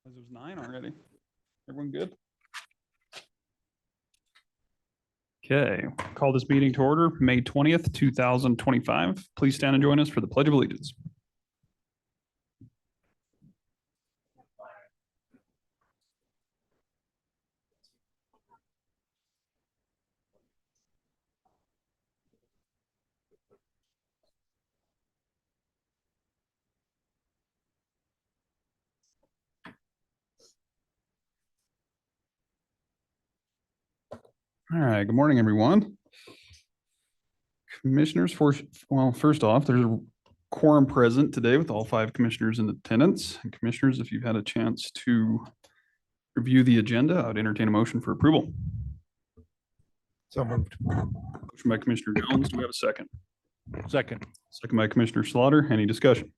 It was 9 already. Everyone good? Okay, call this meeting to order, May 20th, 2025. Please stand and join us for the Pledge of Allegiance. All right, good morning, everyone. Commissioners, first off, there's a quorum present today with all 5 commissioners in attendance. And commissioners, if you've had a chance to review the agenda, I would entertain a motion for approval. So moved. Motion by Commissioner Jones. Do we have a second? Second. Second by Commissioner Slaughter. Any discussion?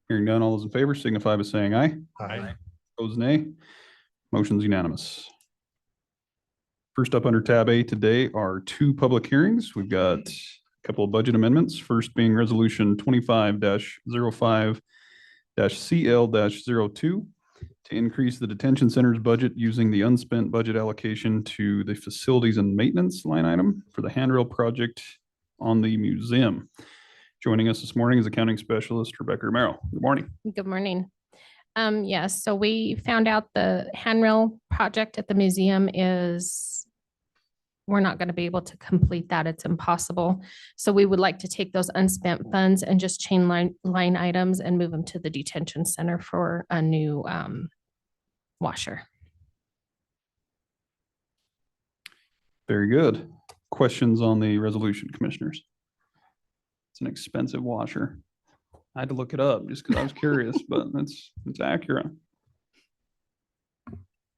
Hearing none, all those in favor signify by saying aye. Aye. Opposed, nay. Motion's unanimous. First up under tab A today are 2 public hearings. We've got a couple of budget amendments. First being resolution 25-05-CL-02 to increase the detention center's budget using the unspent budget allocation to the facilities and maintenance line item for the handrail project on the museum. Joining us this morning is accounting specialist Rebecca Romero. Good morning. Good morning. Yes, so we found out the handrail project at the museum we're not going to be able to complete that. It's impossible. So we would like to take those unspent funds and just chain line items and move them to the detention center for a new washer. Very good. Questions on the resolution, commissioners? It's an expensive washer. I had to look it up just because I was curious, but it's accurate.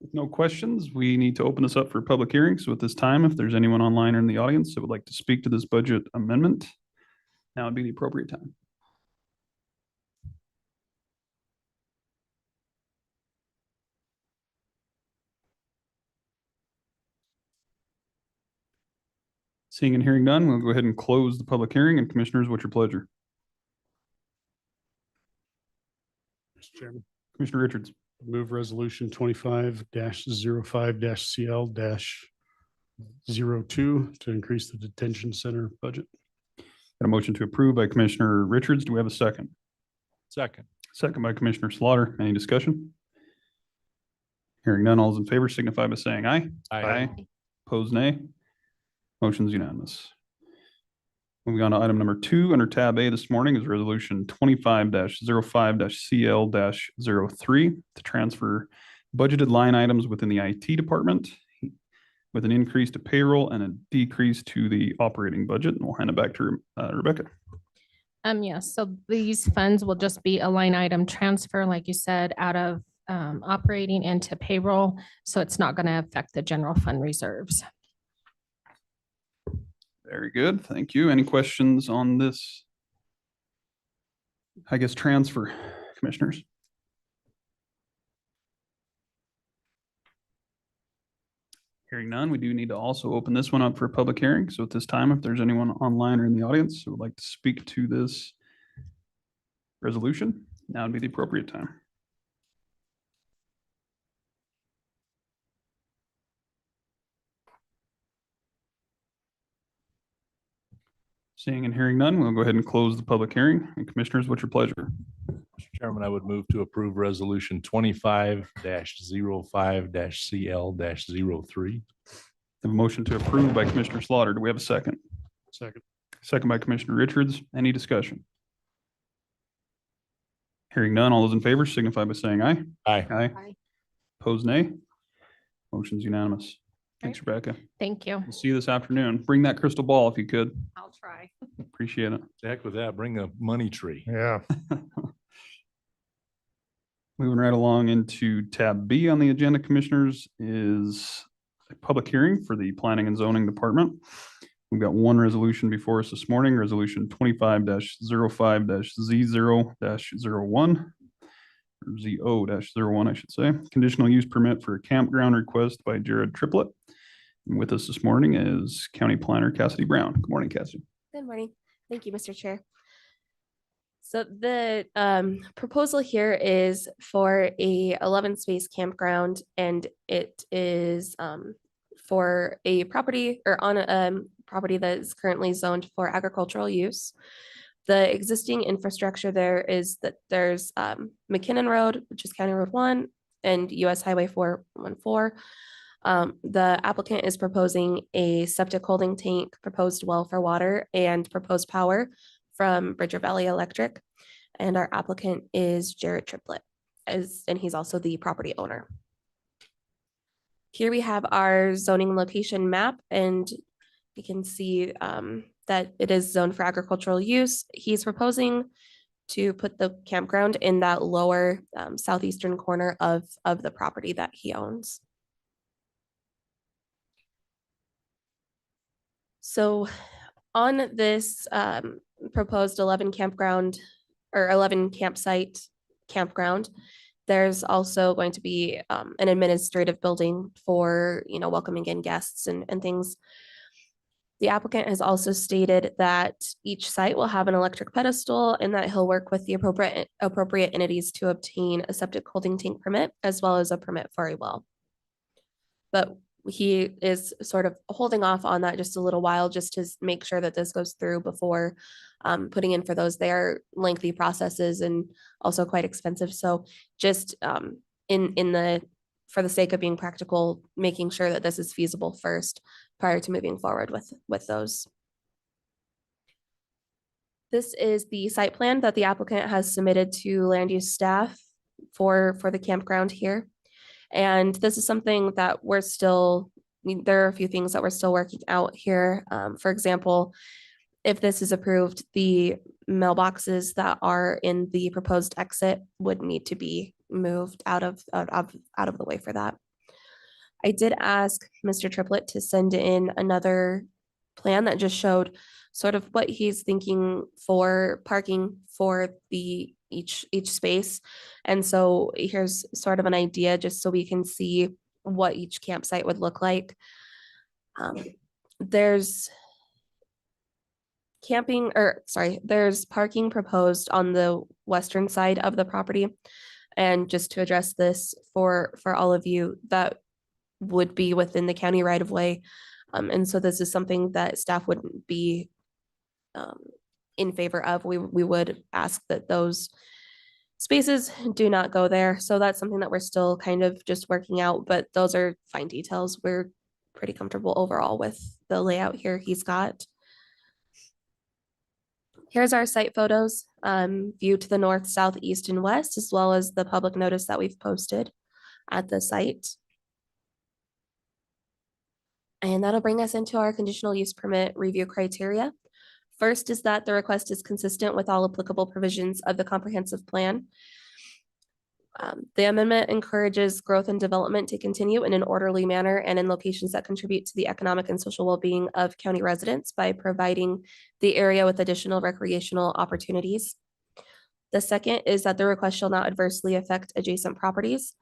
With no questions, we need to open this up for public hearing. So at this time, if there's anyone online or in the audience that would like to speak to this budget amendment, now would be the appropriate time. Seeing and hearing none, we'll go ahead and close the public hearing. And commissioners, what's your pleasure? Mr. Chairman, Commissioner Richards. move resolution 25-05-CL-02 to increase the detention center budget. Got a motion to approve by Commissioner Richards. Do we have a second? Second. Second by Commissioner Slaughter. Any discussion? Hearing none, all those in favor signify by saying aye. Aye. Opposed, nay. Motion's unanimous. Moving on to item number 2 under tab A this morning is resolution 25-05-CL-03 to transfer budgeted line items within the IT department with an increase to payroll and a decrease to the operating budget. And we'll hand it back to Rebecca. Yes, so these funds will just be a line item transfer, like you said, out of operating into payroll. So it's not going to affect the general fund reserves. Very good. Thank you. Any questions on this, I guess, transfer, commissioners? Hearing none, we do need to also open this one up for a public hearing. So at this time, if there's anyone online or in the audience who would like to speak to this resolution, now would be the appropriate time. Seeing and hearing none, we'll go ahead and close the public hearing. And commissioners, what's your pleasure? Mr. Chairman, I would move to approve resolution 25-05-CL-03. Have a motion to approve by Commissioner Slaughter. Do we have a second? Second. Second by Commissioner Richards. Any discussion? Hearing none, all those in favor signify by saying aye. Aye. Aye. Opposed, nay. Motion's unanimous. Thanks, Rebecca. Thank you. We'll see you this afternoon. Bring that crystal ball if you could. I'll try. Appreciate it. Heck with that, bring a money tree. Yeah. Moving right along into tab B on the agenda, commissioners, is a public hearing for the Planning and Zoning Department. We've got one resolution before us this morning, resolution 25-05-Z0-01, or ZO-01, I should say. Conditional use permit for a campground request by Jared Triplett. And with us this morning is County Planner Cassidy Brown. Good morning, Cassidy. Good morning. Thank you, Mr. Chair. So the proposal here is for a 11 space campground, and it is for a property or on a property that is currently zoned for agricultural use. The existing infrastructure there is that there's McKinnon Road, which is County Road 1, and US Highway 414. The applicant is proposing a septic holding tank, proposed well for water, and proposed power from Bridger Valley Electric. And our applicant is Jared Triplett, and he's also the property owner. Here we have our zoning location map, and you can see that it is zoned for agricultural use. He's proposing to put the campground in that lower southeastern corner of the property that he owns. So on this proposed 11 campground or 11 campground, there's also going to be an administrative building for, welcoming in guests and things. The applicant has also stated that each site will have an electric pedestal and that he'll work with the appropriate entities to obtain a septic holding tank permit as well as a permit for a well. But he is sort of holding off on that just a little while just to make sure that this goes through before putting in for those. They are lengthy processes and also quite expensive. So just for the sake of being practical, making sure that this is feasible first prior to moving forward with those. This is the site plan that the applicant has submitted to land use staff for the campground here. And this is something that there are a few things that we're still working out here. For example, if this is approved, the mailboxes that are in the proposed exit would need to be moved out of the way for that. I did ask Mr. Triplett to send in another plan that just showed sort of what he's thinking for parking for each space. And so here's sort of an idea just so we can see what each campsite would look like. There's parking proposed on the western side of the property. And just to address this for all of you, that would be within the county right of way. And so this is something that staff wouldn't be in favor of. We would ask that those spaces do not go there. So that's something that we're still kind of just working out, but those are fine details. We're pretty comfortable overall with the layout here he's got. Here's our site photos, view to the north, south, east, and west, as well as the public notice that we've posted at the site. And that'll bring us into our conditional use permit review criteria. First is that the request is consistent with all applicable provisions of the comprehensive plan. The amendment encourages growth and development to continue in an orderly manner and in locations that contribute to the economic and social well-being of county residents by providing the area with additional recreational opportunities. The second is that the request shall not adversely affect adjacent properties.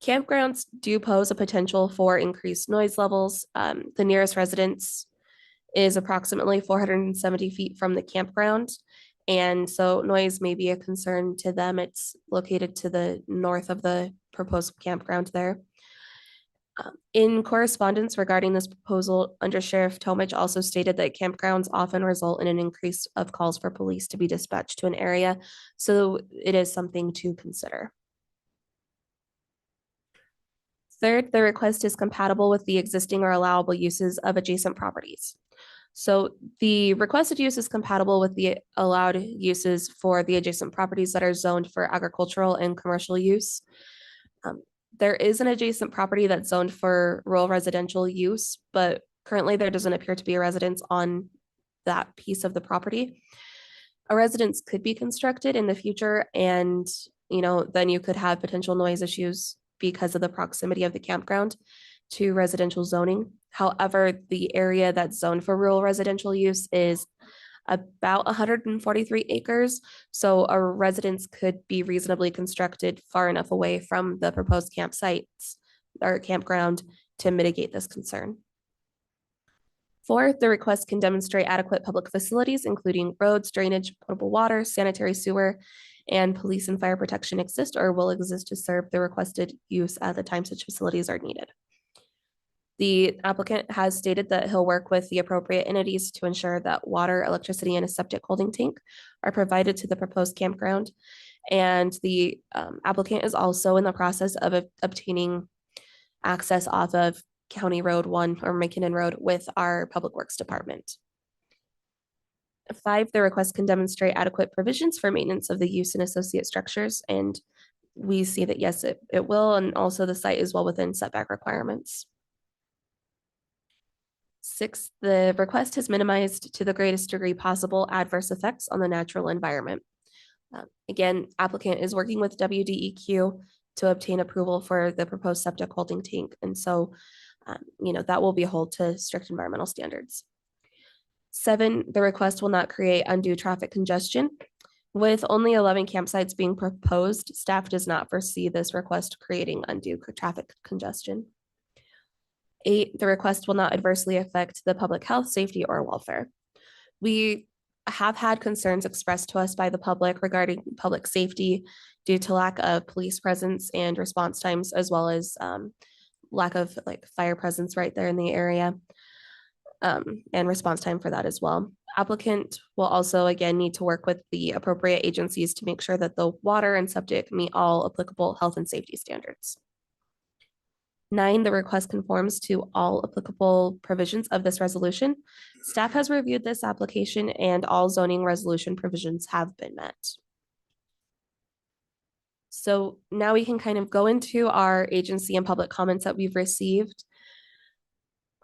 Campgrounds do pose a potential for increased noise levels. The nearest residence is approximately 470 feet from the campground. And so noise may be a concern to them. It's located to the north of the proposed campground there. In correspondence regarding this proposal, Under Sheriff Tomich also stated that campgrounds often result in an increase of calls for police to be dispatched to an area. So it is something to consider. Third, the request is compatible with the existing or allowable uses of adjacent properties. So the requested use is compatible with the allowed uses for the adjacent properties that are zoned for agricultural and commercial use. There is an adjacent property that's zoned for rural residential use, but currently there doesn't appear to be a residence on that piece of the property. A residence could be constructed in the future, and then you could have potential noise issues because of the proximity of the campground to residential zoning. However, the area that's zoned for rural residential use is about 143 acres. So a residence could be reasonably constructed far enough away from the proposed campsites or campground to mitigate this concern. 4, the request can demonstrate adequate public facilities, including roads, drainage, potable water, sanitary sewer, and police and fire protection exist or will exist to serve the requested use at the time such facilities are needed. The applicant has stated that he'll work with the appropriate entities to ensure that water, electricity, and a septic holding tank are provided to the proposed campground. And the applicant is also in the process of obtaining access off of County Road 1 or McKinnon Road with our Public Works Department. 5, the request can demonstrate adequate provisions for maintenance of the use and associate structures. And we see that, yes, it will. And also the site is well within setback requirements. 6, the request has minimized to the greatest degree possible adverse effects on the natural environment. Again, applicant is working with WDEQ to obtain approval for the proposed septic holding tank. And so, that will be held to strict environmental standards. 7, the request will not create undue traffic congestion. With only 11 campsites being proposed, staff does not foresee this request creating undue traffic congestion. 8, the request will not adversely affect the public health, safety, or welfare. We have had concerns expressed to us by the public regarding public safety due to lack of police presence and response times, as well as lack of fire presence right there in the area, and response time for that as well. Applicant will also again need to work with the appropriate agencies to make sure that the water and septic meet all applicable health and safety standards. 9, the request conforms to all applicable provisions of this resolution. Staff has reviewed this application and all zoning resolution provisions have been met. So now we can kind of go into our agency and public comments that we've received.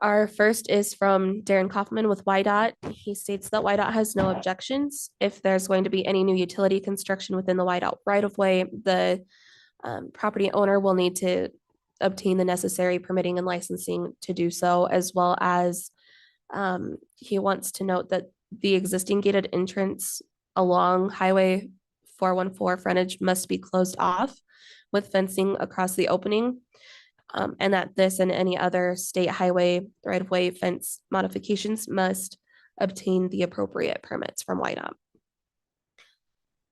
Our first is from Darren Kaufman with YDOT. He states that YDOT has no objections. If there's going to be any new utility construction within the YDOT right-of-way, the property owner will need to obtain the necessary permitting and licensing to do so, as well as he wants to note that the existing gated entrance along Highway 414 frontage must be closed off with fencing across the opening, and that this and any other state highway right-of-way fence modifications must obtain the appropriate permits from YDOT.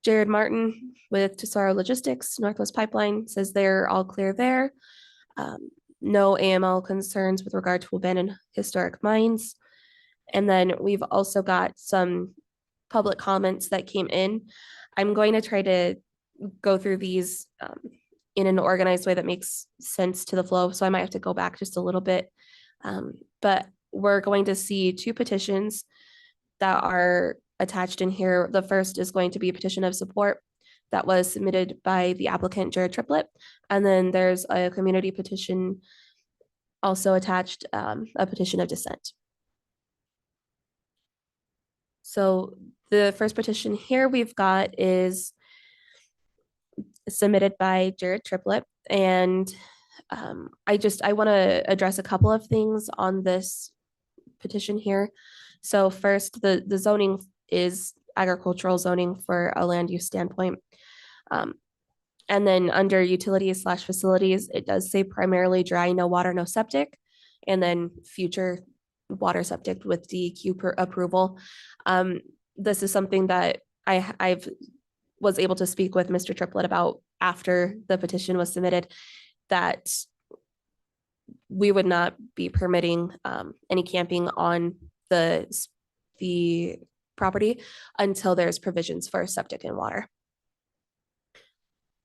Jared Martin with Tesoro Logistics, Northwest Pipeline, says they're all clear there. No AML concerns with regard to abandoned historic mines. And then we've also got some public comments that came in. I'm going to try to go through these in an organized way that makes sense to the flow. So I might have to go back just a little bit. But we're going to see 2 petitions that are attached in here. The first is going to be a petition of support that was submitted by the applicant, Jared Triplett. And then there's a community petition also attached, a petition of dissent. So the first petition here we've got is submitted by Jared Triplett. And I want to address a couple of things on this petition here. So first, the zoning is agricultural zoning for a land use standpoint. And then under utilities / facilities, it does say primarily dry, no water, no septic, and then future water septic with DEQ approval. This is something that I've was able to speak with Mr. Triplett about after the petition was submitted, that we would not be permitting any camping on the property until there's provisions for septic and water.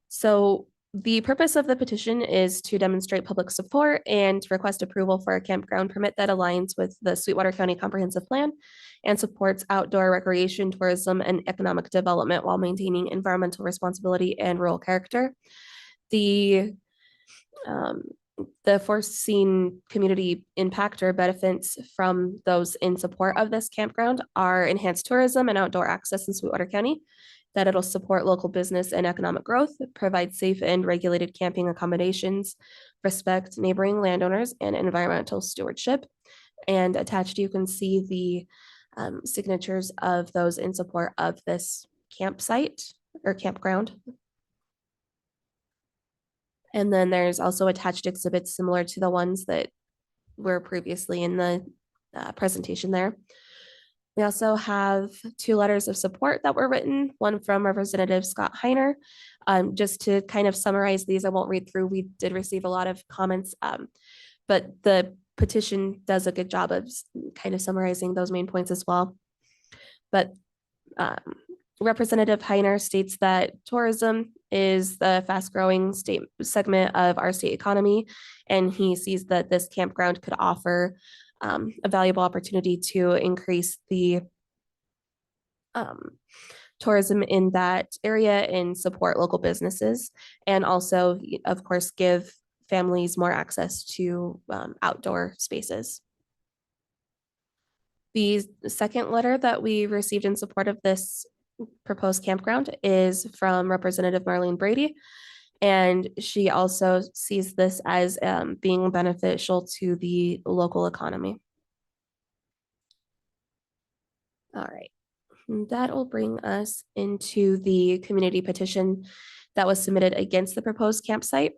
So the purpose of the petition is to demonstrate public support and request approval for a campground permit that aligns with the Sweetwater County Comprehensive Plan and supports outdoor recreation, tourism, and economic development while maintaining environmental responsibility and rural character. The foreseen community impact or benefits from those in support of this campground are enhanced tourism and outdoor access in Sweetwater County, that it'll support local business and economic growth, provide safe and regulated camping accommodations, respect neighboring landowners, and environmental stewardship. And attached, you can see the signatures of those in support of this campsite or campground. And then there's also attached exhibits similar to the ones that were previously in the presentation there. We also have 2 letters of support that were written, one from Representative Scott Heiner. Just to kind of summarize these, I won't read through. We did receive a lot of comments, but the petition does a good job of kind of summarizing those main points as well. But Representative Heiner states that tourism is the fast-growing state segment of our state economy, and he sees that this campground could offer a valuable opportunity to increase the tourism in that area and support local businesses, and also, of course, give families more access to outdoor spaces. The second letter that we received in support of this proposed campground is from Representative Marlene Brady. And she also sees this as being beneficial to the local economy. All right, that will bring us into the community petition that was submitted against the proposed campsite.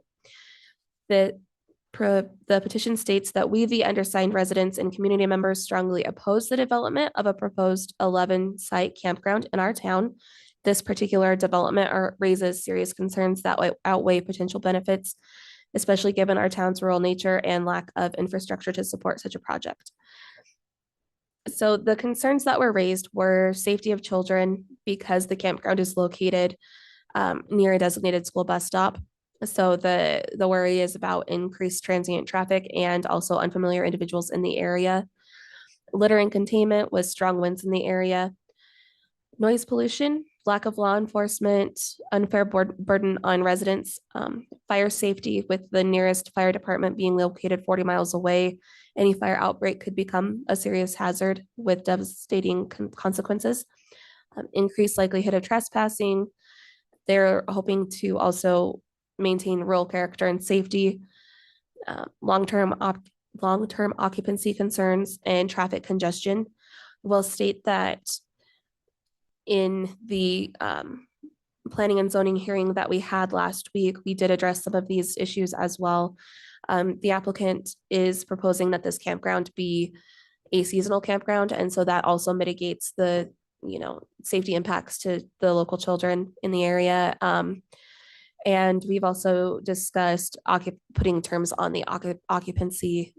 The petition states that we, the undersigned residents and community members, strongly oppose the development of a proposed 11-site campground in our town. This particular development raises serious concerns that outweigh potential benefits, especially given our town's rural nature and lack of infrastructure to support such a project. So the concerns that were raised were safety of children because the campground is located near a designated school bus stop. So the worry is about increased transient traffic and also unfamiliar individuals in the area. Littering containment with strong winds in the area. Noise pollution, lack of law enforcement, unfair burden on residents, fire safety with the nearest fire department being located 40 miles away. Any fire outbreak could become a serious hazard with devastating consequences. Increased likelihood of trespassing. They're hoping to also maintain rural character and safety, long-term occupancy concerns, and traffic congestion. Will state that in the planning and zoning hearing that we had last week, we did address some of these issues as well. The applicant is proposing that this campground be a seasonal campground, and so that also mitigates the safety impacts to the local children in the area. And we've also discussed putting terms on the occupancy,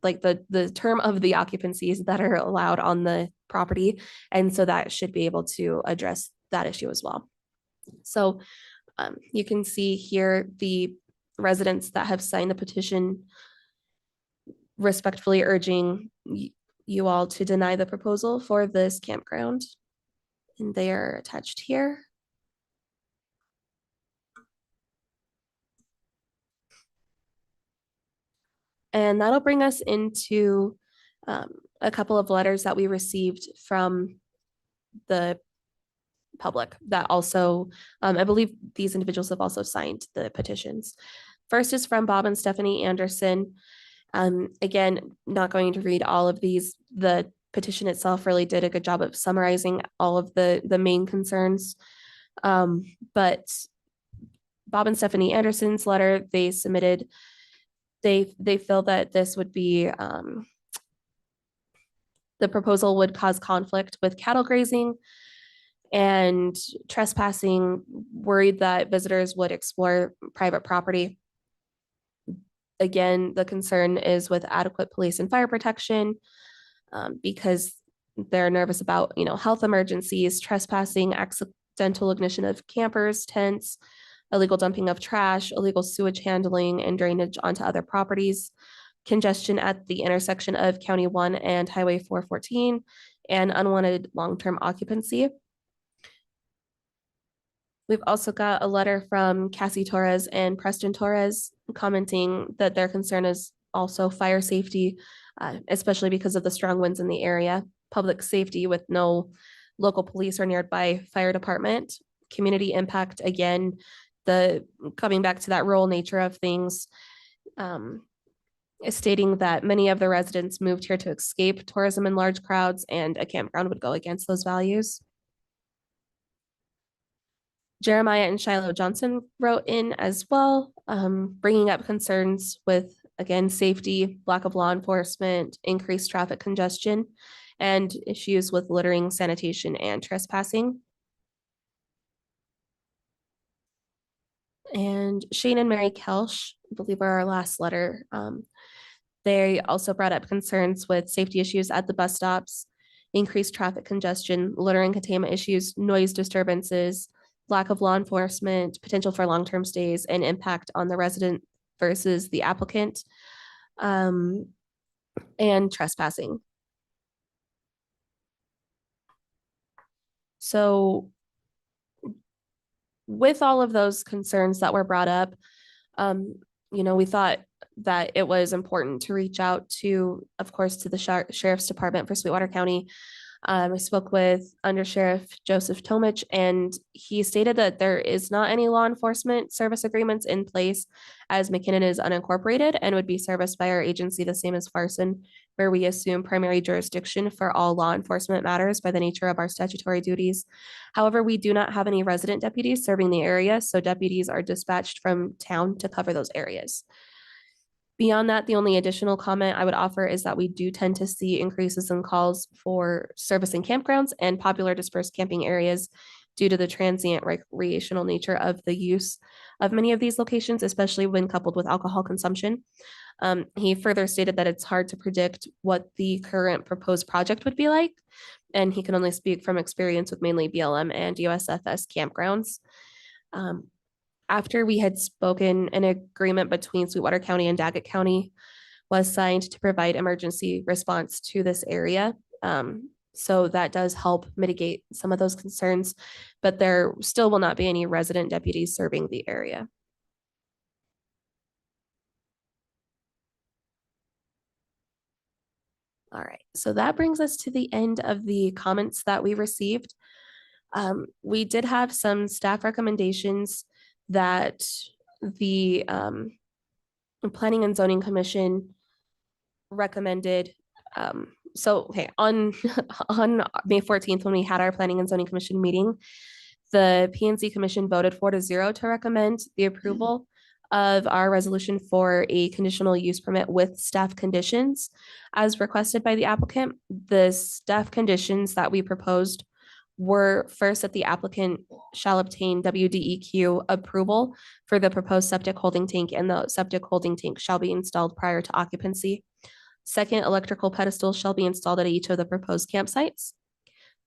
like the term of the occupancies that are allowed on the property. And so that should be able to address that issue as well. So you can see here the residents that have signed the petition respectfully urging you all to deny the proposal for this campground. And they are attached here. And that'll bring us into a couple of letters that we received from the public that also, I believe these individuals have also signed the petitions. First is from Bob and Stephanie Anderson. Again, not going to read all of these. The petition itself really did a good job of summarizing all of the main concerns. But Bob and Stephanie Anderson's letter, they submitted, they feel that this would be, the proposal would cause conflict with cattle grazing and trespassing, worried that visitors would explore private property. Again, the concern is with adequate police and fire protection, because they're nervous about, health emergencies, trespassing, accidental ignition of campers, tents, illegal dumping of trash, illegal sewage handling and drainage onto other properties, congestion at the intersection of County 1 and Highway 414, and unwanted long-term occupancy. We've also got a letter from Cassie Torres and Preston Torres commenting that their concern is also fire safety, especially because of the strong winds in the area, public safety with no local police or nearby fire department, community impact, again, coming back to that rural nature of things, stating that many of the residents moved here to escape tourism in large crowds, and a campground would go against those values. Jeremiah and Shiloh Johnson wrote in as well, bringing up concerns with, again, safety, lack of law enforcement, increased traffic congestion, and issues with littering, sanitation, and trespassing. And Shane and Mary Kelsch, I believe, are our last letter. They also brought up concerns with safety issues at the bus stops, increased traffic congestion, littering containment issues, noise disturbances, lack of law enforcement, potential for long-term stays, and impact on the resident versus the applicant, and trespassing. So with all of those concerns that were brought up, we thought that it was important to reach out to, of course, to the Sheriff's Department for Sweetwater County. I spoke with Under Sheriff Joseph Tomich, and he stated that there is not any law enforcement service agreements in place, as McKinnon is unincorporated and would be serviced by our agency, the same as Farson, where we assume primary jurisdiction for all law enforcement matters by the nature of our statutory duties. However, we do not have any resident deputies serving the area, so deputies are dispatched from town to cover those areas. Beyond that, the only additional comment I would offer is that we do tend to see increases in calls for servicing campgrounds and popular dispersed camping areas due to the transient recreational nature of the use of many of these locations, especially when coupled with alcohol consumption. He further stated that it's hard to predict what the current proposed project would be like, and he can only speak from experience with mainly BLM and USFS campgrounds. After we had spoken, an agreement between Sweetwater County and Daggett County was signed to provide emergency response to this area. So that does help mitigate some of those concerns, but there still will not be any resident deputies serving the area. All right, so that brings us to the end of the comments that we received. We did have some staff recommendations that the Planning and Zoning Commission recommended. On May 14th, when we had our Planning and Zoning Commission meeting, the P&Z Commission voted 4-0 to recommend the approval of our resolution for a conditional use permit with staff conditions as requested by the applicant. The staff conditions that we proposed were first, that the applicant shall obtain WDEQ approval for the proposed septic holding tank, and the septic holding tank shall be installed prior to occupancy. Second, electrical pedestals shall be installed at each of the proposed campsites.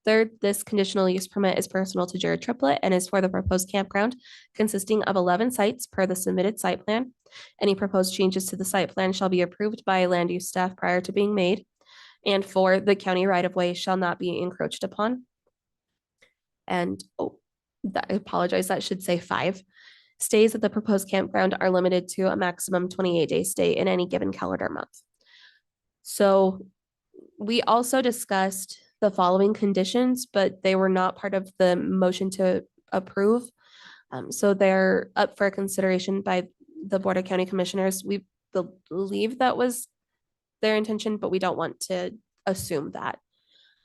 Third, this conditional use permit is personal to Jared Triplett and is for the proposed campground consisting of 11 sites per the submitted site plan. Any proposed changes to the site plan shall be approved by land use staff prior to being made. And four, the county right-of-way shall not be encroached upon. And I apologize, that should say 5. Stays at the proposed campground are limited to a maximum 28-day stay in any given calendar month. So we also discussed the following conditions, but they were not part of the motion to approve. So they're up for consideration by the Board of County Commissioners. We believe that was their intention, but we don't want to assume that.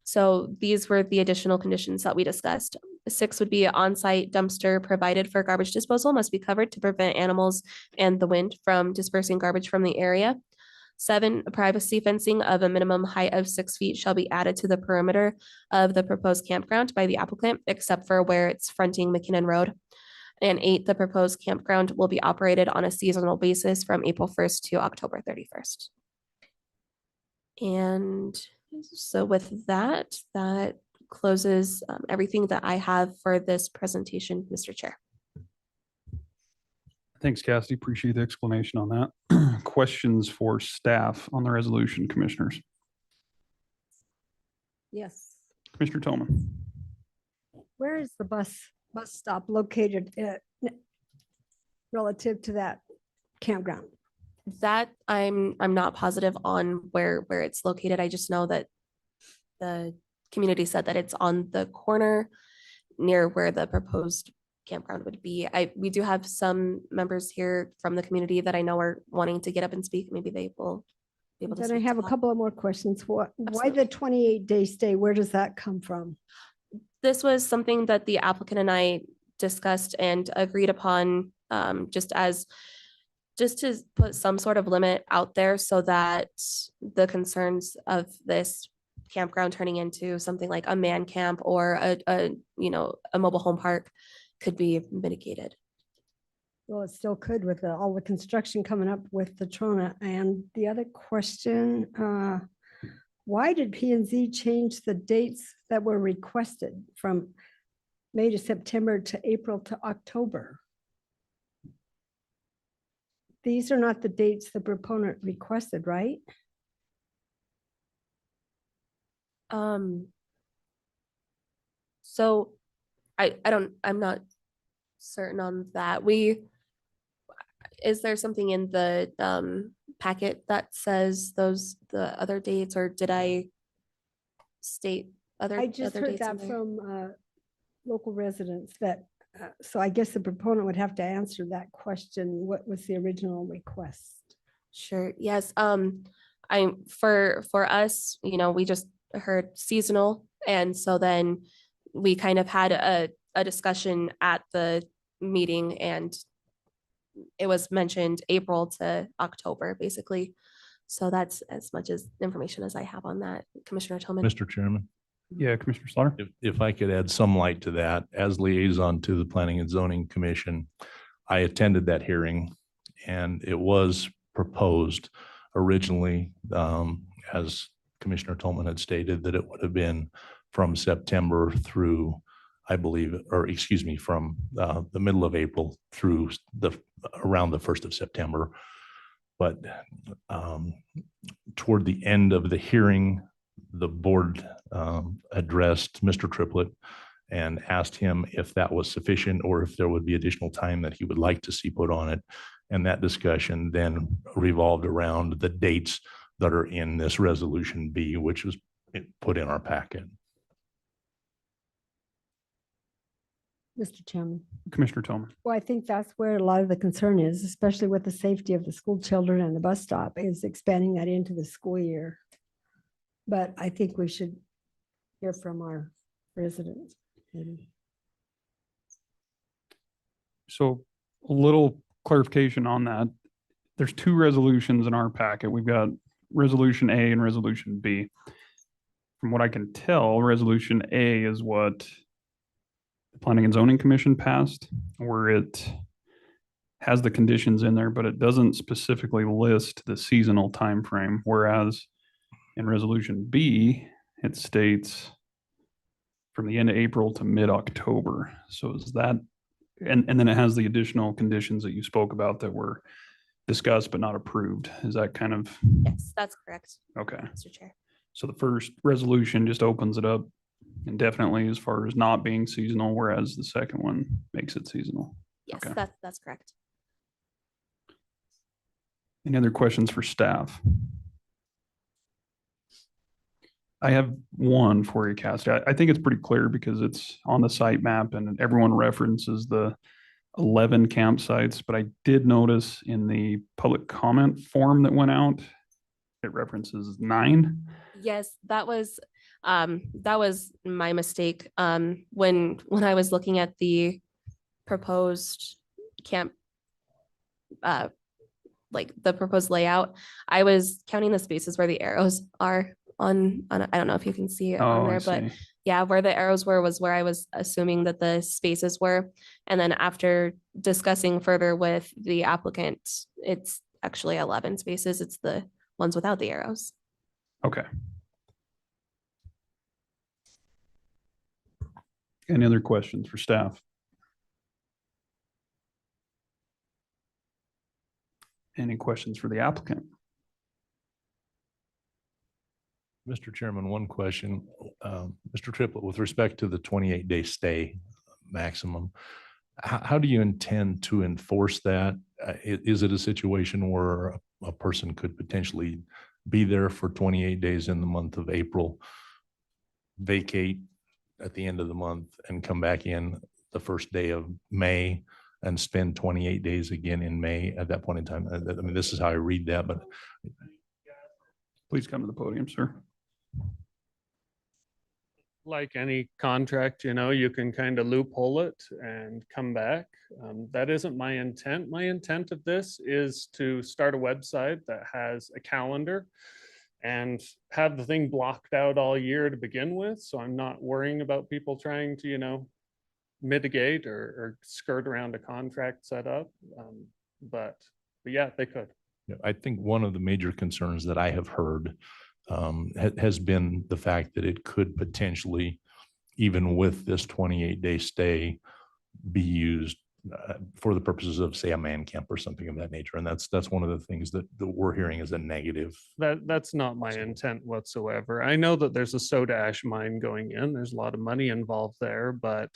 So these were the additional conditions that we discussed. 6 would be an on-site dumpster provided for garbage disposal must be covered to prevent animals and the wind from dispersing garbage from the area. 7, privacy fencing of a minimum height of 6 feet shall be added to the perimeter of the proposed campground by the applicant, except for where it's fronting McKinnon Road. And 8, the proposed campground will be operated on a seasonal basis from April 1st to October 31st. And so with that, that closes everything that I have for this presentation, Mr. Chair. Thanks, Cassidy. Appreciate the explanation on that. Questions for staff on the resolution, commissioners? Yes. Commissioner Tillman. Where is the bus stop located relative to that campground? That I'm not positive on where it's located. I just know that the community said that it's on the corner near where the proposed campground would be. We do have some members here from the community that I know are wanting to get up and speak. Maybe they will be able to. Then I speak have to a that. couple of more questions. Why Absolutely. the 28-day stay? Where does that come from? This was something that the applicant and I discussed and agreed upon, just as just to put some sort of limit out there so that the concerns of this campground turning into something like a man camp or a mobile home park could be mitigated. Well, it still could with all the construction coming up with the Trona. And the other question, why did P and Z change the dates that were requested from May to September to April to October? These are not the dates the proponent requested, right? So I'm not certain on that. Is there something in the packet that says the other dates, or did I state other? I just other heard dates in that there? from local residents that, so I guess the proponent would have to answer that question. What was the original request? Sure. Yes. For us, we just heard seasonal, and so then we kind of had a discussion at the meeting, and it was mentioned April to October, basically. So that's as much as information as I have on that, Commissioner Tillman. Mr. Chairman, Yeah, Commissioner Slaughter. if I could add some light to that, as liaison to the Planning and Zoning Commission, I attended that hearing, and it was proposed originally, as Commissioner Tolman had stated, that it would have been from September through, I believe, or excuse me, from the middle of April through around the 1st of September. But toward the end of the hearing, the board addressed Mr. Triplett and asked him if that was sufficient or if there would be additional time that he would like to see put on it. And that discussion then revolved around the dates that are in this resolution B, which was put in our packet. Mr. Chairman. Commissioner Tillman. Well, I think that's where a lot of the concern is, especially with the safety of the school children and the bus stop, is expanding that into the school year. But I think we should hear from our residents. Maybe. So a little clarification on that. There's two resolutions in our packet. We've got Resolution A and Resolution B. From what I can tell, Resolution A is what the Planning and Zoning Commission passed, where it has the conditions in there, but it doesn't specifically list the seasonal timeframe. Whereas in Resolution B, it states from the end of April to mid-October. So is that, and then it has the additional conditions that you spoke about that were discussed but not approved. Is that kind of, Yes, that's correct, okay? Mr. Chair. So the first resolution just opens it up indefinitely as far as not being seasonal, whereas the second one makes it seasonal. Yes, Okay. that's correct. Any other questions for staff? I have one for you, Cassie. I think it's pretty clear because it's on the site map and everyone references the 11 campsites, but I did notice in the public comment form that went out, it references 9. Yes, that was my mistake. When I was looking at the proposed camp, like the proposed layout, I was counting the spaces where the arrows are on I don't know if you can see it on Oh, I there, but see. yeah, where the arrows were was where I was assuming that the spaces were. And then after discussing further with the applicant, it's actually 11 spaces. It's the ones without the arrows. Okay. Any other questions for staff? Any questions for the applicant? Mr. Chairman, one question. Mr. Triplett, with respect to the 28-day stay maximum, how do you intend to enforce that? Is it a situation where a person could potentially be there for 28 days in the month of April, vacate at the end of the month and come back in the first day of May and spend 28 days again in May at that point in time? I mean, this is how I read that, but Please come to the podium, sir. Like any contract, you can kind of loophole it and come back. That isn't my intent. My intent of this is to start a website that has a calendar and have the thing blocked out all year to begin with. So I'm not worrying about people trying to, mitigate or skirt around a contract setup. But yeah, they could. Yeah, I think one of the major concerns that I have heard has been the fact that it could potentially, even with this 28-day stay, be used for the purposes of, say, a man camp or something of that nature. And that's one of the things that we're hearing as a negative. That's not my intent whatsoever. I know that there's a soda ash mine going in. There's a lot of money involved there, but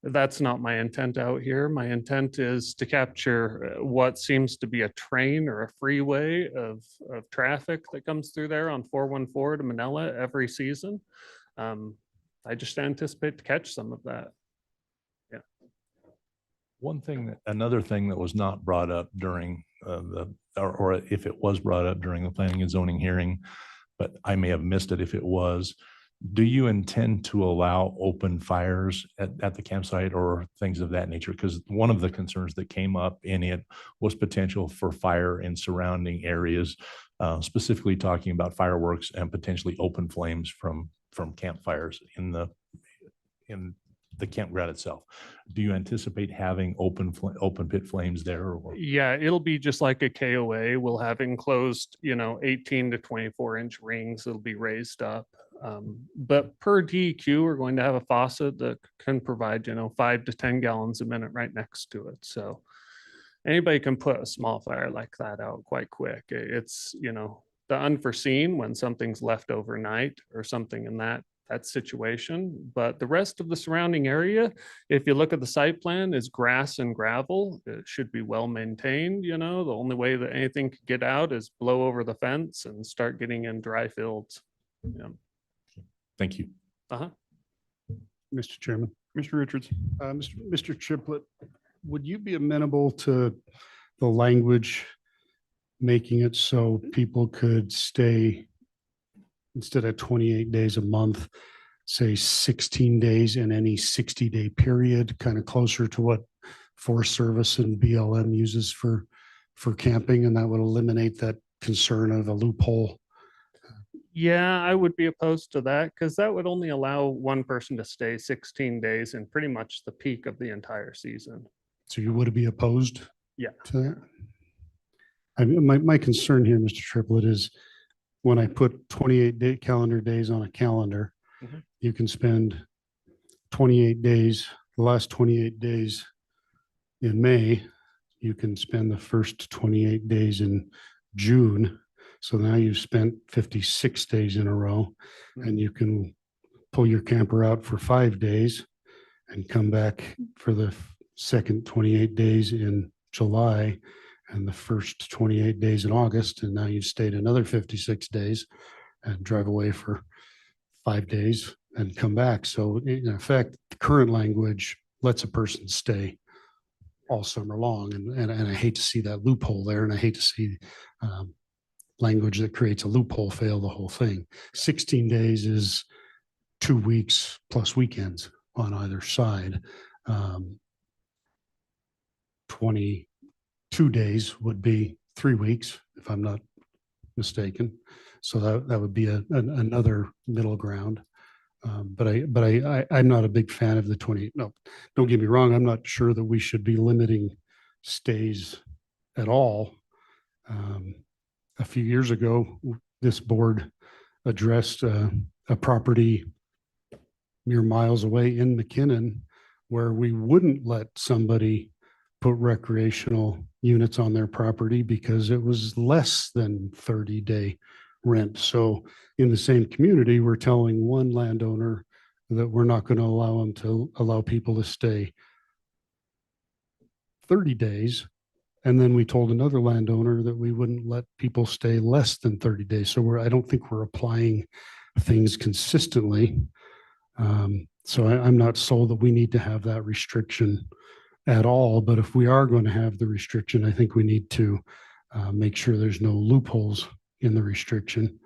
that's not my intent out here. My intent is to capture what seems to be a train or a freeway of traffic that comes through there on 414 to Manila every season. I just anticipate to catch some of that. Another thing that was not brought up during or if it was brought up during the planning and zoning hearing, but I may have missed it if it was, do you intend to allow open fires at the campsite or things of that nature? Because one of the concerns that came up in it was potential for fire in surrounding areas, specifically talking about fireworks and potentially open flames from campfires in the campground itself. Do you anticipate having open pit flames there? Or? Yeah, it'll be just like a KOA. We'll have enclosed, 18 to 24-inch rings. It'll be raised up. But per DEQ, we're going to have a faucet that can provide, 5 to 10 gallons a minute right next to it. So anybody can put a small fire like that out quite quick. It's, the unforeseen when something's left overnight or something in that situation. But the rest of the surrounding area, if you look at the site plan, is grass and gravel. It should be well maintained. The only way that anything could get out is blow over the fence and start getting in dry fields. Yeah. Thank you. Mr. Chairman, Mr. Richards. Mr. Triplett, would you be amenable to the language making it so people could stay instead of 28 days a month, say 16 days in any 60-day period, kind of closer to what Forest Service and BLM uses for camping, and that would eliminate that concern of a loophole? Yeah, I would be opposed to that because that would only allow one person to stay 16 days in pretty much the peak of the entire season. So you would be opposed? Yeah. To that? I mean, my concern here, Mr. Triplett, is when I put 28 calendar days on a calendar, you can spend 28 days, the last 28 days in May, you can spend the first 28 days in June. So now you've spent 56 days in a row, and you can pull your camper out for 5 days and come back for the second 28 days in July and the first 28 days in August. And now you've stayed another 56 days and drive away for 5 days and come back. So in effect, the current language lets a person stay all summer long. And I hate to see that loophole there. And I hate to see language that creates a loophole fail the whole thing. 16 days is 2 weeks plus weekends on either side. 22 days would be 3 weeks, if I'm not mistaken. So that would be another middle ground. But I'm not a big fan of the 20. No, don't get me wrong. I'm not sure that we should be limiting stays at all. A few years ago, this board addressed a property mere miles away in McKinnon where we wouldn't let somebody put recreational units on their property because it was less than 30-day rent. So in the same community, we're telling one landowner that we're not going to allow them to allow people to stay 30 days. And then we told another landowner that we wouldn't let people stay less than 30 days. So I don't think we're applying things consistently. So I'm not sold that we need to have that restriction at all. But if we are going to have the restriction, I think we need to make sure there's no loopholes in the restriction.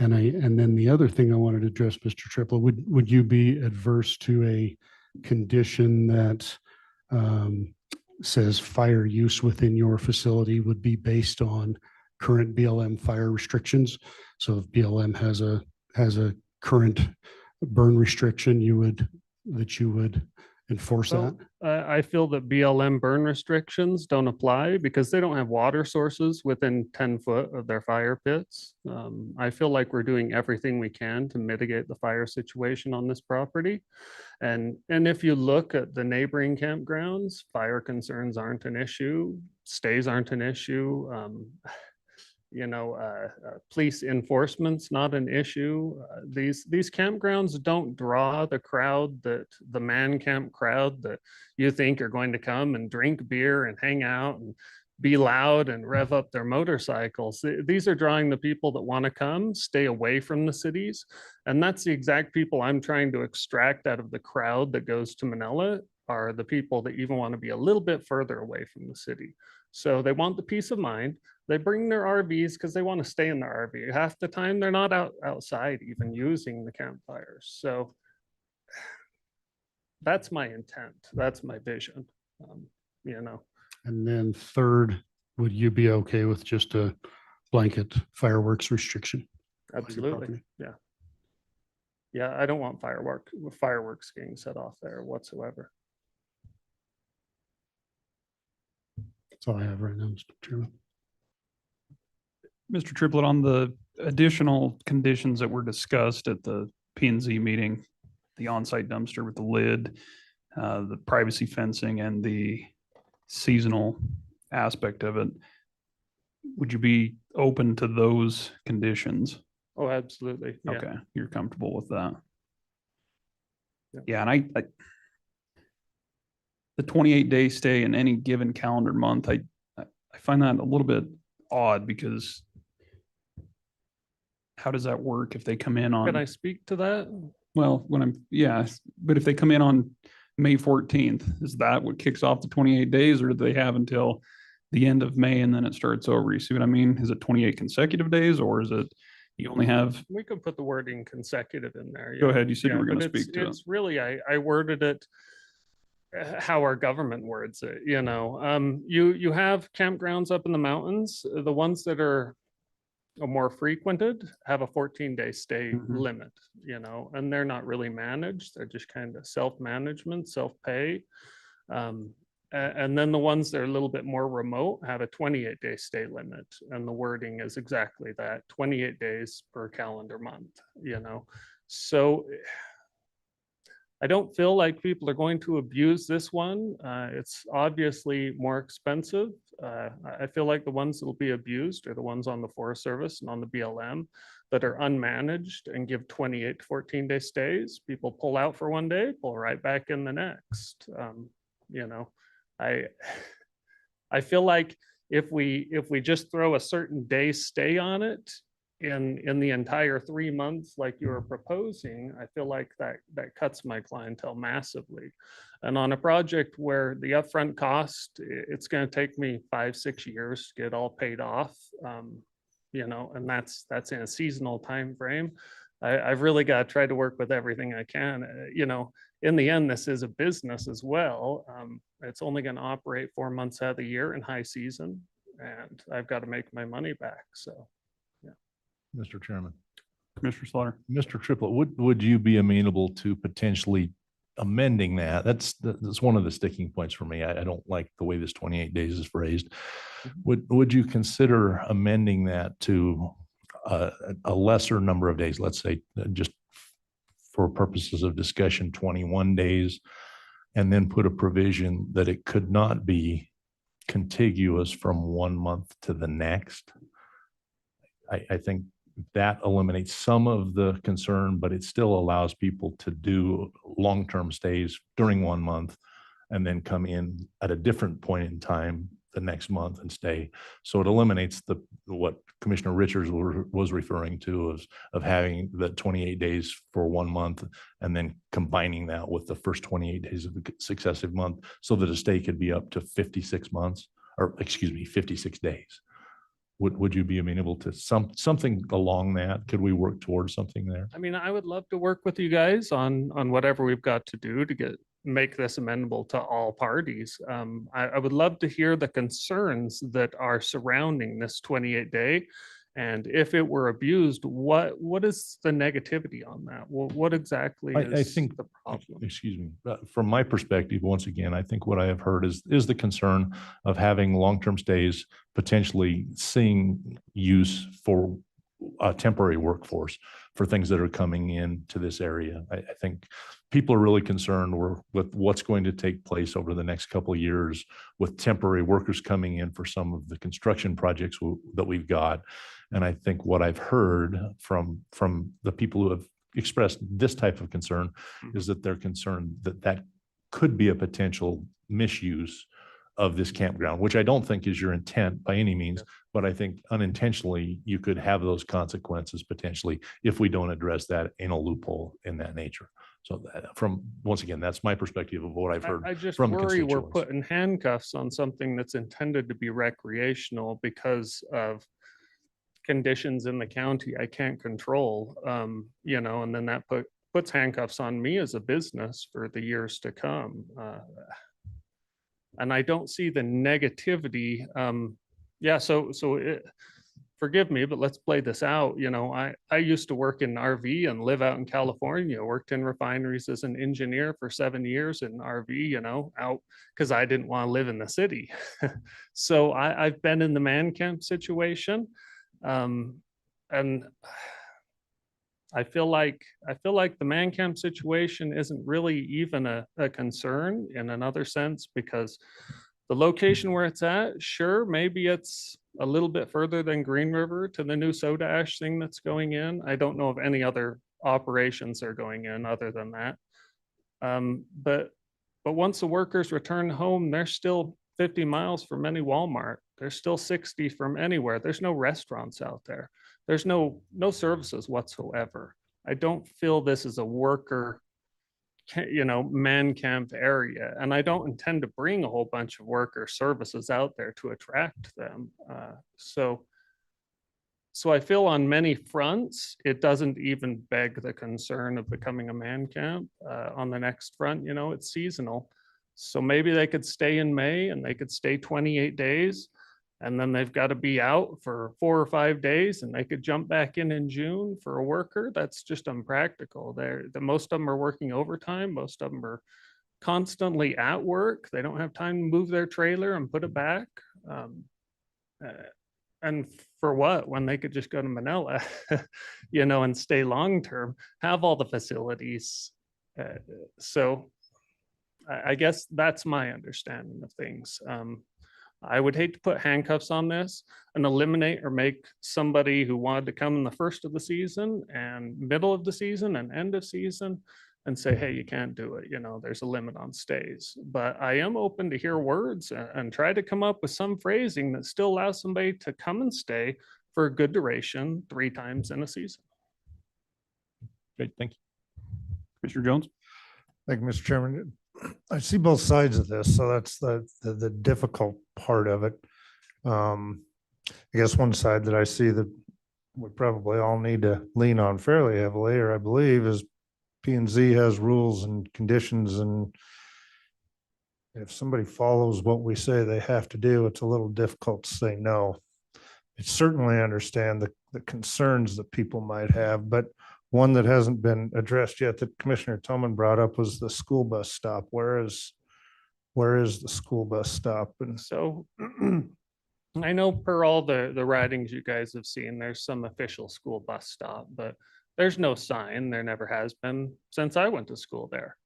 And then the other thing I wanted to address, Mr. Triplett, would you be adverse to a condition that says fire use within your facility would be based on current BLM fire restrictions? So if BLM has a current burn restriction, you would enforce that? I feel that BLM burn restrictions don't apply because they don't have water sources within 10 foot of their fire pits. I feel like we're doing everything we can to mitigate the fire situation on this property. And if you look at the neighboring campgrounds, fire concerns aren't an issue, stays aren't an issue. Police enforcement's not an issue. These campgrounds don't draw the crowd the man camp crowd that you think are going to come and drink beer and hang out and be loud and rev up their motorcycles. These are drawing the people that want to come, stay away from the cities. And that's the exact people I'm trying to extract out of the crowd that goes to Manila, are the people that even want to be a little bit further away from the city. So they want the peace of mind. They bring their RVs because they want to stay in their RV. Half the time they're not outside even using the campfires. So that's my intent. That's my vision. And then third, would you be okay with just a blanket fireworks restriction? on your Absolutely. property? Yeah. Yeah, I don't want fireworks getting set off there whatsoever. That's all I have right now, Mr. Chairman. Mr. Triplett, on the additional conditions that were discussed at the P and Z meeting, the on-site dumpster with the lid, the privacy fencing and the seasonal aspect of it, would you be open to those conditions? Oh, absolutely. Yeah. Okay, you're comfortable with that? Yeah. Yeah, and I the 28-day stay in any given calendar month, I find that a little bit odd because how does that work if they come in Can I on, speak to that? well, but if they come in on May 14th, is that what kicks off the 28 days, or do they have until the end of May and then it starts over? You see what I mean? Is it 28 consecutive days, or is it you only have, We could put the wording consecutive in there. go yeah. ahead, you said you were but going to speak to it. It's really, I worded it how our government words it, you have campgrounds up in the mountains, the ones that are more frequented have a 14-day stay Mhm. limit, and they're not really managed. They're just kind of self-management, self-pay. And then the ones that are a little bit more remote have a 28-day stay limit. And the wording is exactly that, 28 days per calendar month, So I don't feel like people are going to abuse this one. It's obviously more expensive. I feel like the ones that will be abused are the ones on the Forest Service and on the BLM that are unmanaged and give 28 to 14-day stays. People pull out for one day, pull right back in the next. I feel like if we just throw a certain day stay on it in the entire 3 months like you were proposing, I feel like that cuts my clientele massively. And on a project where the upfront cost, it's going to take me 5-6 years to get all paid off, and that's in a seasonal time frame. I've really got to try to work with everything I can. In the end, this is a business as well. It's only going to operate 4 months out of the year in high season, and I've got to make my money back. So, Mr. Chairman, Commissioner Slaughter. Mr. Triplett, would you be amenable to potentially amending that? That's one of the sticking points for me. I don't like the way this 28 days is phrased. Would you consider amending that to a lesser number of days? Let's say just for purposes of discussion, 21 days, and then put a provision that it could not be contiguous from 1 month to the next. I think that eliminates some of the concern, but it still allows people to do long-term stays during 1 month and then come in at a different point in time the next month and stay. So it eliminates what Commissioner Richards was referring to of having the 28 days for 1 month and then combining that with the first 28 days of the successive month so that a stay could be up to 56 days. Would you be amenable to something along that? Could we work towards something there? I mean, I would love to work with you guys on whatever we've got to do to make this amenable to all parties. I would love to hear the concerns that are surrounding this 28-day. And if it were abused, what is the negativity on that? Well, what exactly I is think, the problem? excuse me, from my perspective, once again, I think what I have heard is the concern of having long-term stays, potentially seeing use for a temporary workforce for things that are coming into this area. I think people are really concerned with what's going to take place over the next couple of years with temporary workers coming in for some of the construction projects that we've got. And I think what I've heard from the people who have expressed this type of concern is that they're concerned that could be a potential misuse of this campground, which I don't think is your intent by any means, but I think unintentionally you could have those consequences potentially if we don't address that in a loophole in that nature. So once again, that's my perspective of what I've heard. I just from worry we're constituents. putting handcuffs on something that's intended to be recreational because of conditions in the county I can't control, and then that puts handcuffs on me as a business for the years to come. And I don't see the negativity. Forgive me, but let's play this out. I used to work in RV and live out in California, worked in refineries as an engineer for 7 years in RV, out because I didn't want to live in the city. So I've been in the man camp situation. And I feel like the man camp situation isn't really even a concern in another sense, because the location where it's at, sure, maybe it's a little bit further than Green River to the new soda ash thing that's going in. I don't know of any other operations that are going in other than that. But once the workers return home, they're still 50 miles from any Walmart. There's still 60 from anywhere. There's no restaurants out there. There's no services whatsoever. I don't feel this is a worker, man camp area. And I don't intend to bring a whole bunch of worker services out there to attract them. So I feel on many fronts, it doesn't even beg the concern of becoming a man camp. On the next front, it's seasonal. So maybe they could stay in May and they could stay 28 days. And then they've got to be out for 4 or 5 days and they could jump back in June for a worker. That's just unpractical. Most of them are working overtime. Most of them are constantly at work. They don't have time to move their trailer and put it back. And for what? When they could just go to Manila, and stay long-term, have all the facilities. So I guess that's my understanding of things. I would hate to put handcuffs on this and eliminate or make somebody who wanted to come in the first of the season and middle of the season and end of season and say, hey, you can't do it. There's a limit on stays. But I am open to hear words and try to come up with some phrasing that still allows somebody to come and stay for a good duration 3 times in a season. Great, thank you. Commissioner Jones? Thank you, Mr. Chairman. I see both sides of this, so that's the difficult part of it. I guess one side that I see that we probably all need to lean on fairly heavily, or I believe, is P&Z has rules and conditions, and if somebody follows what we say they have to do, it's a little difficult to say no. I certainly understand the concerns that people might have, but one that hasn't been addressed yet that Commissioner Tillman brought up was the school bus stop. Where is the school bus stop? And so I know per all the writings you guys have seen, there's some official school bus stop, but there's no sign. There never has been since I went to school there.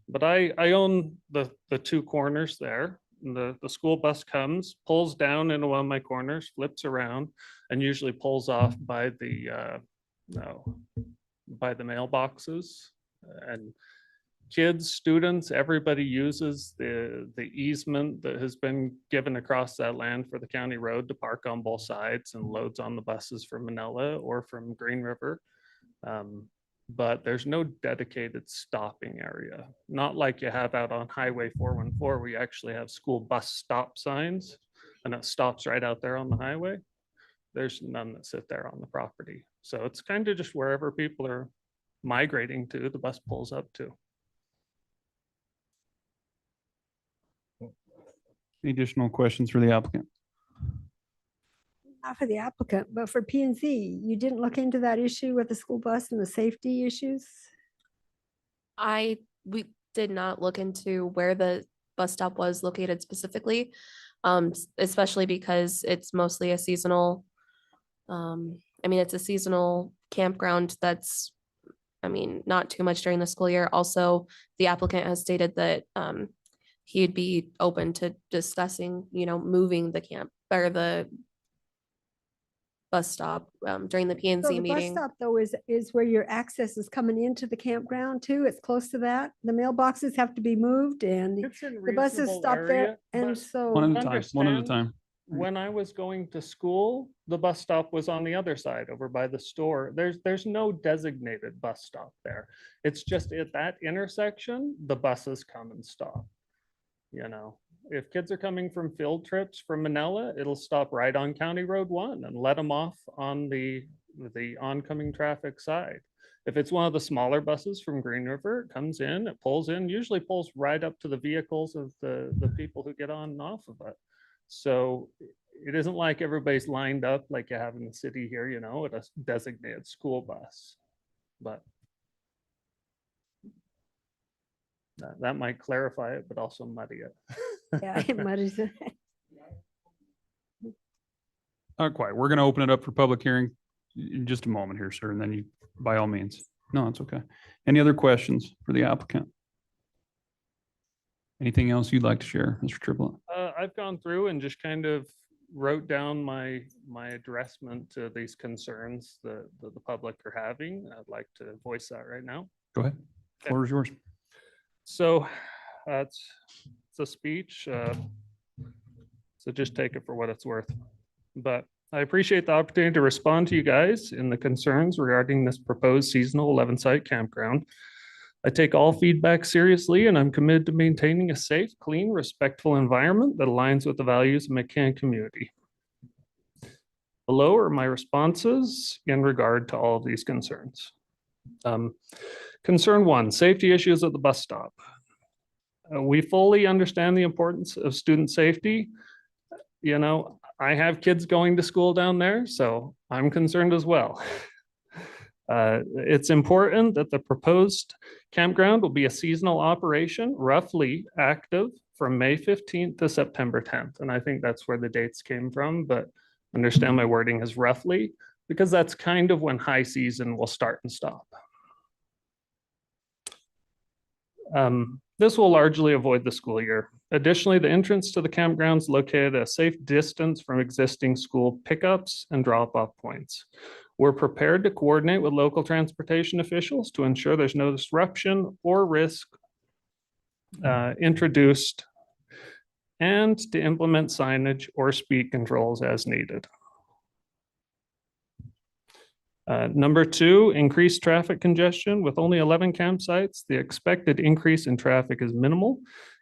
But I own the 2 corners there. The school bus comes, pulls down into one of my corners, flips around, and usually pulls off by the mailboxes. And kids, students, everybody uses the easement that has been given across that land for the county road to park on both sides and loads on the buses from Manila or from Green River. But there's no dedicated stopping area. Not like you have out on Highway 414, where you actually have school bus stop signs and it stops right out there on the highway. there's none that sit there on the property. So it's kind of just wherever people are migrating to, the bus pulls up to. Any additional questions for the applicant? Not for the applicant, but for P and Z, you didn't look into that issue with the school bus and the safety issues? We did not look into where the bus stop was located specifically, especially because it's mostly a seasonal. It's a seasonal campground that's, not too much during the school year. Also, the applicant has stated that he'd be open to discussing, moving the camp or the bus stop during the P and So Z the bus meeting. stop though is where your access is coming into the campground too. It's close to that. The mailboxes have to be moved and It's in the buses reasonable stop there. area, And but so. One at a time, one at a Understand. time. when I was going to school, the bus stop was on the other side over by the store. There's no designated bus stop there. It's just at that intersection, the buses come and stop. You know, if kids are coming from field trips from Manila, it'll stop right on County Road 1 and let them off on the oncoming traffic side. If it's one of the smaller buses from Green River, it comes in, it pulls in, usually pulls right up to the vehicles of the people who get on and off of it. So it isn't like everybody's lined up like you have in the city here, you know, at a designated school bus. But that might clarify it, but also muddy it. Yeah, it muddies it. Quiet. We're going to open it up for public hearing in just a moment here, sir, and then you, by all means. No, it's okay. Any other questions for the applicant? Anything else you'd like to share, Mr. Triplett? I've gone through and just kind of wrote down my addressment to these concerns that the public are having. I'd like to voice that right now. Go ahead. Floor is yours. So it's a speech. So just take it for what it's worth. But I appreciate the opportunity to respond to you guys in the concerns regarding this proposed seasonal 11-site campground. I take all feedback seriously, and I'm committed to maintaining a safe, clean, respectful environment that aligns with the values of the McCann community. Below are my responses in regard to all of these concerns. Concern 1, safety issues at the bus stop. We fully understand the importance of student safety. You know, I have kids going to school down there, so I'm concerned as well. It's important that the proposed campground will be a seasonal operation, roughly active from May 15th to September 10th. And I think that's where the dates came from, but understand my wording is roughly, because that's kind of when high season will start and stop. This will largely avoid the school year. Additionally, the entrance to the campground is located at a safe distance from existing school pickups and drop-off points. We're prepared to coordinate with local transportation officials to ensure there's no disruption or risk introduced, and to implement signage or speed controls as needed. Number 2, increased traffic congestion. With only 11 campsites, the expected increase in traffic is minimal.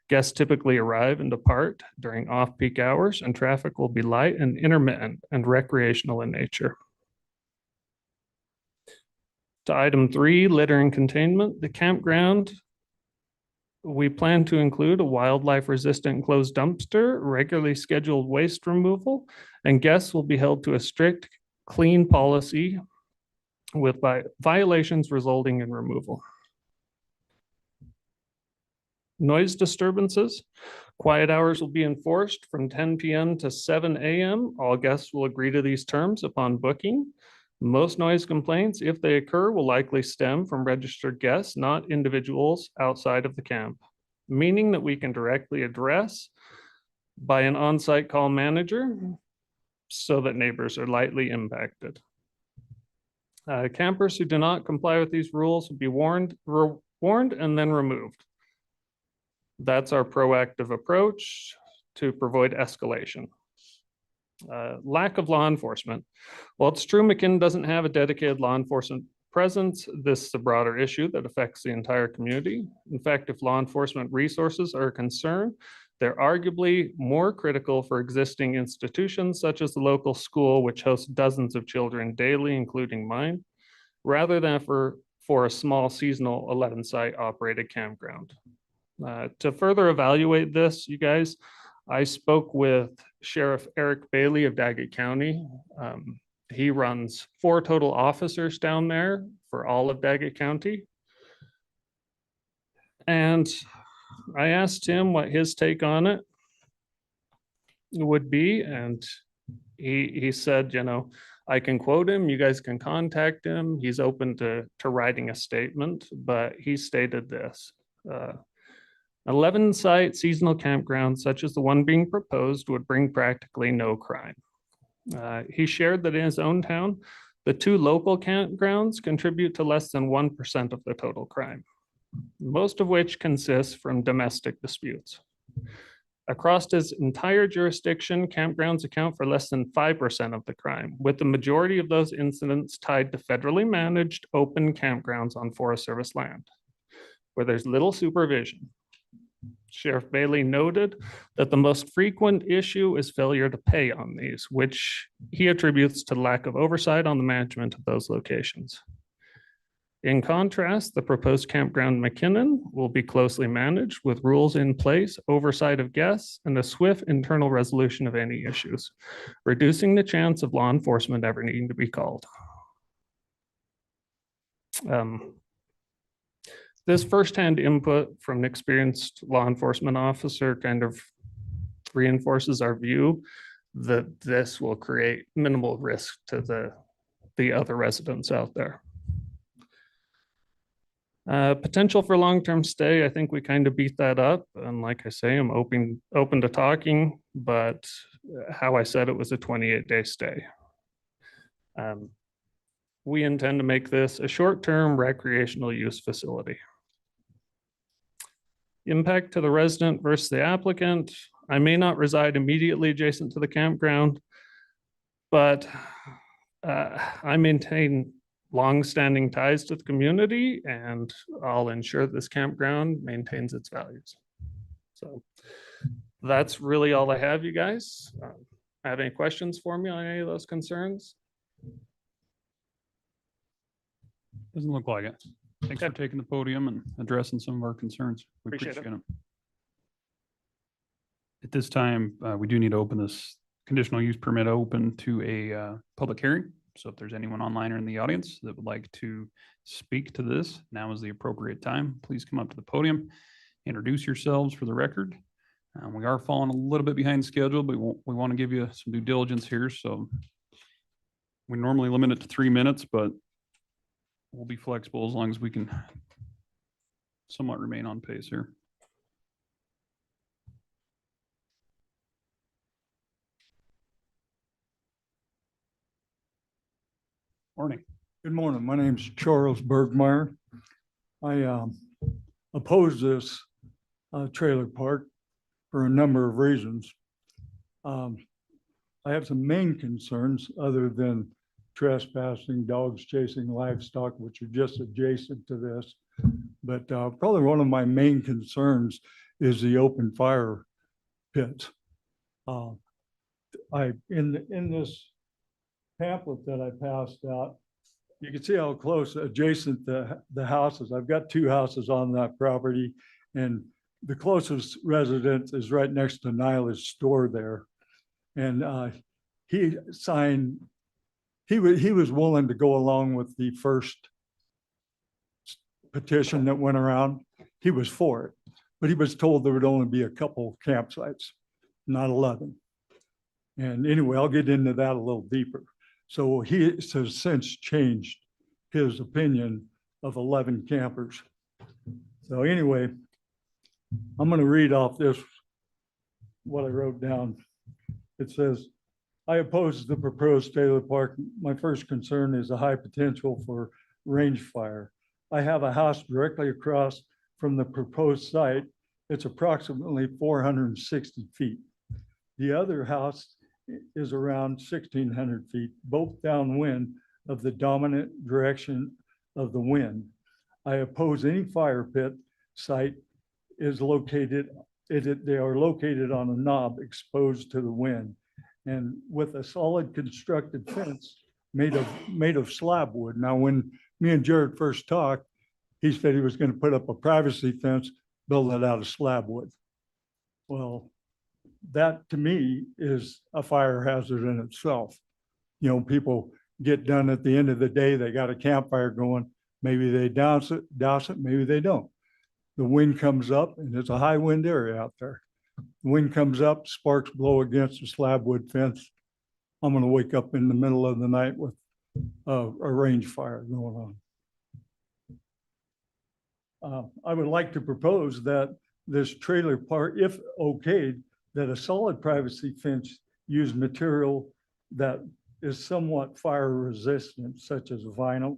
Guests typically arrive and depart during off-peak hours, and traffic will be light and intermittent and recreational in nature. To item 3, litter and containment. The campground, we plan to include a wildlife-resistant enclosed dumpster, regularly scheduled waste removal, and guests will be held to a strict clean policy with violations resulting in removal. Noise disturbances. Quiet hours will be enforced from 10 p.m. to 7 a.m. All guests will agree to these terms upon booking. Most noise complaints, if they occur, will likely stem from registered guests, not individuals outside of the camp, meaning that we can directly address by an on-site call manager so that neighbors are lightly impacted. Campers who do not comply with these rules will be warned and then removed. That's our proactive approach to avoid escalation. Lack of law enforcement. Well, it's true McKinney doesn't have a dedicated law enforcement presence, this is a broader issue that affects the entire community. In fact, if law enforcement resources are a concern, they're arguably more critical for existing institutions such as the local school, which hosts dozens of children daily, including mine, rather than for a small seasonal 11-site operated campground. To further evaluate this, you guys, I spoke with Sheriff Eric Bailey of Daggett County. He runs 4 total officers down there for all of Daggett County. And I asked him what his take on it would be, and he said, you know, I can quote him, you guys can contact him. He's open to writing a statement, but he stated this. 11-site seasonal campgrounds such as the one being proposed would bring practically no crime. He shared that in his own town, the 2 local campgrounds contribute to less than 1% of the total crime, most of which consists from domestic disputes. Across his entire jurisdiction, campgrounds account for less than 5% of the crime, with the majority of those incidents tied to federally managed open campgrounds on Forest Service land, where there's little supervision. Sheriff Bailey noted that the most frequent issue is failure to pay on these, which he attributes to lack of oversight on the management of those locations. In contrast, the proposed campground McKinnon will be closely managed with rules in place, oversight of guests, and a swift internal resolution of any issues, reducing the chance of law enforcement ever needing to be called. This firsthand input from an experienced law enforcement officer kind of reinforces our view that this will create minimal risk to the other residents out there. Potential for long-term stay, I think we kind of beat that up. And like I say, I'm open to talking, but how I said it was a 28-day stay. We intend to make this a short-term recreational use facility. Impact to the resident versus the applicant. I may not reside immediately adjacent to the campground, but I maintain long-standing ties to the community, and I'll ensure this campground maintains its values. So that's really all I have, you guys. Have any questions for me on any of those concerns? Doesn't look like it. Thanks for taking the podium and addressing some of our concerns. We Appreciate appreciate it. it. At this time, we do need to open this conditional use permit open to a public hearing. So if there's anyone online or in the audience that would like to speak to this, now is the appropriate time. Please come up to the podium, introduce yourselves for the record. We are falling a little bit behind schedule, but we want to give you some due diligence here. So we normally limit it to 3 minutes, but we'll be flexible as long as we can somewhat remain on pace here. Morning. Good morning. My name's Charles Bergmeyer. I oppose this trailer park for a number of reasons. I have some main concerns other than trespassing, dogs chasing livestock, which are just adjacent to this. But probably one of my main concerns is the open fire pits. In this pamphlet that I passed out, you can see how close adjacent the houses. I've got 2 houses on that property, and the closest residence is right next to Nyla's store there. And he was willing to go along with the first petition that went around. He was for it, but he was told there would only be a couple campsites, not 11. And anyway, I'll get into that a little deeper. So he has since changed his opinion of 11 campers. So anyway, I'm going to read off this, what I wrote down. It says, I oppose the proposed trailer park. My first concern is the high potential for range fire. I have a house directly across from the proposed site. It's approximately 460 feet. The other house is around 1,600 feet, both downwind of the dominant direction of the wind. I oppose any fire pit site is located, they are located on a knob exposed to the wind. And with a solid constructed fence made of slab wood. Now, when me and Jared first talked, he said he was going to put up a privacy fence, build it out of slab wood. Well, that to me is a fire hazard in itself. You know, people get done at the end of the day, they got a campfire going, maybe they douse it, maybe they don't. The wind comes up and it's a high wind area out there. The wind comes up, sparks blow against the slab wood fence. I'm gonna wake up in the middle of the night with a range fire going on. I would like to propose that this trailer park, if okayed, that a solid privacy fence use material that is somewhat fire resistant, such as vinyl.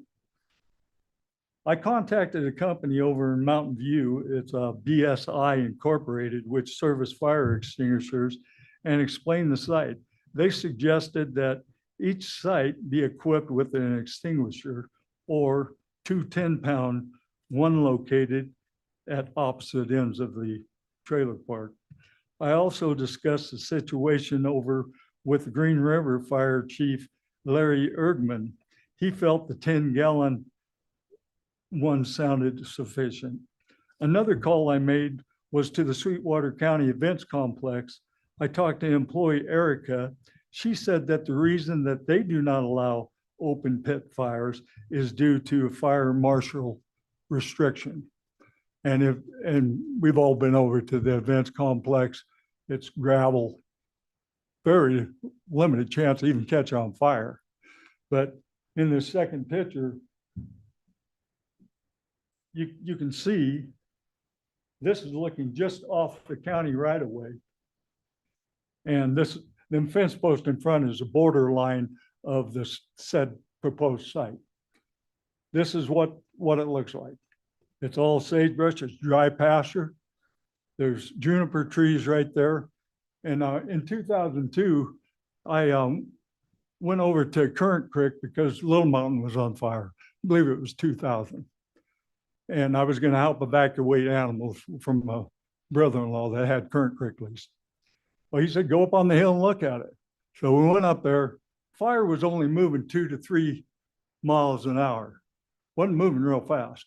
I contacted a company over in Mountain View. It's a BSI Incorporated, which service fire extinguishers, and explained the site. They suggested that each site be equipped with an extinguisher or 2 10-pound, one located at opposite ends of the trailer park. I also discussed the situation over with Green River Fire Chief Larry Erdman. He felt the 10-gallon one sounded sufficient. Another call I made was to the Sweetwater County Events Complex. I talked to employee Erica. She said that the reason that they do not allow open pit fires is due to a fire marshal restriction. And we've all been over to the events complex. It's gravel, very limited chance to even catch on fire. But in this second picture, you can see this is looking just off the county right of way. And the fence post in front is a borderline of this said proposed site. This is what it looks like. It's all sagebrush, it's dry pasture. There's juniper trees right there. And in 2002, I went over to Current Creek because Little Mountain was on fire. I believe it was 2000. And I was going to help evacuate animals from my brother-in-law that had Current Creek leased. Well, he said, go up on the hill and look at it. So we went up there. Fire was only moving 2 to 3 miles an hour. Wasn't moving real fast.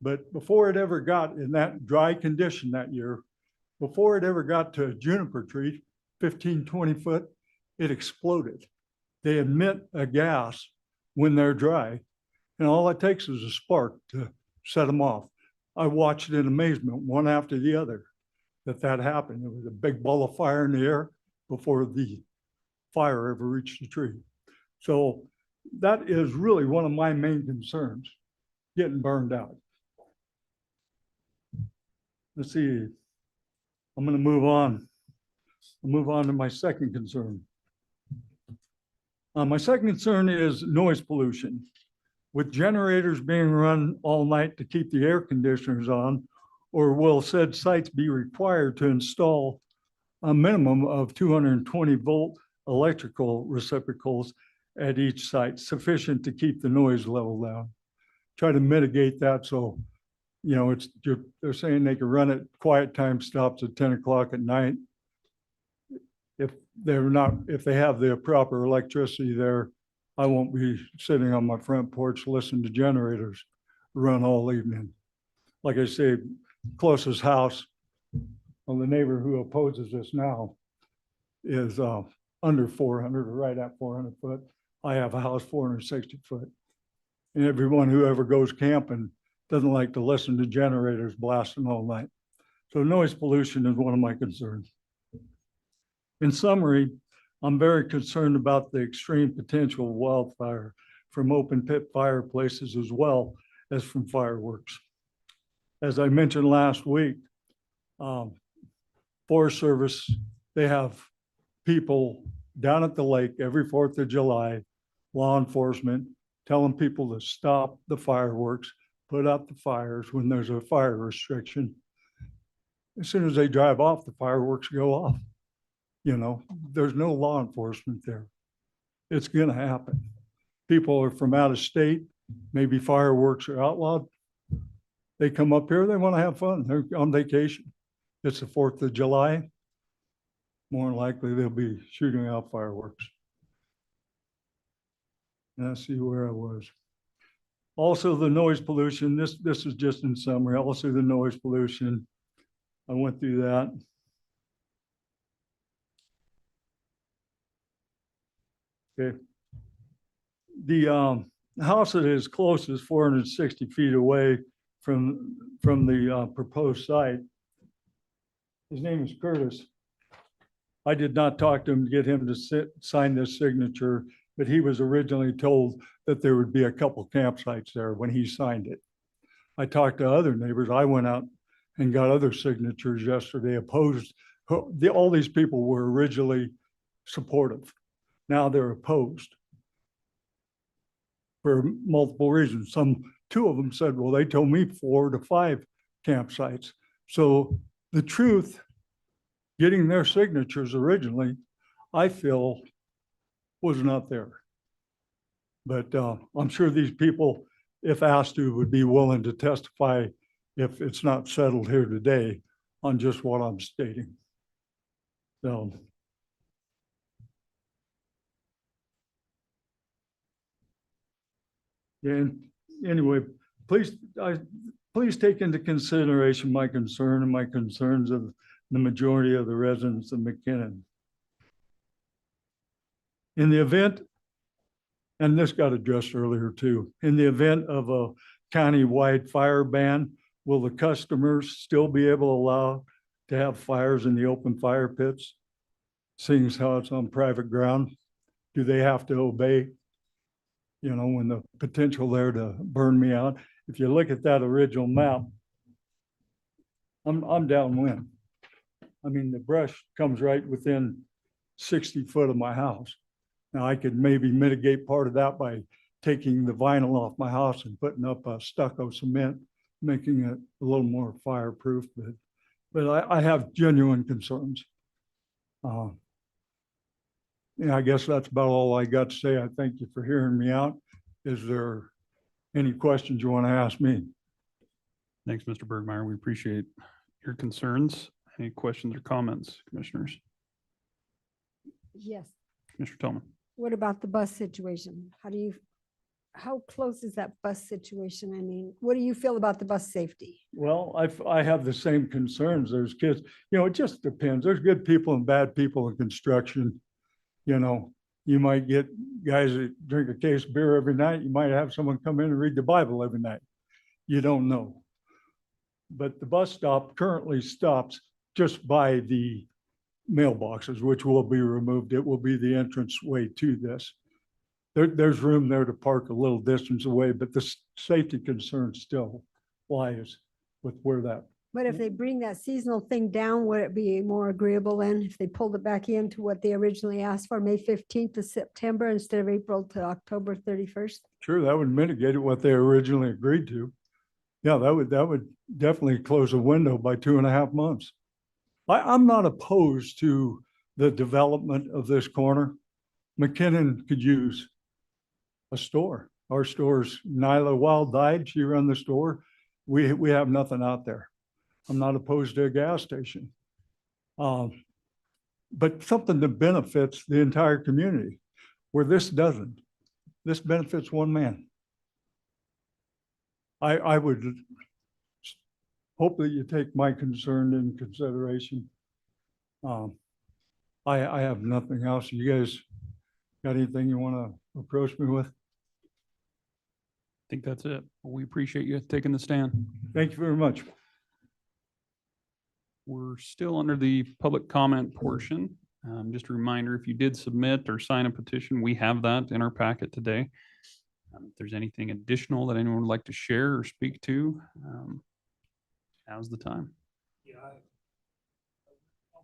But before it ever got in that dry condition that year, before it ever got to a juniper tree, 15, 20 foot, it exploded. They emit a gas when they're dry, and all it takes is a spark to set them off. I watched it in amazement, one after the other, that happened. It was a big ball of fire in the air before the fire ever reached the tree. So that is really one of my main concerns, getting burned out. Let's see. I'm going to move on. I'll move on to my second concern. My second concern is noise pollution. With generators being run all night to keep the air conditioners on, or will said sites be required to install a minimum of 220 volt electrical reciprocals at each site, sufficient to keep the noise level down? Try to mitigate that so, you know, they're saying they can run it quiet time stops at 10 o'clock at night. If they have the proper electricity there, I won't be sitting on my front porch listening to generators run all evening. Like I say, closest house on the neighbor who opposes this now is under 400 or right at 400 foot. I have a house 460 foot. And everyone who ever goes camping doesn't like to listen to generators blasting all night. So noise pollution is one of my concerns. In summary, I'm very concerned about the extreme potential of wildfire from open pit fireplaces as well as from fireworks. As I mentioned last week, Forest Service, they have people down at the lake every 4th of July, law enforcement, telling people to stop the fireworks, put out the fires when there's a fire restriction. As soon as they drive off, the fireworks go off. You know, there's no law enforcement there. It's going to happen. People are from out of state. maybe fireworks are outlawed. They come up here, they want to have fun. They're on vacation. It's the 4th of July. More than likely, they'll be shooting out fireworks. And I see where I was. Also, the noise pollution, this is just in summary. Also, the noise pollution. I went through that. Okay. The house that is closest, 460 feet away from the proposed site. His name is Curtis. I did not talk to him to get him to sign this signature, but he was originally told that there would be a couple campsites there when he signed it. I talked to other neighbors. I went out and got other signatures yesterday opposed. All these people were originally supportive. Now they're opposed for multiple reasons. Two of them said, well, they told me 4 to 5 campsites. So the truth, getting their signatures originally, I feel was not there. But I'm sure these people, if asked to, would be willing to testify if it's not settled here today on just what I'm stating. So. And anyway, please take into consideration my concern and my concerns of the majority of the residents of McKinnon. In the event, and this got addressed earlier too, in the event of a county-wide fire ban, will the customers still be able to have fires in the open fire pits, seeing as how it's on private ground? Do they have to obey, you know, when the potential there to burn me out? If you look at that original map, I'm downwind. I mean, the brush comes right within 60 foot of my house. Now I could maybe mitigate part of that by taking the vinyl off my house and putting up a stucco cement, making it a little more fireproof, but I have genuine concerns. Yeah, I guess that's about all I got to say. I thank you for hearing me out. Is there any questions you want to ask me? Thanks, Mr. Bergmeyer. We appreciate your concerns. Any questions or comments, commissioners? Yes. Commissioner Tillman. What about the bus situation? How close is that bus situation? I mean, what do you feel about the bus safety? Well, I have the same concerns. There's kids, you know, it just depends. There's good people and bad people in construction. You know, you might get guys that drink a case of beer every night. You might have someone come in and read the Bible every night. You don't know. But the bus stop currently stops just by the mailboxes, which will be removed. It will be the entrance way to this. There's room there to park a little distance away, but the safety concern still lies with where that. But if they bring that seasonal thing down, would it be more agreeable then if they pulled it back into what they originally asked for, May 15th to September instead of April to October 31st? Sure, that would mitigate what they originally agreed to. Yeah, that would definitely close a window by 2.5 months. I'm not opposed to the development of this corner. McKinnon could use a store. Our stores, Nyla Wild died, she ran the store. We have nothing out there. I'm not opposed to a gas station. But something that benefits the entire community, where this doesn't. This benefits one man. I would hope that you take my concern in consideration. I have nothing else. You guys got anything you want to approach me with? I think that's it. We appreciate you taking the stand. Thank you very much. We're still under the public comment portion. Just a reminder, if you did submit or sign a petition, we have that in our packet today. If there's anything additional that anyone would like to share or speak to, now's the time. Yeah.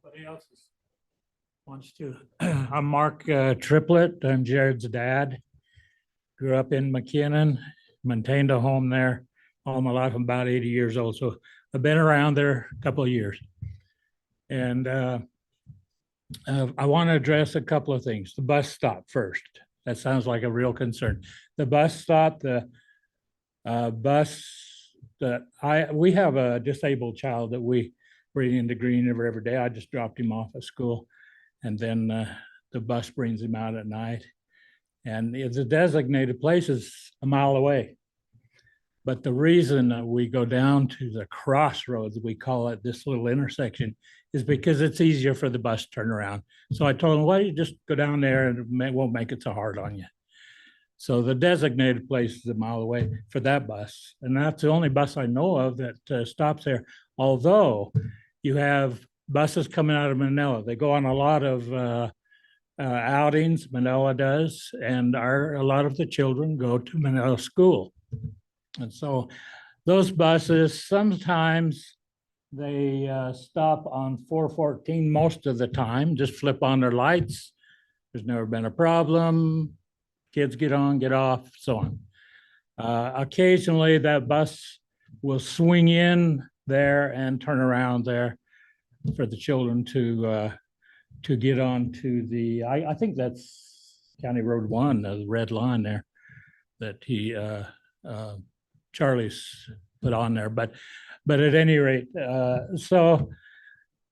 Nobody else wants to. I'm Mark Triplett. I'm Jared's dad. Grew up in McKinnon, maintained a home there all my life. I'm about 80 years old. So I've been around there a couple of years. And I want to address a couple of things. The bus stop first. That sounds like a real concern. The bus stop, the bus that we have a disabled child that we bring into Green River every day. I just dropped him off at school, and then the bus brings him out at night. And it's a designated place is a mile away. But the reason that we go down to the crossroads, we call it this little intersection, is because it's easier for the bus to turn around. So I told him, why don't you just go down there and it won't make it so hard on you. So the designated place is a mile away for that bus. And that's the only bus I know of that stops there. Although you have buses coming out of Manila. They go on a lot of outings, Manila does, and a lot of the children go to Manila school. And so those buses, sometimes they stop on 414 most of the time, just flip on their lights. There's never been a problem. Kids get on, get off, so on. Occasionally that bus will swing in there and turn around there for the children to get on to the, I think that's County Road 1, the red line there that Charlie's put on there. But at any rate, so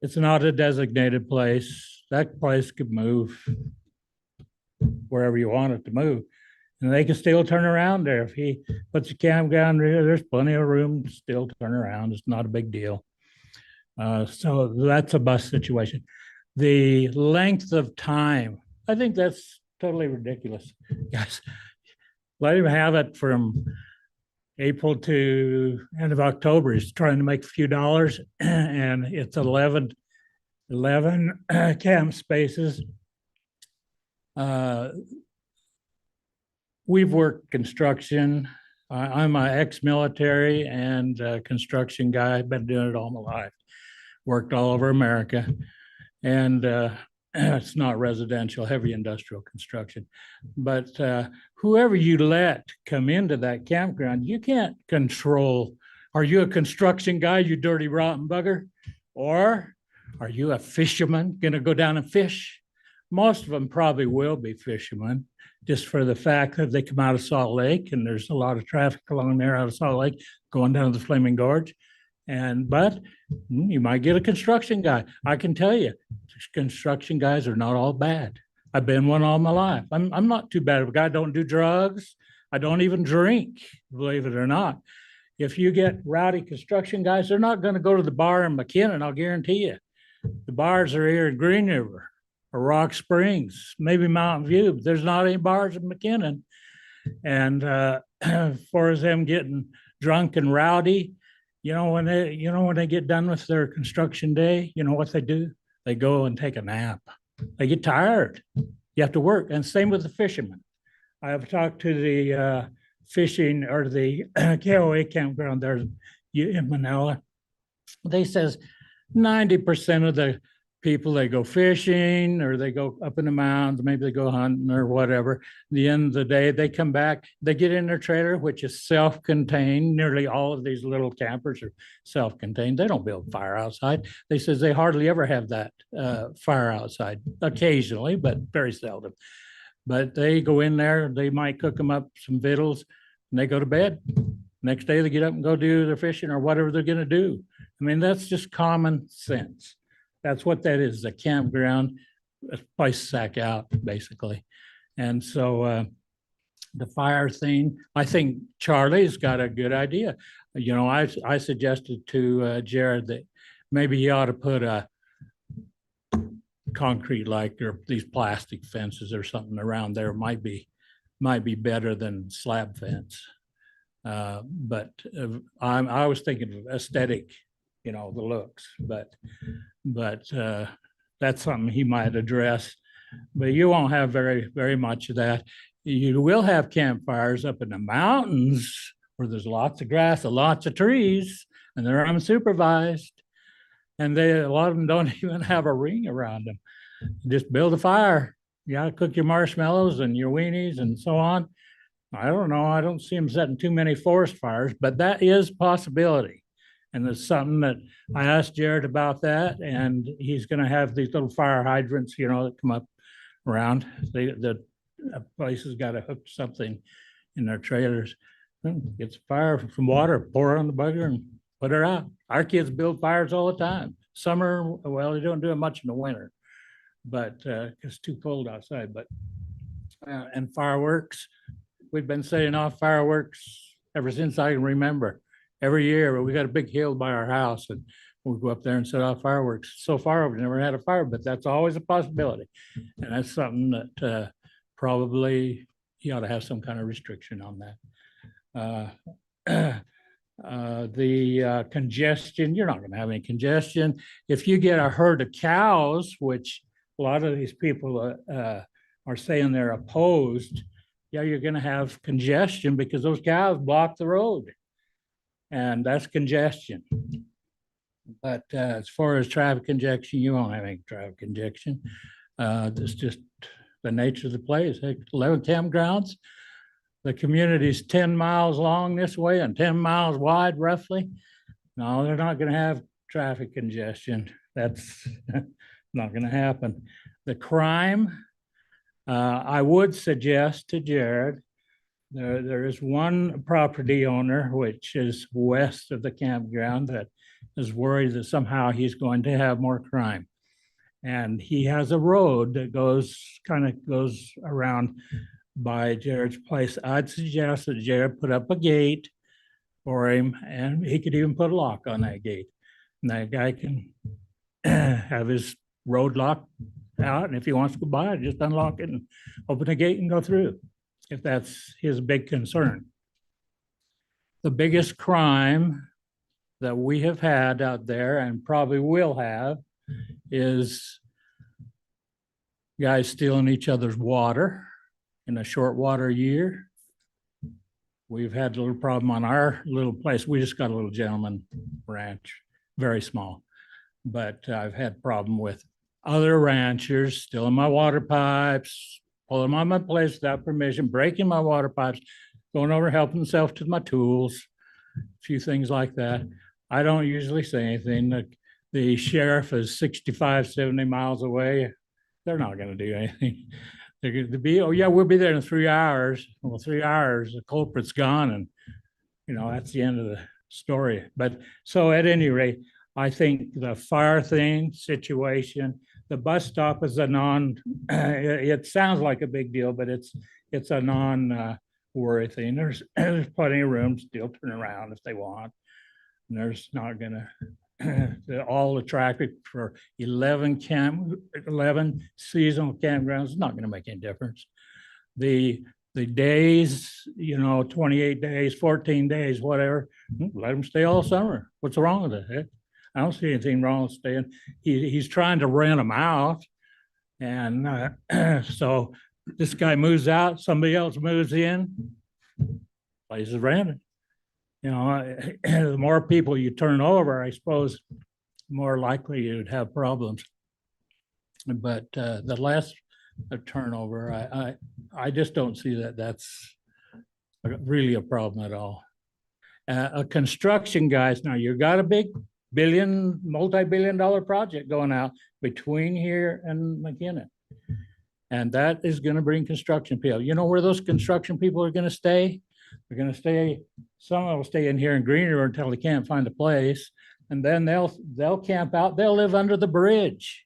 it's not a designated place. That place could move wherever you want it to move. And they can still turn around there. If he puts a campground there, there's plenty of room to still turn around. It's not a big deal. So that's a bus situation. The length of time, I think that's totally ridiculous. Guys, let him have it from April to end of October. He's trying to make a few dollars, and it's 11 camp spaces. We've worked construction. I'm an ex-military and construction guy. I've been doing it all my life. Worked all over America. And it's not residential, heavy industrial construction. But whoever you let come into that campground, you can't control. Are you a construction guy, you dirty rotten bugger? Or are you a fisherman gonna go down and fish? Most of them probably will be fishermen, just for the fact that they come out of Salt Lake and there's a lot of traffic along there out of Salt Lake going down to the Flaming Gorge. But you might get a construction guy. I can tell you, construction guys are not all bad. I've been one all my life. I'm not too bad of a guy. I don't do drugs. I don't even drink, believe it or not. If you get rowdy construction guys, they're not going to go to the bar in McKinnon, I'll guarantee you. The bars are here in Green River or Rock Springs, maybe Mountain View, but there's not any bars in McKinnon. And as far as them getting drunk and rowdy, when they get done with their construction day, you know what they do? They go and take a nap. They get tired. You have to work. And same with the fishermen. I have talked to the fishing or the KOA campground there in Manila. They says 90% of the people, they go fishing or they go up in the mountains, maybe they go hunting or whatever. At the end of the day, they come back, they get in their trailer, which is self-contained. Nearly all of these little campers are self-contained. They don't build fire outside. They says they hardly ever have that fire outside, occasionally, but very seldom. But they go in there, they might cook them up some victuals and they go to bed. Next day they get up and go do their fishing or whatever they're gonna do. I mean, that's just common sense. That's what that is, a campground, a place to sack out, basically. And so the fire thing, I think Charlie's got a good idea. I suggested to Jared that maybe he ought to put a concrete or these plastic fences or something around there might be better than slab fence. But I was thinking of aesthetic, the looks, but that's something he might address. But you won't have very, very much of that. You will have campfires up in the mountains where there's lots of grass and lots of trees, and they're unsupervised. And a lot of them don't even have a ring around them. Just build a fire. You gotta cook your marshmallows and your weenies and so on. I don't know. I don't see them setting too many forest fires, but that is a possibility. And it's something that I asked Jared about that, and he's going to have these little fire hydrants, that come up around. The place has got to hook something in their trailers. Gets a fire from water, pour it on the bugger and put her out. Our kids build fires all the time. Summer, well, they don't do it much in the winter, but it's too cold outside. But and fireworks, we've been setting off fireworks ever since I can remember. Every year, we got a big hill by our house, and we go up there and set off fireworks. So far, we've never had a fire, but that's always a possibility, and that's something that probably you ought to have some kind of restriction on that. The congestion, you're not going to have any congestion. If you get a herd of cows, which a lot of these people are saying they're opposed, yeah, you're going to have congestion because those cows block the road. And that's congestion. But as far as traffic congestion, you won't have any traffic congestion. It's just the nature of the place. 11 campgrounds. The community is 10 miles long this way and 10 miles wide roughly. No, they're not going to have traffic congestion. That's not going to happen. The crime, I would suggest to Jared, there is one property owner, which is west of the campground, that is worried that somehow he's going to have more crime. And he has a road that kind of goes around by Jared's place. I'd suggest that Jared put up a gate for him, and he could even put a lock on that gate. And that guy can have his road locked out, and if he wants to go by, just unlock it and open the gate and go through, if that's his big concern. The biggest crime that we have had out there, and probably will have, is guys stealing each other's water in a short water year. We've had a little problem on our little place. We just got a little gentleman ranch, very small. But I've had problem with other ranchers stealing my water pipes, pulling on my place without permission, breaking my water pipes, going over, helping themselves to my tools, a few things like that. I don't usually say anything. The sheriff is 65, 70 miles away. They're not going to do anything. They're going to be, oh yeah, we'll be there in 3 hours. Well, 3 hours, the culprit's gone, and that's the end of the story. But so at any rate, I think the fire thing situation, the bus stop is it sounds like a big deal, but it's a non-worry thing. There's plenty of room to still turn around if they want. And there's not gonna, all the traffic for 11 seasonal campgrounds is not gonna make any difference. The days, 28 days, 14 days, whatever, let them stay all summer. What's wrong with it? I don't see anything wrong with staying. He's trying to rent them out. And so this guy moves out, somebody else moves in, place is rented. The more people you turn over, I suppose, the more likely you'd have problems. But the less turnover, I just don't see that's really a problem at all. A construction guys, now you've got a big multi-billion-dollar project going out between here and McKinnon. And that is going to bring construction people. You know where those construction people are going to stay? They're going to stay, some will stay in here in Greener until they can't find a place. And then they'll camp out. They'll live under the bridge.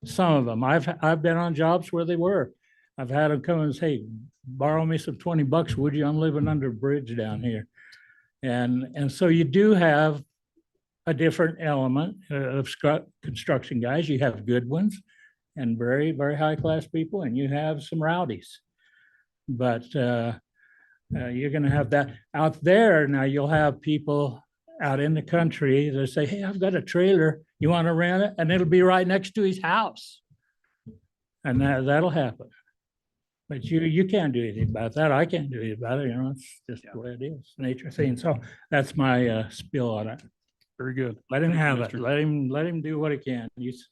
Some of them. I've been on jobs where they were. I've had them come and say, borrow me some $20, would you? I'm living under a bridge down here. And so you do have a different element of construction guys. You have good ones and very, very high class people, and you have some rowdies. But you're going to have that out there. Now you'll have people out in the country that say, hey, I've got a trailer. You want to rent it? And it'll be right next to his house. And that'll happen. But you can't do anything about that. I can't do anything about it. It's just the way it is, nature thing. So that's my spiel on it. Very good. Let him have it. Mr. Let him do what he can. He's,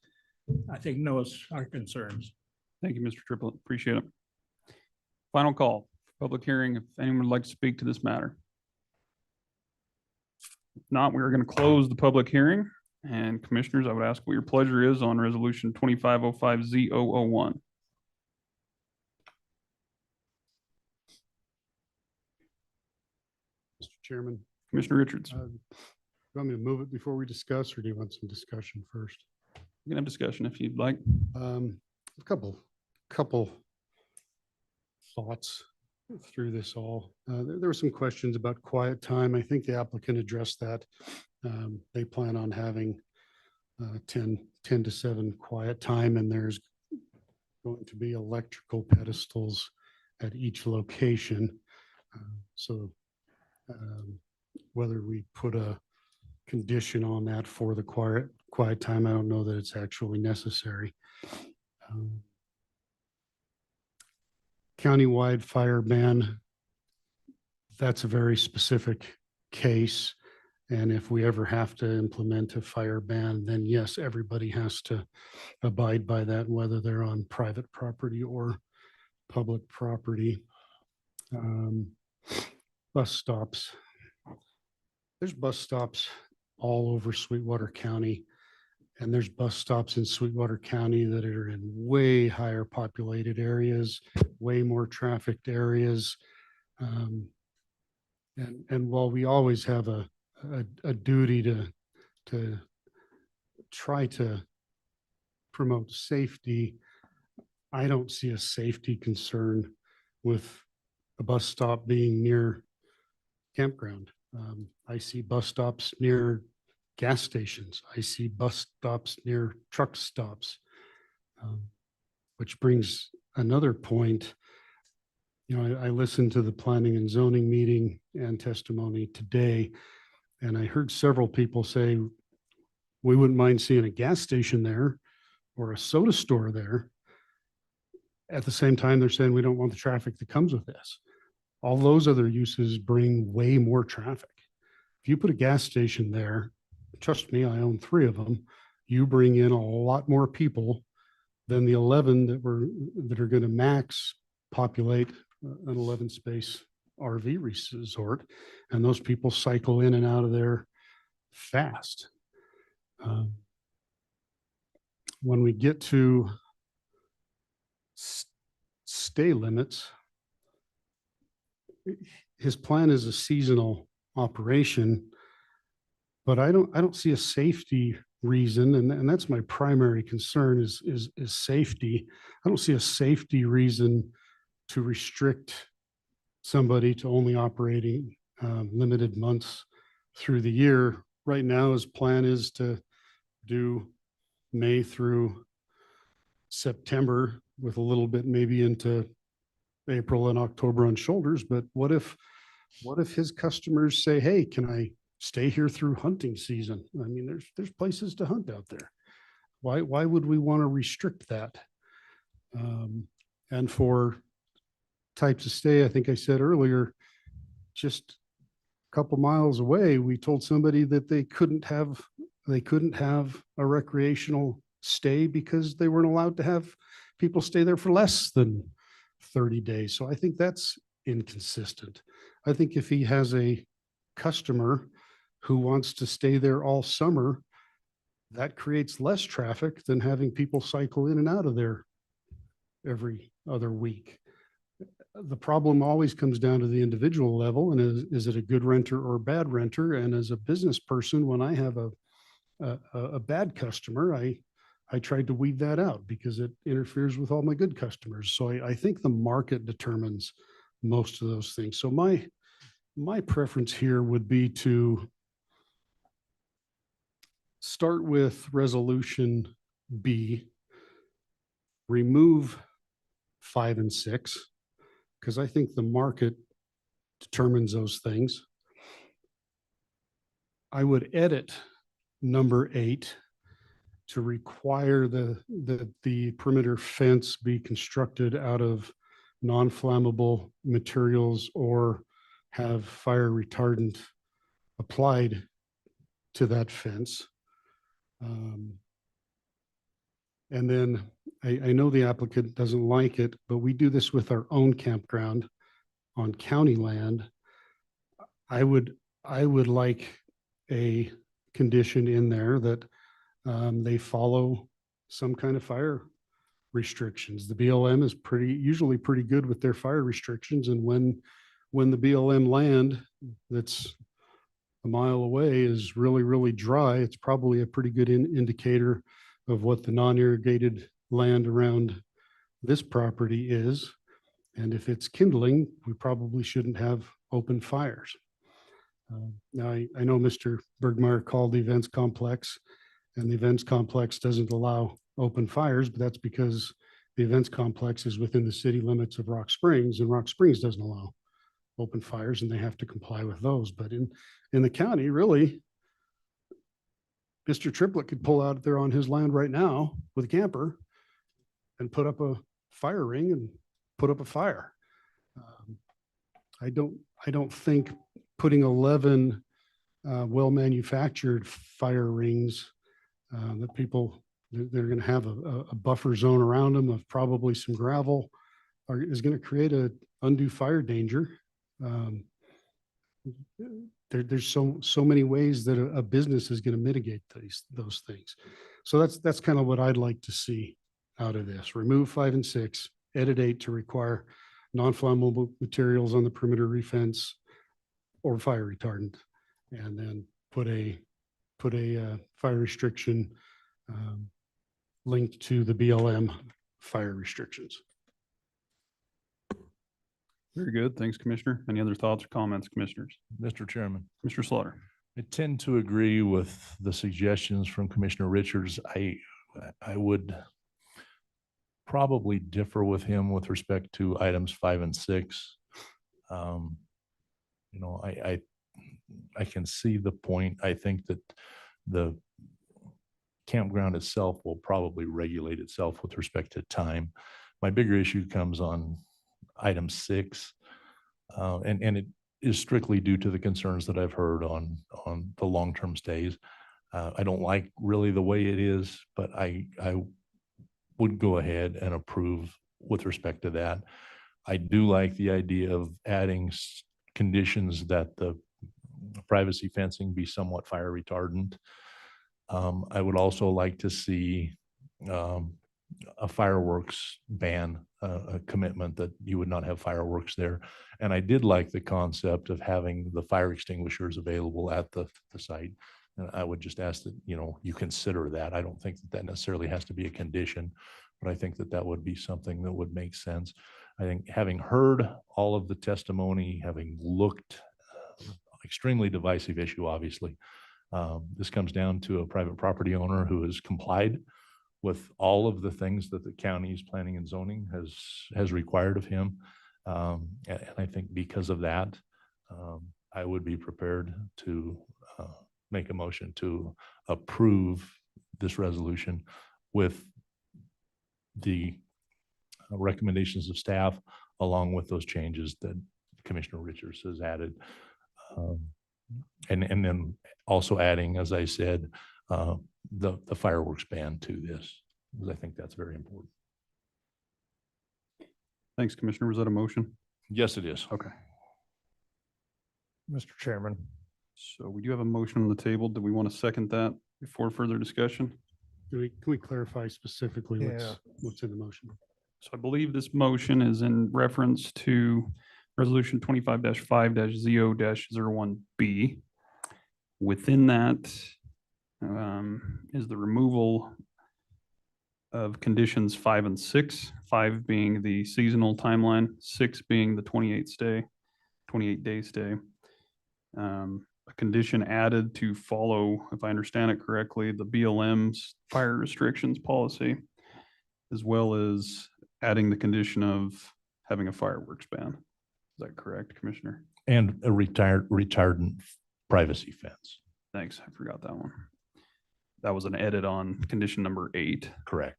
I think, knows our concerns. Thank you, Mr. Triplett. Appreciate it. Final call, public hearing, if anyone would like to speak to this matter. If not, we are going to close the public hearing. And commissioners, I would ask what your pleasure is on resolution 2505Z001. Chairman, Commissioner Richards. you want me to move it before we discuss, or do you want some discussion first? We can have discussion if you'd like. A couple thoughts through this all. There were some questions about quiet time. I think the applicant addressed that. They plan on having 10 to 7 quiet time, and there's going to be electrical pedestals at each location. So whether we put a condition on that for the quiet time, I don't know that it's actually necessary. Countywide fire ban, that's a very specific case. And if we ever have to implement a fire ban, then yes, everybody has to abide by that, whether they're on private property or public property. Bus stops. There's bus stops all over Sweetwater County. And there's bus stops in Sweetwater County that are in way higher populated areas, way more trafficked areas. And while we always have a duty to try to promote safety, I don't see a safety concern with a bus stop being near campground. I see bus stops near gas stations. I see bus stops near truck stops, which brings another point. You know, I listened to the planning and zoning meeting and testimony today, and I heard several people say, we wouldn't mind seeing a gas station there or a soda store there. At the same time, they're saying we don't want the traffic that comes with this. All those other uses bring way more traffic. If you put a gas station there, trust me, I own 3 of them, you bring in a lot more people than the 11 that are going to max populate an 11 space RV resort. And those people cycle in and out of there fast. When we get to stay limits, his plan is a seasonal operation, but I don't see a safety reason, and that's my primary concern is safety. I don't see a safety reason to restrict somebody to only operating limited months through the year. Right now, his plan is to do May through September with a little bit maybe into April and October on shoulders. But what if his customers say, hey, can I stay here through hunting season? I mean, there's places to hunt out there. Why would we want to restrict that? And for types of stay, I think I said earlier, just a couple miles away, we told somebody that they couldn't have a recreational stay because they weren't allowed to have people stay there for less than 30 days. So I think that's inconsistent. I think if he has a customer who wants to stay there all summer, that creates less traffic than having people cycle in and out of there every other week. The problem always comes down to the individual level, and is it a good renter or a bad renter? And as a business person, when I have a bad customer, I tried to weed that out because it interferes with all my good customers. So I think the market determines most of those things. So my preference here would be to start with resolution B, remove 5 and 6, because I think the market determines those things. I would edit number 8 to require the perimeter fence be constructed out of non-flammable materials or have fire retardant applied to that fence. And then I know the applicant doesn't like it, but we do this with our own campground on county land. I would like a condition in there that they follow some kind of fire restrictions. The BLM is usually pretty good with their fire restrictions, and when when the BLM land that's a mile away is really, really dry, it's probably a pretty good indicator of what the non-irrigated land around this property is. And if it's kindling, we probably shouldn't have open fires. Now, I know Mr. Bergmeyer called the events complex, and the events complex doesn't allow open fires, but that's because the events complex is within the city limits of Rock Springs, and Rock Springs doesn't allow open fires, and they have to comply with those. But in the county, really, Mr. Triplett could pull out there on his land right now with a camper and put up a fire ring and put up a fire. I don't think putting 11 well-manufactured fire rings that people, they're going to have a buffer zone around them of probably some gravel is going to create an undue fire danger. There's so many ways that a business is going to mitigate those things. So that's kind of what I'd like to see out of this. Remove 5 and 6, edit 8 to require non-flammable materials on the perimeter fence or fire retardant, and then put a fire restriction linked to the BLM fire restrictions. Very good. Thanks, Commissioner. Any other thoughts or comments, commissioners? Mr. Chairman, Commissioner Slaughter. I tend to agree with the suggestions from Commissioner Richards. I would probably differ with him with respect to items 5 and 6. You know, I can see the point. I think that the campground itself will probably regulate itself with respect to time. My bigger issue comes on item 6, and it is strictly due to the concerns that I've heard on the long-term stays. I don't like really the way it is, but I would go ahead and approve with respect to that. I do like the idea of adding conditions that the privacy fencing be somewhat fire retardant. I would also like to see a fireworks ban, a commitment that you would not have fireworks there. And I did like the concept of having the fire extinguishers available at the site. And I would just ask that, you know, you consider that. I don't think that necessarily has to be a condition, but I think that would be something that would make sense. I think having heard all of the testimony, having looked, extremely divisive issue, obviously. This comes down to a private property owner who has complied with all of the things that the county's planning and zoning has required of him. And I think because of that, I would be prepared to make a motion to approve this resolution with the recommendations of staff, along with those changes that Commissioner Richards has added. And then also adding, as I said, the fireworks ban to this, because I think that's very important. Thanks, Commissioner. Was that a motion? Yes, it is. Okay. Mr. Chairman. So we do have a motion on the table. Do we want to second that before further discussion? Can we clarify specifically what's in the motion? So I believe this motion is in reference to Resolution 25-5-0-01B. Within that is the removal of conditions 5 and 6, 5 being the seasonal timeline, 6 being the 28-day stay. A condition added to follow, if I understand it correctly, the BLM's fire restrictions policy, as well as adding the condition of having a fireworks ban. Is that correct, Commissioner? And a retardant privacy fence. Thanks, I forgot that one. That was an edit on condition number 8. Correct.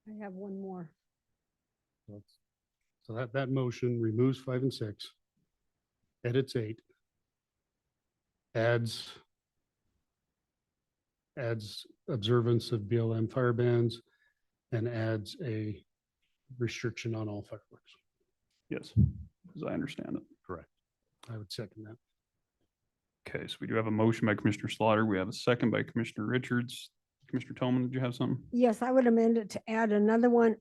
I have one more. So that motion removes 5 and 6, edits 8, adds observance of BLM fire bans, and adds a restriction on all fireworks. Yes, as I understand it. Correct. I would second that. Okay, so we do have a motion by Commissioner Slaughter. We have a second by Commissioner Richards. Commissioner Tolman, did you have something? Yes, I would amend it to add another one,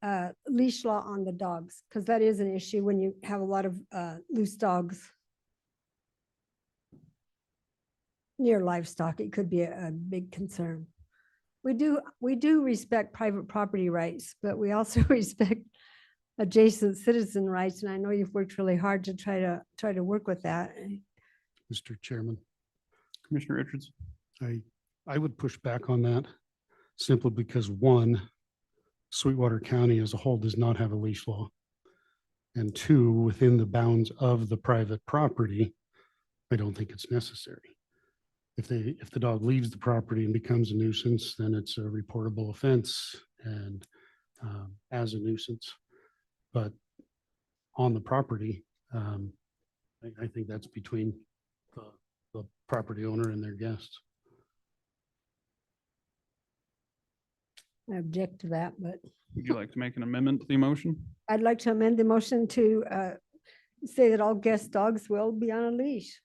leash law on the dogs, because that is an issue when you have a lot of loose dogs near livestock. It could be a big concern. We do respect private property rights, but we also respect adjacent citizen rights. And I know you've worked really hard to try to work with that. Mr. Chairman, Commissioner Richards? I would push back on that simply because one, Sweetwater County as a whole does not have a leash law. And two, within the bounds of the private property, I don't think it's necessary. If the dog leaves the property and becomes a nuisance, then it's a reportable offense and as a nuisance. But on the property, I think that's between the property owner and their guests. I object to that, but Would you like to make an amendment to the motion? I'd like to amend the motion to say that all guest dogs will be on a leash.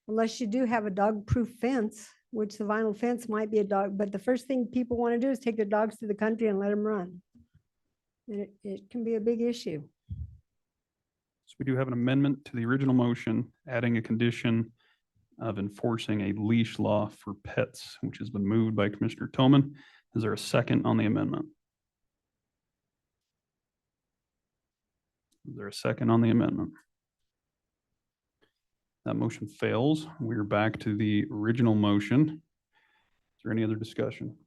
Unless you do have a dog-proof fence, which the vinyl fence might be a dog, but the first thing people want to do is take their dogs to the country and let them run. And it can be a big issue. So we do have an amendment to the original motion, adding a condition of enforcing a leash law for pets, which has been moved by Commissioner Toman. Is there a second on the amendment? Is there a second on the amendment? That motion fails. We're back to the original motion. Is there any other discussion?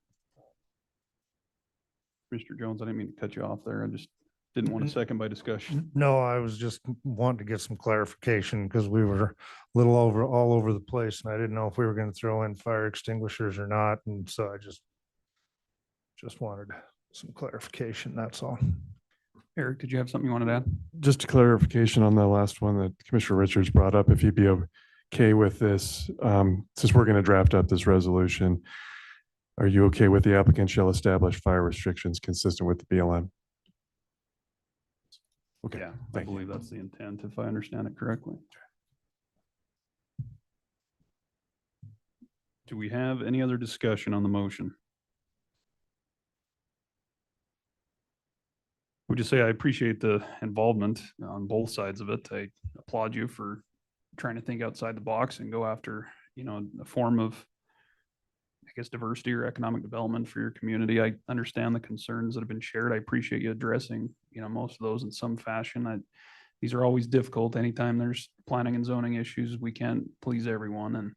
Mr. Jones, I didn't mean to cut you off there. I just didn't want a second by discussion. No, I was just wanting to get some clarification because we were a little all over the place and I didn't know if we were going to throw in fire extinguishers or not. And so I just wanted some clarification. That's all. Eric, did you have something you wanted to add? Just a clarification on the last one that Commissioner Richards brought up, if you'd be okay with this, since we're going to draft up this resolution, are you okay with the applicant shall establish fire restrictions consistent with the BLM? Okay, Yeah, I thank you. believe that's the intent, if I understand it correctly. Do we have any other discussion on the motion? Would you say I appreciate the involvement on both sides of it? I applaud you for trying to think outside the box and go after, a form of, I guess, diversity or economic development for your community. I understand the concerns that have been shared. I appreciate you addressing, most of those in some fashion. These are always difficult. Anytime there's planning and zoning issues, we can't please everyone. And,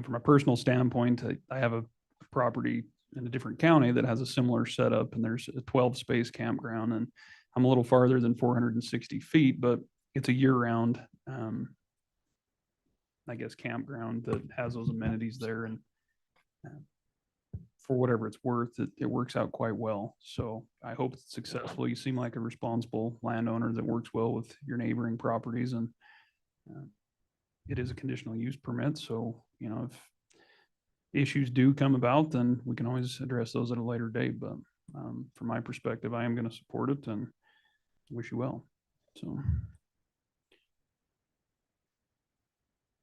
from a personal standpoint, I have a property in a different county that has a similar setup, and there's a 12-space campground, and I'm a little farther than 460 feet, but it's a year-round, I guess, campground that has those amenities there, and for whatever it's worth, it works out quite well. So I hope it's successful. You seem like a responsible landowner that works well with your neighboring properties, and it is a conditional use permit. So, if issues do come about, then we can always address those at a later date. But from my perspective, I am going to support it and wish you well. So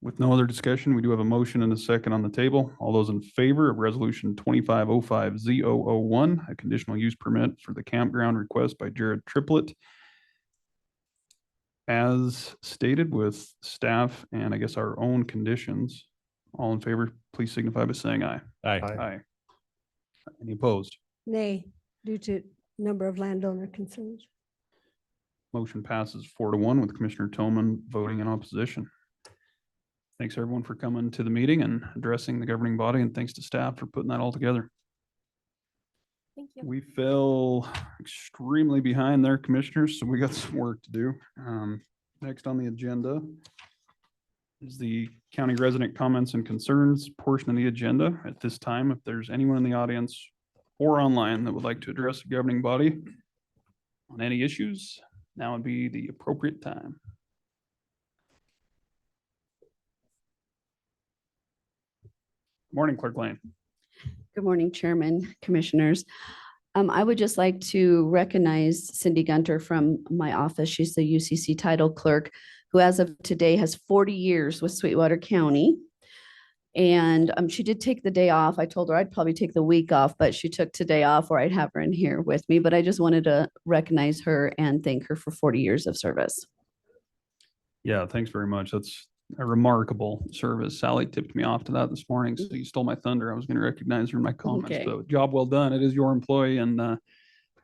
with no other discussion, we do have a motion and a second on the table. All those in favor of resolution 2505-001, a conditional use permit for the campground request by Jared Triplett, as stated with staff and I guess our own conditions. All in favor, please signify by saying aye. Aye. Aye. Any opposed? Nay, due to number of landowner concerns. Motion passes 4-1 with Commissioner Toman voting in opposition. Thanks everyone for coming to the meeting and addressing the governing body, and thanks to staff for putting that all together. Thank you. We fell extremely behind there, commissioners, so we got some work to do. Next on the agenda is the county resident comments and concerns portion of the agenda. At this time, if there's anyone in the audience or online that would like to address the governing body on any issues, now would be the appropriate time. Morning, Clerk Lane. Good morning, Chairman, Commissioners. I would just like to recognize Cindy Gunter from my office. She's the UCC title clerk, who as of today has 40 years with Sweetwater County. And she did take the day off. I told her I'd probably take the week off, but she took today off or I'd have her in here with me. But I just wanted to recognize her and thank her for 40 years of service. Yeah, thanks very much. That's a remarkable service. Sally tipped me off to that this morning, so you stole my thunder. I was going to recognize her in my comments, Okay. but job well done. It is your employee, and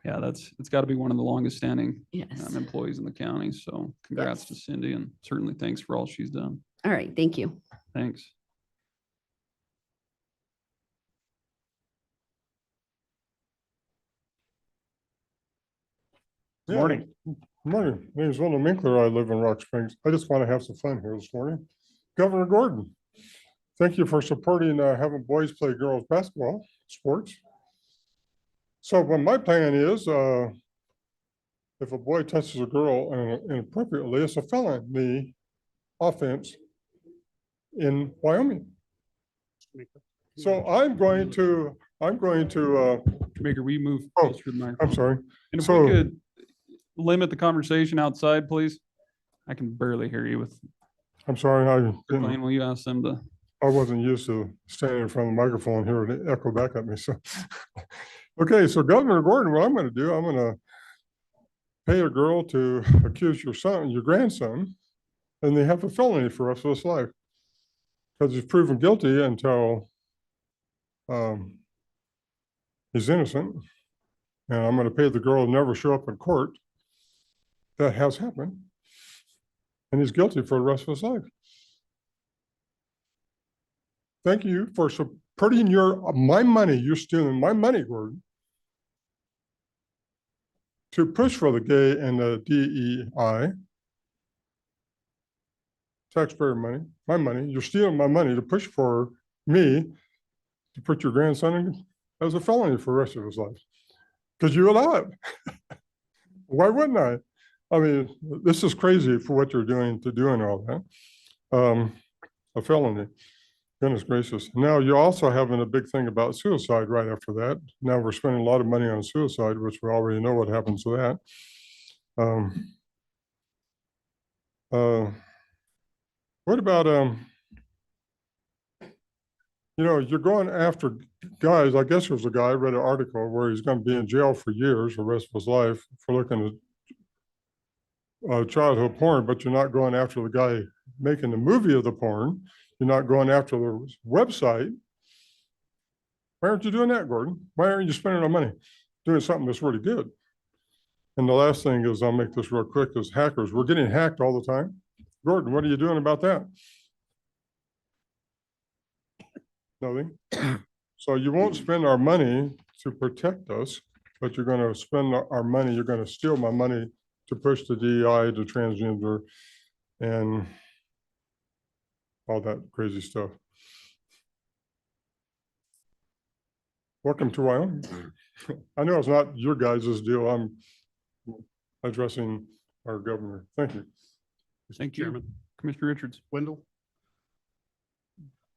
yeah, it's got to be one of the longest standing Yes. employees in the county. So congrats to Cindy, and certainly thanks for all she's done. All right. Thank you. Thanks. Morning. Morning. My name is Wendell Minkler. I live in Rock Springs. I just want to have some fun here this morning. Governor Gordon, thank you for supporting having boys play girls basketball sports. So what my plan is, if a boy touches a girl inappropriately, it's a felony offense in Wyoming. So I'm going to Maker, we move Oh, closer to the microphone. I'm sorry. And if So- we could limit the conversation outside, please. I can barely hear you with I'm sorry. Blaine. Will you ask them to? I wasn't used to standing in front of the microphone here and it echoed back at me. So, okay. So Governor Gordon, what I'm going to do, I'm going to pay a girl to accuse your son, your grandson, and they have a felony for the rest of his life because he's proven guilty until he's innocent. And I'm going to pay the girl to never show up in court. That has happened. And he's guilty for the rest of his life. Thank you for putting my money, you're stealing my money, Gordon, to push for the gay and the DEI. Taxpayer money, my money. You're stealing my money to push for me to put your grandson in as a felony for the rest of his life. Because you allow it. Why wouldn't I? I mean, this is crazy for what you're doing all that. A felony. Goodness gracious. Now you're also having a big thing about suicide right after that. Now we're spending a lot of money on suicide, which we already know what happens to that. What about, you're going after guys. I guess there's a guy, I read an article where he's going to be in jail for years, the rest of his life, for looking at childhood porn, but you're not going after the guy making the movie of the porn. You're not going after the website. Why aren't you doing that, Gordon? Why aren't you spending our money doing something that's really good? And the last thing is, I'll make this real quick, is hackers. We're getting hacked all the time. Gordon, what are you doing about that? Nothing. So you won't spend our money to protect us, but you're going to spend our money, you're going to steal my money to push the DEI, to transgender, and all that crazy stuff. Welcome to Wyoming. I know it's not your guys' deal. I'm addressing our governor. Thank you. Thank you, Chairman. Commissioner Richards. Wendell,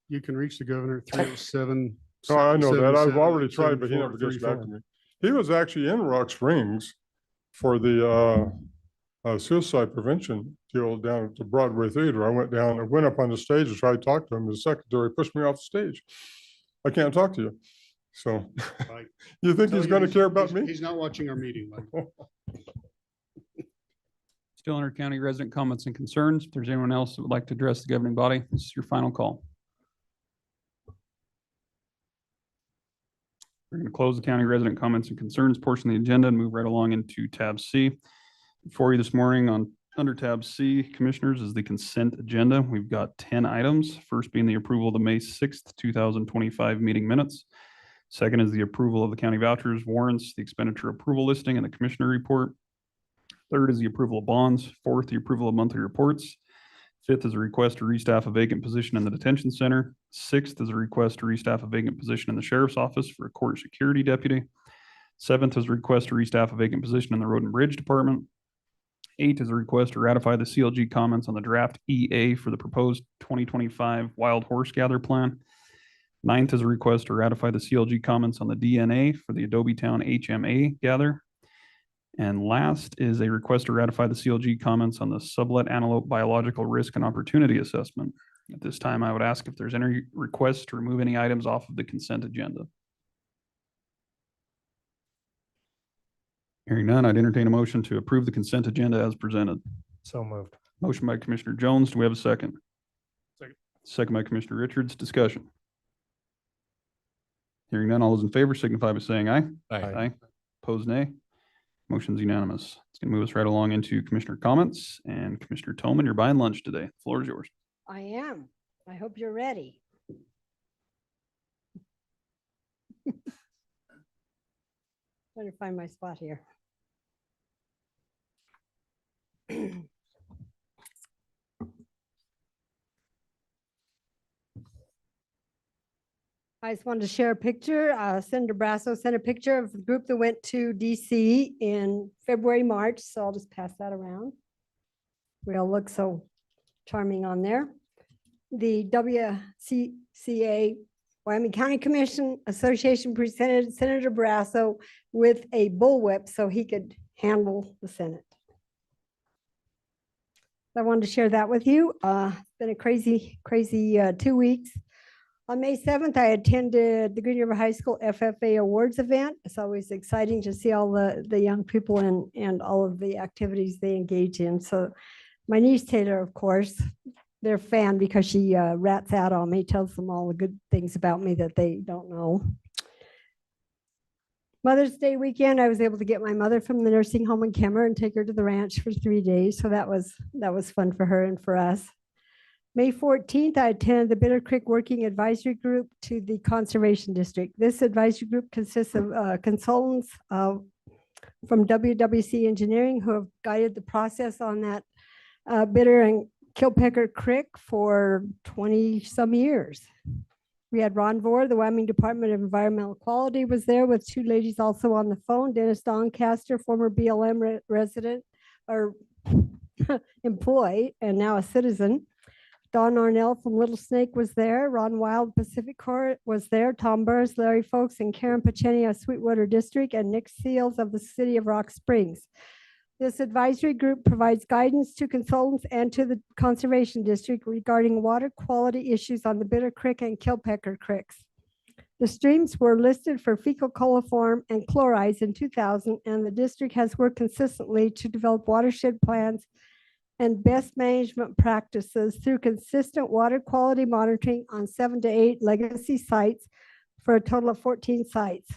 you can reach the governor at 307. Oh, I know that. I've already tried, but he never gets back to me. He was actually in Rock Springs for the suicide prevention deal down at the Broadway Theater. I went up on the stage and tried to talk to him. The secretary pushed me off the stage. I can't talk to you. So you think he's going to care about me? He's not watching our meeting. Still under county resident comments and concerns. If there's anyone else that would like to address the governing body, this is your final call. We're going to close the county resident comments and concerns portion of the agenda and move right along into tab C. For you this morning under tab C, commissioners, is the consent agenda. We've got 10 items. First being the approval of the May 6th, 2025 meeting minutes. Second is the approval of the county vouchers, warrants, the expenditure approval listing, and the commissioner report. Third is the approval of bonds. Fourth, the approval of monthly reports. Fifth is a request to restaff a vacant position in the detention center. Sixth is a request to restaff a vacant position in the sheriff's office for a court security deputy. Seventh is a request to restaff a vacant position in the road and bridge department. Eight is a request to ratify the CLG comments on the draft EA for the proposed 2025 wild horse gather plan. Ninth is a request to ratify the CLG comments on the DNA for the Adobe Town HMA gather. And last is a request to ratify the CLG comments on the sublet antelope biological risk and opportunity assessment. At this time, I would ask if there's any requests to remove any items off of the consent agenda. Hearing none, I'd entertain a motion to approve the consent agenda as presented. So moved. Motion by Commissioner Jones. Do we have a second? Second. Second by Commissioner Richards. Discussion. Hearing none, all those in favor signify by saying aye. Aye. Opposed, nay. Motion's unanimous. It's gonna move us right along into Commissioner comments, and Commissioner Toman, you're buying lunch today. The floor is yours. I am. I hope you're ready. Better find my spot here. I just wanted to share a picture. Senator Brasso sent a picture of the group that went to DC in February, March, so I'll just pass that around. We all look so charming on there. The WCCA Wyoming County Commission Association presented Senator Brasso with a bullwhip so he could handle the Senate. I wanted to share that with you. It's been a crazy 2 weeks. On May 7th, I attended the Green River High School FFA Awards event. It's always exciting to see all the young people and all of the activities they engage in. So my niece Taylor, of course, they're a fan because she rats out on me, tells them all the good things about me that they don't know. Mother's Day weekend, I was able to get my mother from the nursing home in Kemmer and take her to the ranch for 3 days. So that was fun for her and for us. May 14th, I attended the Bitter Creek Working Advisory Group to the Conservation District. This advisory group consists of consultants from WWC Engineering who have guided the process on that Bitter and Kilpecker Creek for 20-some years. We had Ron Vore, the Wyoming Department of Environmental Quality, was there with 2 ladies also on the phone. Dennis Doncaster, former BLM resident or employee and now a citizen. Don Arnell from Little Snake was there. Ron Wild, Pacific Corps was there. Tom Burris, Larry Folks, and Karen Pacheni of Sweetwater District, and Nick Seals of the City of Rock Springs. This advisory group provides guidance to consultants and to the Conservation District regarding water quality issues on the Bitter Creek and Kilpecker Creeks. The streams were listed for fecal coliform and chlorides in 2000, and the district has worked consistently to develop watershed plans and best management practices through consistent water quality monitoring on 7 to 8 legacy sites for a total of 14 sites.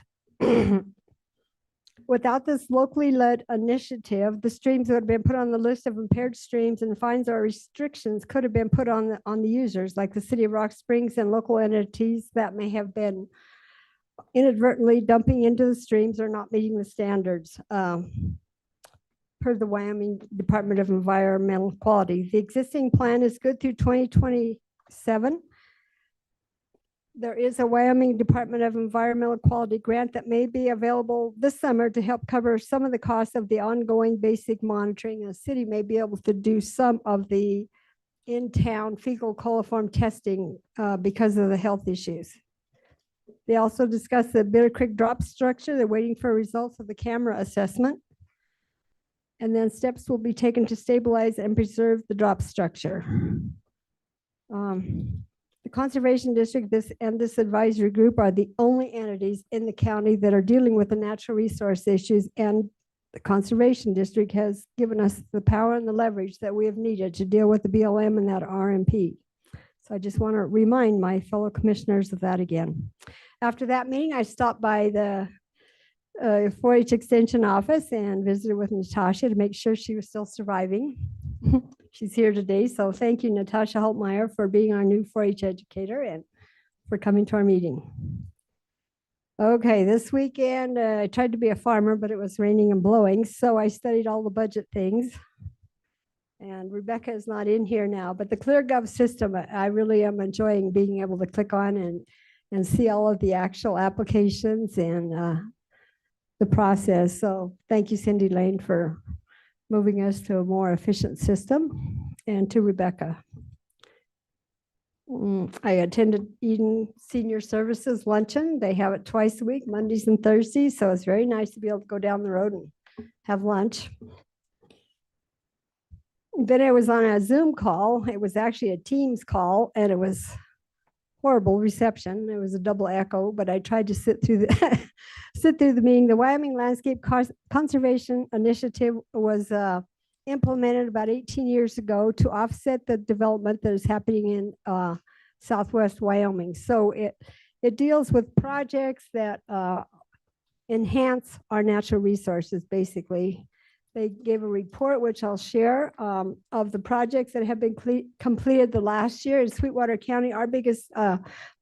Without this locally led initiative, the streams would have been put on the list of impaired streams, and fines or restrictions could have been put on the users, like the City of Rock Springs and local entities that may have been inadvertently dumping into the streams or not meeting the standards. Per the Wyoming Department of Environmental Quality. The existing plan is good through 2027. There is a Wyoming Department of Environmental Quality grant that may be available this summer to help cover some of the costs of the ongoing basic monitoring. And the city may be able to do some of the in-town fecal coliform testing because of the health issues. They also discussed the Bitter Creek drop structure. They're waiting for results of the camera assessment. And then steps will be taken to stabilize and preserve the drop structure. The Conservation District and this advisory group are the only entities in the county that are dealing with the natural resource issues, and the Conservation District has given us the power and the leverage that we have needed to deal with the BLM and that RMP. So I just want to remind my fellow commissioners of that again. After that meeting, I stopped by the 4-H Extension office and visited with Natasha to make sure she was still surviving. She's here today, so thank you, Natasha Holtmeyer, for being our new 4-H educator and for coming to our meeting. Okay, this weekend I tried to be a farmer, but it was raining and blowing, so I studied all the budget things. And Rebecca is not in here now, but the ClearGov system, I really am enjoying being able to click on and see all of the actual applications and the process. So thank you, Cindy Lane, for moving us to a more efficient system, and to Rebecca. I attended Eden Senior Services Luncheon. They have it twice a week, Mondays and Thursdays. So it's very nice to be able to go down the road and have lunch. Then I was on a Zoom call. It was actually a Teams call, and it was horrible reception. It was a double echo, but I tried to sit through the sit through the meeting. The Wyoming Landscape Conservation Initiative was implemented about 18 years ago to offset the development that is happening in Southwest Wyoming. So it deals with projects that enhance our natural resources, basically. They gave a report, which I'll share, of the projects that have been completed the last year in Sweetwater County. Our biggest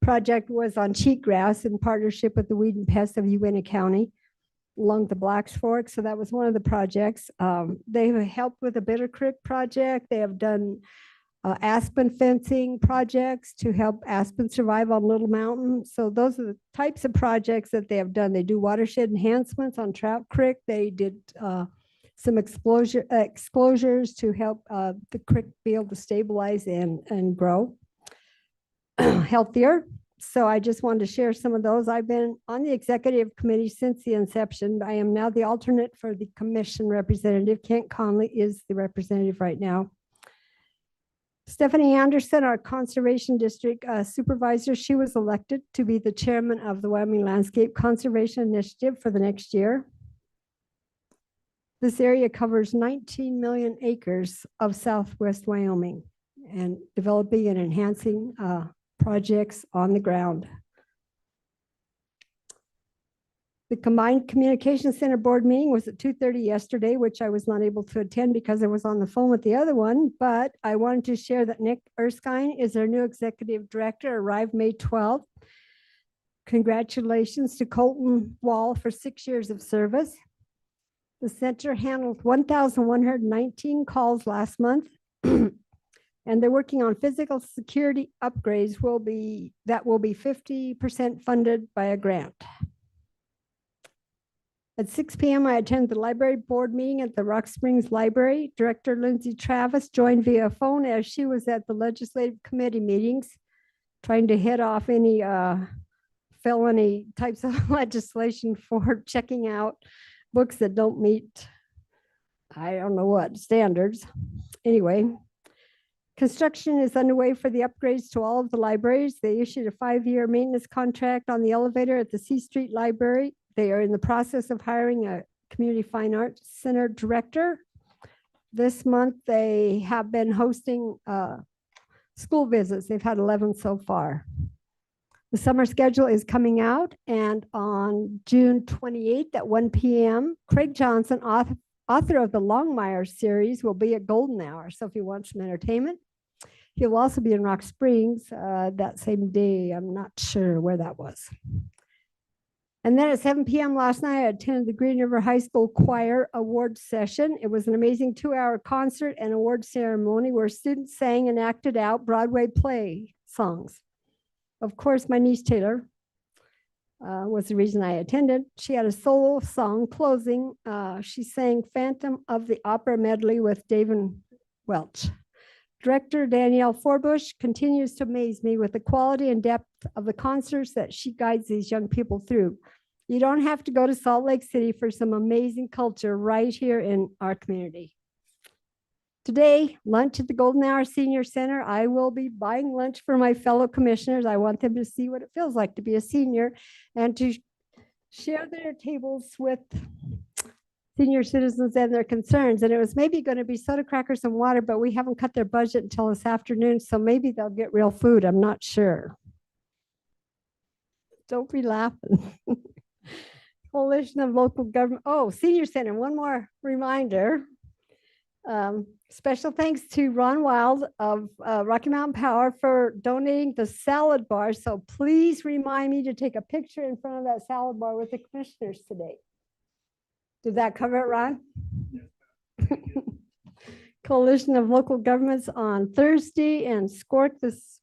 project was on cheatgrass in partnership with the Weed and Pest of Uintah County along the Blacks Fork. So that was one of the projects. They have helped with the Bitter Creek project. They have done aspen fencing projects to help aspen survive on Little Mountain. So those are the types of projects that they have done. They do watershed enhancements on Trout Creek. They did some exclosures to help the creek be able to stabilize and grow healthier. So I just wanted to share some of those. I've been on the executive committee since the inception. I am now the alternate for the commission representative. Kent Conley is the representative right now. Stephanie Anderson, our conservation district supervisor, she was elected to be the chairman of the Wyoming Landscape Conservation Initiative for the next year. This area covers 19 million acres of Southwest Wyoming and developing and enhancing projects on the ground. The Combined Communication Center board meeting was at 2:30 yesterday, which I was not able to attend because I was on the phone with the other one, but I wanted to share that Nick Erskine is our new executive director, arrived May 12th. Congratulations to Colton Wall for 6 years of service. The center handled 1,119 calls last month, and they're working on physical security upgrades that will be 50% funded by a grant. At 6 p.m., I attended the library board meeting at the Rock Springs Library. Director Lindsay Travis joined via phone as she was at the legislative committee meetings, trying to head off any felony types of legislation for checking out books that don't meet, I don't know what, standards. Anyway, construction is underway for the upgrades to all of the libraries. They issued a 5-year maintenance contract on the elevator at the C Street Library. They are in the process of hiring a Community Fine Arts Center director. This month, they have been hosting school visits. They've had 11 so far. The summer schedule is coming out, and on June 28th at 1 p.m., Craig Johnson, author of the Longmire series, will be at Golden Hour. So if you want some entertainment, he'll also be in Rock Springs that same day. I'm not sure where that was. And then at 7 p.m. last night, I attended the Green River High School Choir Award Session. It was an amazing 2-hour concert and award ceremony where students sang and acted out Broadway play songs. Of course, my niece Taylor was the reason I attended. She had a solo song closing. She sang Phantom of the Opera medley with David Welch. Director Danielle Forbush continues to amaze me with the quality and depth of the concerts that she guides these young people through. You don't have to go to Salt Lake City for some amazing culture right here in our community. Today, lunch at the Golden Hour Senior Center. I will be buying lunch for my fellow commissioners. I want them to see what it feels like to be a senior and to share their tables with senior citizens and their concerns. And it was maybe going to be soda crackers and water, but we haven't cut their budget until this afternoon. So maybe they'll get real food. I'm not sure. Don't be laughing. Coalition of Local Government. Oh, Senior Center. One more reminder. Special thanks to Ron Wild of Rocky Mountain Power for donating the salad bar. So please remind me to take a picture in front of that salad bar with the commissioners today. Did that cover it, Ron? Yes. Coalition of Local Governments on Thursday, and SCORC, this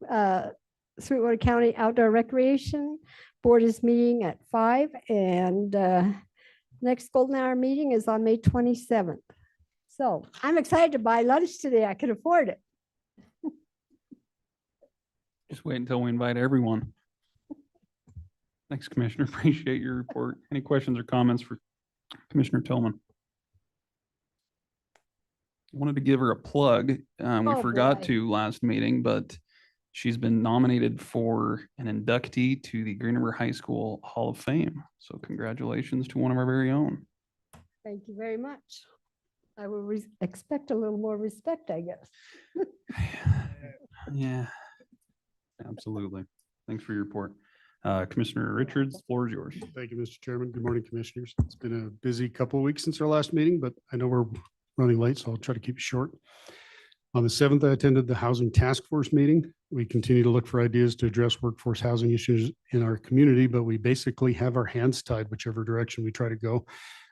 Sweetwater County Outdoor Recreation Board is meeting at 5, and next Golden Hour meeting is on May 27th. So I'm excited to buy lunch today. I can afford it. Just wait until we invite everyone. Thanks, Commissioner. Appreciate your report. Any questions or comments for Commissioner Tillman? Wanted to give her a plug. We Oh, forgot boy. to last meeting, but she's been nominated for an inductee to the Green River High School Hall of Fame. So congratulations to one of our very own. Thank you very much. I will expect a little more respect, I guess. Yeah, absolutely. Thanks for your report. Commissioner Richards, the floor is yours. Thank you, Mr. Chairman. Good morning, Commissioners. It's been a busy couple of weeks since our last meeting, but I know we're running late, so I'll try to keep it short. On the 7th, I attended the Housing Task Force meeting. We continue to look for ideas to address workforce housing issues in our community, but we basically have our hands tied whichever direction we try to go.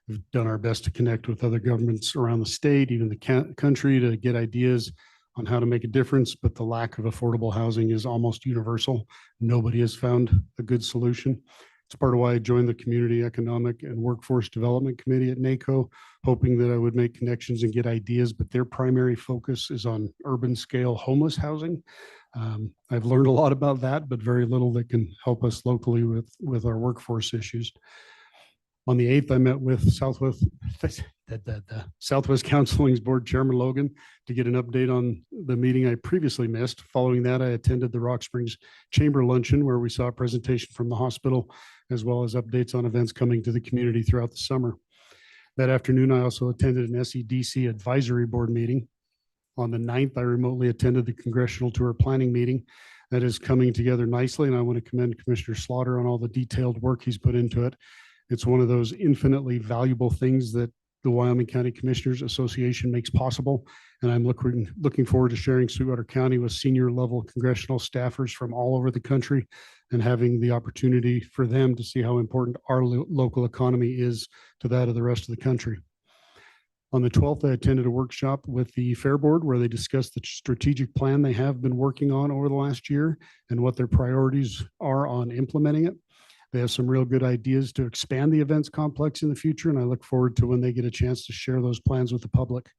We've done our best to connect with other governments around the state, even the country, to get ideas on how to make a difference, but the lack of affordable housing is almost universal. Nobody has found a good solution. It's part of why I joined the Community Economic and Workforce Development Committee at NACO, hoping that I would make connections and get ideas, but their primary focus is on urban scale homeless housing. I've learned a lot about that, but very little that can help us locally with our workforce issues. On the 8th, I met with Southwest Counseling's Board Chairman Logan to get an update on the meeting I previously missed. Following that, I attended the Rock Springs Chamber Luncheon, where we saw a presentation from the hospital, as well as updates on events coming to the community throughout the summer. That afternoon, I also attended an SEDC Advisory Board meeting. On the 9th, I remotely attended the Congressional Tour Planning meeting. That is coming together nicely, and I want to commend Commissioner Slaughter on all the detailed work he's put into it. It's one of those infinitely valuable things that the Wyoming County Commissioners Association makes possible. And I'm looking forward to sharing Sweetwater County with senior level congressional staffers from all over the country and having the opportunity for them to see how important our local economy is to that of the rest of the country. On the 12th, I attended a workshop with the Fair Board where they discussed the strategic plan they have been working on over the last year and what their priorities are on implementing it. They have some real good ideas to expand the events complex in the future, and I look forward to when they get a chance to share those plans with the public.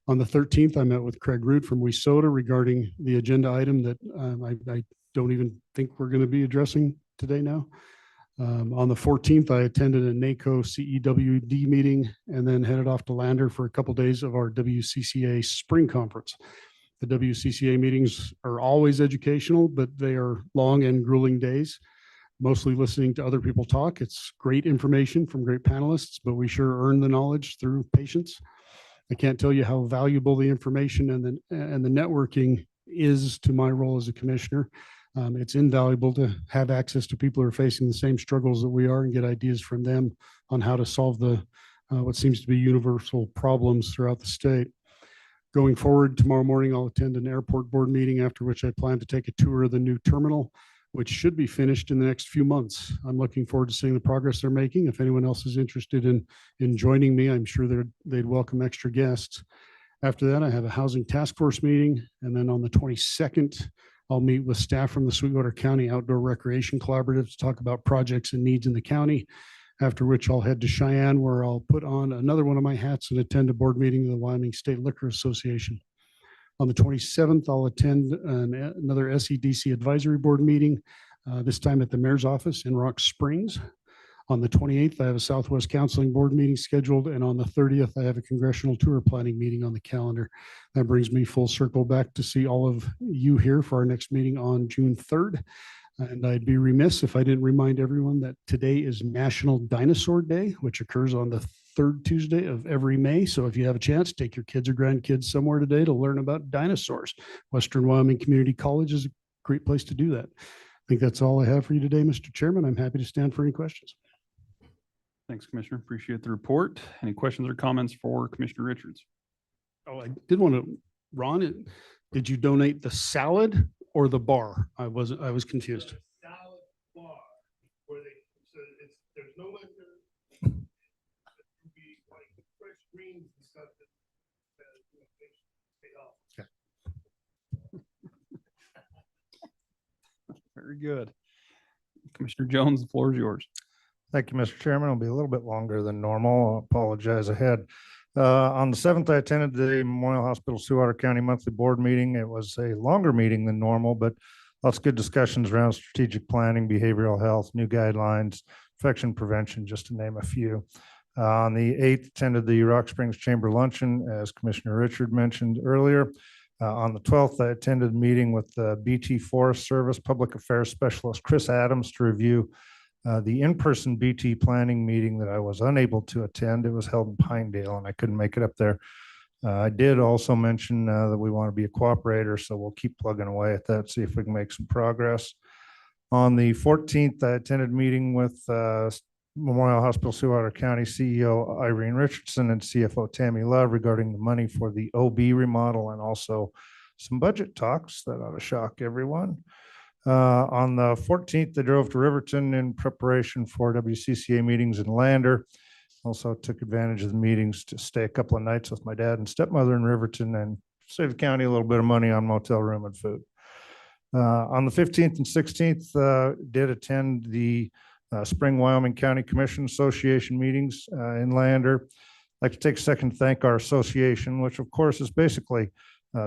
On the 13th, I met with Craig Root from Wissota regarding the agenda item that I don't even think we're going to be addressing today now. On the 14th, I attended a NACO CEWD meeting and then headed off to Lander for a couple of days of our WCCA spring conference. The WCCA meetings are always educational, but they are long and grueling days. Mostly listening to other people talk. It's great information from great panelists, but we sure earn the knowledge through patience. I can't tell you how valuable the information and the networking is to my role as a commissioner. It's invaluable to have access to people who are facing the same struggles that we are and get ideas from them on how to solve the what seems to be universal problems throughout the state. Going forward, tomorrow morning, I'll attend an airport board meeting, after which I plan to take a tour of the new terminal, which should be finished in the next few months. I'm looking forward to seeing the progress they're making. If anyone else is interested in joining me, I'm sure they'd welcome extra guests. After that, I have a housing task force meeting. And then on the 22nd, I'll meet with staff from the Sweetwater County Outdoor Recreation Collaborative to talk about projects and needs in the county. After which I'll head to Cheyenne, where I'll put on another one of my hats and attend a board meeting of the Wyoming State Liquor Association. On the 27th, I'll attend another SEDC advisory board meeting, this time at the mayor's office in Rock Springs. On the 28th, I have a Southwest Counseling Board meeting scheduled. And on the 30th, I have a congressional tour planning meeting on the calendar. That brings me full circle back to see all of you here for our next meeting on June 3rd. And I'd be remiss if I didn't remind everyone that today is National Dinosaur Day, which occurs on the third Tuesday of every May. So if you have a chance, take your kids or grandkids somewhere today to learn about dinosaurs. Western Wyoming Community College is a great place to do that. I think that's all I have for you today, Mr. Chairman. I'm happy to stand for any questions. Thanks, Commissioner. Appreciate the report. Any questions or comments for Commissioner Richards? Oh, I did want to, Ron, did you donate the salad or the bar? I was confused. Salad bar where there's no liquor. Be like fresh greens and stuff that Very good. Commissioner Jones, the floor is yours. Thank you, Mr. Chairman. It'll be a little bit longer than normal. I apologize ahead. On the 7th, I attended the Memorial Hospital Sweetwater County monthly board meeting. It was a longer meeting than normal, but lots of good discussions around strategic planning, behavioral health, new guidelines, infection prevention, just to name a few. On the 8th, attended the Rock Springs Chamber Luncheon, as Commissioner Richard mentioned earlier. On the 12th, I attended a meeting with the BT Forest Service Public Affairs Specialist Chris Adams to review the in-person BT planning meeting that I was unable to attend. It was held in Pinedale and I couldn't make it up there. I did also mention that we want to be a cooperator, so we'll keep plugging away at that, see if we can make some progress. On the 14th, I attended a meeting with Memorial Hospital Sweetwater County CEO Irene Richardson and CFO Tammy Love regarding the money for the OB remodel and also some budget talks that ought to shock everyone. On the 14th, I drove to Riverton in preparation for WCCA meetings in Lander. Also took advantage of the meetings to stay a couple of nights with my dad and stepmother in Riverton and save the county a little bit of money on motel room and food. On the 15th and 16th, did attend the Spring Wyoming County Commission Association meetings in Lander. I'd like to take a second to thank our association, which of course is basically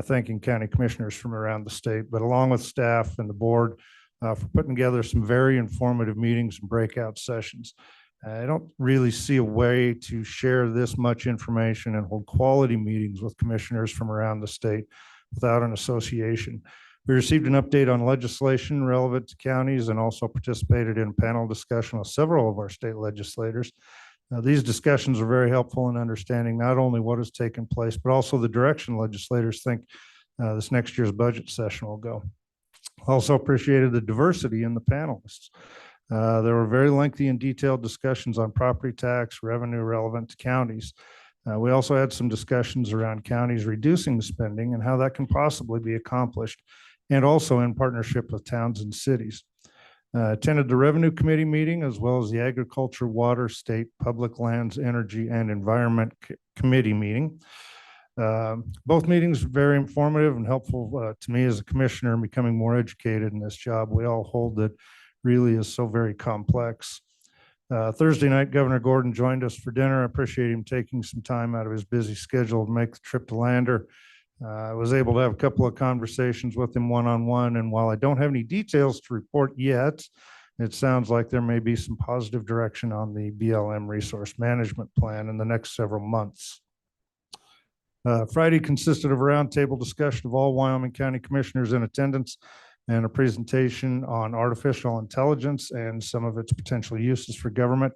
thanking county commissioners from around the state, but along with staff and the board for putting together some very informative meetings and breakout sessions. I don't really see a way to share this much information and hold quality meetings with commissioners from around the state without an association. We received an update on legislation relevant to counties and also participated in a panel discussion with several of our state legislators. These discussions are very helpful in understanding not only what has taken place, but also the direction legislators think this next year's budget session will go. Also appreciated the diversity in the panelists. There were very lengthy and detailed discussions on property tax revenue relevant to counties. We also had some discussions around counties reducing spending and how that can possibly be accomplished, and also in partnership with towns and cities. Attended the Revenue Committee meeting as well as the Agriculture, Water, State, Public Lands, Energy, and Environment Committee meeting. Both meetings very informative and helpful to me as a commissioner in becoming more educated in this job we all hold that really is so very complex. Thursday night, Governor Gordon joined us for dinner. I appreciate him taking some time out of his busy schedule to make the trip to Lander. I was able to have a couple of conversations with him one-on-one, and while I don't have any details to report yet, it sounds like there may be some positive direction on the BLM resource management plan in the next several months. Friday consisted of a roundtable discussion of all Wyoming County commissioners in attendance and a presentation on artificial intelligence and some of its potential uses for government.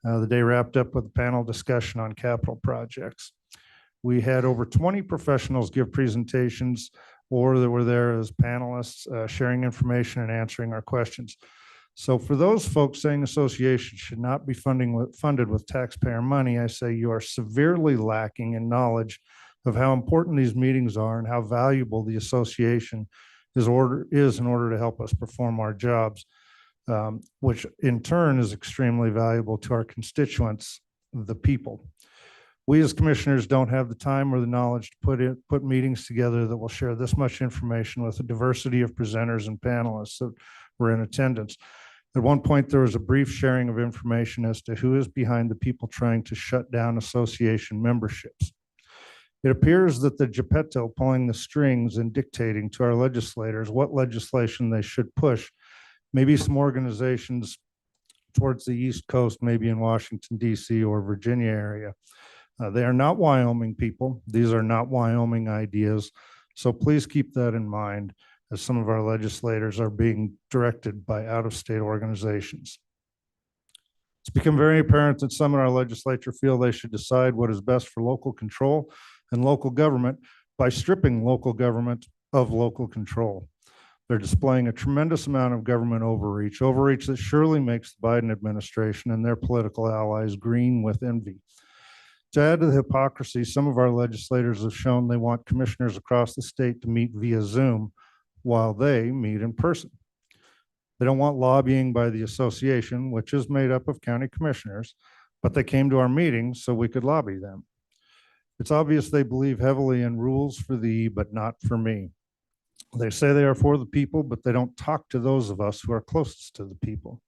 The day wrapped up with a panel discussion on capital projects. We had over 20 professionals give presentations or that were there as panelists, sharing information and answering our questions. So for those folks saying associations should not be funded with taxpayer money, I say you are severely lacking in knowledge of how important these meetings are and how valuable the association is in order to help us perform our jobs, which in turn is extremely valuable to our constituents, the people. We as commissioners don't have the time or the knowledge to put meetings together that will share this much information with a diversity of presenters and panelists that were in attendance. At one point, there was a brief sharing of information as to who is behind the people trying to shut down association memberships. It appears that the Geppetto pulling the strings and dictating to our legislators what legislation they should push, maybe some organizations towards the East Coast, maybe in Washington, D.C. or Virginia area. They are not Wyoming people. These are not Wyoming ideas. So please keep that in mind as some of our legislators are being directed by out-of-state organizations. It's become very apparent that some in our legislature feel they should decide what is best for local control and local government by stripping local government of local control. They're displaying a tremendous amount of government overreach that surely makes the Biden administration and their political allies green with envy. To add to the hypocrisy, some of our legislators have shown they want commissioners across the state to meet via Zoom while they meet in person. They don't want lobbying by the association, which is made up of county commissioners, but they came to our meetings so we could lobby them. It's obvious they believe heavily in rules for thee, but not for me. They say they are for the people, but they don't talk to those of us who are closest to the people.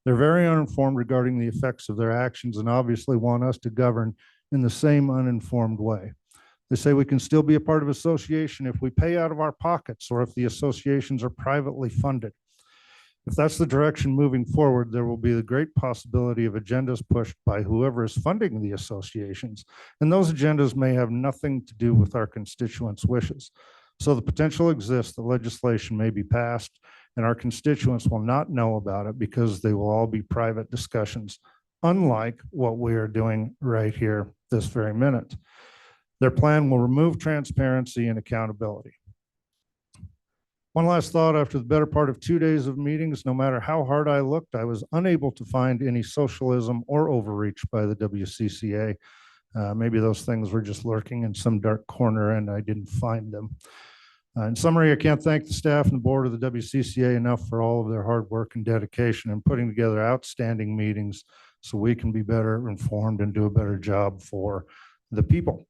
They're very uninformed regarding the effects of their actions and obviously want us to govern in the same uninformed way. They say we can still be a part of association if we pay out of our pockets or if the associations are privately funded. If that's the direction moving forward, there will be the great possibility of agendas pushed by whoever is funding the associations, and those agendas may have nothing to do with our constituents' wishes. So the potential exists that legislation may be passed and our constituents will not know about it because they will all be private discussions, unlike what we are doing right here this very minute. Their plan will remove transparency and accountability. One last thought, after the better part of 2 days of meetings, no matter how hard I looked, I was unable to find any socialism or overreach by the WCCA. Maybe those things were just lurking in some dark corner and I didn't find them. In summary, I can't thank the staff and the board of the WCCA enough for all of their hard work and dedication in putting together outstanding meetings so we can be better informed and do a better job for the people.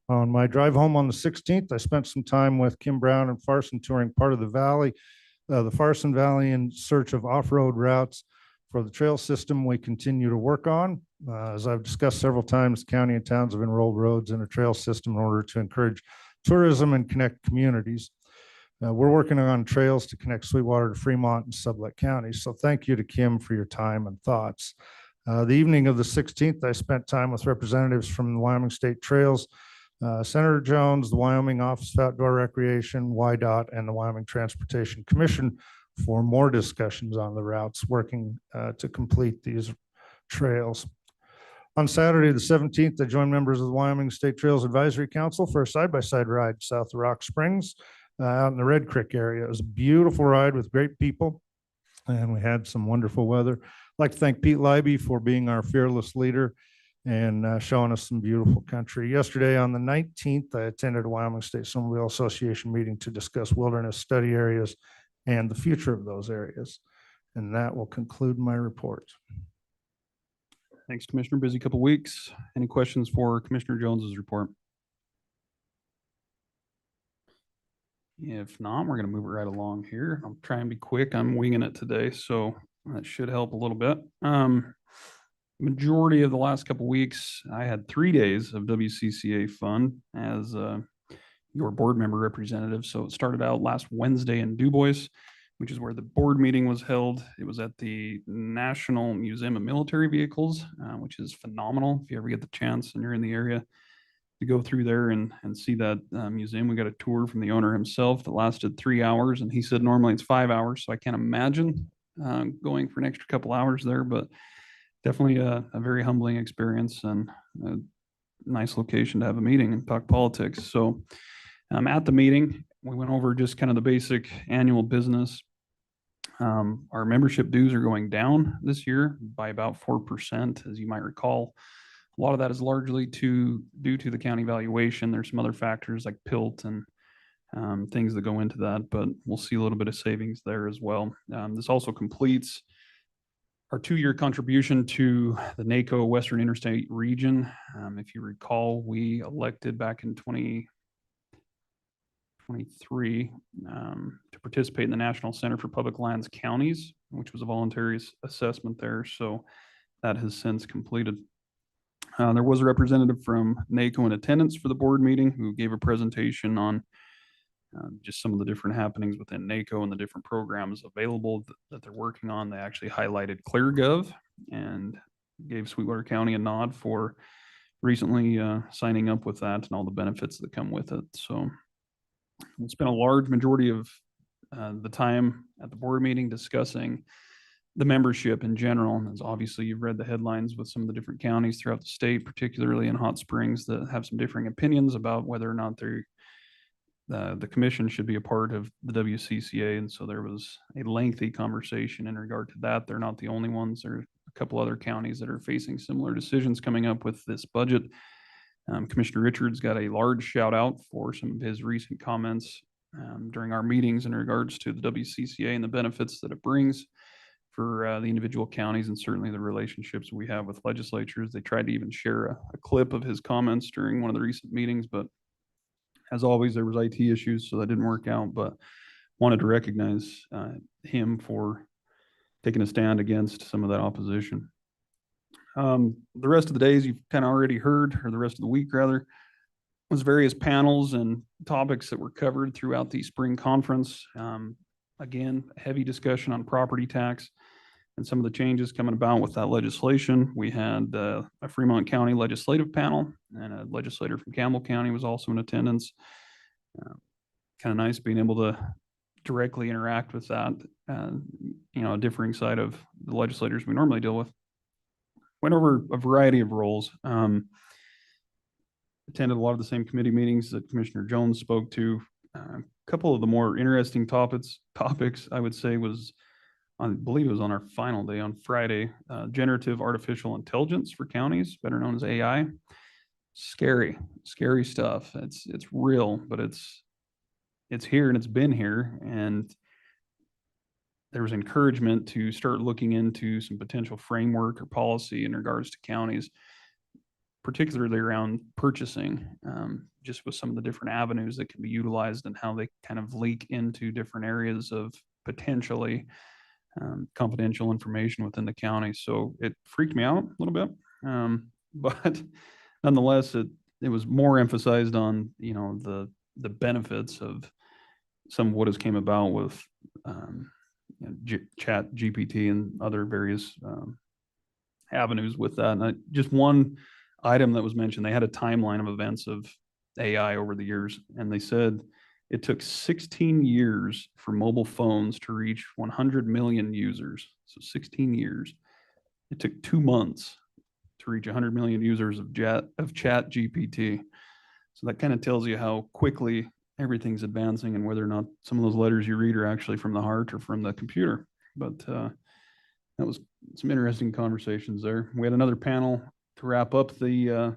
On my drive home on the 16th, I spent some time with Kim Brown and Farson touring part of the valley, the Farson Valley, in search of off-road routes for the trail system we continue to work on. As I've discussed several times, county and towns have enrolled roads in a trail system in order to encourage tourism and connect communities. We're working on trails to connect Sweetwater to Fremont and Sublette counties. So thank you to Kim for your time and thoughts. The evening of the 16th, I spent time with representatives from the Wyoming State Trails, Senator Jones, the Wyoming Office of Outdoor Recreation, WYDOT, and the Wyoming Transportation Commission for more discussions on the routes working to complete these trails. On Saturday, the 17th, I joined members of the Wyoming State Trails Advisory Council for a side-by-side ride south of Rock Springs out in the Red Creek area. It was a beautiful ride with great people, and we had some wonderful weather. I'd like to thank Pete Leiby for being our fearless leader and showing us some beautiful country. Yesterday, on the 19th, I attended a Wyoming State Snowmobile Association meeting to discuss wilderness study areas and the future of those areas. And that will conclude my report. Thanks, Commissioner. Busy couple weeks. Any questions for Commissioner Jones's report? If not, we're going to move it right along here. I'll try and be quick. I'm winging it today, so that should help a little bit. Majority of the last couple weeks, I had 3 days of WCCA fun as your board member representative. So it started out last Wednesday in DuBois, which is where the board meeting was held. It was at the National Museum of Military Vehicles, which is phenomenal. If you ever get the chance and you're in the area to go through there and see that museum, we got a tour from the owner himself that lasted 3 hours, and he said normally it's 5 hours. So I can't imagine going for an extra couple hours there, but definitely a very humbling experience and a nice location to have a meeting and talk politics. So at the meeting, we went over just kind of the basic annual business. Our membership dues are going down this year by about 4%, as you might recall. A lot of that is largely due to the county valuation. There's some other factors like PILT and things that go into that, but we'll see a little bit of savings there as well. This also completes our 2-year contribution to the NACO Western Interstate Region. If you recall, we elected back in 2023 to participate in the National Center for Public Lands Counties, which was a voluntary assessment there. So that has since completed. There was a representative from NACO in attendance for the board meeting who gave a presentation on just some of the different happenings within NACO and the different programs available that they're working on. They actually highlighted ClearGov and gave Sweetwater County a nod for recently signing up with that and all the benefits that come with it. So we spent a large majority of the time at the board meeting discussing the membership in general. And as obviously you've read the headlines with some of the different counties throughout the state, particularly in Hot Springs, that have some differing opinions about whether or not the commission should be a part of the WCCA. And so there was a lengthy conversation in regard to that. They're not the only ones. There are a couple other counties that are facing similar decisions coming up with this budget. Commissioner Richards got a large shout out for some of his recent comments during our meetings in regards to the WCCA and the benefits that it brings for the individual counties and certainly the relationships we have with legislatures. They tried to even share a clip of his comments during one of the recent meetings, but as always, there was IT issues, so that didn't work out, but wanted to recognize him for taking a stand against some of that opposition. The rest of the days you've kind of already heard, or the rest of the week rather, was various panels and topics that were covered throughout the spring conference. Again, heavy discussion on property tax and some of the changes coming about with that legislation. We had a Fremont County legislative panel, and a legislator from Campbell County was also in attendance. Kind of nice being able to directly interact with that, a differing side of the legislators we normally deal with. Went over a variety of roles. Attended a lot of the same committee meetings that Commissioner Jones spoke to. A couple of the more interesting topics I would say was, I believe it was on our final day on Friday, generative artificial intelligence for counties, better known as AI. Scary stuff. It's real, but it's here and it's been here. And there was encouragement to start looking into some potential framework or policy in regards to counties, particularly around purchasing, just with some of the different avenues that can be utilized and how they kind of leak into different areas of potentially confidential information within the county. So it freaked me out a little bit. But nonetheless, it was more emphasized on, the benefits of some of what has came about with Chat GPT and other various avenues with that. And just one item that was mentioned, they had a timeline of events of AI over the years, and they said it took 16 years for mobile phones to reach 100 million users. So 16 years. It took 2 months to reach 100 million users of Chat GPT. So that kind of tells you how quickly everything's advancing and whether or not some of those letters you read are actually from the heart or from the computer. But that was some interesting conversations there. We had another panel to wrap up the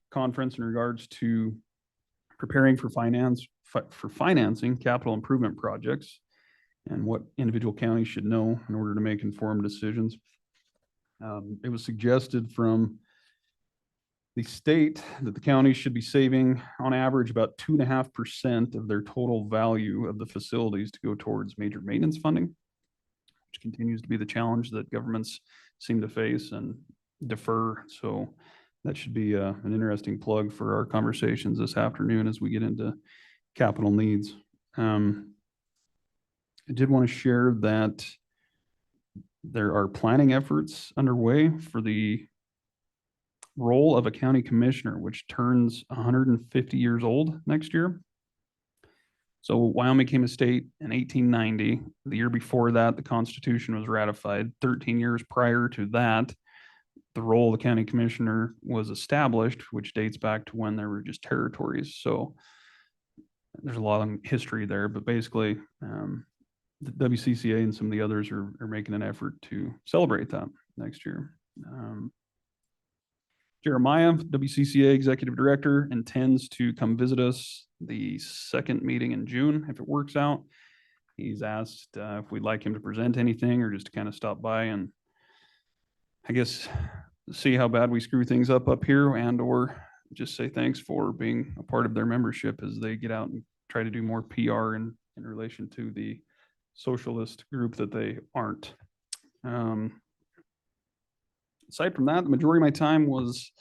conference in regards to preparing for financing capital improvement projects and what individual counties should know in order to make informed decisions. It was suggested from the state that the counties should be saving on average about 2.5% of their total value of the facilities to go towards major maintenance funding, which continues to be the challenge that governments seem to face and defer. So that should be an interesting plug for our conversations this afternoon as we get into capital needs. I did want to share that there are planning efforts underway for the role of a county commissioner, which turns 150 years old next year. So Wyoming became a state in 1890. The year before that, the Constitution was ratified. 13 years prior to that, the role of the county commissioner was established, which dates back to when there were just territories. So there's a lot of history there, but basically the WCCA and some of the others are making an effort to celebrate that next year. Jeremiah, WCCA Executive Director, intends to come visit us the second meeting in June if it works out. He's asked if we'd like him to present anything or just to kind of stop by and I guess see how bad we screw things up here, and or just say thanks for being a part of their membership as they get out and try to do more PR in relation to the socialist group that they aren't. Aside from that, the majority of my time was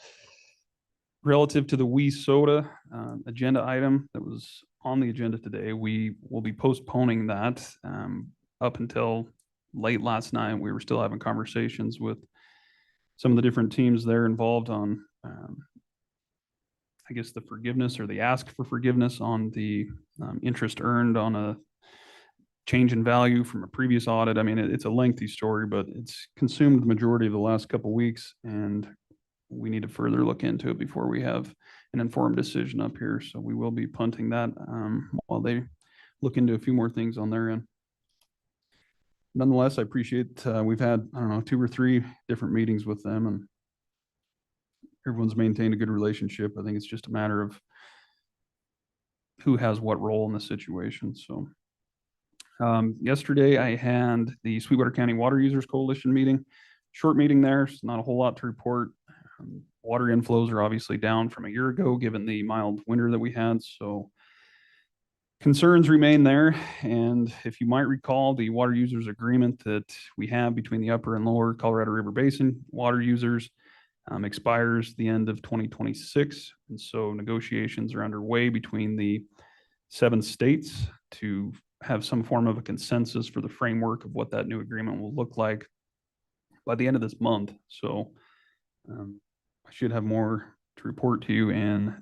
relative to the Wee Soda agenda item that was on the agenda today. We will be postponing that up until late last night. We were still having conversations with some of the different teams there involved on, I guess, the forgiveness or the ask for forgiveness on the interest earned on a change in value from a previous audit. I mean, it's a lengthy story, but it's consumed the majority of the last couple of weeks, and we need to further look into it before we have an informed decision up here. So we will be punting that while they look into a few more things on their end. Nonetheless, I appreciate we've had, 2 or 3 different meetings with them, and everyone's maintained a good relationship. I think it's just a matter of who has what role in the situation. So yesterday I had the Sweetwater County Water Users Coalition meeting. Short meeting there, so not a whole lot to report. Water inflows are obviously down from a year ago, given the mild winter that we had. So concerns remain there. And if you might recall, the water users agreement that we have between the upper and lower Colorado River Basin water users expires the end of 2026. And so negotiations are underway between the 7 states to have some form of a consensus for the framework of what that new agreement will look like by the end of this month. So I should have more to report to you in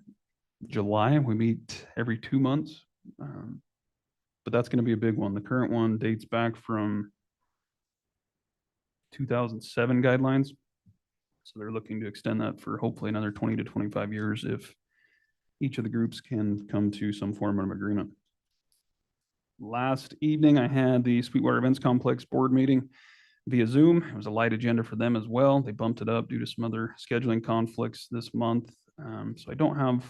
July. We meet every 2 months. But that's going to be a big one. The current one dates back from 2007 guidelines. So they're looking to extend that for hopefully another 20 to 25 years if each of the groups can come to some form of agreement. Last evening, I had the Sweetwater Events Complex board meeting via Zoom. It was a light agenda for them as well. They bumped it up due to some other scheduling conflicts this month. So I don't have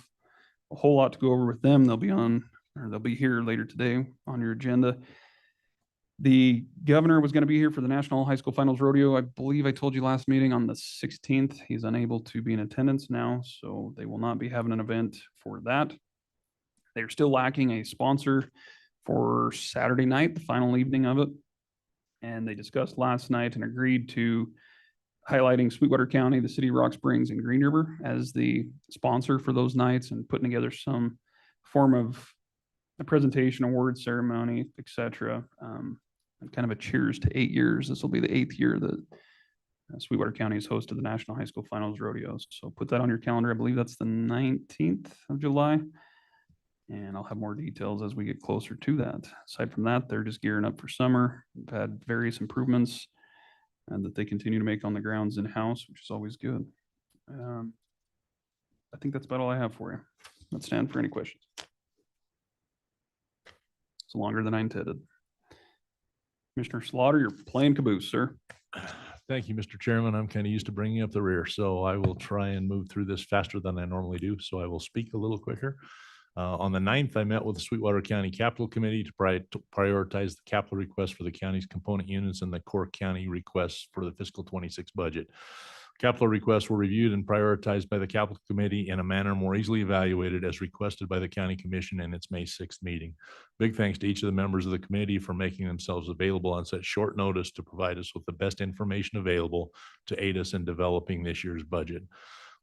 a whole lot to go over with them. They'll be here later today on your agenda. The governor was going to be here for the National High School Finals Rodeo. I believe I told you last meeting on the 16th. He's unable to be in attendance now, so they will not be having an event for that. They're still lacking a sponsor for Saturday night, the final evening of it. And they discussed last night and agreed to highlighting Sweetwater County, the city of Rock Springs, and Green River as the sponsor for those nights and putting together some form of a presentation, award ceremony, etc. And kind of a cheers to 8 years. This will be the 8th year that Sweetwater County has hosted the National High School Finals Rodeos. So put that on your calendar. I believe that's the 19th of July. And I'll have more details as we get closer to that. Aside from that, they're just gearing up for summer. We've had various improvements that they continue to make on the grounds in-house, which is always good. I think that's about all I have for you. Let's stand for any questions. It's longer than I intended. Commissioner Slaughter, you're playing caboose, sir. Thank you, Mr. Chairman. I'm kind of used to bringing up the rear, so I will try and move through this faster than I normally do. So I will speak a little quicker. On the 9th, I met with the Sweetwater County Capital Committee to prioritize the capital request for the county's component units and the core county requests for the fiscal 26 budget. Capital requests were reviewed and prioritized by the Capital Committee in a manner more easily evaluated as requested by the County Commission in its May 6th meeting. Big thanks to each of the members of the committee for making themselves available on such short notice to provide us with the best information available to aid us in developing this year's budget.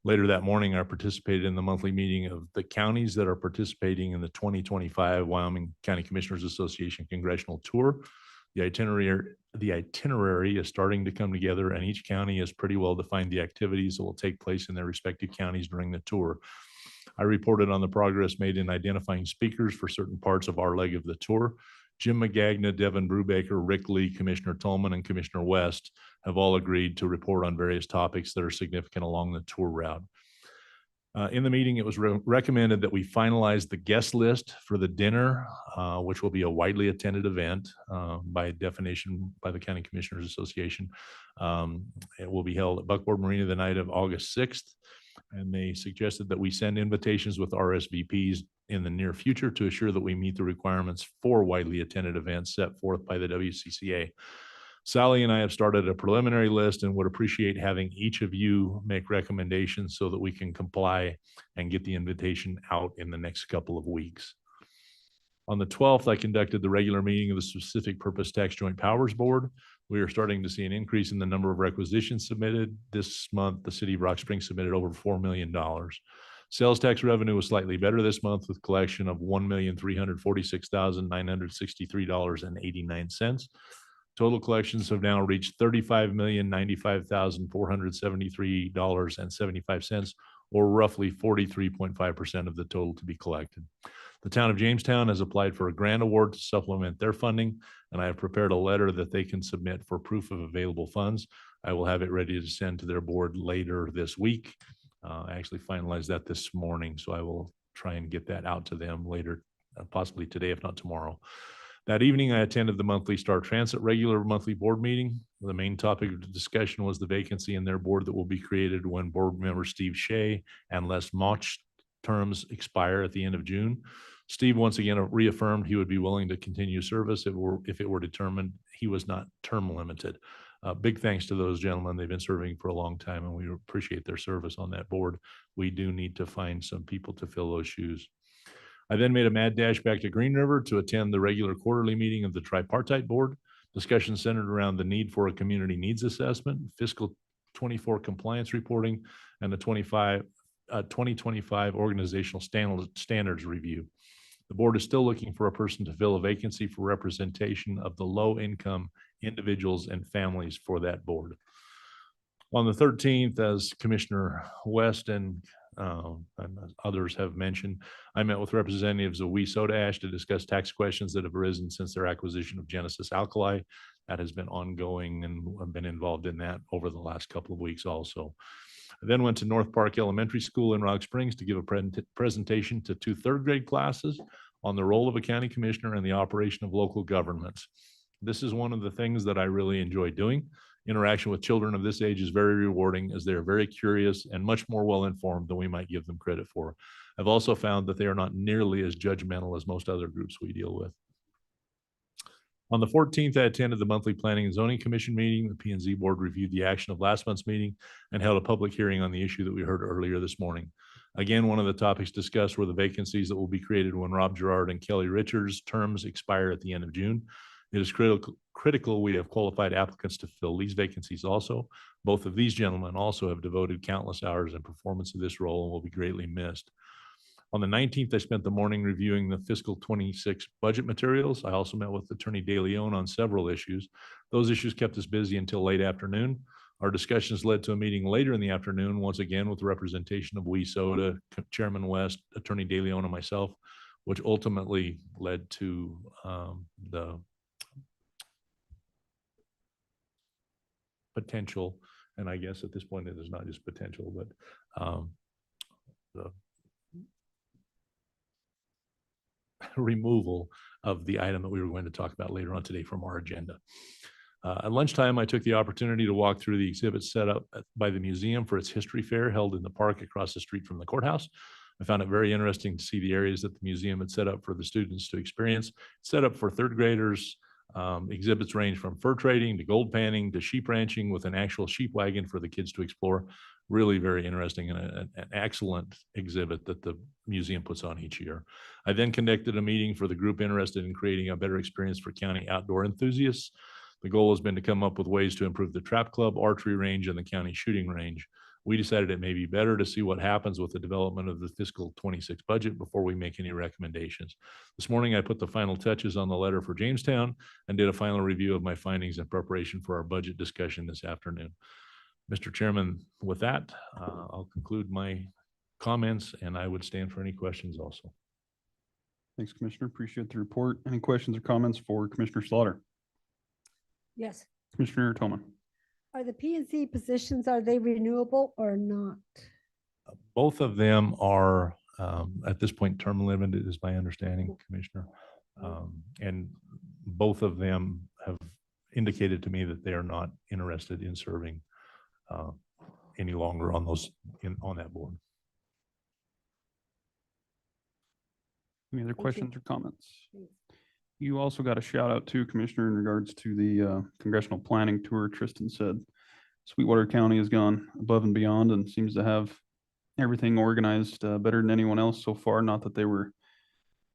Later that morning, I participated in the monthly meeting of the counties that are participating in the 2025 Wyoming County Commissioners Association Congressional Tour. The itinerary is starting to come together, and each county has pretty well defined the activities that will take place in their respective counties during the tour. I reported on the progress made in identifying speakers for certain parts of our leg of the tour. Jim Magagna, Devin Brubaker, Rick Lee, Commissioner Tolman, and Commissioner West have all agreed to report on various topics that are significant along the tour route. In the meeting, it was recommended that we finalize the guest list for the dinner, which will be a widely attended event by definition by the County Commissioners Association. It will be held at Buckboard Marina the night of August 6th. And they suggested that we send invitations with RSVPs in the near future to assure that we meet the requirements for widely attended events set forth by the WCCA. Sally and I have started a preliminary list and would appreciate having each of you make recommendations so that we can comply and get the invitation out in the next couple of weeks. On the 12th, I conducted the regular meeting of the Specific Purpose Tax Joint Powers Board. We are starting to see an increase in the number of requisitions submitted. This month, the city of Rock Springs submitted over $4 million. Sales tax revenue was slightly better this month with collection of $1,346,963.89. Total collections have now reached $35,095,473.75, or roughly 43.5% of the total to be collected. The town of Jamestown has applied for a grant award to supplement their funding, and I have prepared a letter that they can submit for proof of available funds. I will have it ready to send to their board later this week. I actually finalized that this morning, so I will try and get that out to them later, possibly today, if not tomorrow. That evening, I attended the monthly Star Transit regular monthly board meeting. The main topic of the discussion was the vacancy in their board that will be created when board member Steve Shea and Les Mauch's terms expire at the end of June. Steve once again reaffirmed he would be willing to continue service if it were determined he was not term limited. Big thanks to those gentlemen. They've been serving for a long time, and we appreciate their service on that board. We do need to find some people to fill those shoes. I then made a mad dash back to Green River to attend the regular quarterly meeting of the tripartite board. Discussion centered around the need for a community needs assessment, fiscal 24 compliance reporting, and the 2025 organizational standards review. The board is still looking for a person to fill a vacancy for representation of the low-income individuals and families for that board. On the 13th, as Commissioner West and others have mentioned, I met with representatives of Soda Ash to discuss tax questions that have arisen since their acquisition of Genesis Alkali. That has been ongoing, and I've been involved in that over the last couple of weeks also. I then went to North Park Elementary School in Rock Springs to give a presentation to 2 third grade classes on the role of a county commissioner and the operation of local governments. This is one of the things that I really enjoy doing. Interaction with children of this age is very rewarding, as they are very curious and much more well-informed than we might give them credit for. I've also found that they are not nearly as judgmental as most other groups we deal with. On the 14th, I attended the monthly Planning and Zoning Commission meeting. The P&Z board reviewed the action of last month's meeting and held a public hearing on the issue that we heard earlier this morning. Again, one of the topics discussed were the vacancies that will be created when Rob Gerard and Kelly Richards' terms expire at the end of June. It is critical we have qualified applicants to fill these vacancies also. Both of these gentlemen also have devoted countless hours in performance of this role and will be greatly missed. On the 19th, I spent the morning reviewing the fiscal 26 budget materials. I also met with Attorney De Leon on several issues. Those issues kept us busy until late afternoon. Our discussions led to a meeting later in the afternoon, once again with the representation of Soda, Chairman West, Attorney De Leon, and myself, which ultimately led to the potential, and I guess at this point it is not just potential, but the removal of the item that we were going to talk about later on today from our agenda. At lunchtime, I took the opportunity to walk through the exhibits set up by the museum for its history fair held in the park across the street from the courthouse. I found it very interesting to see the areas that the museum had set up for the students to experience. Set up for third graders. Exhibits range from fur trading to gold panning to sheep ranching with an actual sheep wagon for the kids to explore. Really very interesting and an excellent exhibit that the museum puts on each year. I then conducted a meeting for the group interested in creating a better experience for county outdoor enthusiasts. The goal has been to come up with ways to improve the trap club, archery range, and the county shooting range. We decided it may be better to see what happens with the development of the fiscal 26 budget before we make any recommendations. This morning, I put the final touches on the letter for Jamestown and did a final review of my findings in preparation for our budget discussion this afternoon. Mr. Chairman, with that, I'll conclude my comments, and I would stand for any questions also. Thanks, Commissioner. Appreciate the report. Any questions or comments for Commissioner Slaughter? Yes. Commissioner Toman. Are the P&Z positions, are they renewable or not? Both of them are at this point term limited, is my understanding, Commissioner. And both of them have indicated to me that they are not interested in serving any longer on on that board. Any other you. questions or comments? Thanks. You also got a shout out too, Commissioner, in regards to the congressional planning tour. Tristan said Sweetwater County has gone above and beyond and seems to have everything organized better than anyone else so far. Not that they were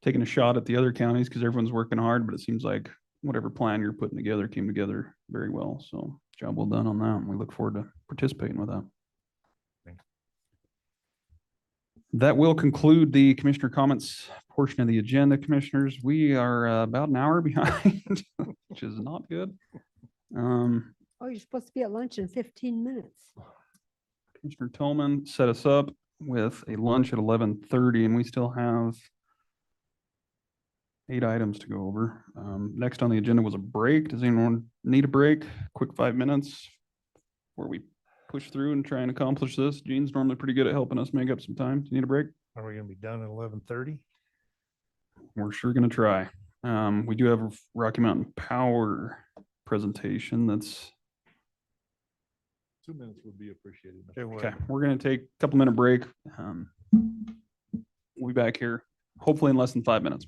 taking a shot at the other counties because everyone's working hard, but it seems like whatever plan you're putting together came together very well. So job well done on that. And we look forward to participating with that. That will conclude the commissioner comments portion of the agenda, commissioners. We are about an hour behind, which is not good. Oh, you're supposed to be at lunch in 15 minutes. Commissioner Tillman set us up with a lunch at 11:30, and we still have 8 items to go over. Next on the agenda was a break. Does anyone need a break? Quick 5 minutes where we push through and try and accomplish this. Gene's normally pretty good at helping us make up some time. Do you need a break? Are we gonna be done at 11:30? We're sure going to try. We do have a Rocky Mountain Power presentation that's 2 minutes would be appreciated. okay. We're going to take a couple minute break. We'll be back here hopefully in less than 5 minutes.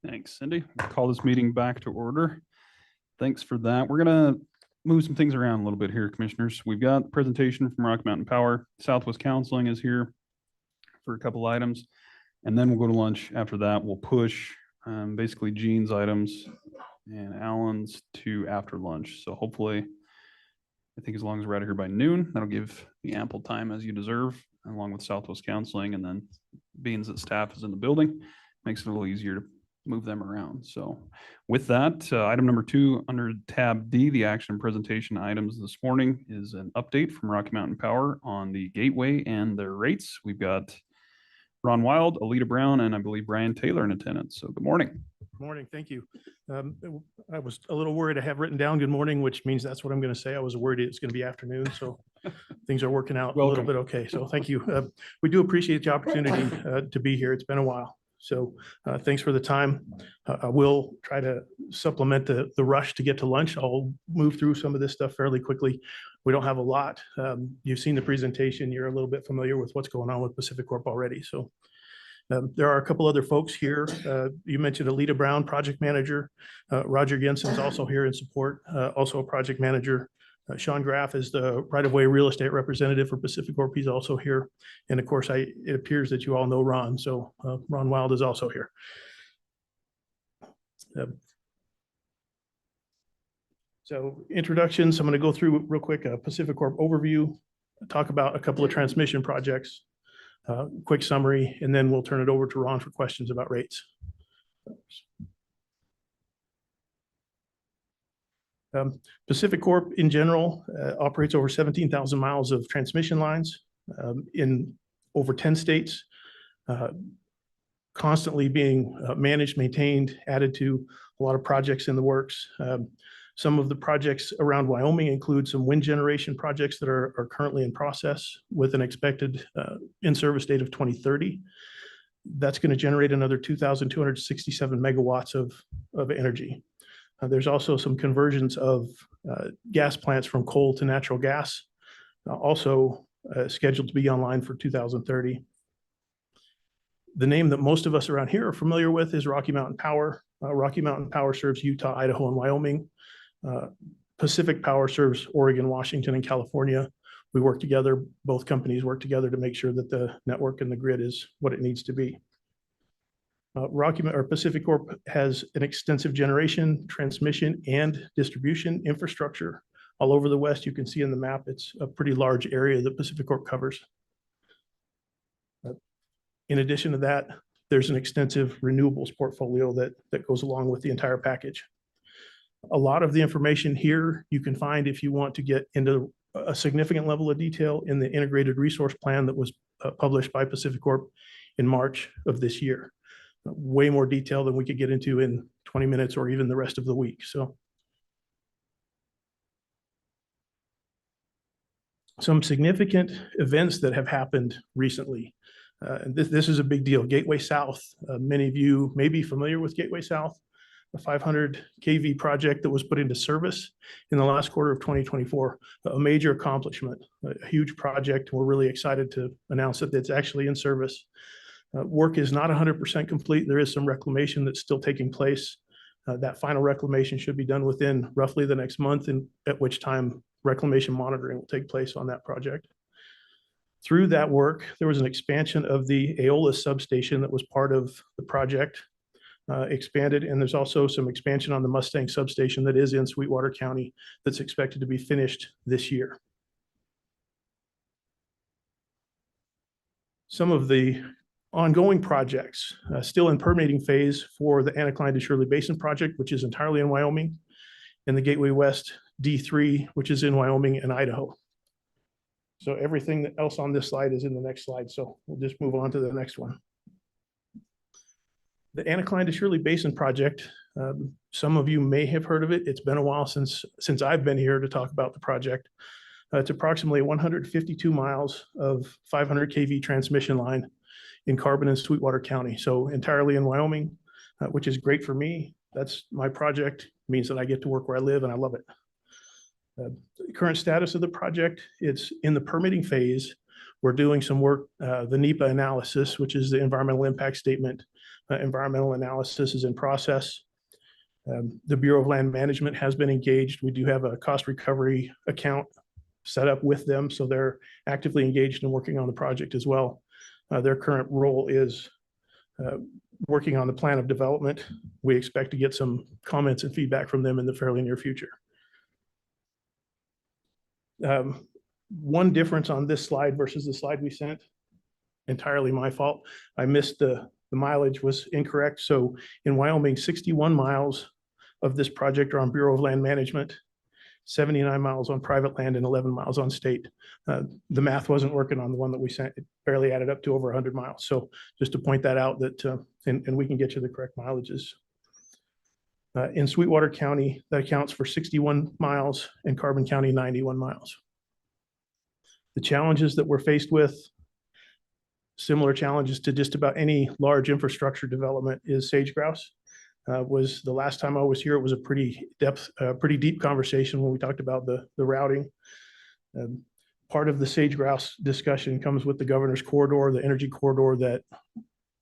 Thanks, Cindy. Call this meeting back to order. Thanks for that. We're gonna move some things around a little bit here, commissioners. We've got a presentation from Rocky Mountain Power. Southwest Counseling is here for a couple items. And then we'll go to lunch. After that, we'll push basically Gene's items and Alan's to after lunch. So hopefully, I think as long as we're out of here by noon, that'll give the ample time as you deserve, along with Southwest Counseling. And then being that staff is in the building, makes it a little easier to move them around. So with that, item number 2 under tab D, the action and presentation items this morning is an update from Rocky Mountain Power on the gateway and their rates. We've got Ron Wild, Alita Brown, and I believe Brian Taylor in attendance. So good morning. Morning, thank you. I was a little worried. I have written down good morning, which means that's what I'm going to say. I was worried it's going to be afternoon, so things are working out a little bit okay. So thank you. We do appreciate the opportunity to be here. It's been a while. So thanks for the time. I will try to supplement the rush to get to lunch. I'll move through some of this stuff fairly quickly. We don't have a lot. You've seen the presentation. You're a little bit familiar with what's going on with Pacific Corp already. So there are a couple other folks here. You mentioned Alita Brown, project manager. Roger Jensen's also here in support, also a project manager. Sean Graff is the right-of-way real estate representative for Pacific Corp. He's also here. And of course, it appears that you all know Ron. So Ron Wild is also here. So introductions, I'm going to go through real quick a Pacific Corp overview, talk about a couple of transmission projects, quick summary, and then we'll turn it over to Ron for questions about rates. Pacific Corp in general operates over 17,000 miles of transmission lines in over 10 states, constantly being managed, maintained, added to a lot of projects in the works. Some of the projects around Wyoming include some wind generation projects that are currently in process with an expected in-service date of 2030. That's going to generate another 2,267 megawatts of energy. There's also some conversions of gas plants from coal to natural gas, also scheduled to be online for 2030. The name that most of us around here are familiar with is Rocky Mountain Power. Rocky Mountain Power serves Utah, Idaho, and Wyoming. Pacific Power serves Oregon, Washington, and California. We work together, both companies work together to make sure that the network and the grid is what it needs to be. Pacific Corp has an extensive generation, transmission, and distribution infrastructure all over the West. You can see in the map, it's a pretty large area that Pacific Corp covers. In addition to that, there's an extensive renewables portfolio that goes along with the entire package. A lot of the information here you can find if you want to get into a significant level of detail in the integrated resource plan that was published by Pacific Corp in March of this year. Way more detail than we could get into in 20 minutes or even the rest of the week. So some significant events that have happened recently. This is a big deal. Gateway South. Many of you may be familiar with Gateway South, a 500 kV project that was put into service in the last quarter of 2024. A major accomplishment, a huge project. We're really excited to announce that it's actually in service. Work is not 100% complete. There is some reclamation that's still taking place. That final reclamation should be done within roughly the next month, and at which time reclamation monitoring will take place on that project. Through that work, there was an expansion of the Aeolus substation that was part of the project, expanded, and there's also some expansion on the Mustang substation that is in Sweetwater County that's expected to be finished this year. Some of the ongoing projects still in permitting phase for the Anacline to Shirley Basin project, which is entirely in Wyoming, and the Gateway West D3, which is in Wyoming and Idaho. So everything else on this slide is in the next slide. So we'll just move on to the next one. The Anacline to Shirley Basin project, some of you may have heard of it. It's been a while since I've been here to talk about the project. It's approximately 152 miles of 500 kV transmission line in Carbon and Sweetwater County. So entirely in Wyoming, which is great for me. That's my project. It means that I get to work where I live and I love it. Current status of the project, it's in the permitting phase. We're doing some work, the NEPA analysis, which is the environmental impact statement, environmental analysis is in process. The Bureau of Land Management has been engaged. We do have a cost recovery account set up with them, so they're actively engaged in working on the project as well. Their current role is working on the plan of development. We expect to get some comments and feedback from them in the fairly near future. One difference on this slide versus the slide we sent, entirely my fault. I missed the mileage was incorrect. So in Wyoming, 61 miles of this project are on Bureau of Land Management, 79 miles on private land, and 11 miles on state. The math wasn't working on the one that we sent. It barely added up to over 100 miles. So just to point that out, that and we can get you the correct mileages. In Sweetwater County, that accounts for 61 miles, and Carbon County, 91 miles. The challenges that we're faced with, similar challenges to just about any large infrastructure development, is sage grouse. Was the last time I was here, it was a pretty deep conversation when we talked about the routing. Part of the sage grouse discussion comes with the governor's corridor, the energy corridor that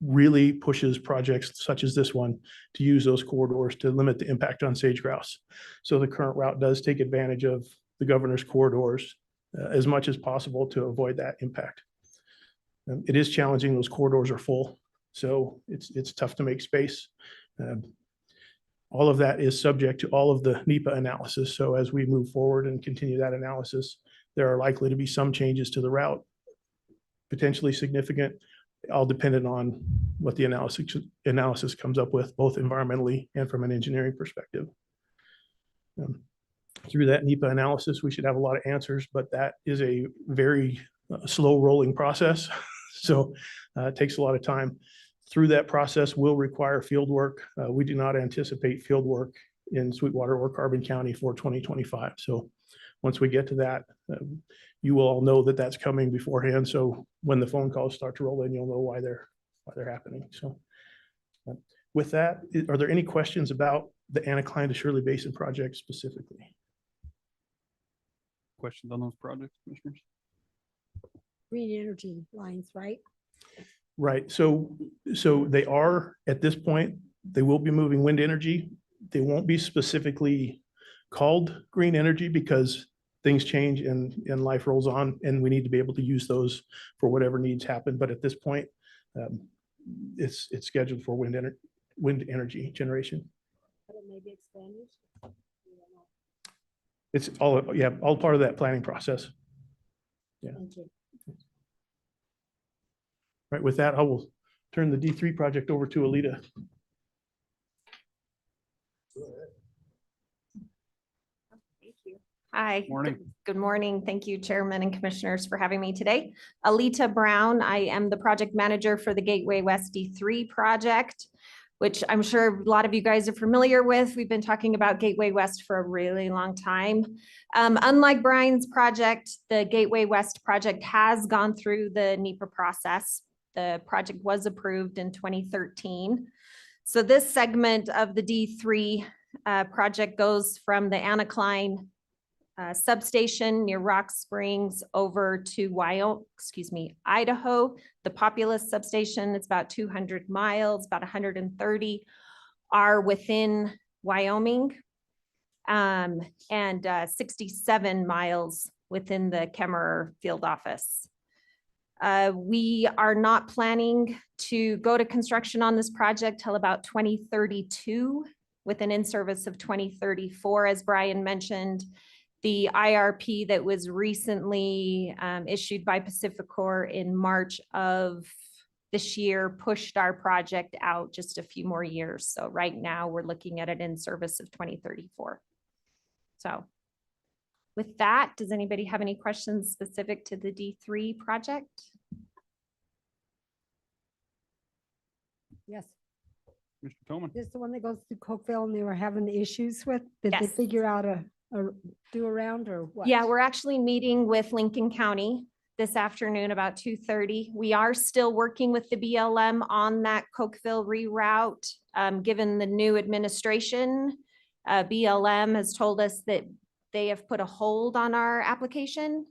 really pushes projects such as this one to use those corridors to limit the impact on sage grouse. So the current route does take advantage of the governor's corridors as much as possible to avoid that impact. It is challenging. Those corridors are full, so it's tough to make space. All of that is subject to all of the NEPA analysis. So as we move forward and continue that analysis, there are likely to be some changes to the route, potentially significant, all dependent on what the analysis comes up with, both environmentally and from an engineering perspective. Through that NEPA analysis, we should have a lot of answers, but that is a very slow rolling process. So it takes a lot of time. Through that process will require field work. We do not anticipate field work in Sweetwater or Carbon County for 2025. So once we get to that, you will all know that that's coming beforehand. So when the phone calls start to roll in, you'll know why they're happening. So with that, are there any questions about the Anacline to Shirley Basin project specifically? Questions on those projects, commissioners? Green energy lines, right? Right. So they are, at this point, they will be moving wind energy. They won't be specifically called green energy because things change and life rolls on, and we need to be able to use those for whatever needs happen. But at this point, it's scheduled for wind energy generation. But it may be expanded. It's all part of that planning process. Yeah. Thank you. Right. With that, I will turn the D3 project over to Alita. Thank you. Hi. Morning. Good morning. Thank you, Chairman and Commissioners, for having me today. Alita Brown. I am the project manager for the Gateway West D3 project, which I'm sure a lot of you guys are familiar with. We've been talking about Gateway West for a really long time. Unlike Brian's project, the Gateway West project has gone through the NEPA process. The project was approved in 2013. So this segment of the D3 project goes from the Anacline substation near Rock Springs over to Idaho. The Populous substation, it's about 200 miles, about 130 are within Wyoming, and 67 miles within the Kemmerer field office. We are not planning to go to construction on this project till about 2032 with an in-service of 2034, as Brian mentioned. The IRP that was recently issued by PacifiCorp in March of this year pushed our project out just a few more years. So right now we're looking at an in-service of 2034. So with that, does anybody have any questions specific to the D3 project? Yes. Mr. Tillman? This is the one that goes through Cokeville and they were having the issues with? Did they Yes. figure out a do around or what? Yeah, we're actually meeting with Lincoln County this afternoon about 2:30. We are still working with the BLM on that Cokeville reroute. Given the new administration, BLM has told us that they have put a hold on our application,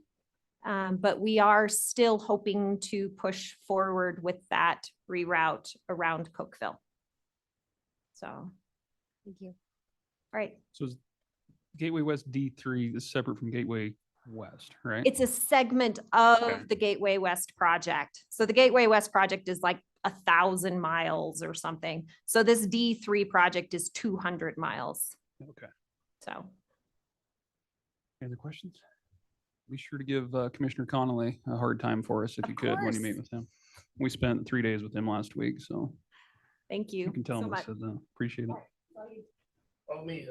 but we are still hoping to push forward with that reroute around Cokeville. So, Thank you. all right. So is Gateway West D3 is separate from Gateway West, right? It's a segment of the Gateway West project. So the Gateway West project is like 1,000 miles or something. So this D3 project is 200 miles. Okay. So. Any other questions? Be sure to give Commissioner Connolly a hard time for us if Of you could when you meet course. with him. We spent 3 days with him last week, so Thank you you can tell so him I much. said that. Appreciate it. Oh, me,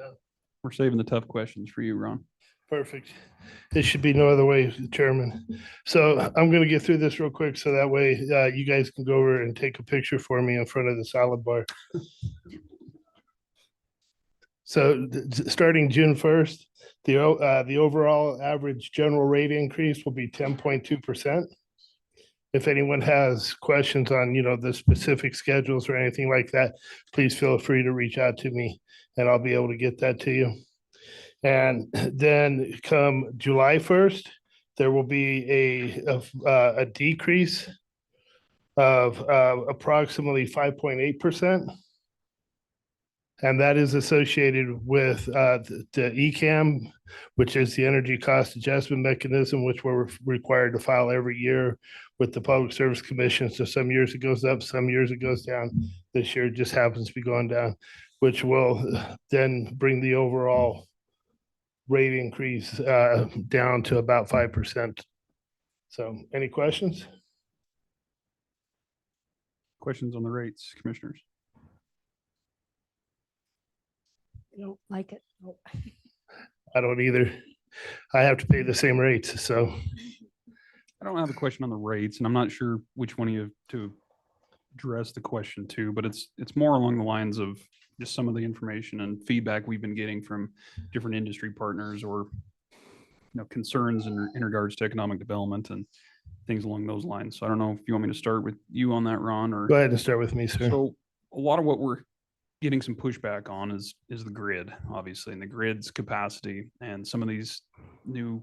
We're saving the tough questions for you, Ron. perfect. It should be no other way, Chairman. So I'm gonna get through this real quick, so that way you guys can go over and take a picture for me in front of the salad bar. So starting June 1st, the overall average general rate increase will be 10.2%. If anyone has questions on, the specific schedules or anything like that, please feel free to reach out to me and I'll be able to get that to you. And then come July 1st, there will be a decrease of approximately 5.8%. And that is associated with the ECAM, which is the Energy Cost Adjustment Mechanism, which we're required to file every year with the Public Service Commission. So some years it goes up, some years it goes down. This year it just happens to be going down, which will then bring the overall rate increase down to about 5%. So any questions? Questions on the rates, commissioners? I don't like it. Oh. I don't either. I have to pay the same rates, so. I don't have a question on the rates, and I'm not sure which one of you to address the question to, but it's more along the lines of just some of the information and feedback we've been getting from different industry partners or concerns in regards to economic development and things along those lines. So I don't know if you want me to start with you on that, Ron, or Go ahead and start with me, sir. so a lot of what we're getting some pushback on is the grid, obviously, and the grid's capacity and some of these new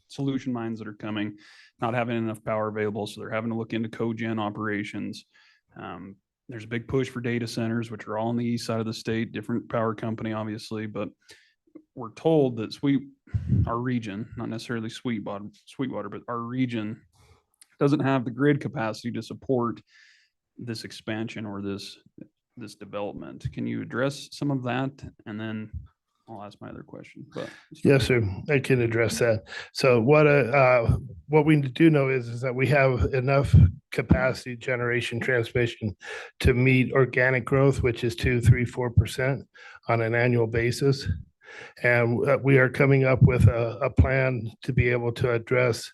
solution mines that are coming, not having enough power available. So they're having to look into cogen operations. There's a big push for data centers, which are all on the east side of the state, different power company, obviously, but we're told that our region, not necessarily Sweetwater, but our region doesn't have the grid capacity to support this expansion or this development. Can you address some of that? And then I'll ask my other question. But yes, sir, I can address that. So what we do know is that we have enough capacity generation transmission to meet organic growth, which is 2, 3, 4% on an annual basis. And we are coming up with a plan to be able to address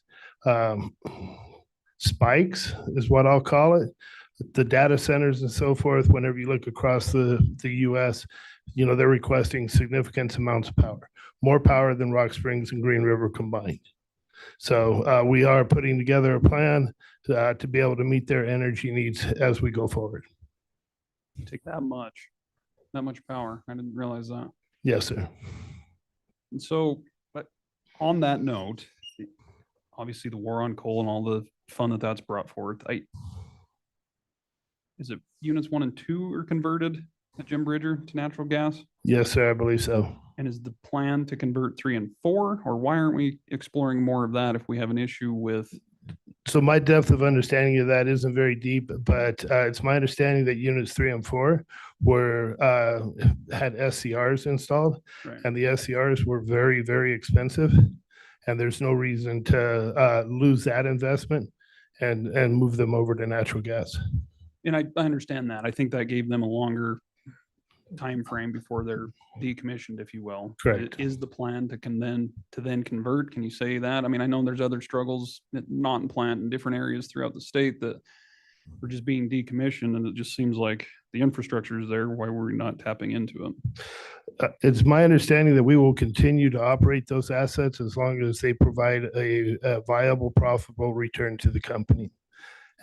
spikes, is what I'll call it. The data centers and so forth, whenever you look across the US, they're requesting significant amounts of power, more power than Rock Springs and Green River combined. So we are putting together a plan to be able to meet their energy needs as we go forward. take that much power. I didn't realize that. Yes, sir. And so, but on that note, obviously the war on coal and all the fun that's brought forth, is it units 1 and 2 are converted at Jim Bridger to natural gas? Yes, sir, I believe so. And is the plan to convert 3 and 4, or why aren't we exploring more of that if we have an issue with? So my depth of understanding of that isn't very deep, but it's my understanding that units 3 and 4 had SCRs installed, Right. and the SCRs were very, very expensive, and there's no reason to lose that investment and move them over to natural gas. And I understand that. I think that gave them a longer time frame before they're decommissioned, if you will. Correct. Is the plan to then convert? Can you say that? I mean, I know there's other struggles not in plant in different areas throughout the state that are just being decommissioned, and it just seems like the infrastructure is there. Why were we not tapping into it? It's my understanding that we will continue to operate those assets as long as they provide a viable, profitable return to the company.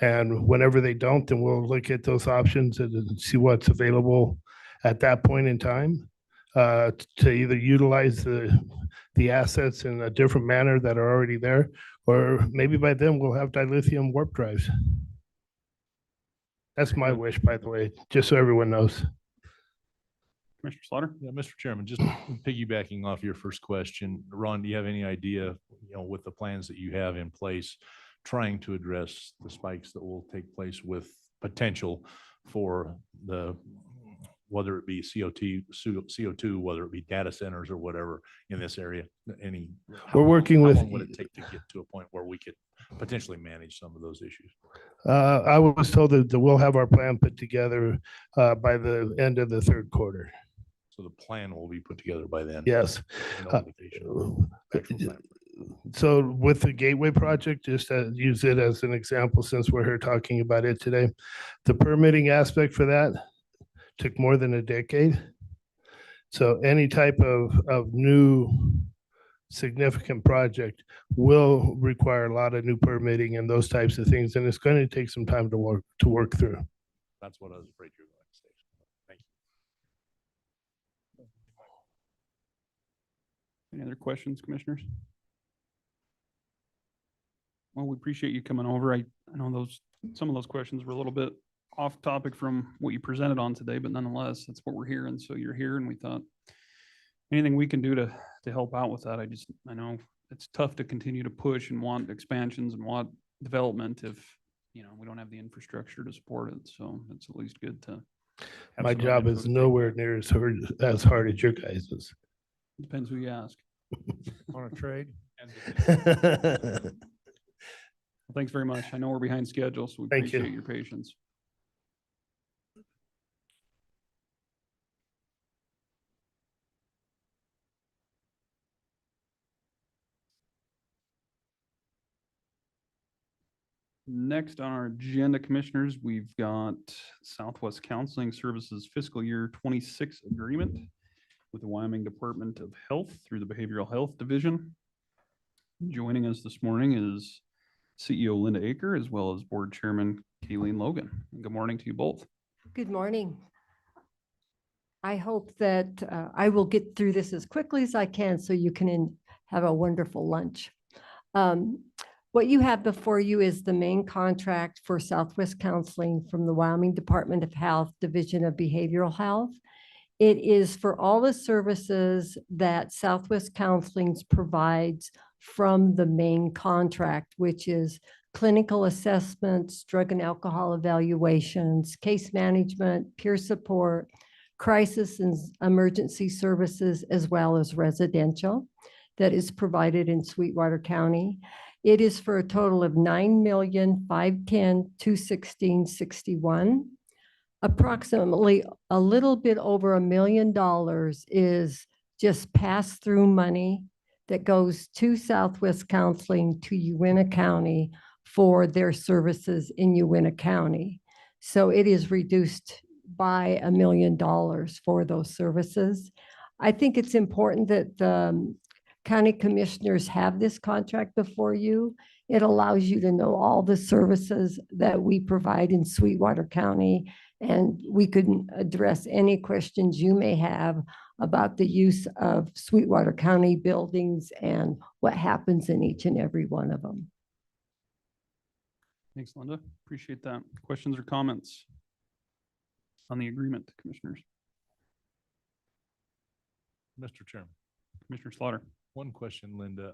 And whenever they don't, then we'll look at those options and see what's available at that point in time to either utilize the assets in a different manner that are already there, or maybe by then we'll have dilithium warp drives. That's my wish, by the way, just so everyone knows. Commissioner Slaughter? Yeah, Mr. Chairman, just piggybacking off your first question, Ron, do you have any idea, with the plans that you have in place, trying to address the spikes that will take place with potential for whether it be CO2, whether it be data centers or whatever in this area? We're working how with- long would it take to get to a point where we could potentially manage some of those issues? I was told that we'll have our plan put together by the end of the third quarter. So the plan will be put together by then? Yes. No indication. Actual time. So with the Gateway project, just to use it as an example, since we're here talking about it today, the permitting aspect for that took more than a decade. So any type of new significant project will require a lot of new permitting and those types of things, and it's going to take some time to work through. That's what I was afraid you were going to say. Thank you. Any other questions, commissioners? Well, we appreciate you coming over. I know some of those questions were a little bit off topic from what you presented on today, but nonetheless, that's what we're hearing. So you're here, and we thought anything we can do to help out with that. I know it's tough to continue to push and want expansions and want development if, we don't have the infrastructure to support it. So it's at least good to have My some job info is to take nowhere back. near as hard as your guys's. Depends who you ask. Want to trade? Well, thanks very much. I know we're behind schedule, so we Thank you. appreciate your patience. Next on our agenda, commissioners, we've got Southwest Counseling Services Fiscal Year 26 agreement with the Wyoming Department of Health through the Behavioral Health Division. Joining us this morning is CEO Linda Aker, as well as Board Chairman Kayleen Logan. Good morning to you both. Good morning. I hope that I will get through this as quickly as I can so you can have a wonderful lunch. What you have before you is the main contract for Southwest Counseling from the Wyoming Department of Health, Division of Behavioral Health. It is for all the services that Southwest Counseling provides from the main contract, which is clinical assessments, drug and alcohol evaluations, case management, peer support, crisis and emergency services, as well as residential that is provided in Sweetwater County. It is for a total of $9,510,216.61. Approximately a little bit over $1 million is just pass-through money that goes to Southwest Counseling to Uintah County for their services in Uintah County. So it is reduced by $1 million for those services. I think it's important that the county commissioners have this contract before you. It allows you to know all the services that we provide in Sweetwater County, and we could address any questions you may have about the use of Sweetwater County buildings and what happens in each and every one of them. Thanks, Linda. Appreciate that. Questions or comments on the agreement, commissioners? Mr. Chairman. Commissioner Slaughter. One question, Linda.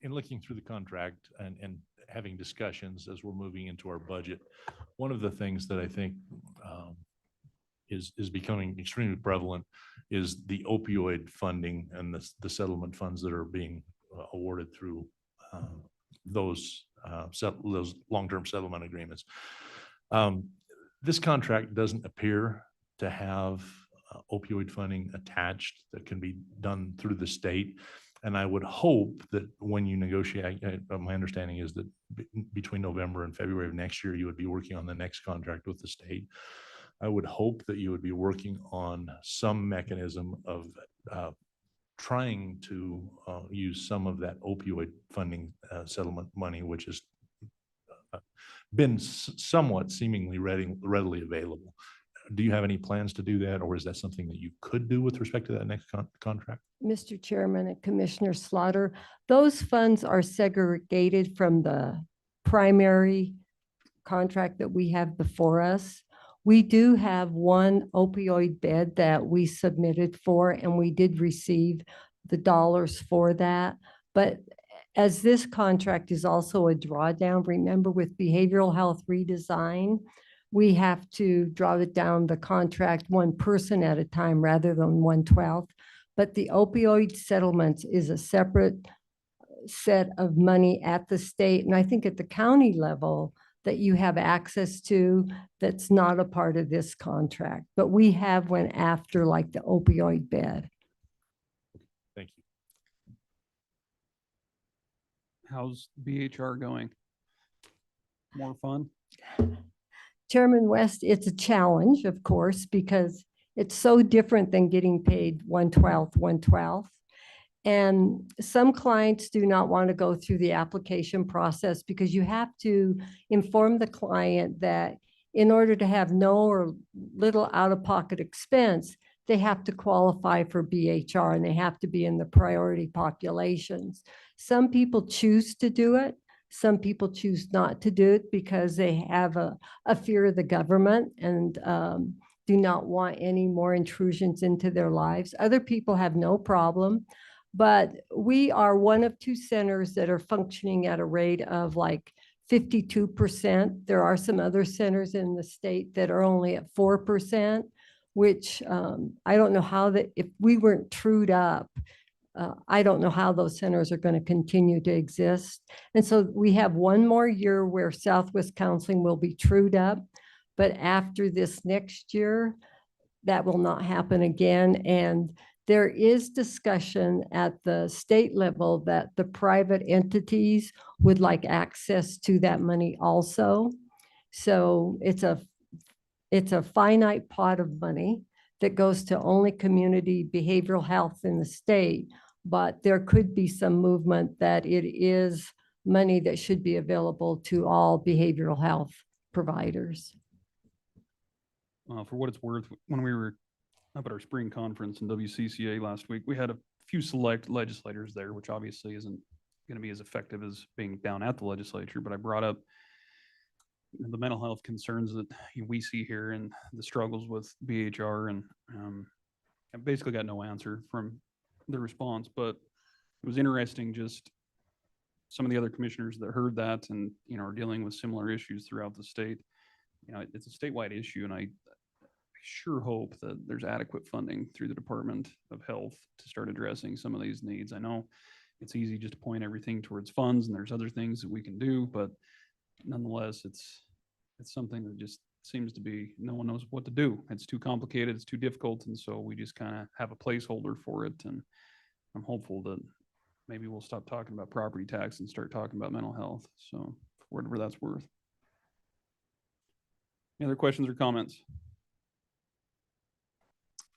In looking through the contract and having discussions as we're moving into our budget, one of the things that I think is becoming extremely prevalent is the opioid funding and the settlement funds that are being awarded through those long-term settlement agreements. This contract doesn't appear to have opioid funding attached that can be done through the state. And I would hope that when you negotiate, my understanding is that between November and February of next year, you would be working on the next contract with the state. I would hope that you would be working on some mechanism of trying to use some of that opioid funding settlement money, which has been somewhat seemingly readily available. Do you have any plans to do that, or is that something that you could do with respect to that next contract? Mr. Chairman and Commissioner Slaughter, those funds are segregated from the primary contract that we have before us. We do have one opioid bed that we submitted for, and we did receive the dollars for that. But as this contract is also a drawdown, remember with behavioral health redesign, we have to draw it down the contract one person at a time rather than 1/12. But the opioid settlements is a separate set of money at the state, and I think at the county level that you have access to that's not a part of this contract. But we have one after like the opioid bed. Thank you. How's BHR going? More fun? Chairman West, it's a challenge, of course, because it's so different than getting paid 1/12, 1/12. And some clients do not want to go through the application process because you have to inform the client that in order to have no or little out-of-pocket expense, they have to qualify for BHR and they have to be in the priority populations. Some people choose to do it. Some people choose not to do it because they have a fear of the government and do not want any more intrusions into their lives. Other people have no problem. But we are one of two centers that are functioning at a rate of like 52%. There are some other centers in the state that are only at 4%, which I don't know how that, if we weren't trued up, I don't know how those centers are going to continue to exist. And so we have one more year where Southwest Counseling will be trued up. But after this next year, that will not happen again. And there is discussion at the state level that the private entities would like access to that money also. So it's a finite pot of money that goes to only community behavioral health in the state, but there could be some movement that it is money that should be available to all behavioral health providers. For what it's worth, when we were up at our spring conference in WCCA last week, we had a few select legislators there, which obviously isn't going to be as effective as being down at the legislature. But I brought up the mental health concerns that we see here and the struggles with BHR, and I basically got no answer from the response. But it was interesting, just some of the other commissioners that heard that and are dealing with similar issues throughout the state. It's a statewide issue, and I sure hope that there's adequate funding through the Department of Health to start addressing some of these needs. I know it's easy just to point everything towards funds and there's other things that we can do, but nonetheless, it's something that just seems to be, no one knows what to do. It's too complicated, it's too difficult. And so we just kind of have a placeholder for it. And I'm hopeful that maybe we'll stop talking about property tax and start talking about mental health. So for whatever that's worth. Any other questions or comments?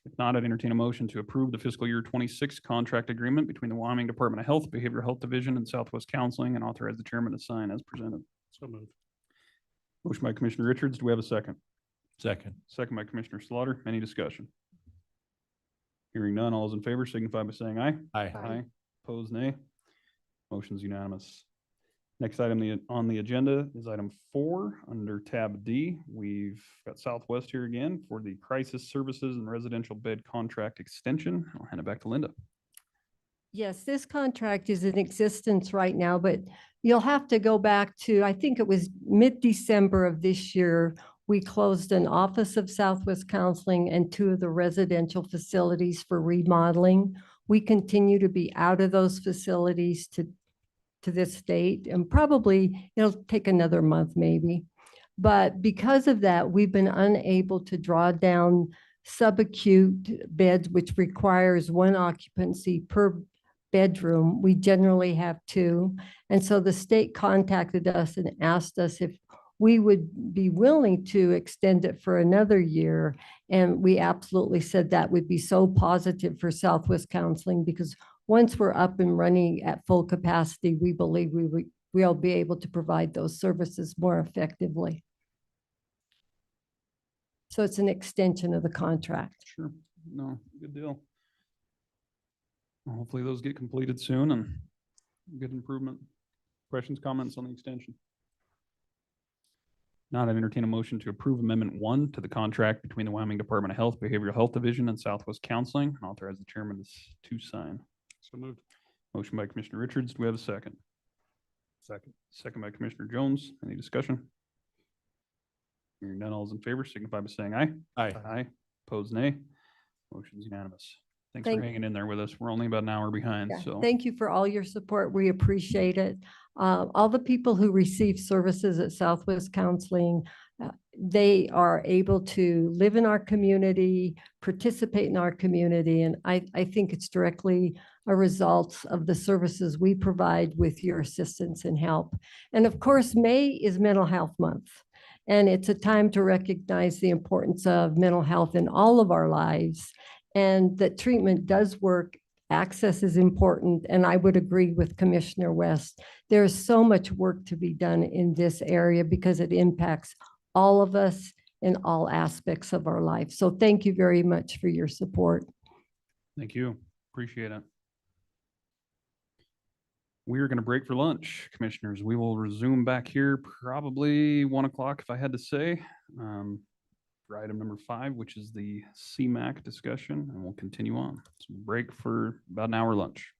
If not, I'd entertain a motion to approve the fiscal year 26 contract agreement between the Wyoming Department of Health, Behavioral Health Division and Southwest Counseling, and authorize the chairman to sign as presented. So moved. Motion by Commissioner Richards. Do we have a second? Second. Second by Commissioner Slaughter. Any discussion? Hearing none, all those in favor signify by saying aye. Aye. Aye. Opposed, nay. Motion's unanimous. Next item on the agenda is item 4 under tab D. We've got Southwest here again for the crisis services and residential bed contract extension. I'll hand it back to Linda. Yes, this contract is in existence right now, but you'll have to go back to, I think it was mid-December of this year, we closed an office of Southwest Counseling and 2 of the residential facilities for remodeling. We continue to be out of those facilities to this date, and probably it'll take another month maybe. But because of that, we've been unable to draw down subacute beds, which requires 1 occupancy per bedroom. We generally have 2. And so the state contacted us and asked us if we would be willing to extend it for another year. And we absolutely said that would be so positive for Southwest Counseling, because once we're up and running at full capacity, we believe we'll be able to provide those services more effectively. So it's an extension of the contract. Sure. No, good deal. Well, hopefully those get completed soon and good improvement. Questions, comments on the extension? Not, I'd entertain a motion to approve Amendment 1 to the contract between the Wyoming Department of Health, Behavioral Health Division and Southwest Counseling, and authorize the chairman to sign. So moved. Motion by Commissioner Richards. Do we have a second? Second. Second by Commissioner Jones. Any discussion? Hearing none, all is in favor, signify by saying aye. Aye. Aye. Opposed, nay. Motion's unanimous. Thanks for Thank- hanging in there with us. We're only about an hour behind, Yeah, so. thank you for all your support. We appreciate it. All the people who receive services at Southwest Counseling, they are able to live in our community, participate in our community, and I think it's directly a result of the services we provide with your assistance and help. And of course, May is Mental Health Month, and it's a time to recognize the importance of mental health in all of our lives, and that treatment does work. Access is important, and I would agree with Commissioner West. There's so much work to be done in this area because it impacts all of us in all aspects of our life. So thank you very much for your support. Thank you. Appreciate it. We are going to break for lunch, commissioners. We will resume back here probably 1 o'clock if I had to say. For item number 5, which is the CMAC discussion, and we'll continue on. So break for about an hour lunch.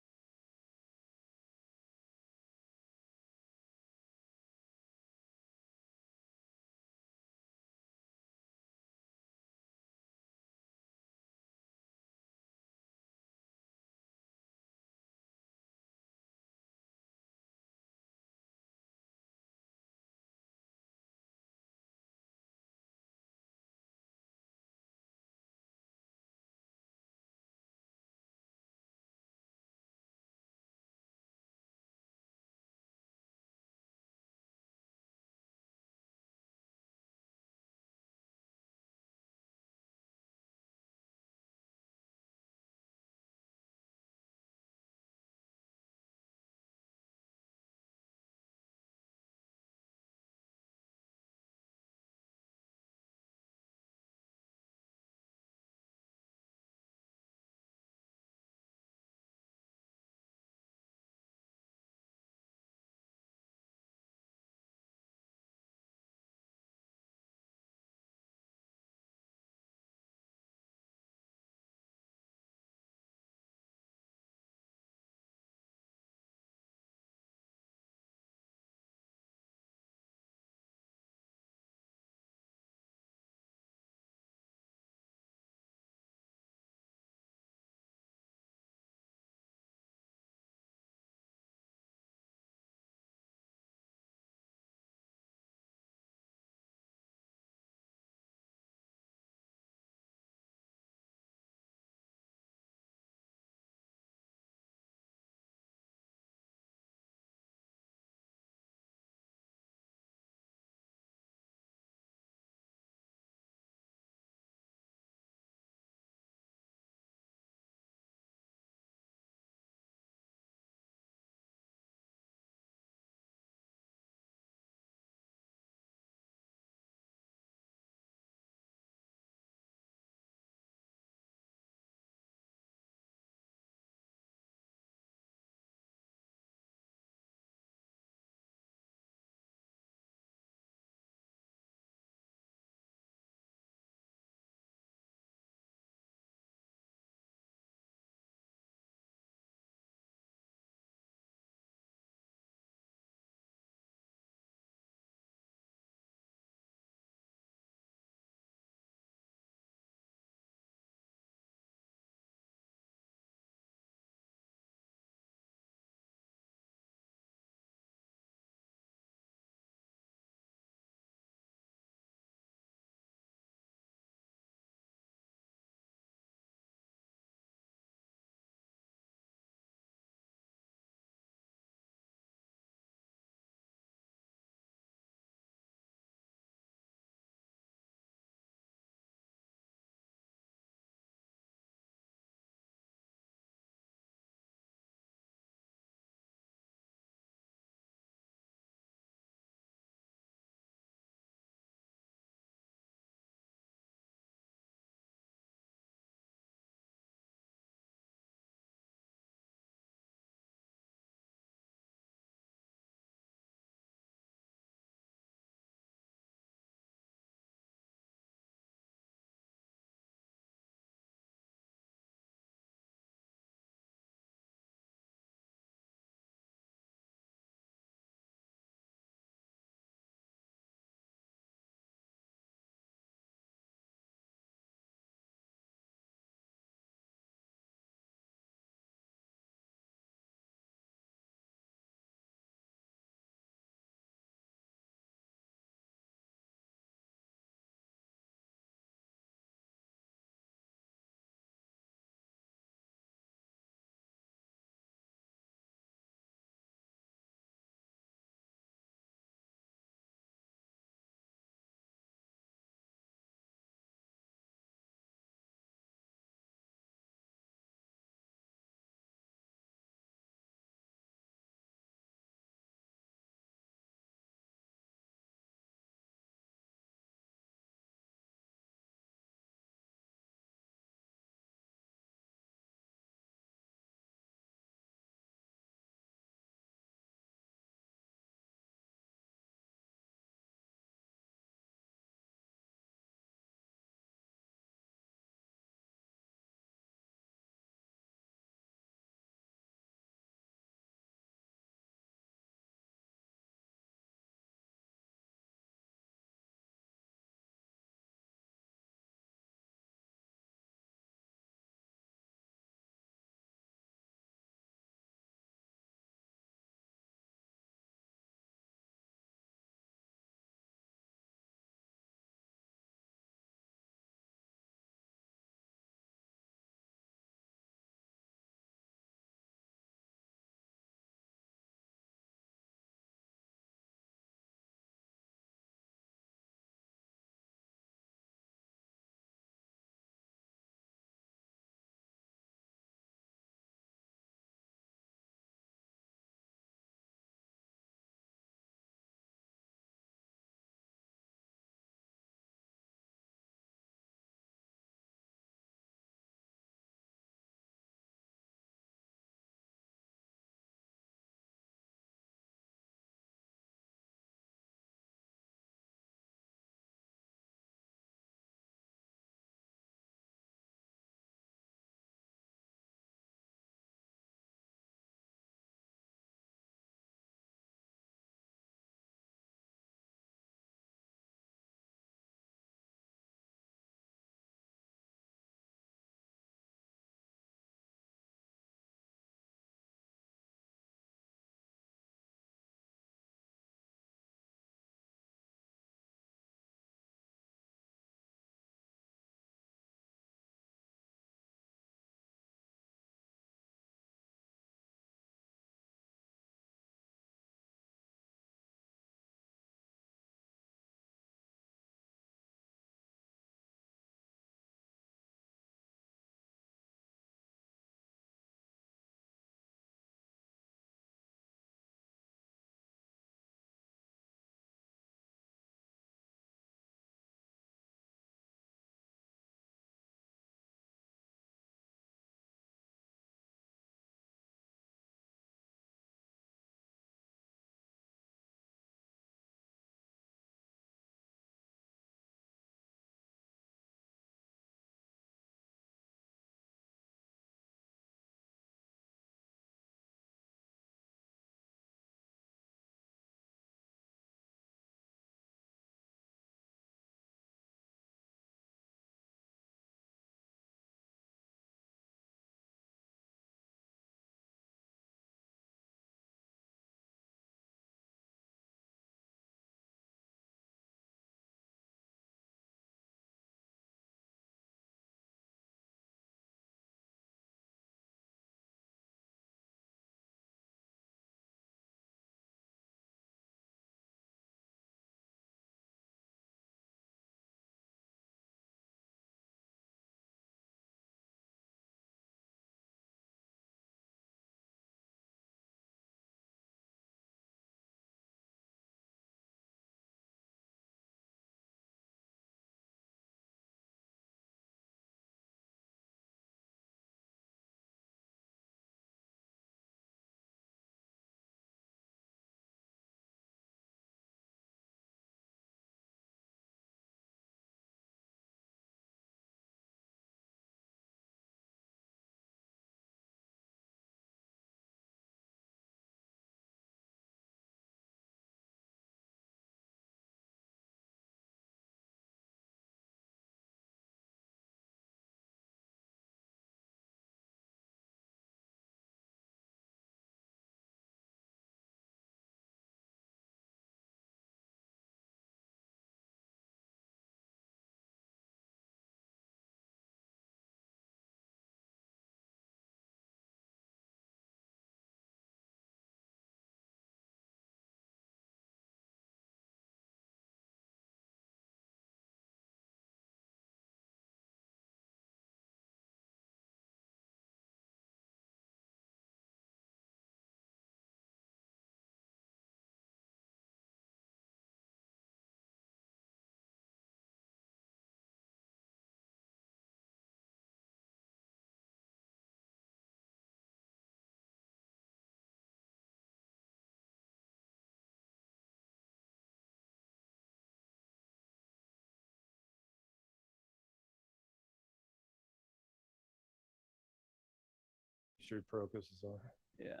Mr. Prokos is on. Yeah.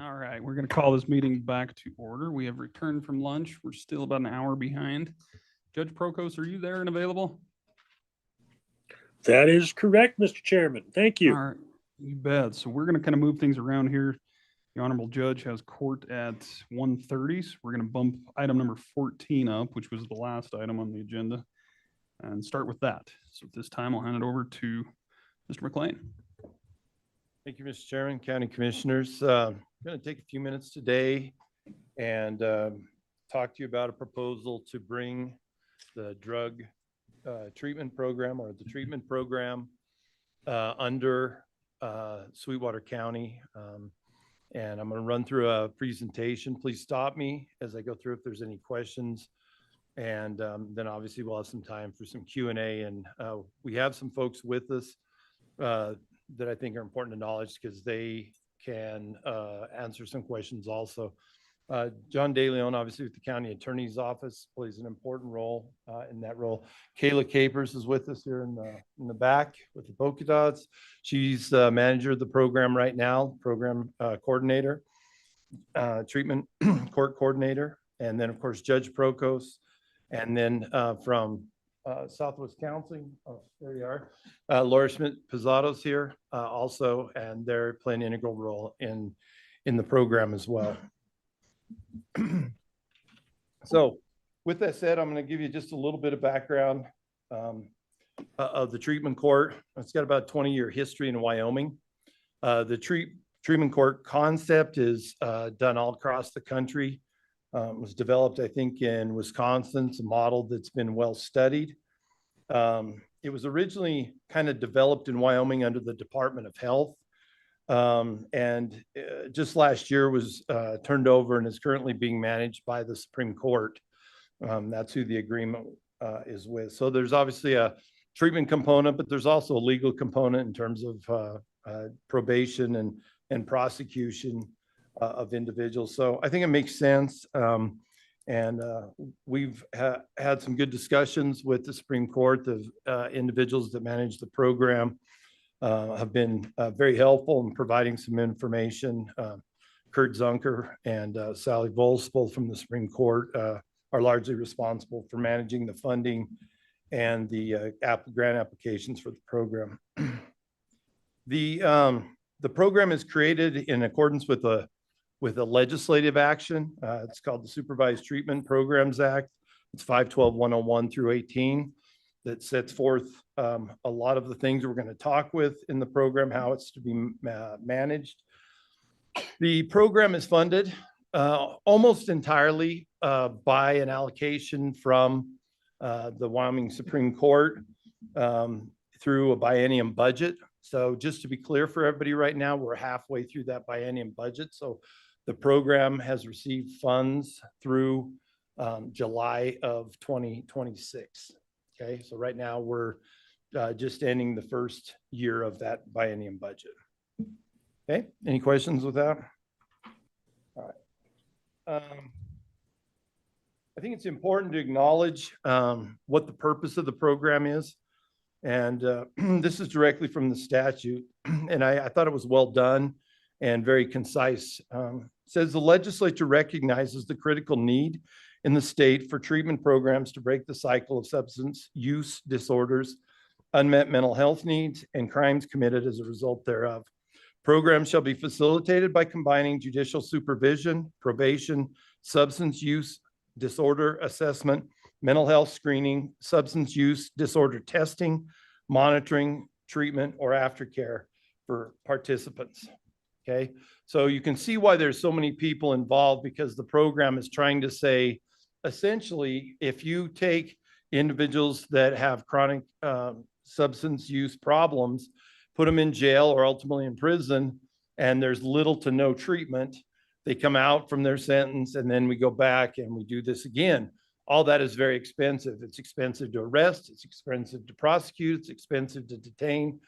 All right, we're going to call this meeting back to order. We have returned from lunch. We're still about an hour behind. Judge Prokos, are you there and available? That is correct, Mr. Chairman. Thank you. All right, you bet. So we're going to kind of move things around here. The Honorable Judge has court at 1:30. So we're going to bump item number 14 up, which was the last item on the agenda, and start with that. So at this time, I'll hand it over to Mr. McLean. Thank you, Mr. Chairman, County Commissioners. I'm going to take a few minutes today and talk to you about a proposal to bring the drug treatment program or the treatment program under Sweetwater County. And I'm going to run through a presentation. Please stop me as I go through if there's any questions. And then obviously we'll have some time for some Q&A. And we have some folks with us that I think are important to knowledge because they can answer some questions also. John DeLeon, obviously with the County Attorney's Office, plays an important role in that role. Kayla Capers is with us here in the back with the polka dots. She's the manager of the program right now, program coordinator, treatment court coordinator. And then of course, Judge Prokos. And then from Southwest Counseling, oh, there you are. Laura Schmidt-Pizzado's here also, and they're playing an integral role in the program as well. So with that said, I'm going to give you just a little bit of background of the treatment court. It's got about a 20-year history in Wyoming. The treatment court concept is done all across the country. It was developed, I think, in Wisconsin. It's a model that's been well studied. It was originally kind of developed in Wyoming under the Department of Health. And just last year was turned over and is currently being managed by the Supreme Court. That's who the agreement is with. So there's obviously a treatment component, but there's also a legal component in terms of probation and prosecution of individuals. So I think it makes sense. And we've had some good discussions with the Supreme Court. The individuals that manage the program have been very helpful in providing some information. Kurt Zunker and Sally Volz, both from the Supreme Court, are largely responsible for managing the funding and the grant applications for the program. The program is created in accordance with a legislative action. It's called the Supervised Treatment Programs Act. It's 512-101 through 18 that sets forth a lot of the things we're going to talk with in the program, how it's to be managed. The program is funded almost entirely by an allocation from the Wyoming Supreme Court through a biennium budget. So just to be clear for everybody right now, we're halfway through that biennium budget. So the program has received funds through July of 2026. Okay, so right now we're just ending the first year of that biennium budget. Okay, any questions with that? All right. I think it's important to acknowledge what the purpose of the program is. And this is directly from the statute. And I thought it was well done and very concise. It says the legislature recognizes the critical need in the state for treatment programs to break the cycle of substance use disorders, unmet mental health needs, and crimes committed as a result thereof. Programs shall be facilitated by combining judicial supervision, probation, substance use disorder assessment, mental health screening, substance use disorder testing, monitoring, treatment, or aftercare for participants. Okay, so you can see why there's so many people involved, because the program is trying to say, essentially, if you take individuals that have chronic substance use problems, put them in jail or ultimately in prison, and there's little to no treatment, they come out from their sentence, and then we go back and we do this again. All that is very expensive. It's expensive to arrest, it's expensive to prosecute, it's expensive to detain.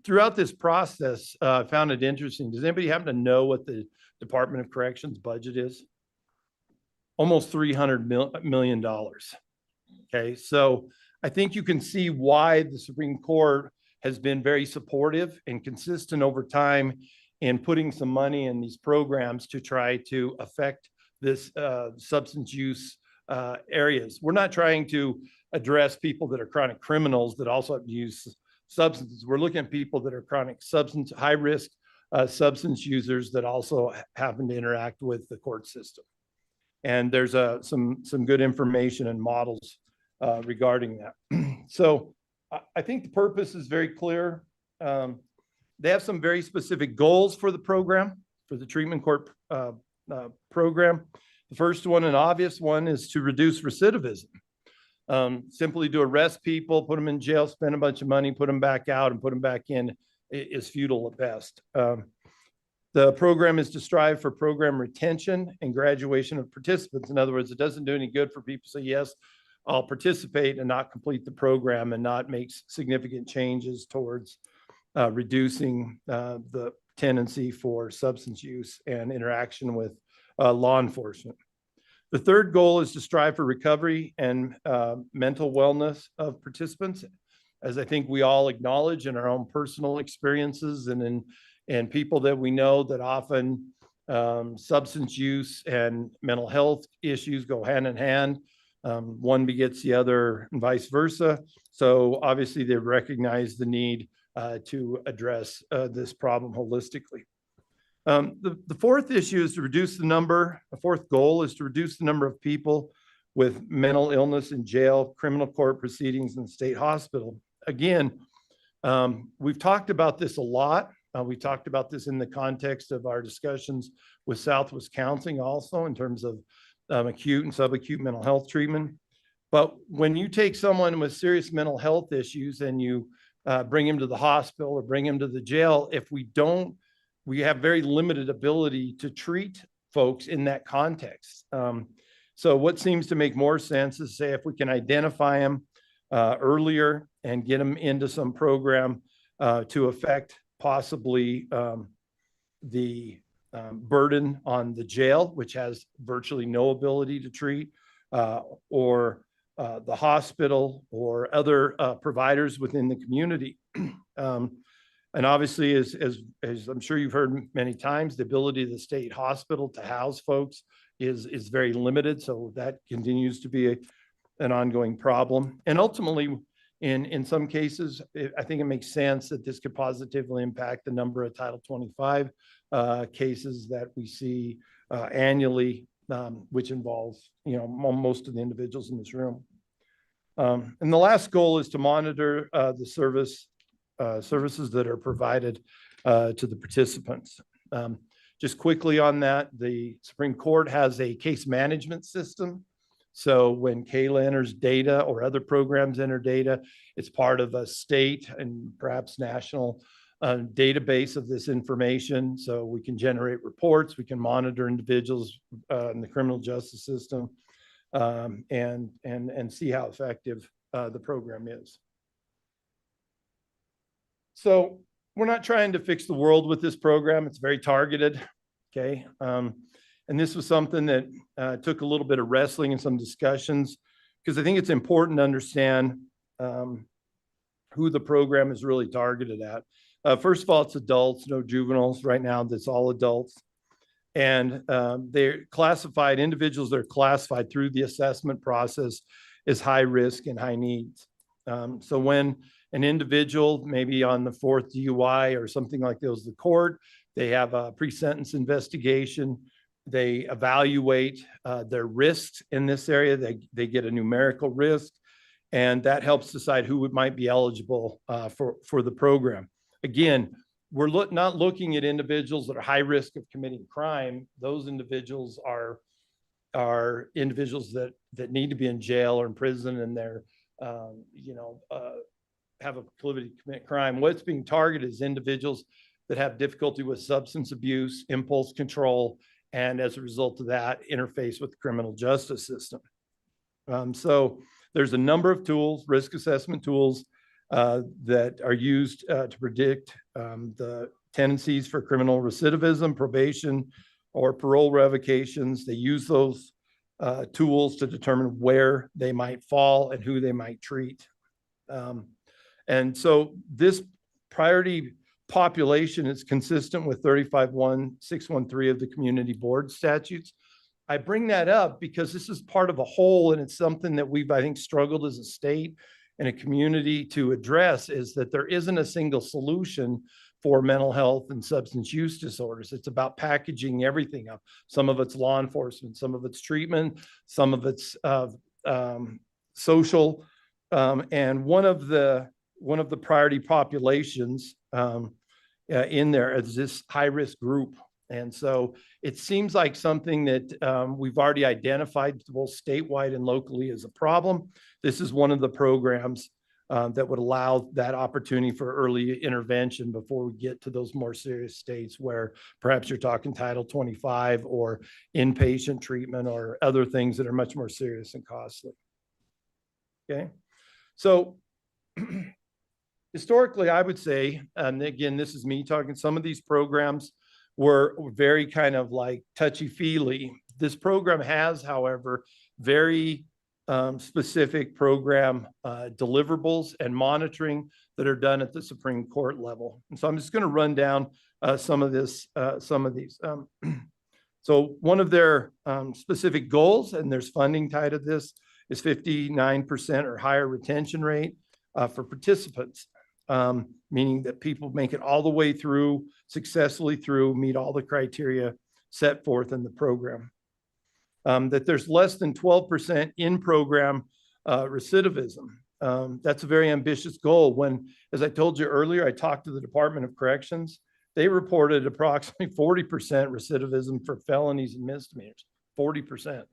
Throughout this process, I found it interesting. Does anybody happen to know what the Department of Corrections budget is? Almost $300 million. Okay, so I think you can see why the Supreme Court has been very supportive and consistent over time in putting some money in these programs to try to affect this substance use areas. We're not trying to address people that are chronic criminals that also have to use substances. We're looking at people that are chronic substance, high risk substance users that also happen to interact with the court system. And there's some good information and models regarding that. So I think the purpose is very clear. They have some very specific goals for the program, for the treatment court program. The first one, an obvious one, is to reduce recidivism. Simply to arrest people, put them in jail, spend a bunch of money, put them back out and put them back in is futile at best. The program is to strive for program retention and graduation of participants. In other words, it doesn't do any good for people to say, yes, I'll participate and not complete the program and not make significant changes towards reducing the tendency for substance use and interaction with law enforcement. The third goal is to strive for recovery and mental wellness of participants, as I think we all acknowledge in our own personal experiences and people that we know that often substance use and mental health issues go hand in hand. One begets the other and vice versa. So obviously they recognize the need to address this problem holistically. The fourth issue is to reduce the number, the fourth goal is to reduce the number of people with mental illness in jail, criminal court proceedings, and state hospital. Again, we've talked about this a lot. We talked about this in the context of our discussions with Southwest Counseling also in terms of acute and subacute mental health treatment. But when you take someone with serious mental health issues and you bring him to the hospital or bring him to the jail, if we have very limited ability to treat folks in that context. So what seems to make more sense is say if we can identify them earlier and get them into some program to affect possibly the burden on the jail, which has virtually no ability to treat, or the hospital or other providers within the community. And obviously, as I'm sure you've heard many times, the ability of the state hospital to house folks is very limited. So that continues to be an ongoing problem. And ultimately, in some cases, I think it makes sense that this could positively impact the number of Title 25 cases that we see annually, which involves, most of the individuals in this room. And the last goal is to monitor the services that are provided to the participants. Just quickly on that, the Supreme Court has a case management system. So when Kayla enters data or other programs enter data, it's part of a state and perhaps national database of this information. So we can generate reports, we can monitor individuals in the criminal justice system and see how effective the program is. So we're not trying to fix the world with this program. It's very targeted, okay? And this was something that took a little bit of wrestling and some discussions because I think it's important to understand who the program is really targeted at. First of all, it's adults, no juveniles. Right now, that's all adults. And they're classified, individuals that are classified through the assessment process as high risk and high needs. So when an individual, maybe on the fourth DUI or something like that, goes to the court, they have a pre-sentence investigation. They evaluate their risks in this area. They get a numerical risk, and that helps decide who might be eligible for the program. Again, we're not looking at individuals that are high risk of committing crime. Those individuals are individuals that need to be in jail or in prison, and they're have a proclivity to commit crime. What's being targeted is individuals that have difficulty with substance abuse, impulse control, and as a result of that, interface with the criminal justice system. So there's a number of tools, risk assessment tools, that are used to predict the tendencies for criminal recidivism, probation, or parole revocations. They use those tools to determine where they might fall and who they might treat. And so this priority population is consistent with 35-1-613 of the community board statutes. I bring that up because this is part of a whole, and it's something that we've, I think, struggled as a state and a community to address, is that there isn't a single solution for mental health and substance use disorders. It's about packaging everything up. Some of it's law enforcement, some of it's treatment, some of it's social. And one of the priority populations in there is this high-risk group. And so it seems like something that we've already identified both statewide and locally as a problem. This is one of the programs that would allow that opportunity for early intervention before we get to those more serious states where perhaps you're talking Title 25 or inpatient treatment or other things that are much more serious and costly. Okay, so historically, I would say, and again, this is me talking, some of these programs were very kind of like touchy-feely. This program has, however, very specific program deliverables and monitoring that are done at the Supreme Court level. And so I'm just going to run down some of these. So one of their specific goals, and there's funding tied to this, is 59% or higher retention rate for participants, meaning that people make it all the way through, successfully through, meet all the criteria set forth in the program. That there's less than 12% in-program recidivism. That's a very ambitious goal. When, as I told you earlier, I talked to the Department of Corrections, they reported approximately 40% recidivism for felonies and misdemeanors, 40%.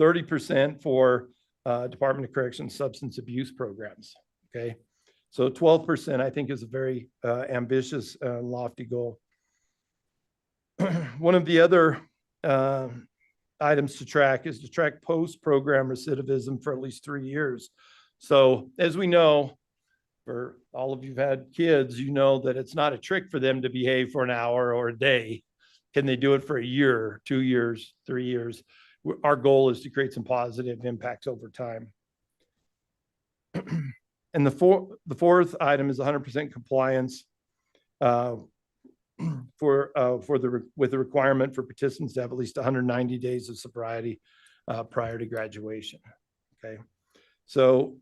30% for Department of Corrections substance abuse programs, okay? So 12%, I think, is a very ambitious and lofty goal. One of the other items to track is to track post-program recidivism for at least 3 years. So as we know, for all of you've had kids, you know that it's not a trick for them to behave for an hour or a day. Can they do it for a year, 2 years, 3 years? Our goal is to create some positive impacts over time. And the fourth item is 100% compliance with the requirement for participants to have at least 190 days of sobriety prior to graduation. Okay, so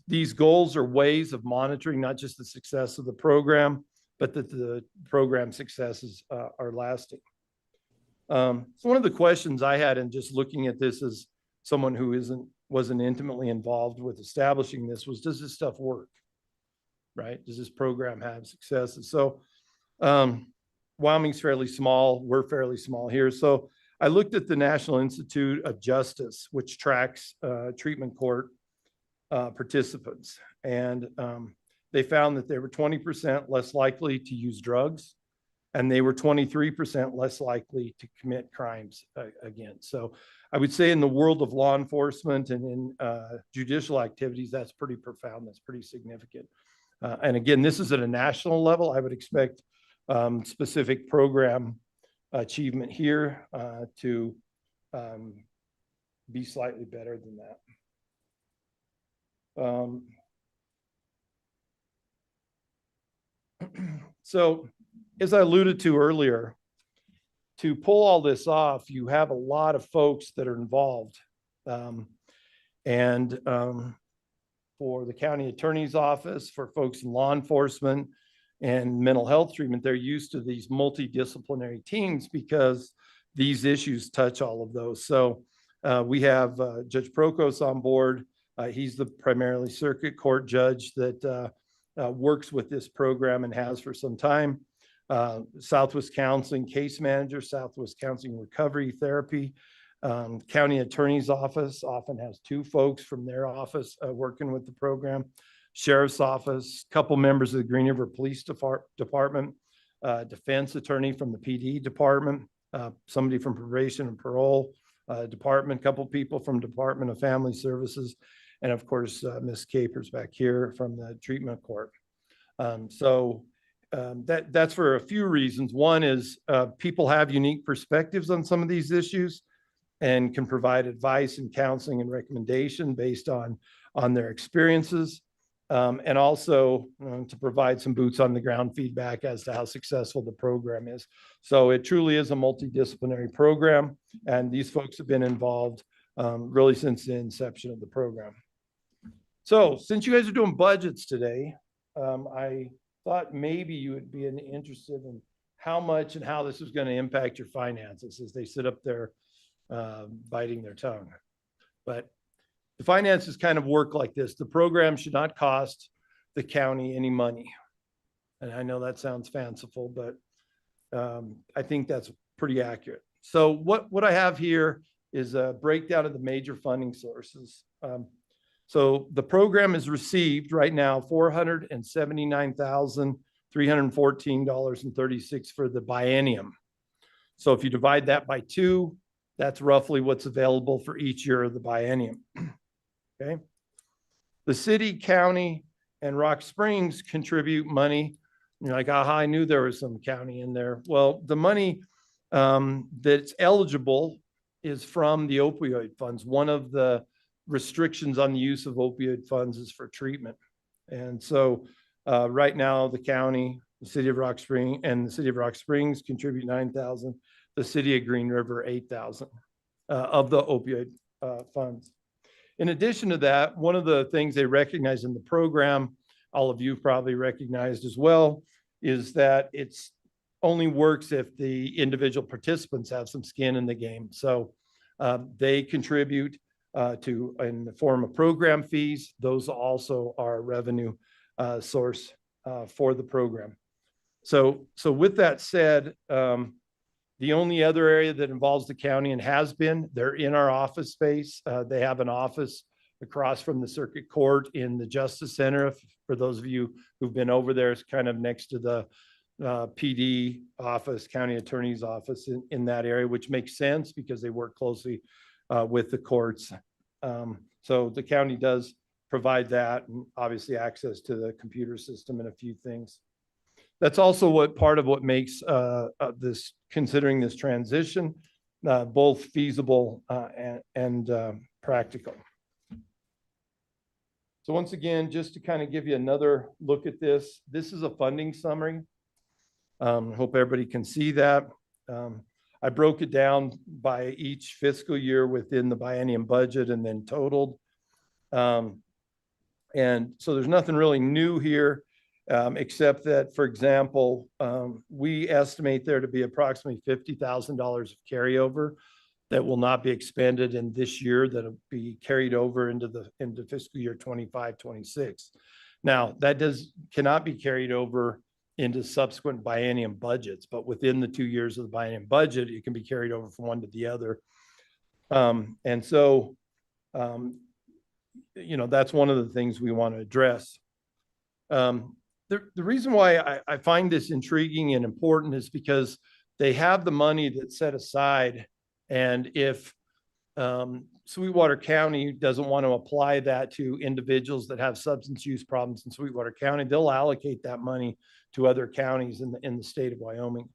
these goals are ways of monitoring not just the success of the program, but that the program successes are lasting. So one of the questions I had in just looking at this as someone who wasn't intimately involved with establishing this was, does this stuff work? Right? Does this program have successes? So Wyoming's fairly small. We're fairly small here. So I looked at the National Institute of Justice, which tracks treatment court participants. And they found that they were 20% less likely to use drugs, and they were 23% less likely to commit crimes again. So I would say in the world of law enforcement and in judicial activities, that's pretty profound. That's pretty significant. And again, this is at a national level. I would expect specific program achievement here to be slightly better than that. So as I alluded to earlier, to pull all this off, you have a lot of folks that are involved. For the county attorney's office, for folks in law enforcement and mental health treatment, they're used to these multidisciplinary teams because these issues touch all of those. So we have Judge Prokos on board. He's the primarily circuit court judge that works with this program and has for some time. Southwest Counseling Case Manager, Southwest Counseling Recovery Therapy. County Attorney's Office often has 2 folks from their office working with the program. Sheriff's Office, a couple members of the Green River Police Department, defense attorney from the PD department, somebody from probation and parole department, a couple people from Department of Family Services, and of course, Ms. Capers back here from the treatment court. That's for a few reasons. One is people have unique perspectives on some of these issues and can provide advice and counseling and recommendation based on on their experiences, and also to provide some boots on the ground feedback as to how successful the program is. So it truly is a multidisciplinary program, and these folks have been involved really since the inception of the program. So since you guys are doing budgets today, I thought maybe you would be interested in how much and how this is going to impact your finances as they sit up there biting their tongue. But the finances kind of work like this. The program should not cost the county any money. And I know that sounds fanciful, but I think that's pretty accurate. So what I have here is a breakdown of the major funding sources. So the program has received right now $479,314.36 for the biennium. So if you divide that by 2, that's roughly what's available for each year of the biennium. Okay. The city, county, and Rock Springs contribute money. You're like, aha, I knew there was some county in there. Well, the money that's eligible is from the opioid funds. One of the restrictions on the use of opioid funds is for treatment. And so right now, the county, the city of Rock Springs, and the city of Rock Springs contribute $9,000. The city of Green River, $8,000 of the opioid funds. In addition to that, one of the things they recognize in the program, all of you probably recognized as well, is that it's only works if the individual participants have some skin in the game. So they contribute to in the form of program fees. Those also are a revenue source for the program. So with that said, the only other area that involves the county and has been, they're in our office space. They have an office across from the circuit court in the Justice Center. For those of you who've been over there, it's kind of next to the PD office, county attorney's office in that area, which makes sense because they work closely with the courts. So the county does provide that, and obviously access to the computer system and a few things. That's also part of what makes this, considering this transition, both feasible and practical. So once again, just to kind of give you another look at this, this is a funding summary. Hope everybody can see that. I broke it down by each fiscal year within the biennium budget and then totaled. And so there's nothing really new here. Except that, for example, we estimate there to be approximately $50,000 of carryover that will not be expended in this year, that'll be carried over into fiscal year 25-26. Now, that cannot be carried over into subsequent biennium budgets, but within the 2 years of the biennium budget, it can be carried over from one to the other. And so, that's one of the things we want to address. The reason why I find this intriguing and important is because they have the money that's set aside. And if Sweetwater County doesn't want to apply that to individuals that have substance use problems in Sweetwater County, they'll allocate that money to other counties in the state of Wyoming.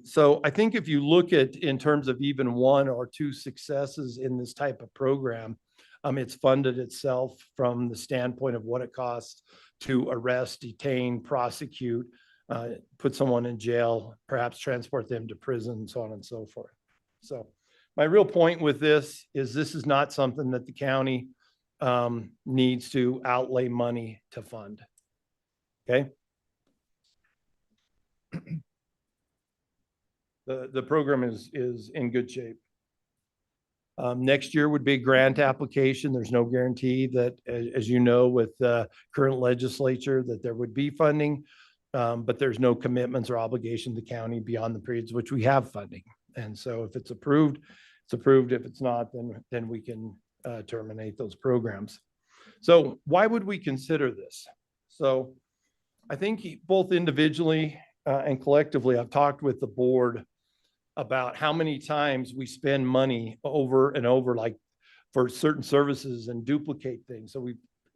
So I think if you look at in terms of even 1 or 2 successes in this type of program, it's funded itself from the standpoint of what it costs to arrest, detain, prosecute, put someone in jail, perhaps transport them to prison, so on and so forth. So my real point with this is not something that the county needs to outlay money to fund. Okay. The program is in good shape. Next year would be a grant application. There's no guarantee that, as you know, with the current legislature, that there would be funding, but there's no commitments or obligation to the county beyond the periods which we have funding. And so if it's approved, it's approved. If it's not, then we can terminate those programs. So why would we consider this? So I think both individually and collectively, I've talked with the board about how many times we spend money over and over, like for certain services, and duplicate things. So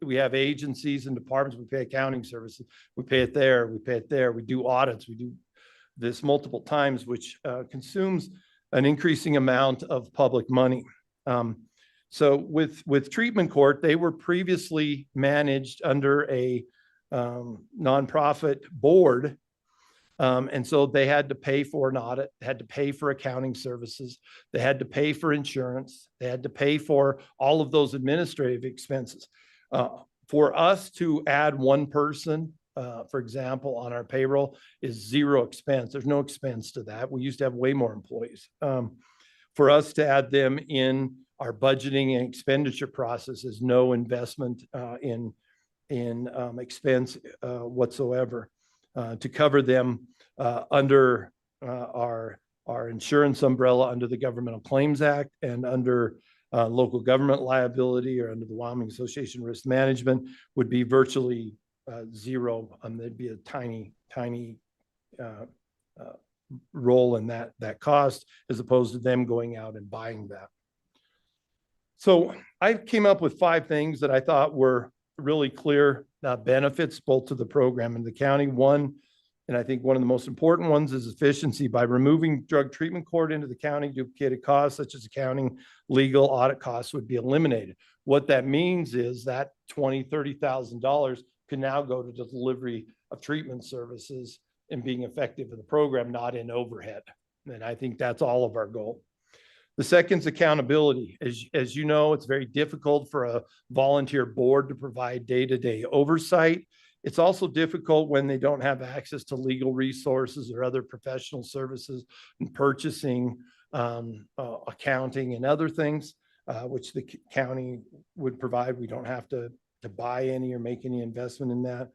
we have agencies and departments, we pay accounting services, we pay it there, we pay it there, we do audits, we do this multiple times, which consumes an increasing amount of public money. So with treatment court, they were previously managed under a nonprofit board. And so they had to pay for an audit, had to pay for accounting services, they had to pay for insurance, they had to pay for all of those administrative expenses. For us to add one person, for example, on our payroll is zero expense. There's no expense to that. We used to have way more employees. For us to add them in our budgeting and expenditure process is no investment in expense whatsoever. To cover them under our insurance umbrella under the Governmental Claims Act and under local government liability or under the Wyoming Association Risk Management would be virtually zero. There'd be a tiny role in that cost as opposed to them going out and buying that. So I came up with 5 things that I thought were really clear benefits both to the program and the county. One, and I think one of the most important ones, is efficiency. By removing drug treatment court into the county, duplicated costs such as accounting, legal, audit costs would be eliminated. What that means is that $20,000, $30,000 can now go to the delivery of treatment services and being effective in the program, not in overhead. And I think that's all of our goal. The second is accountability. As you know, it's very difficult for a volunteer board to provide day-to-day oversight. It's also difficult when they don't have access to legal resources or other professional services and purchasing, accounting and other things, which the county would provide. We don't have to buy any or make any investment in that.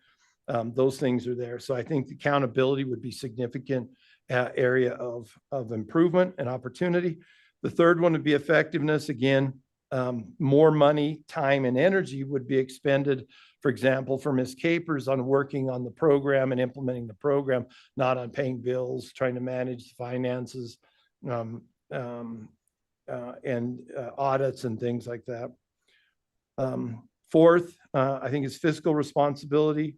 Those things are there. So I think accountability would be significant area of improvement and opportunity. The third one would be effectiveness. Again, more money, time, and energy would be expended, for example, for Ms. Capers on working on the program and implementing the program, not on paying bills, trying to manage the finances, and audits and things like that. Fourth, I think is fiscal responsibility.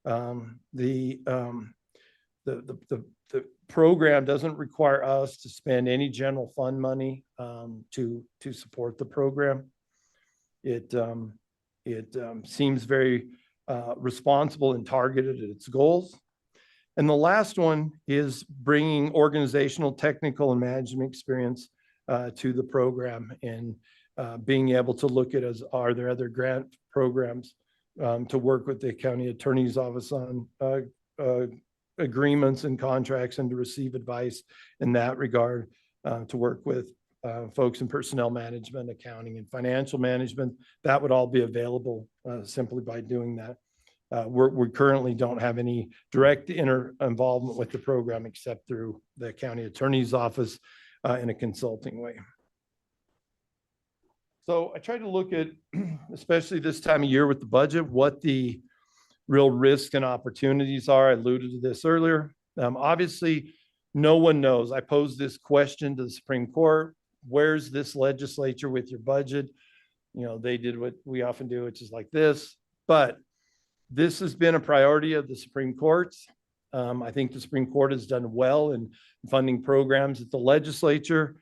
The program doesn't require us to spend any general fund money to support the program. It seems very responsible and targeted at its goals. And the last one is bringing organizational, technical, and management experience to the program and being able to look at are there other grant programs to work with the county attorney's office on agreements and contracts and to receive advice in that regard, to work with folks in personnel management, accounting, and financial management. That would all be available simply by doing that. We currently don't have any direct involvement with the program except through the county attorney's office in a consulting way. So I tried to look at, especially this time of year with the budget, what the real risks and opportunities are. I alluded to this earlier. Obviously, no one knows. I posed this question to the Supreme Court. Where's this legislature with your budget? You know, they did what we often do, which is like this. But this has been a priority of the Supreme Court's. I think the Supreme Court has done well in funding programs at the legislature.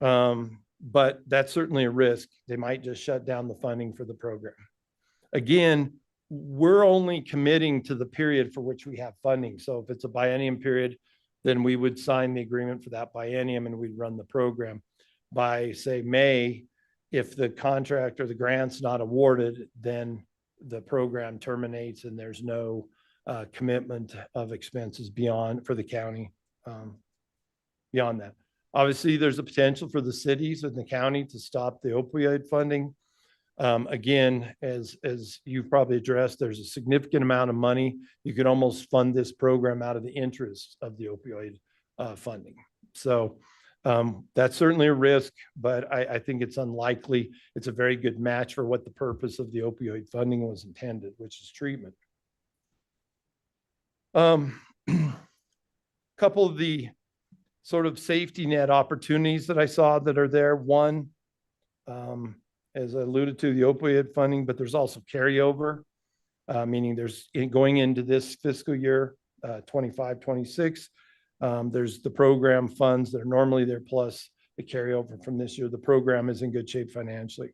But that's certainly a risk. They might just shut down the funding for the program. Again, we're only committing to the period for which we have funding. So if it's a biennium period, then we would sign the agreement for that biennium and we'd run the program. By, say, May, if the contract or the grant's not awarded, then the program terminates and there's no commitment of expenses for the county beyond that. Obviously, there's a potential for the cities and the county to stop the opioid funding. Again, as you've probably addressed, there's a significant amount of money. You could almost fund this program out of the interest of the opioid funding. So that's certainly a risk, but I think it's unlikely. It's a very good match for what the purpose of the opioid funding was intended, which is treatment. Couple of the sort of safety net opportunities that I saw that are there. One, as I alluded to, the opioid funding, but there's also carryover, meaning there's going into this fiscal year, 25-26. There's the program funds that are normally there, plus the carryover from this year. The program is in good shape financially.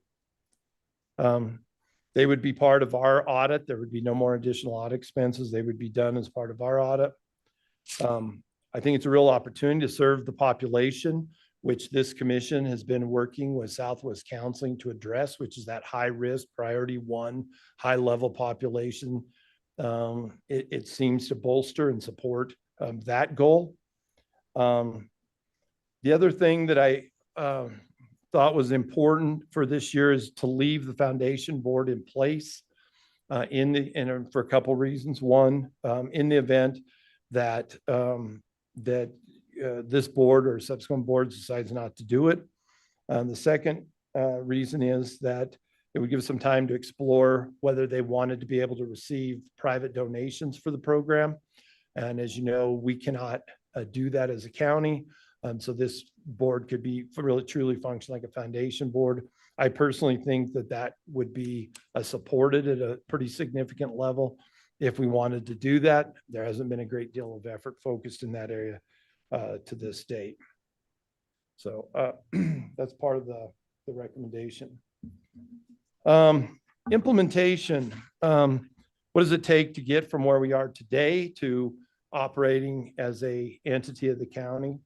They would be part of our audit. There would be no more additional audit expenses. They would be done as part of our audit. I think it's a real opportunity to serve the population, which this commission has been working with Southwest Counseling to address, which is that high risk, priority one, high level population. It seems to bolster and support that goal. The other thing that I thought was important for this year is to leave the foundation board in place for a couple of reasons. One, in the event that this board or subsequent board decides not to do it. The second reason is that it would give some time to explore whether they wanted to be able to receive private donations for the program. And as you know, we cannot do that as a county. So this board could be really truly function like a foundation board. I personally think that that would be supported at a pretty significant level if we wanted to do that. There hasn't been a great deal of effort focused in that area to this date. So that's part of the recommendation. Implementation. What does it take to get from where we are today to operating as a entity of the county?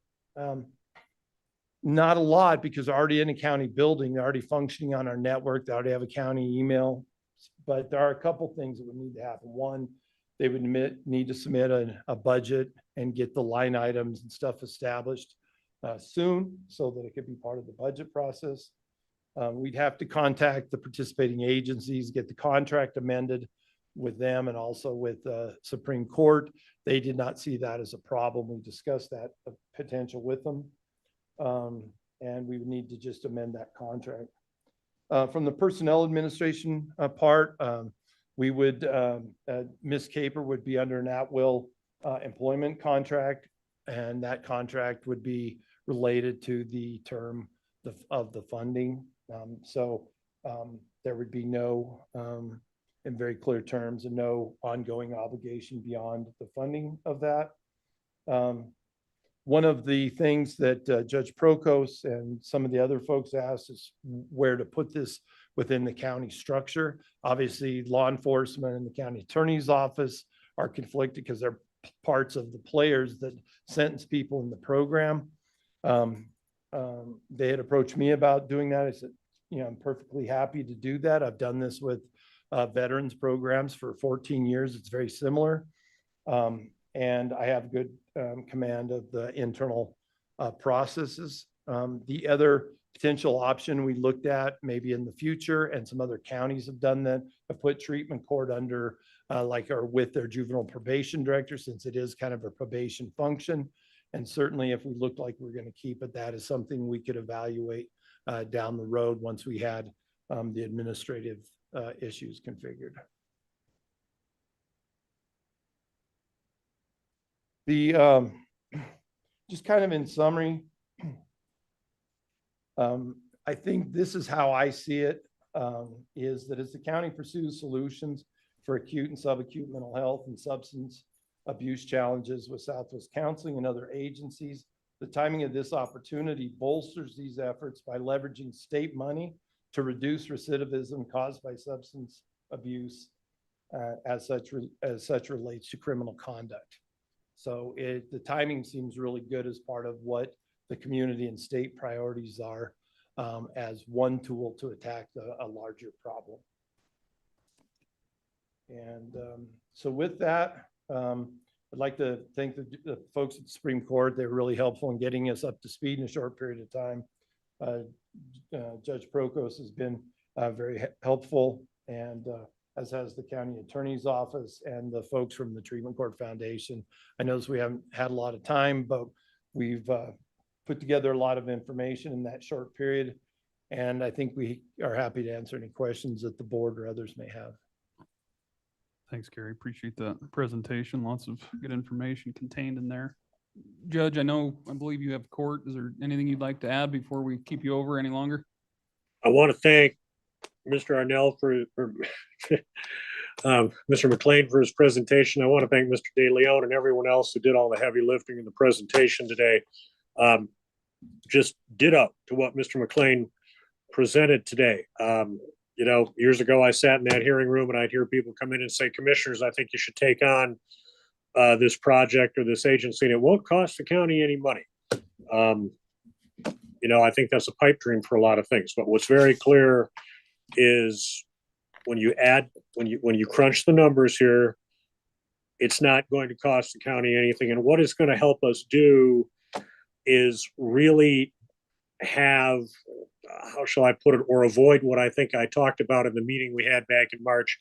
Not a lot, because they're already in a county building, they're already functioning on our network, they already have a county email. But there are a couple things that would need to happen. One, they would need to submit a budget and get the line items and stuff established soon so that it could be part of the budget process. We'd have to contact the participating agencies, get the contract amended with them and also with the Supreme Court. They did not see that as a problem. We discussed that potential with them. And we would need to just amend that contract. From the personnel administration part, we would, Ms. Caper would be under an at-will employment contract, and that contract would be related to the term of the funding. There would be no, in very clear terms, and no ongoing obligation beyond the funding of that. One of the things that Judge Prokos and some of the other folks asked is where to put this within the county structure. Obviously, law enforcement and the county attorney's office are conflicted because they're parts of the players that sentence people in the program. They had approached me about doing that. I said, I'm perfectly happy to do that. I've done this with veterans programs for 14 years. It's very similar. And I have good command of the internal processes. The other potential option we looked at maybe in the future, and some other counties have done that, have put treatment court under or with their juvenile probation director, since it is kind of a probation function. And certainly if we looked like we're going to keep it, that is something we could evaluate down the road once we had the administrative issues configured. Just kind of in summary, I think this is how I see it, is that as the county pursues solutions for acute and subacute mental health and substance abuse challenges with Southwest Counseling and other agencies, the timing of this opportunity bolsters these efforts by leveraging state money to reduce recidivism caused by substance abuse as such relates to criminal conduct. So the timing seems really good as part of what the community and state priorities are as one tool to attack a larger problem. And so with that, I'd like to thank the folks at the Supreme Court. They were really helpful in getting us up to speed in a short period of time. Judge Prokos has been very helpful, and as has the county attorney's office and the folks from the Treatment Court Foundation. I know we haven't had a lot of time, but we've put together a lot of information in that short period. And I think we are happy to answer any questions that the board or others may have. Thanks, Gary. Appreciate the presentation. Lots of good information contained in there. Judge, I believe you have court. Is there anything you'd like to add before we keep you over any longer? I want to thank Mr. Arnell for Mr. McLean for his presentation. I want to thank Mr. De Leon and everyone else who did all the heavy lifting in the presentation today. Just ditto to what Mr. McLean presented today. You know, years ago, I sat in that hearing room and I'd hear people come in and say, commissioners, I think you should take on this project or this agency, and it won't cost the county any money. You know, I think that's a pipe dream for a lot of things, but what's very clear is when you crunch the numbers here, it's not going to cost the county anything. And what it's going to help us do is really have, how shall I put it, or avoid what I think I talked about in the meeting we had back in March,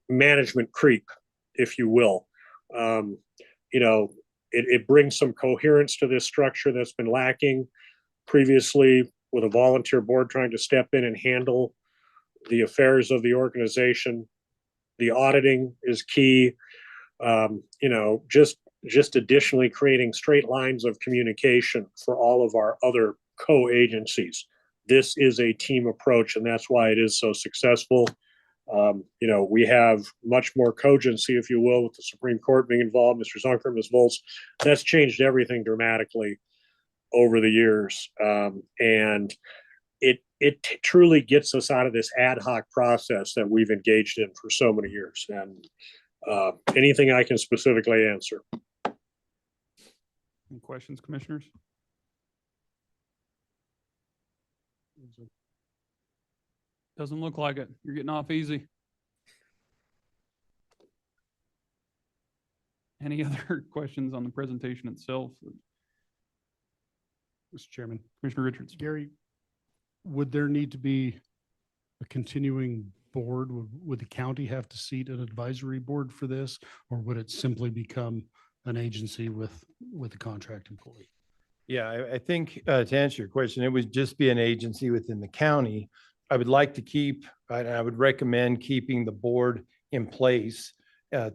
management creep, if you will. You know, it brings some coherence to this structure that's been lacking previously, with a volunteer board trying to step in and handle the affairs of the organization. The auditing is key. You know, just additionally creating straight lines of communication for all of our other co-agencies. This is a team approach, and that's why it is so successful. You know, we have much more cogency, if you will, with the Supreme Court being involved, Mr. Zunker, Ms. Volz. That's changed everything dramatically over the years. And it truly gets us out of this ad hoc process that we've engaged in for so many years. And anything I can specifically answer. Any questions, commissioners? Doesn't look like it. You're getting off easy. Any other questions on the presentation itself? Mr. Chairman. Commissioner Richards. Gary, would there need to be a continuing board? Would the county have to seat an advisory board for this? Or would it simply become an agency with a contract employee? Yeah, I think to answer your question, it would just be an agency within the county. I would like to keep, and I would recommend keeping the board in place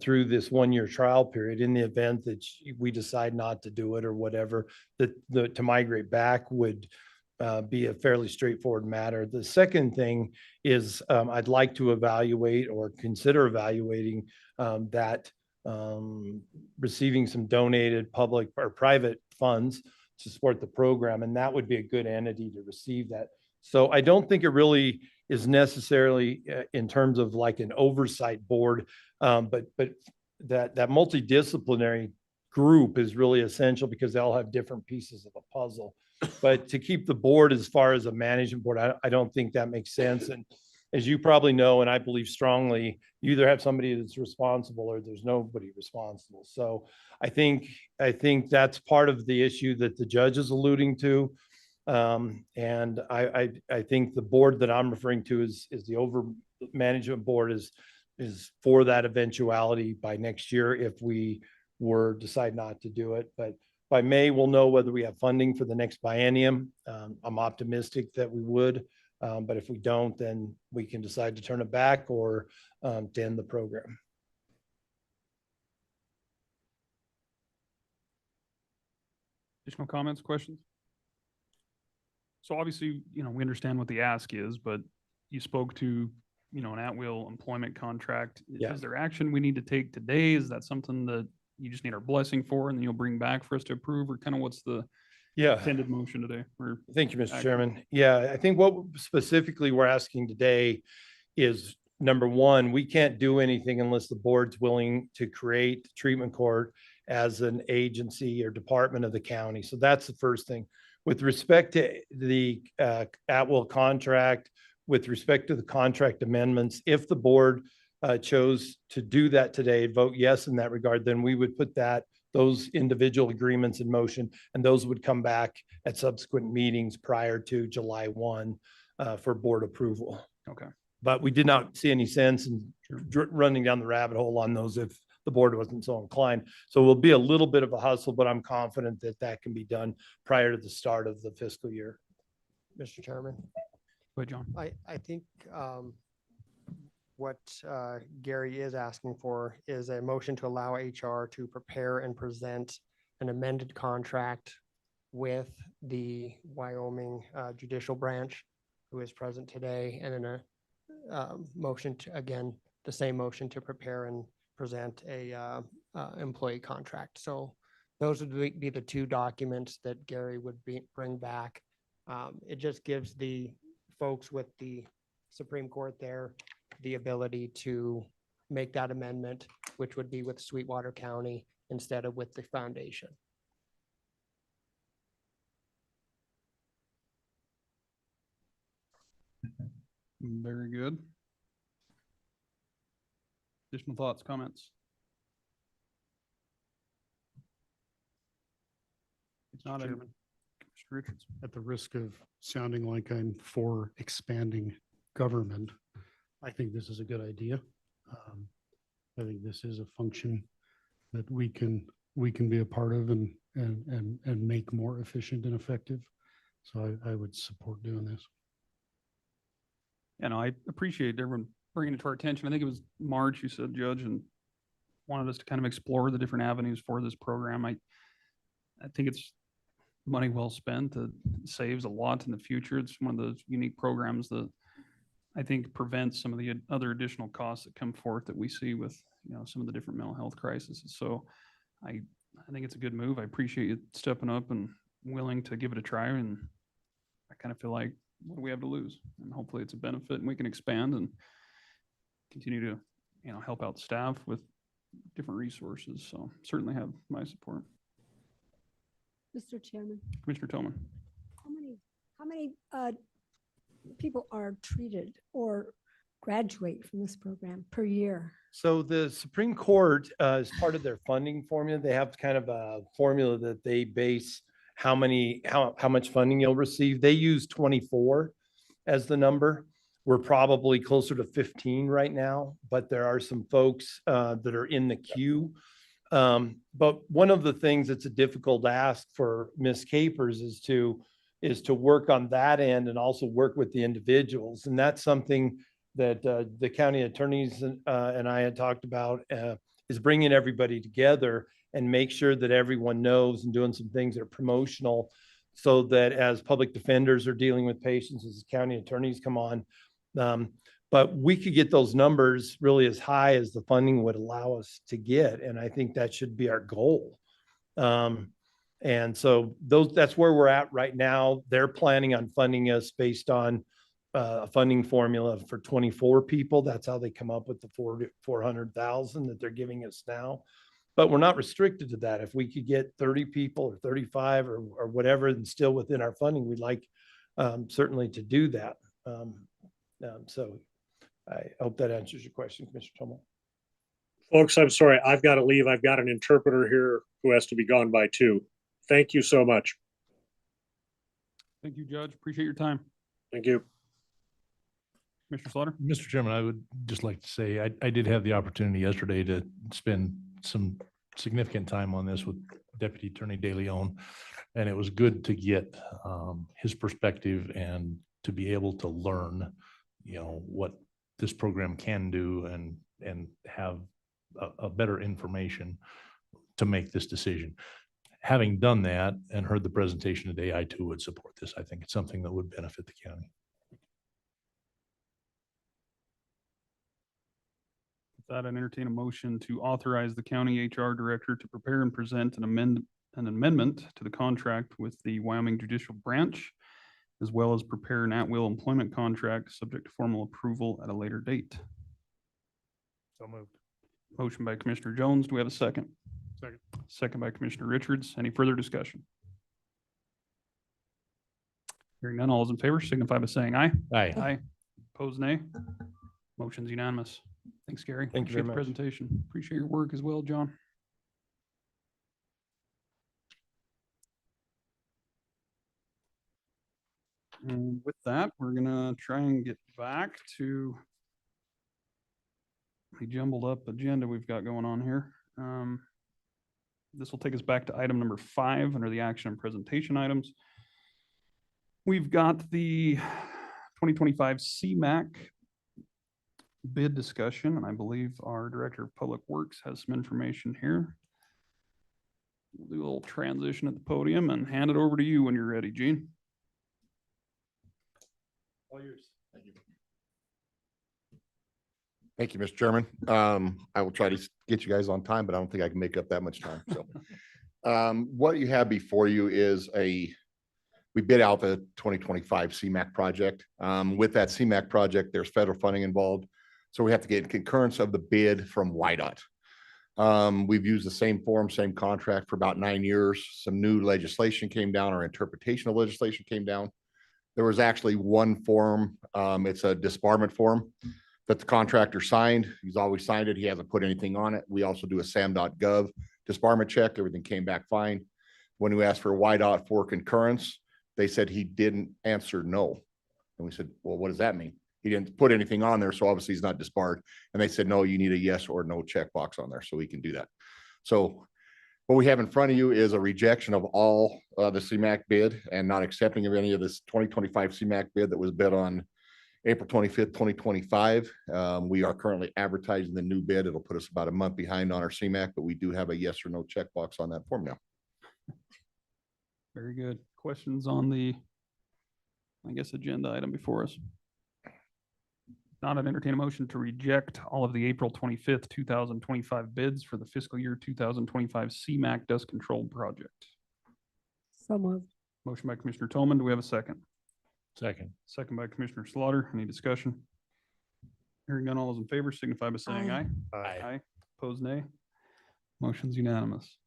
through this 1-year trial period. In the event that we decide not to do it or whatever, that to migrate back would be a fairly straightforward matter. The second thing is I'd like to evaluate or consider evaluating that receiving some donated public or private funds to support the program, and that would be a good entity to receive that. So I don't think it really is necessarily in terms of like an oversight board, but that multidisciplinary group is really essential because they all have different pieces of a puzzle. But to keep the board as far as a management board, I don't think that makes sense. And as you probably know, and I believe strongly, you either have somebody that's responsible or there's nobody responsible. So I think that's part of the issue that the judge is alluding to. And I think the board that I'm referring to is the over management board is for that eventuality by next year if we were decide not to do it. But by May, we'll know whether we have funding for the next biennium. I'm optimistic that we would, but if we don't, then we can decide to turn it back or to end the program. Additional comments, questions? So obviously, you know, we understand what the ask is, but you spoke to, you know, an at-will employment contract. Yeah. Is there action we need to take today? Is that something that you just need our blessing for and then you'll bring back for us to approve, or kind of what's the intended motion today? Or thank you, Mr. action? Chairman. Yeah, I think what specifically we're asking today is, number one, we can't do anything unless the board's willing to create treatment court as an agency or department of the county. So that's the first thing. With respect to the at-will contract, with respect to the contract amendments, if the board chose to do that today, vote yes in that regard, then we would put those individual agreements in motion, and those would come back at subsequent meetings prior to July 1 for board approval. Okay. But we did not see any sense in running down the rabbit hole on those if the board wasn't so inclined. So it will be a little bit of a hustle, but I'm confident that that can be done prior to the start of the fiscal year. Mr. Chairman. Go ahead, John. I think what Gary is asking for is a motion to allow HR to prepare and present an amended contract with the Wyoming judicial branch, who is present today, and then a motion to, again, the same motion to prepare and present a employee contract. So those would be the two documents that Gary would bring back. It just gives the folks with the Supreme Court there the ability to make that amendment, which would be with Sweetwater County instead of with the foundation. Very good. Additional thoughts, comments? It's not a, Commissioner Richards. At the risk of sounding like I'm for expanding government, I think this is a good idea. I think this is a function that we can be a part of and make more efficient and effective. So I would support doing this. You know, I appreciate everyone bringing it to our attention. I think it was March, you said, Judge, and wanted us to kind of explore the different avenues for this program. I think it's money well spent. It saves a lot in the future. It's one of those unique programs that I think prevents some of the other additional costs that come forth that we see with, you know, some of the different mental health crises. So I think it's a good move. I appreciate you stepping up and willing to give it a try. And I kind of feel like, what do we have to lose? And hopefully it's a benefit and we can expand and continue to, you know, help out staff with different resources. So certainly have my support. Mr. Chairman, Commissioner Tillman. how many people are treated or graduate from this program per year? So the Supreme Court, as part of their funding formula, they have kind of a formula that they base how much funding you'll receive. They use 24 as the number. We're probably closer to 15 right now, but there are some folks that are in the queue. But one of the things that's a difficult ask for Ms. Capers is to work on that end and also work with the individuals. And that's something that the county attorneys and I had talked about, is bringing everybody together and make sure that everyone knows and doing some things that are promotional so that as public defenders are dealing with patients, as county attorneys come on, but we could get those numbers really as high as the funding would allow us to get. And I think that should be our goal. And so that's where we're at right now. They're planning on funding us based on a funding formula for 24 people. That's how they come up with the 400,000 that they're giving us now. But we're not restricted to that. If we could get 30 people or 35 or whatever and still within our funding, we'd like certainly to do that. So I hope that answers your question, Commissioner Tillman. Folks, I'm sorry, I've got to leave. I've got an interpreter here who has to be gone by 2. Thank you so much. Thank you, Judge. Appreciate your time. Thank you. Commissioner Slaughter. Mr. Chairman, I would just like to say, I did have the opportunity yesterday to spend some significant time on this with Deputy Attorney De Leon, and it was good to get his perspective and to be able to learn, you know, what this program can do and have a better information to make this decision. Having done that and heard the presentation today, I too would support this. I think it's something that would benefit the county. With that, I entertain a motion to authorize the county HR director to prepare and present an amendment to the contract with the Wyoming Judicial Branch, as well as prepare an at-will employment contract subject to formal approval at a later date. So moved. Motion by Commissioner Jones. Do we have a second? Second. Second by Commissioner Richards. Any further discussion? Hearing none, all those in favor signify by saying aye. Aye. Aye. Opposed, nay. Motion's unanimous. Thanks, Gary. Thank you very Appreciate the much. presentation. Appreciate your work as well, John. And with that, we're gonna try and get back to the jumbled up agenda we've got going on here. This will take us back to item number 5 under the action and presentation items. We've got the 2025 CMAQ bid discussion, and I believe our Director of Public Works has some information here. We'll do a little transition at the podium and hand it over to you when you're ready, Gene. All yours. Thank you. Thank you, Mr. Chairman. I will try to get you guys on time, but I don't think I can make up that much time. So what you have before you is a we bid out the 2025 CMAQ project. With that CMAQ project, there's federal funding involved. So we have to get concurrence of the bid from YDOT. We've used the same form, same contract for about 9 years. Some new legislation came down, or interpretation of legislation came down. There was actually one form, it's a disbarment form that the contractor signed. He's always signed it. He hasn't put anything on it. We also do a sam.gov disbarment check. Everything came back fine. When we asked for YDOT for concurrence, they said he didn't answer no. And we said, well, what does that mean? He didn't put anything on there, so obviously he's not disbarred. And they said, no, you need a yes or no checkbox on there, so we can do that. So what we have in front of you is a rejection of all the CMAQ bid and not accepting of any of this 2025 CMAQ bid that was bid on April 25th, 2025. We are currently advertising the new bid. It'll put us about a month behind on our CMAQ, but we do have a yes or no checkbox on that form now. Very good. Questions on the, I guess, agenda item before us? Not an entertain a motion to reject all of the April 25th, 2025 bids for the fiscal year 2025 CMAQ dust control project. So moved. Motion by Commissioner Tolman. Do we have a second? Second. Second by Commissioner Slaughter. Any discussion? Hearing none, all those in favor signify by saying aye. Aye. Opposed, nay. Motion's unanimous.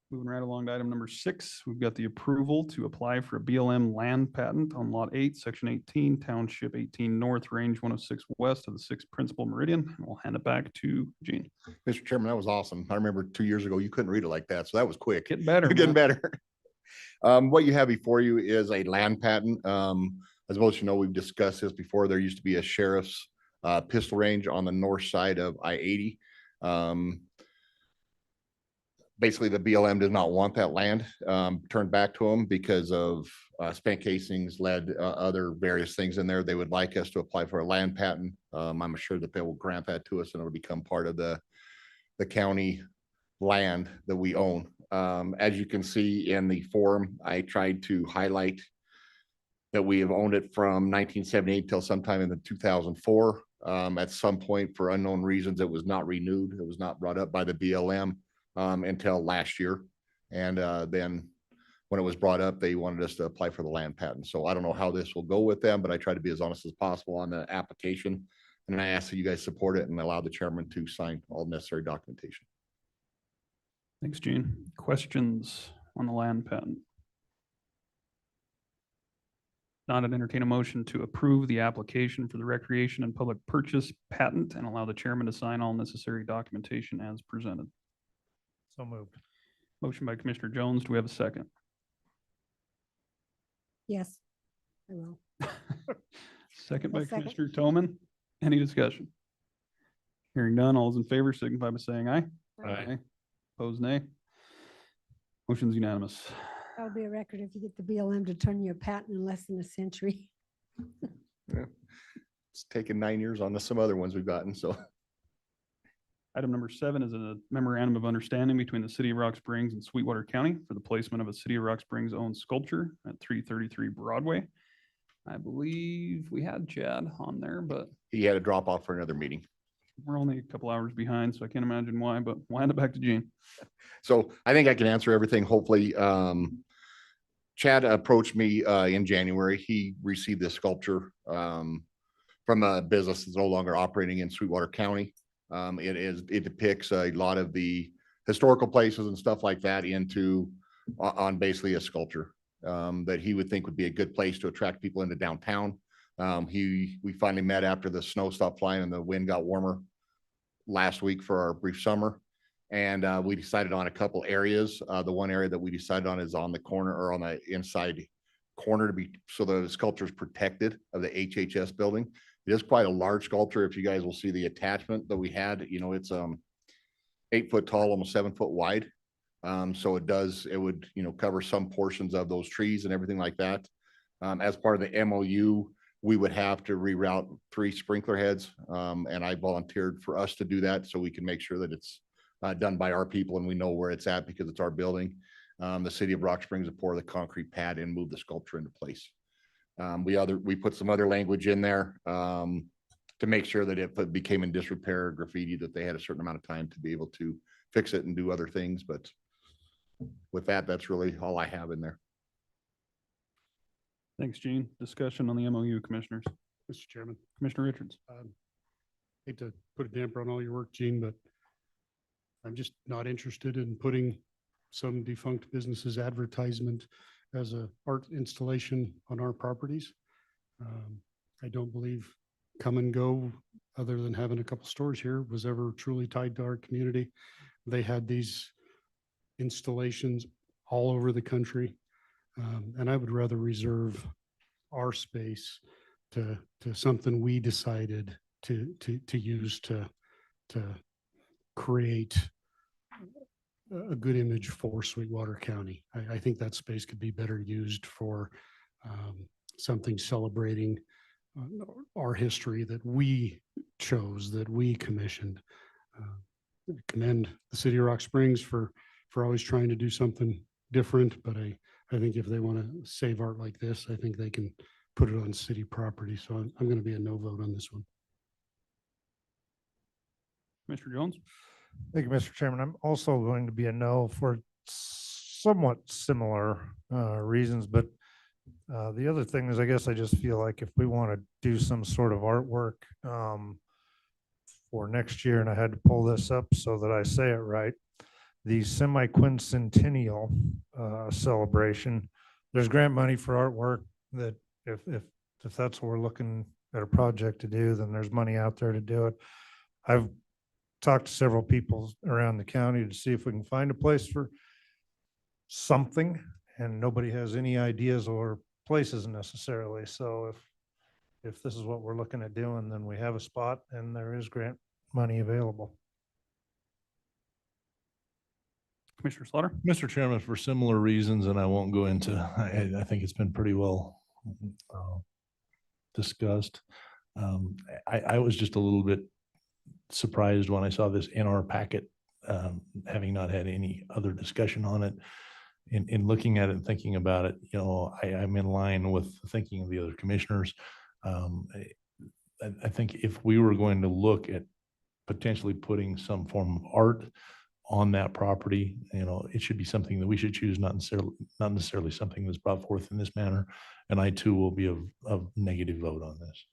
Moving right along to item number 6, we've got the approval to apply for a BLM land patent on Lot 8, Section 18, Township 18 North, Range 106 West of the 6th Principal Meridian. And we'll hand it back to Gene. Mr. Chairman, that was awesome. I remember 2 years ago, you couldn't read it like that. So that was quick. Getting better. Getting man. better. What you have before you is a land patent. As most of you know, we've discussed this before. There used to be a sheriff's pistol range on the north side of I-80. Basically, the BLM does not want that land turned back to them because of spent casings, lead, other various things in there. They would like us to apply for a land patent. I'm sure that they will grant that to us and it'll become part of the county land that we own. As you can see in the form, I tried to highlight that we have owned it from 1978 till sometime in the 2004. At some point, for unknown reasons, it was not renewed. It was not brought up by the BLM until last year. And then when it was brought up, they wanted us to apply for the land patent. So I don't know how this will go with them, but I try to be as honest as possible on the application. And I ask that you guys support it and allow the chairman to sign all necessary documentation. Thanks, Gene. Questions on the land patent? Not an entertain a motion to approve the application for the recreation and public purchase patent and allow the chairman to sign all necessary documentation as presented. So moved. Motion by Commissioner Jones. Do we have a second? Yes, I will. Second by I'll second. Commissioner Toman. Any discussion? Hearing none, all those in favor signify by saying aye. Aye. Opposed, nay. Motion's unanimous. That'll be a record if you get the BLM to turn you a patent in less than a century. It's taken 9 years on some other ones we've gotten, so. Item number 7 is a memorandum of understanding between the City of Rock Springs and Sweetwater County for the placement of a City of Rock Springs owned sculpture at 333 Broadway. I believe we had Chad on there, but He had to drop off for another meeting. we're only a couple hours behind, so I can't imagine why, but we'll hand it back to Gene. So I think I can answer everything, hopefully. Chad approached me in January. He received this sculpture from a business that's no longer operating in Sweetwater County. It depicts a lot of the historical places and stuff like that on basically a sculpture that he would think would be a good place to attract people into downtown. We finally met after the snow stopped flying and the wind got warmer last week for our brief summer. And we decided on a couple areas. The one area that we decided on is on the corner or on the inside corner so the sculpture is protected of the HHS building. It is quite a large sculpture. If you guys will see the attachment that we had, it's 8 foot tall, almost 7 foot wide. So it would, cover some portions of those trees and everything like that. As part of the MOU, we would have to reroute 3 sprinkler heads. And I volunteered for us to do that so we can make sure that it's done by our people and we know where it's at because it's our building. The City of Rock Springs would pour the concrete pad and move the sculpture into place. We put some other language in there to make sure that if it became in disrepair or graffiti, that they had a certain amount of time to be able to fix it and do other things. But with that, that's really all I have in there. Thanks, Gene. Discussion on the MOU, commissioners. Mr. Chairman. Commissioner Richards. Hate to put a damper on all your work, Gene, but I'm just not interested in putting some defunct business's advertisement as a art installation on our properties. I don't believe Come and Go, other than having a couple stores here, was ever truly tied to our community. They had these installations all over the country. And I would rather reserve our space to something we decided to use to create a good image for Sweetwater County. I think that space could be better used for something celebrating our history that we chose, that we commissioned. Commend the city of Rock Springs for always trying to do something different, but I think if they want to save art like this, I think they can put it on city property. So I'm going to be a no vote on this one. Commissioner Jones. Thank you, Mr. Chairman. I'm also going to be a no for somewhat similar reasons, but the other thing is, I guess I just feel like if we want to do some sort of artwork for next year, and I had to pull this up so that I say it right, the semi-quincentennial celebration, there's grant money for artwork that if that's what we're looking at a project to do, then there's money out there to do it. I've talked to several people around the county to see if we can find a place for something, and nobody has any ideas or places necessarily. So if this is what we're looking at doing, then we have a spot and there is grant money available. Commissioner Slaughter. Mr. Chairman, for similar reasons, and I won't go into, I think it's been pretty well discussed. I was just a little bit surprised when I saw this in our packet, having not had any other discussion on it. In looking at it and thinking about it, you know, I'm in line with thinking of the other commissioners. I think if we were going to look at potentially putting some form of art on that property, you know, it should be something that we should choose, not necessarily something that's brought forth in this manner. And I too will be a negative vote on this.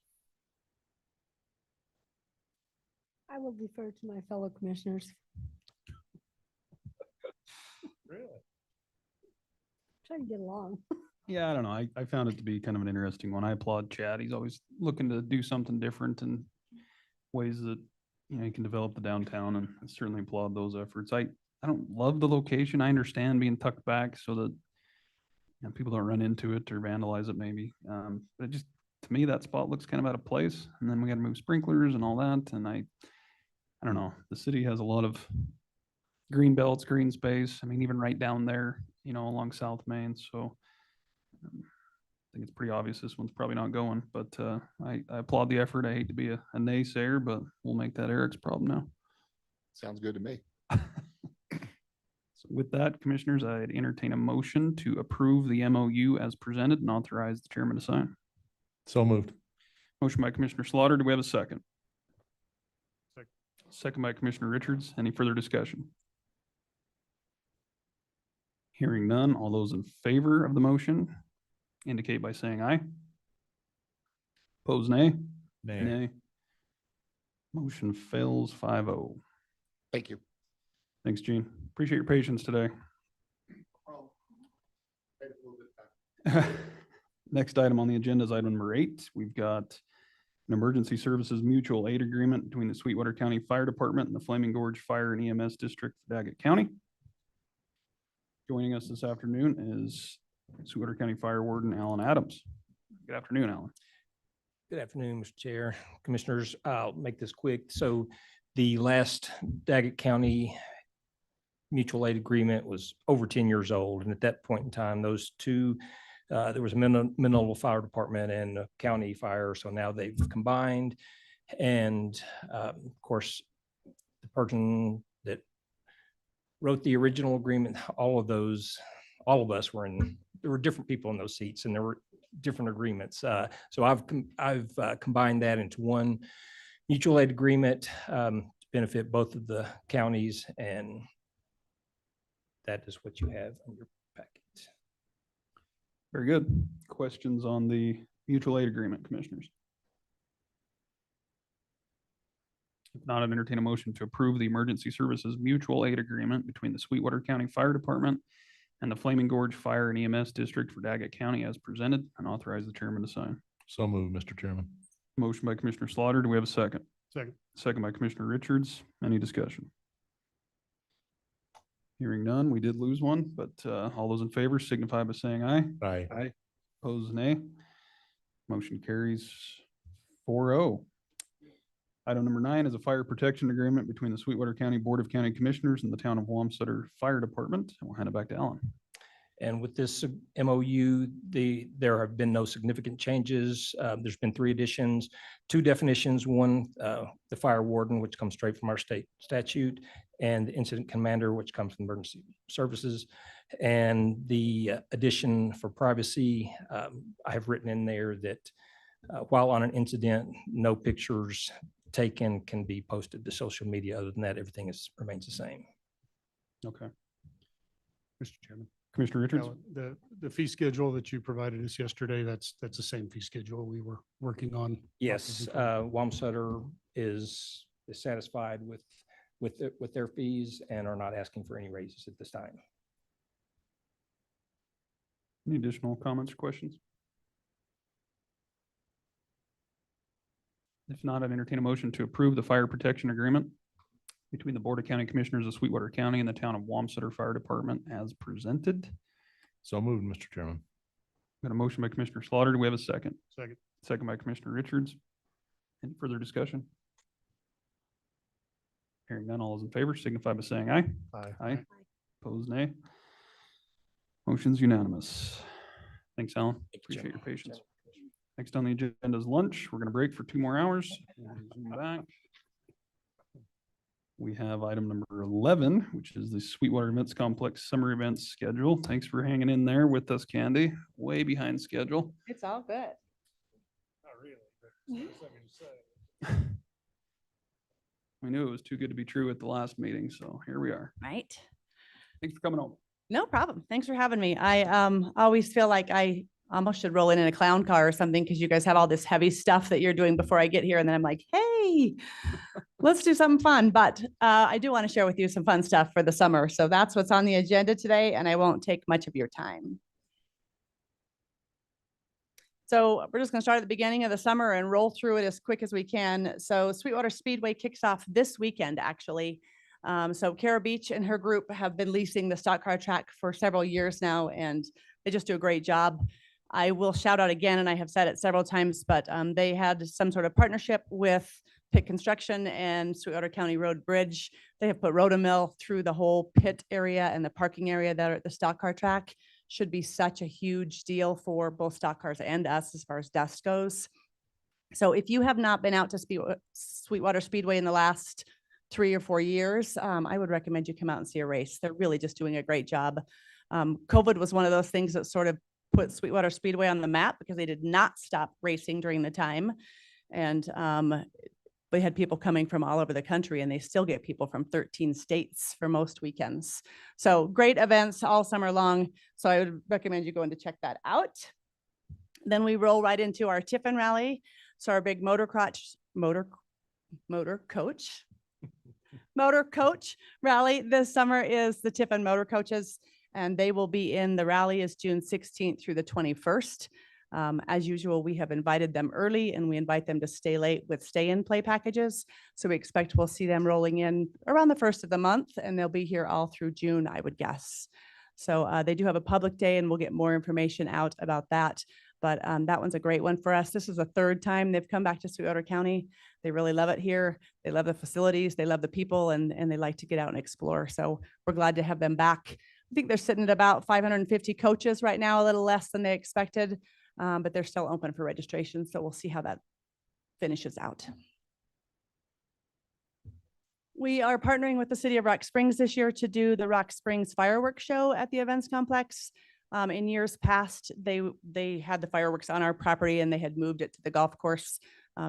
I will defer to my fellow commissioners. Really? Trying to get along. Yeah, I don't know. I found it to be kind of an interesting one. I applaud Chad. He's always looking to do something different in ways that, you know, he can develop the downtown, and I certainly applaud those efforts. I don't love the location. I understand being tucked back so that, you know, people don't run into it or vandalize it maybe. But it just, to me, that spot looks kind of out of place. And then we got to move sprinklers and all that. And I don't know. The city has a lot of green belts, green space. I mean, even right down there, you know, along South Main. So I think it's pretty obvious this one's probably not going, but I applaud the effort. I hate to be a naysayer, but we'll make that Eric's problem now. Sounds good to me. So with that, commissioners, I'd entertain a motion to approve the MOU as presented and authorize the chairman to sign. So moved. Motion by Commissioner Slaughter. Do we have a second? Second by Commissioner Richards. Any further discussion? Hearing none, all those in favor of the motion indicate by saying aye. Opposed, nay? Nay. Motion fails 5-0. Thank you. Thanks, Gene. Appreciate your patience today. Next item on the agenda is item number 8. We've got an emergency services mutual aid agreement between the Sweetwater County Fire Department and the Flaming Gorge Fire and EMS District of Daggett County. Joining us this afternoon is Sweetwater County Fire Warden Alan Adams. Good afternoon, Alan. Good afternoon, Mr. Chair, Commissioners. I'll make this quick. So the last Daggett County mutual aid agreement was over 10 years old. And at that point in time, those two, there was a Mineral Fire Department and a county fire. So now they've combined. And of course, the person that wrote the original agreement, all of us were in, there were different people in those seats and there were different agreements. So I've combined that into one mutual aid agreement to benefit both of the counties, and that is what you have in your packet. Very good. Questions on the mutual aid agreement, commissioners? If not, I'd entertain a motion to approve the emergency services mutual aid agreement between the Sweetwater County Fire Department and the Flaming Gorge Fire and EMS District for Daggett County as presented, and authorize the chairman to sign. So moved, Mr. Chairman. Motion by Commissioner Slaughter. Do we have a second? Second. Second by Commissioner Richards. Any discussion? Hearing none, we did lose one, but all those in favor signify by saying aye. Aye. Aye. Opposed, nay. Motion carries 4-0. Item number 9 is a fire protection agreement between the Sweetwater County Board of County Commissioners and the Town of Wamsutter Fire Department. And we'll hand it back to Alan. And with this MOU, there have been no significant changes. There's been 3 additions, 2 definitions. One, the fire warden, which comes straight from our state statute, and the incident commander, which comes from emergency services. And the addition for privacy, I have written in there that while on an incident, no pictures taken can be posted to social media. Other than that, everything remains the same. Okay. Mr. Chairman. Commissioner Richards? The fee schedule that you provided us yesterday, that's the same fee schedule we were working on. Yes, Wamsutter is satisfied with their fees and are not asking for any raises at this time. Any additional comments or questions? If not, I'd entertain a motion to approve the fire protection agreement between the Board of County Commissioners of Sweetwater County and the Town of Wamsutter Fire Department as presented. So moved, Mr. Chairman. Got a motion by Commissioner Slaughter. Do we have a second? Second. Second by Commissioner Richards. Any further discussion? Hearing none, all those in favor signify by saying aye. Aye. Aye. Opposed, nay. Motion's unanimous. Thanks, Alan. Appreciate your patience. Next on the agenda is lunch. We're going to break for 2 more hours. Zoom back. We have item number 11, which is the Sweetwater Events Complex Summer Events Schedule. Thanks for hanging in there with us, Candy. Way behind schedule. It's all good. We knew it was too good to be true at the last meeting, so here we are. Right. Thanks for coming over. No problem. Thanks for having me. I always feel like I almost should roll in a clown car or something because you guys have all this heavy stuff that you're doing before I get here. And then I'm like, hey, let's do something fun. But I do want to share with you some fun stuff for the summer. So that's what's on the agenda today, and I won't take much of your time. So we're just going to start at the beginning of the summer and roll through it as quick as we can. So Sweetwater Speedway kicks off this weekend, actually. So Kara Beach and her group have been leasing the stock car track for several years now, and they just do a great job. I will shout out again, and I have said it several times, but they had some sort of partnership with Pit Construction and Sweetwater County Road Bridge. They have put Rotomill through the whole pit area and the parking area that are at the stock car track. Should be such a huge deal for both stock cars and us as far as dust goes. So if you have not been out to Sweetwater Speedway in the last 3 or 4 years, I would recommend you come out and see a race. They're really just doing a great job. COVID was one of those things that sort of put Sweetwater Speedway on the map because they did not stop racing during the time. And we had people coming from all over the country, and they still get people from 13 states for most weekends. So great events all summer long. So I would recommend you going to check that out. Then we roll right into our Tiffin Rally. So our big motor coach rally this summer is the Tiffin Motor Coaches, and they will be in the rally is June 16th through the 21st. As usual, we have invited them early, and we invite them to stay late with stay-in play packages. So we expect we'll see them rolling in around the 1st of the month, and they'll be here all through June, I would guess. So they do have a public day, and we'll get more information out about that. But that one's a great one for us. This is the 3rd time they've come back to Sweetwater County. They really love it here. They love the facilities, they love the people, and they like to get out and explore. So we're glad to have them back. I think they're sitting at about 550 coaches right now, a little less than they expected, but they're still open for registration. So we'll see how that finishes out. We are partnering with the city of Rock Springs this year to do the Rock Springs fireworks show at the events complex. In years past, they had the fireworks on our property, and they had moved it to the golf course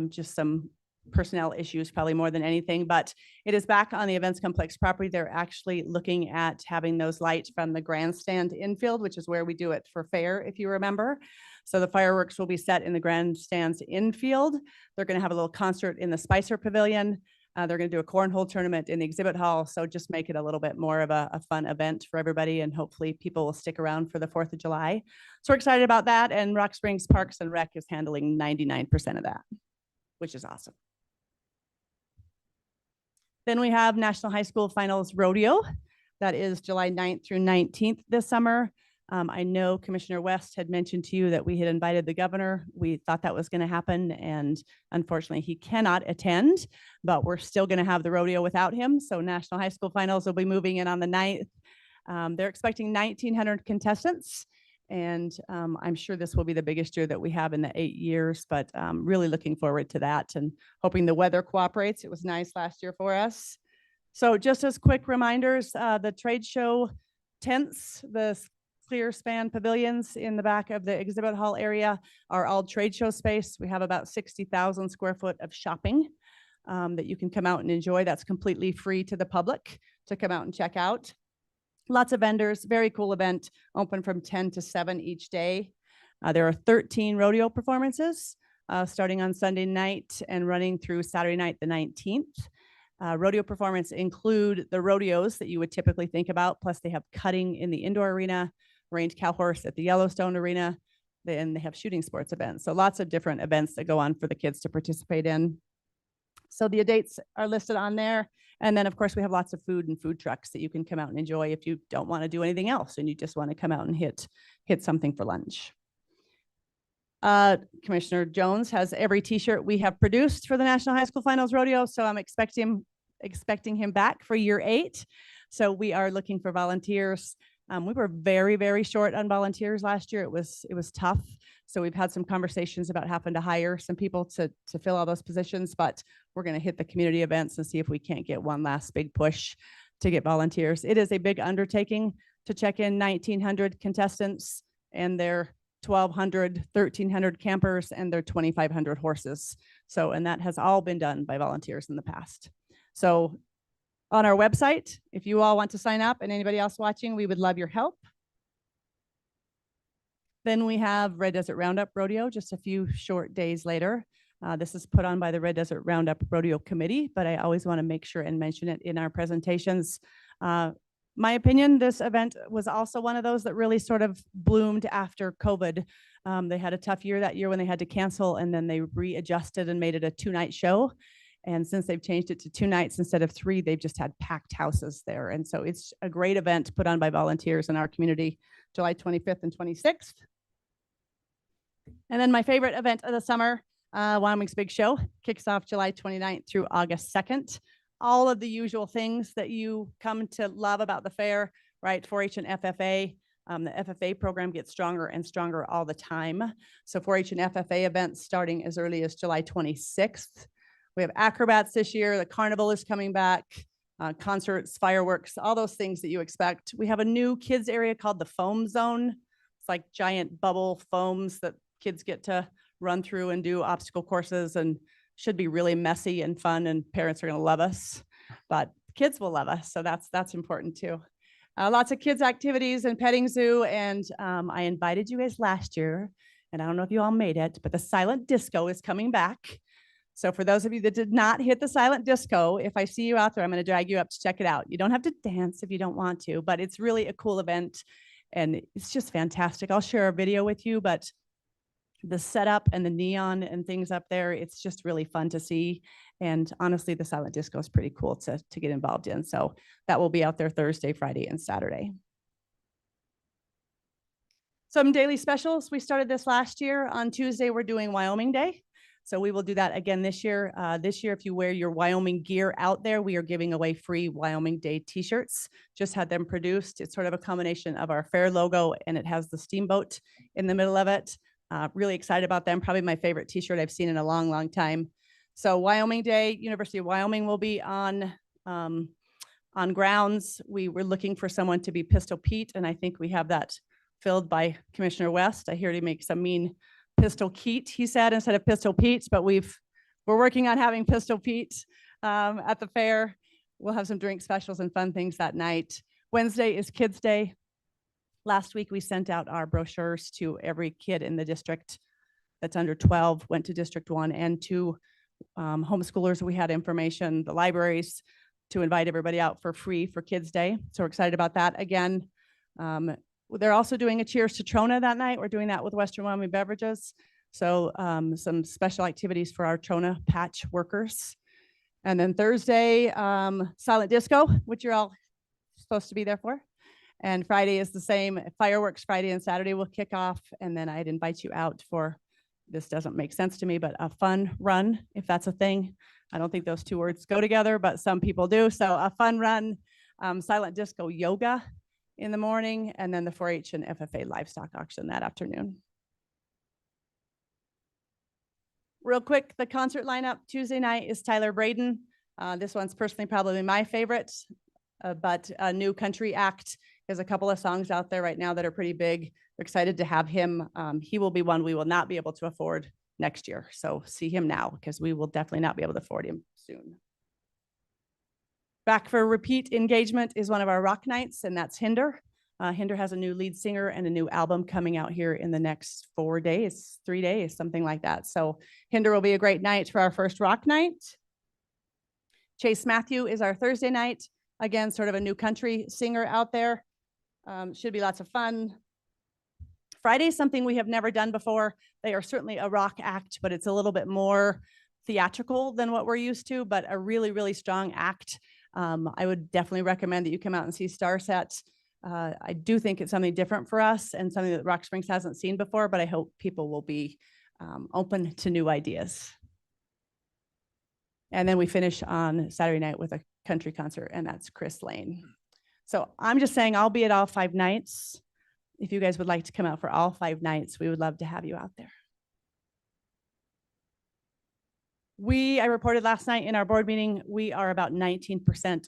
just some personnel issues probably more than anything, but it is back on the events complex property. They're actually looking at having those lights from the grandstand infield, which is where we do it for fair, if you remember. So the fireworks will be set in the grandstand's infield. They're going to have a little concert in the Spicer Pavilion. They're going to do a cornhole tournament in the exhibit hall. So just make it a little bit more of a fun event for everybody. And hopefully people will stick around for the 4th of July. So we're excited about that. And Rock Springs Parks and Rec is handling 99% of that, which is awesome. Then we have National High School Finals Rodeo. That is July 9th through 19th this summer. I know Commissioner West had mentioned to you that we had invited the governor. We thought that was going to happen, and unfortunately he cannot attend, but we're still going to have the rodeo without him. So National High School Finals will be moving in on the 9th. They're expecting 1,900 contestants, and I'm sure this will be the biggest year that we have in the 8 years, but really looking forward to that and hoping the weather cooperates. It was nice last year for us. So just as quick reminders, the trade show tents, the clear span pavilions in the back of the exhibit hall area are all trade show space. We have about 60,000 square foot of shopping that you can come out and enjoy. That's completely free to the public to come out and check out. Lots of vendors, very cool event, open from 10 to 7 each day. There are 13 rodeo performances starting on Sunday night and running through Saturday night, the 19th. Rodeo performance include the rodeos that you would typically think about, plus they have cutting in the indoor arena, range cow horse at the Yellowstone Arena, then they have shooting sports events. So lots of different events that go on for the kids to participate in. So the dates are listed on there. And then of course we have lots of food and food trucks that you can come out and enjoy if you don't want to do anything else and you just want to come out and hit something for lunch. Commissioner Jones has every t-shirt we have produced for the National High School Finals Rodeo. So I'm expecting him back for year 8. So we are looking for volunteers. We were very, very short on volunteers last year. It was tough. So we've had some conversations about having to hire some people to fill all those positions, but we're going to hit the community events and see if we can't get one last big push to get volunteers. It is a big undertaking to check in 1,900 contestants and their 1,200, 1,300 campers and their 2,500 horses. So, and that has all been done by volunteers in the past. So on our website, if you all want to sign up and anybody else watching, we would love your help. Then we have Red Desert Roundup Rodeo just a few short days later. This is put on by the Red Desert Roundup Rodeo Committee, but I always want to make sure and mention it in our presentations. My opinion, this event was also one of those that really sort of bloomed after COVID. They had a tough year that year when they had to cancel, and then they readjusted and made it a 2-night show. And since they've changed it to 2 nights instead of 3, they've just had packed houses there. And so it's a great event put on by volunteers in our community, July 25th and 26th. And then my favorite event of the summer, Wyoming's Big Show, kicks off July 29th through August 2nd. All of the usual things that you come to love about the fair, right? 4-H and FFA. The FFA program gets stronger and stronger all the time. So 4-H and FFA events starting as early as July 26th. We have acrobats this year. The carnival is coming back, concerts, fireworks, all those things that you expect. We have a new kids area called the Foam Zone. It's like giant bubble foams that kids get to run through and do obstacle courses, and should be really messy and fun, and parents are going to love us, but kids will love us. So that's important too. Lots of kids activities and petting zoo. And I invited you guys last year, and I don't know if you all made it, but the silent disco is coming back. So for those of you that did not hit the silent disco, if I see you out there, I'm going to drag you up to check it out. You don't have to dance if you don't want to, but it's really a cool event and it's just fantastic. I'll share a video with you, but the setup and the neon and things up there, it's just really fun to see. And honestly, the silent disco is pretty cool to get involved in. So that will be out there Thursday, Friday, and Saturday. Some daily specials. We started this last year. On Tuesday, we're doing Wyoming Day. So we will do that again this year. This year, if you wear your Wyoming gear out there, we are giving away free Wyoming Day t-shirts. Just had them produced. It's sort of a combination of our fair logo, and it has the steamboat in the middle of it. Really excited about them. Probably my favorite t-shirt I've seen in a long, long time. So Wyoming Day, University of Wyoming will be on grounds. We were looking for someone to be Pistol Pete, and I think we have that filled by Commissioner West. I heard he makes some mean Pistol Keat, he said, instead of Pistol Pete, but we've We're working on having Pistol Pete at the fair. We'll have some drink specials and fun things that night. Wednesday is Kids Day. Last week, we sent out our brochures to every kid in the district that's under 12, went to District 1 and 2. Homeschoolers, we had information, the libraries, to invite everybody out for free for Kids Day. So we're excited about that. Again, they're also doing a Cheers to Trona that night. We're doing that with Western Wyoming Beverages. So some special activities for our Trona patch workers. And then Thursday, silent disco, which you're all supposed to be there for. And Friday is the same. Fireworks Friday and Saturday will kick off. And then I'd invite you out for, this doesn't make sense to me, but a fun run, if that's a thing. I don't think those two words go together, but some people do. So a fun run, silent disco yoga in the morning, and then the 4-H and FFA livestock auction that afternoon. Real quick, the concert lineup Tuesday night is Tyler Braden. This one's personally probably my favorite, but a new country act. There's a couple of songs out there right now that are pretty big. We're excited to have him. He will be one we will not be able to afford next year. So see him now, because we will definitely not be able to afford him soon. Back for repeat engagement is one of our rock nights, and that's Hinder. Hinder has a new lead singer and a new album coming out here in the next 4 days, 3 days, something like that. So Hinder will be a great night for our first rock night. Chase Matthew is our Thursday night. Again, sort of a new country singer out there. Should be lots of fun. Friday is something we have never done before. They are certainly a rock act, but it's a little bit more theatrical than what we're used to, but a really, really strong act. I would definitely recommend that you come out and see Starset. I do think it's something different for us and something that Rock Springs hasn't seen before, but I hope people will be open to new ideas. And then we finish on Saturday night with a country concert, and that's Chris Lane. So I'm just saying I'll be at all 5 nights. If you guys would like to come out for all 5 nights, we would love to have you out there. I reported last night in our board meeting, we are about 19%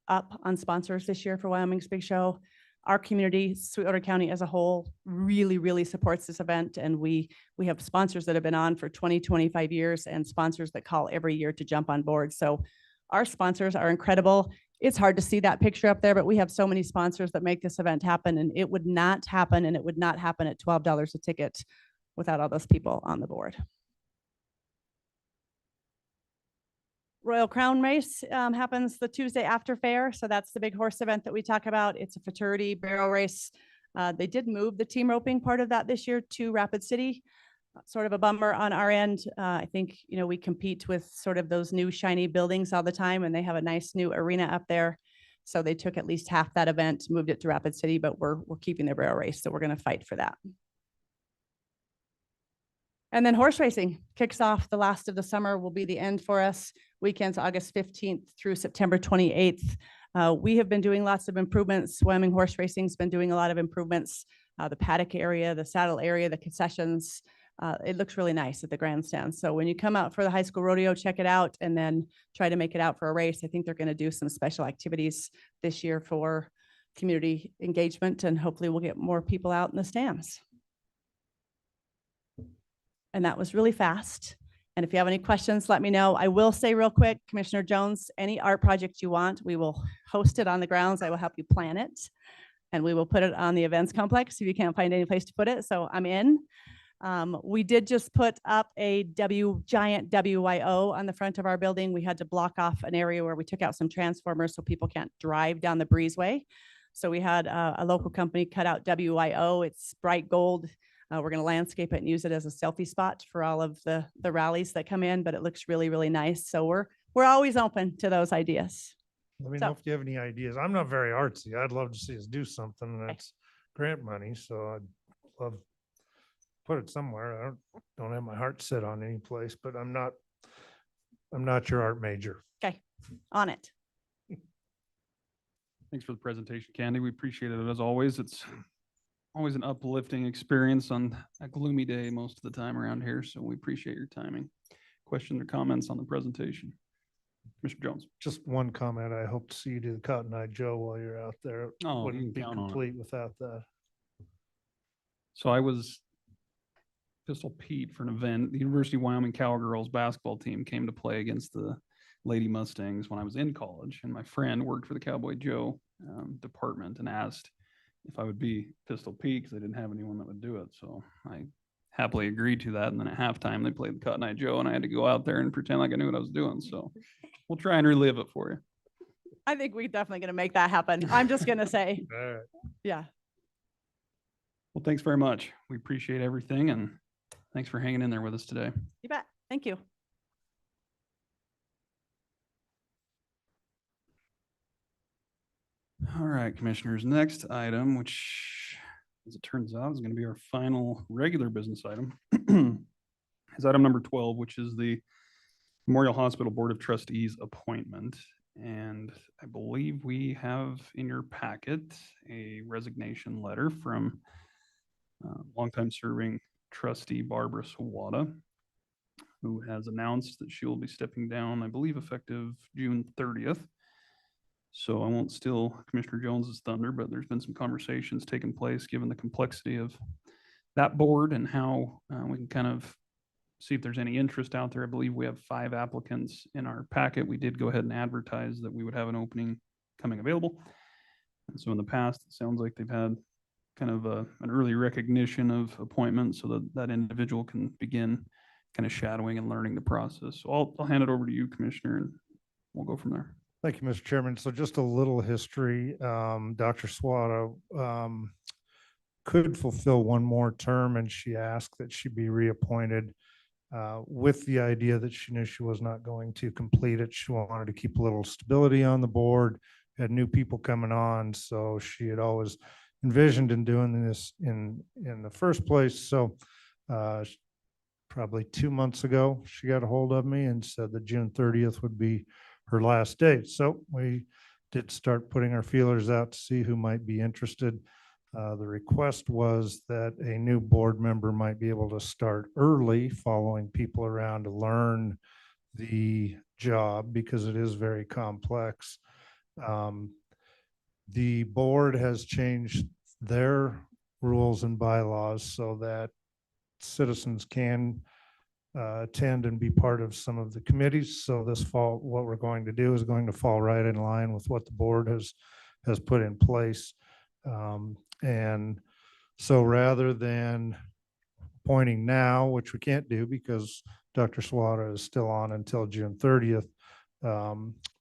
up on sponsors this year for Wyoming's Big Show. Our community, Sweetwater County as a whole, really, really supports this event. And we have sponsors that have been on for 20, 25 years and sponsors that call every year to jump on board. So our sponsors are incredible. It's hard to see that picture up there, but we have so many sponsors that make this event happen, and it would not happen, and it would not happen at $12 a ticket without all those people on the board. Royal Crown Race happens the Tuesday after fair. So that's the big horse event that we talk about. It's a fraternity barrel race. They did move the team roping part of that this year to Rapid City. Sort of a bummer on our end. I think, we compete with sort of those new shiny buildings all the time, and they have a nice new arena up there. So they took at least half that event, moved it to Rapid City, but we're keeping the barrel race. So we're going to fight for that. And then horse racing kicks off the last of the summer, will be the end for us. Weekends, August 15th through September 28th. We have been doing lots of improvements. Wyoming Horse Racing's been doing a lot of improvements. The paddock area, the saddle area, the concessions. It looks really nice at the grandstand. So when you come out for the high school rodeo, check it out and then try to make it out for a race. I think they're going to do some special activities this year for community engagement, and hopefully we'll get more people out in the stands. And that was really fast. And if you have any questions, let me know. I will say real quick, Commissioner Jones, any art project you want, we will host it on the grounds. I will help you plan it. And we will put it on the events complex if you can't find any place to put it. So I'm in. We did just put up a giant WYO on the front of our building. We had to block off an area where we took out some transformers so people can't drive down the breezeway. So we had a local company cut out WYO. It's bright gold. We're going to landscape it and use it as a selfie spot for all of the rallies that come in, but it looks really, really nice. So we're always open to those ideas. Let me know if you have any ideas. I'm not very artsy. I'd love to see us do something that's grant money. So I'd love to put it somewhere. I don't have my heart set on any place, but I'm not your art major. Okay, on it. Thanks for the presentation, Candy. We appreciate it as always. It's always an uplifting experience on a gloomy day most of the time around here. So we appreciate your timing. Questions or comments on the presentation? Mr. Jones. Just one comment. I hope to see you do the Cotton Eye Joe while you're out there. Oh, wouldn't be complete without that. So I was Pistol Pete for an event. The University of Wyoming Cowgirls basketball team came to play against the Lady Mustangs when I was in college, and my friend worked for the Cowboy Joe department and asked if I would be Pistol Pete because they didn't have anyone that would do it. So I happily agreed to that. And then at halftime, they played the Cotton Eye Joe, and I had to go out there and pretend like I knew what I was doing. So we'll try and relive it for you. I think we're definitely going to make that happen. I'm just going to say, yeah. Well, thanks very much. We appreciate everything, and thanks for hanging in there with us today. You bet. Thank you. All right, commissioners, next item, which as it turns out is going to be our final regular business item, is item number 12, which is the Memorial Hospital Board of Trustees appointment. And I believe we have in your packet a resignation letter from longtime serving trustee Barbara Sweetwater, who has announced that she will be stepping down, I believe, effective June 30th. So I won't steal Commissioner Jones's thunder, but there's been some conversations taking place given the complexity of that board and how we can kind of see if there's any interest out there. I believe we have 5 applicants in our packet. We did go ahead and advertise that we would have an opening coming available. And so in the past, it sounds like they've had kind of an early recognition of appointments so that that individual can begin kind of shadowing and learning the process. So I'll hand it over to you, Commissioner, and we'll go from there. Thank you, Mr. Chairman. So just a little history. Dr. Swata could fulfill one more term, and she asked that she be reappointed with the idea that she knew she was not going to complete it. She wanted to keep a little stability on the board, had new people coming on, so she had always envisioned in doing this in the first place. So probably 2 months ago, she got a hold of me and said that June 30th would be her last date. So we did start putting our feelers out to see who might be interested. The request was that a new board member might be able to start early, following people around to learn the job because it is very complex. The board has changed their rules and bylaws so that citizens can attend and be part of some of the committees. So this fall, what we're going to do is going to fall right in line with what the board has put in place. And so rather than appointing now, which we can't do because Dr. Swata is still on until June 30th,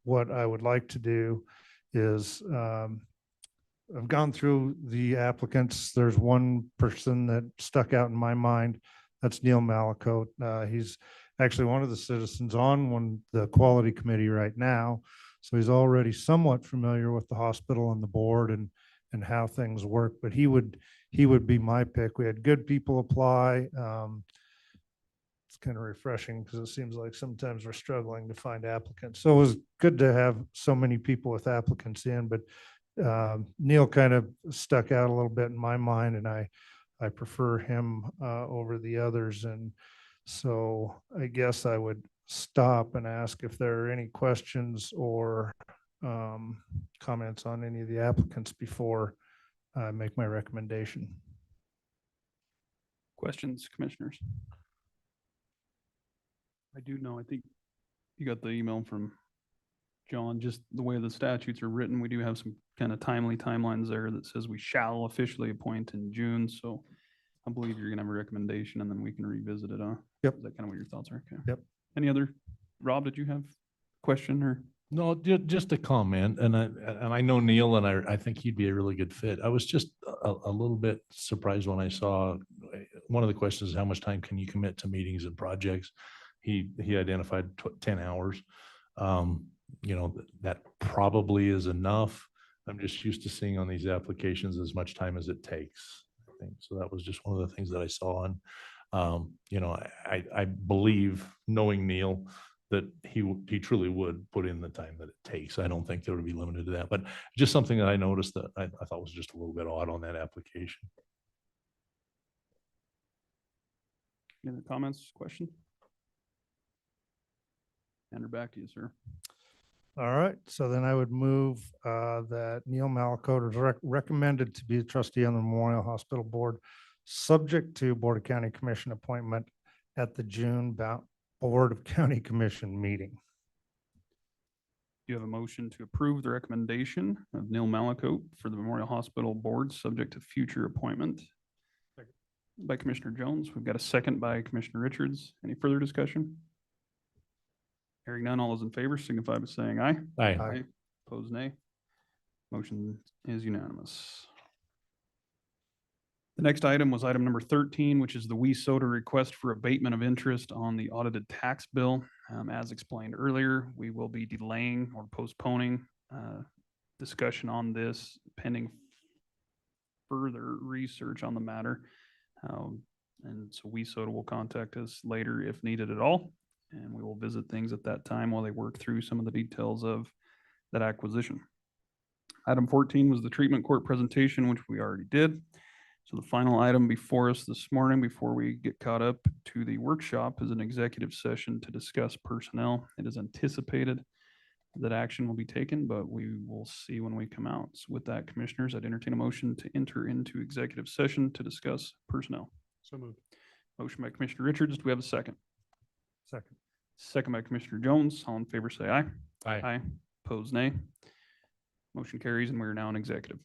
what I would like to do is I've gone through the applicants. There's one person that stuck out in my mind. That's Neil Malakote. He's actually one of the citizens on the quality committee right now. So he's already somewhat familiar with the hospital and the board and how things work, but he would be my pick. We had good people apply. It's kind of refreshing because it seems like sometimes we're struggling to find applicants. So it was good to have so many people with applicants in, but Neil kind of stuck out a little bit in my mind, and I prefer him over the others. And so I guess I would stop and ask if there are any questions or comments on any of the applicants before I make my recommendation. Questions, commissioners? I do know, I think you got the email from John, just the way the statutes are written, we do have some kind of timely timelines there that says we shall officially appoint in June. So I believe you're gonna have a recommendation and then we can revisit it. Yep. Is that kind of what your thoughts are? Okay. Yep. Any other, Rob, did you have a question or? No, just a comment, and I know Neil, and I think he'd be a really good fit. I was just a little bit surprised when I saw one of the questions is how much time can you commit to meetings and projects? He identified 10 hours. You know, that probably is enough. I'm just used to seeing on these applications as much time as it takes, I think. So that was just one of the things that I saw. And you know, I believe, knowing Neil, that he truly would put in the time that it takes. I don't think there would be limited to that, but just something that I noticed that I thought was just a little bit odd on that application. Any other comments, question? Hand her back to you, sir. All right, so then I would move that Neil Malakote is recommended to be a trustee on the Memorial Hospital Board, subject to Board of County Commission appointment at the June Board of County Commission meeting. You have a motion to approve the recommendation of Neil Malakote for the Memorial Hospital Board, subject to future appointment. By Commissioner Jones. We've got a second by Commissioner Richards. Any further discussion? Hearing none, all those in favor signify by saying aye. Aye. Opposed, nay. Motion is unanimous. The next item was item number 13, which is the Sweetwater request for abatement of interest on the audited tax bill. As explained earlier, we will be delaying or postponing discussion on this pending further research on the matter. And so Sweetwater will contact us later if needed at all, and we will visit things at that time while they work through some of the details of that acquisition. Item 14 was the treatment court presentation, which we already did. So the final item before us this morning, before we get caught up to the workshop, is an executive session to discuss personnel. It is anticipated that action will be taken, but we will see when we come out. So with that, commissioners, I'd entertain a motion to enter into executive session to discuss personnel. So moved. Motion by Commissioner Richards. Do we have a second? Second. Second by Commissioner Jones. All in favor, say aye. Aye. Opposed, nay. Motion carries, and we are now in executive.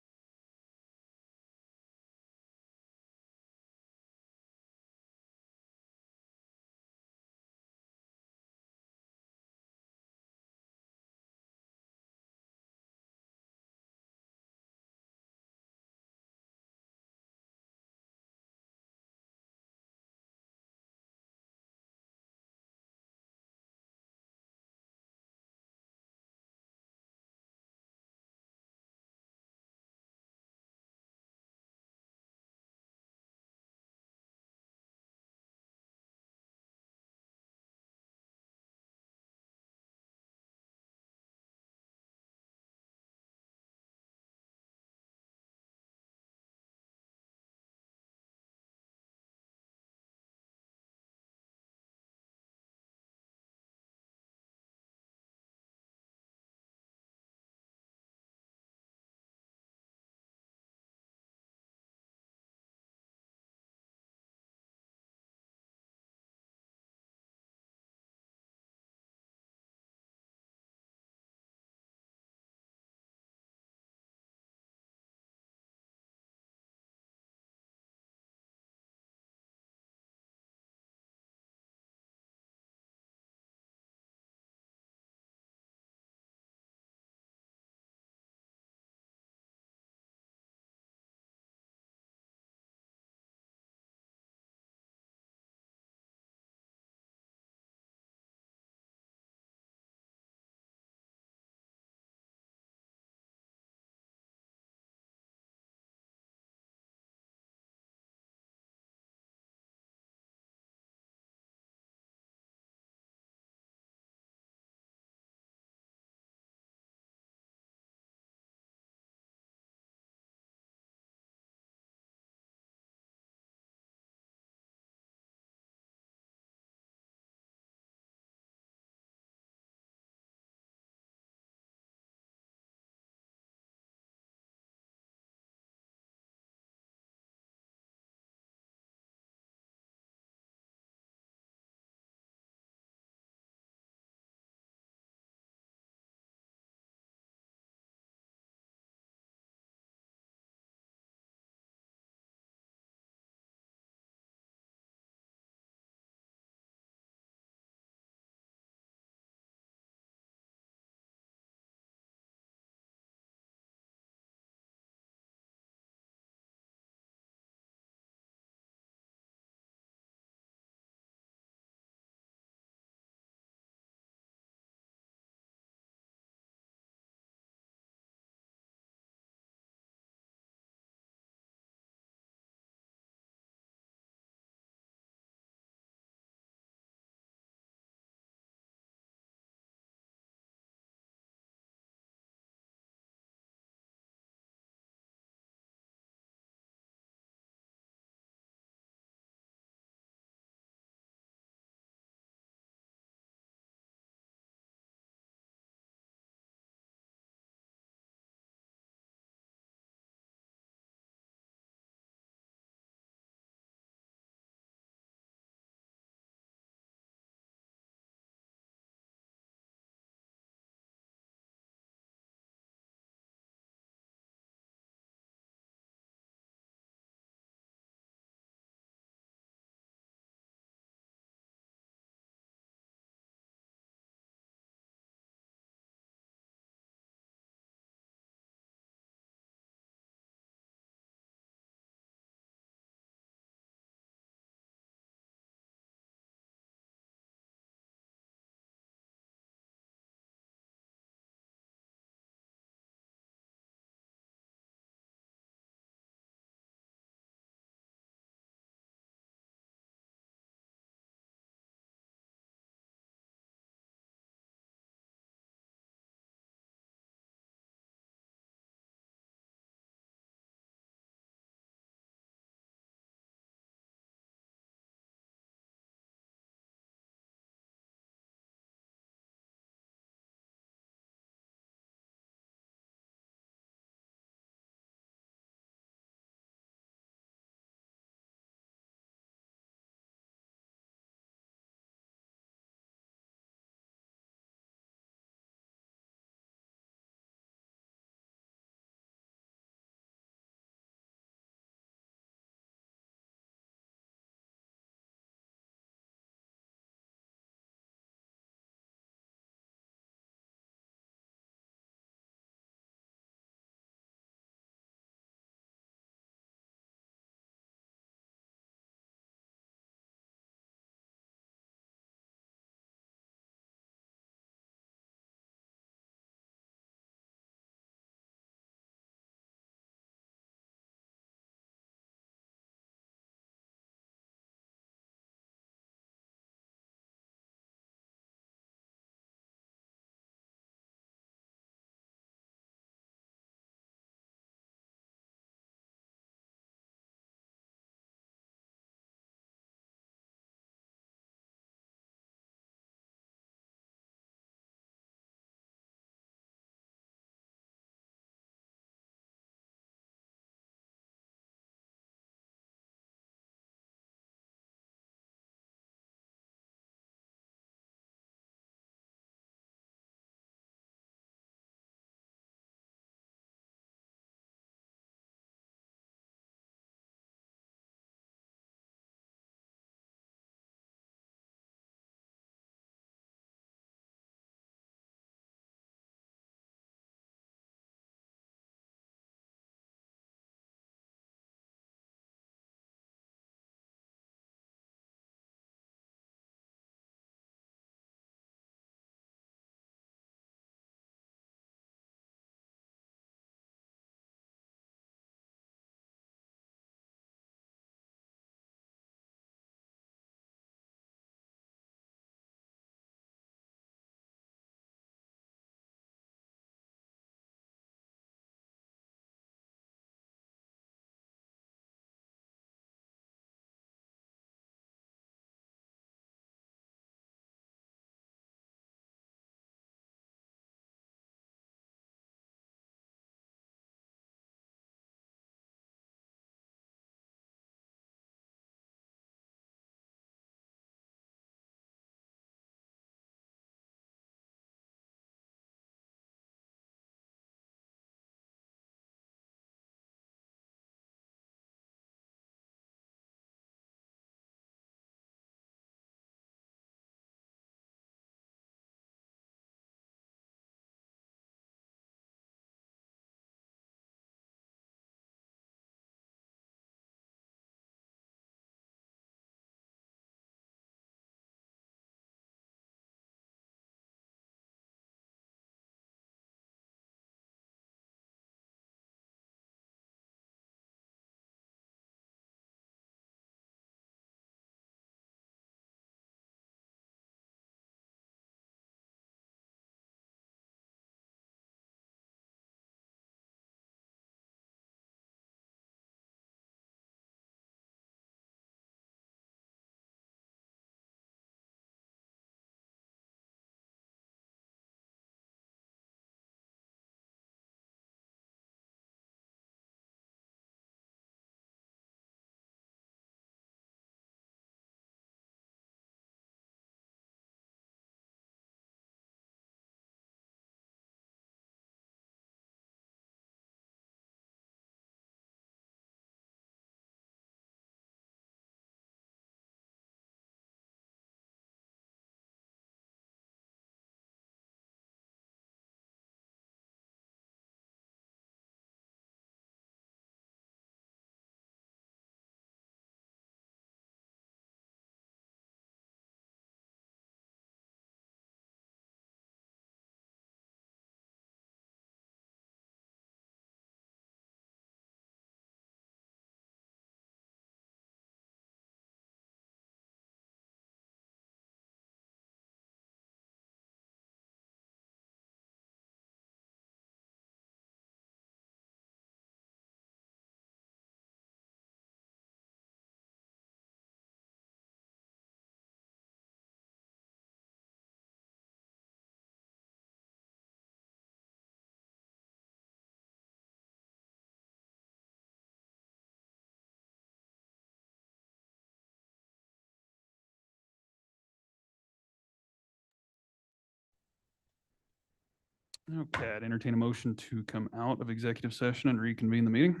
Okay, I'd entertain a motion to come out of executive session and reconvene the meeting.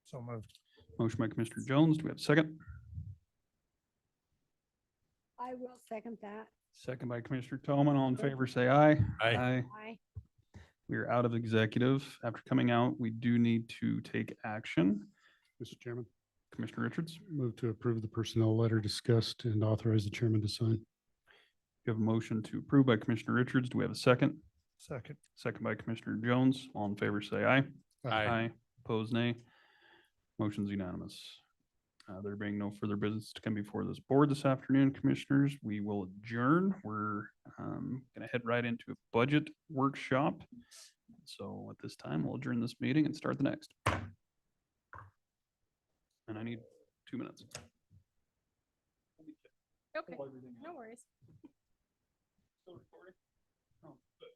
So moved. Motion by Commissioner Jones. Do we have a second? I will second that. Second by Commissioner Toman. All in favor, say aye. Aye. Aye. We are out of executive. After coming out, we do need to take action. Mr. Chairman, Commissioner Richards, move to approve the personnel letter discussed and authorize the chairman to sign. you have a motion to approve by Commissioner Richards. Do we have a second? Second. Second by Commissioner Jones. All in favor, say aye. Aye. Opposed, nay. Motion's unanimous. There being no further business to come before this board this afternoon, commissioners, we will adjourn. We're gonna head right into a budget workshop. So at this time, we'll adjourn this meeting and start the next. And I need 2 minutes. Okay, no worries. Still recording? Oh, good.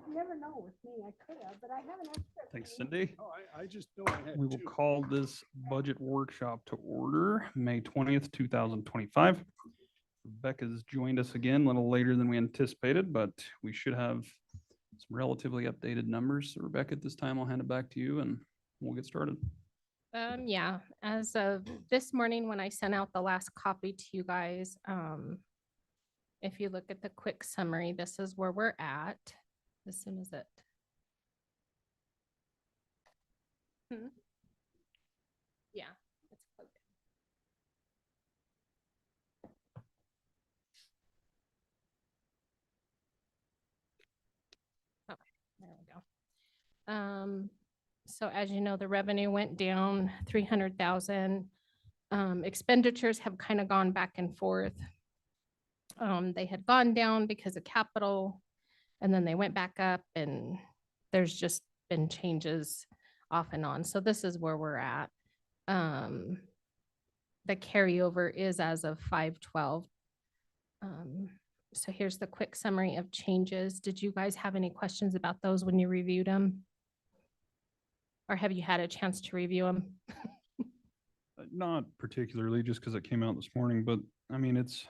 You never know with me. I could have, but I haven't. Thanks, Cindy. Oh, I just know I had We will two. call this budget workshop to order, May 20th, 2025. Rebecca's joined us again a little later than we anticipated, but we should have some relatively updated numbers. So Rebecca, at this time, I'll hand it back to you and we'll get started. Yeah, as of this morning, when I sent out the last copy to you guys, if you look at the quick summary, this is where we're at. As soon as it. Yeah, it's plugged in. Okay, there we go. So as you know, the revenue went down 300,000. Expenditures have kind of gone back and forth. They had gone down because of capital, and then they went back up, and there's just been changes off and on. So this is where we're at. The carryover is as of 5/12. So here's the quick summary of changes. Did you guys have any questions about those when you reviewed them? Or have you had a chance to review them? Not particularly, just because it came out this morning, but I mean, it's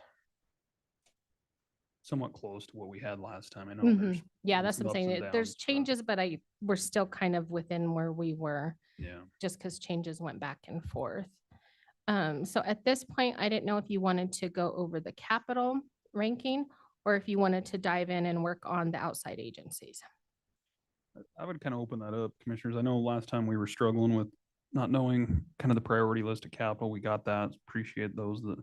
somewhat close to what we had last time. I know there's Yeah, that's some what I'm ups and saying. There's downs, but changes, but we're still kind of within where we were. Yeah. Just because changes went back and forth. So at this point, I didn't know if you wanted to go over the capital ranking or if you wanted to dive in and work on the outside agencies. I would kind of open that up, commissioners. I know last time we were struggling with not knowing kind of the priority list of capital, we got that. Appreciate those that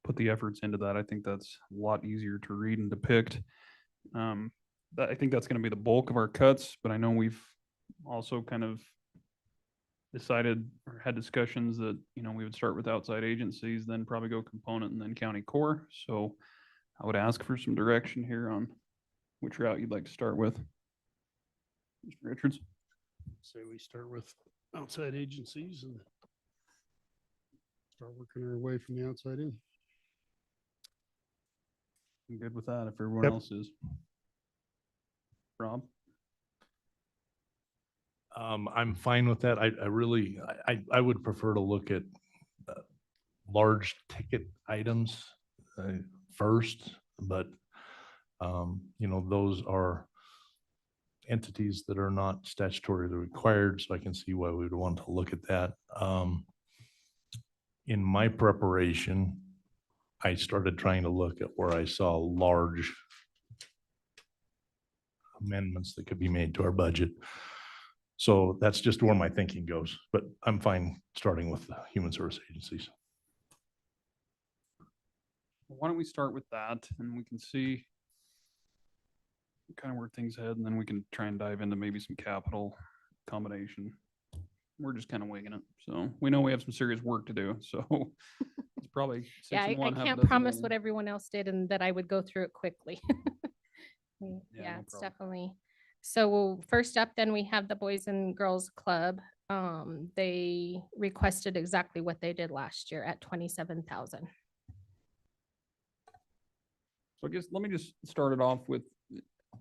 put the efforts into that. I think that's a lot easier to read and depict. I think that's going to be the bulk of our cuts, but I know we've also kind of decided or had discussions that, we would start with outside agencies, then probably go component and then county core. So I would ask for some direction here on which route you'd like to start with. Mr. Richards? Say we start with outside agencies and start working our way from the outside in. I'm good with that if everyone Yep. else is. Rob? I'm fine with that. I would prefer to look at large ticket items first, but those are entities that are not statutorily required, so I can see why we would want to look at that. In my preparation, I started trying to look at where I saw large amendments that could be made to our budget. So that's just where my thinking goes, but I'm fine starting with the human service agencies. Why don't we start with that and we can see kind of where things head, and then we can try and dive into maybe some capital combination. We're just kind of winging it. So we know we have some serious work to do. So it's probably six Yeah, and I one, half a can't dozen promise million. what everyone else did and that I would go through it quickly. Yeah, no it's problem. definitely. So first up, then we have the Boys and Girls Club. They requested exactly what they did last year at 27,000. So I guess let me just start it off with,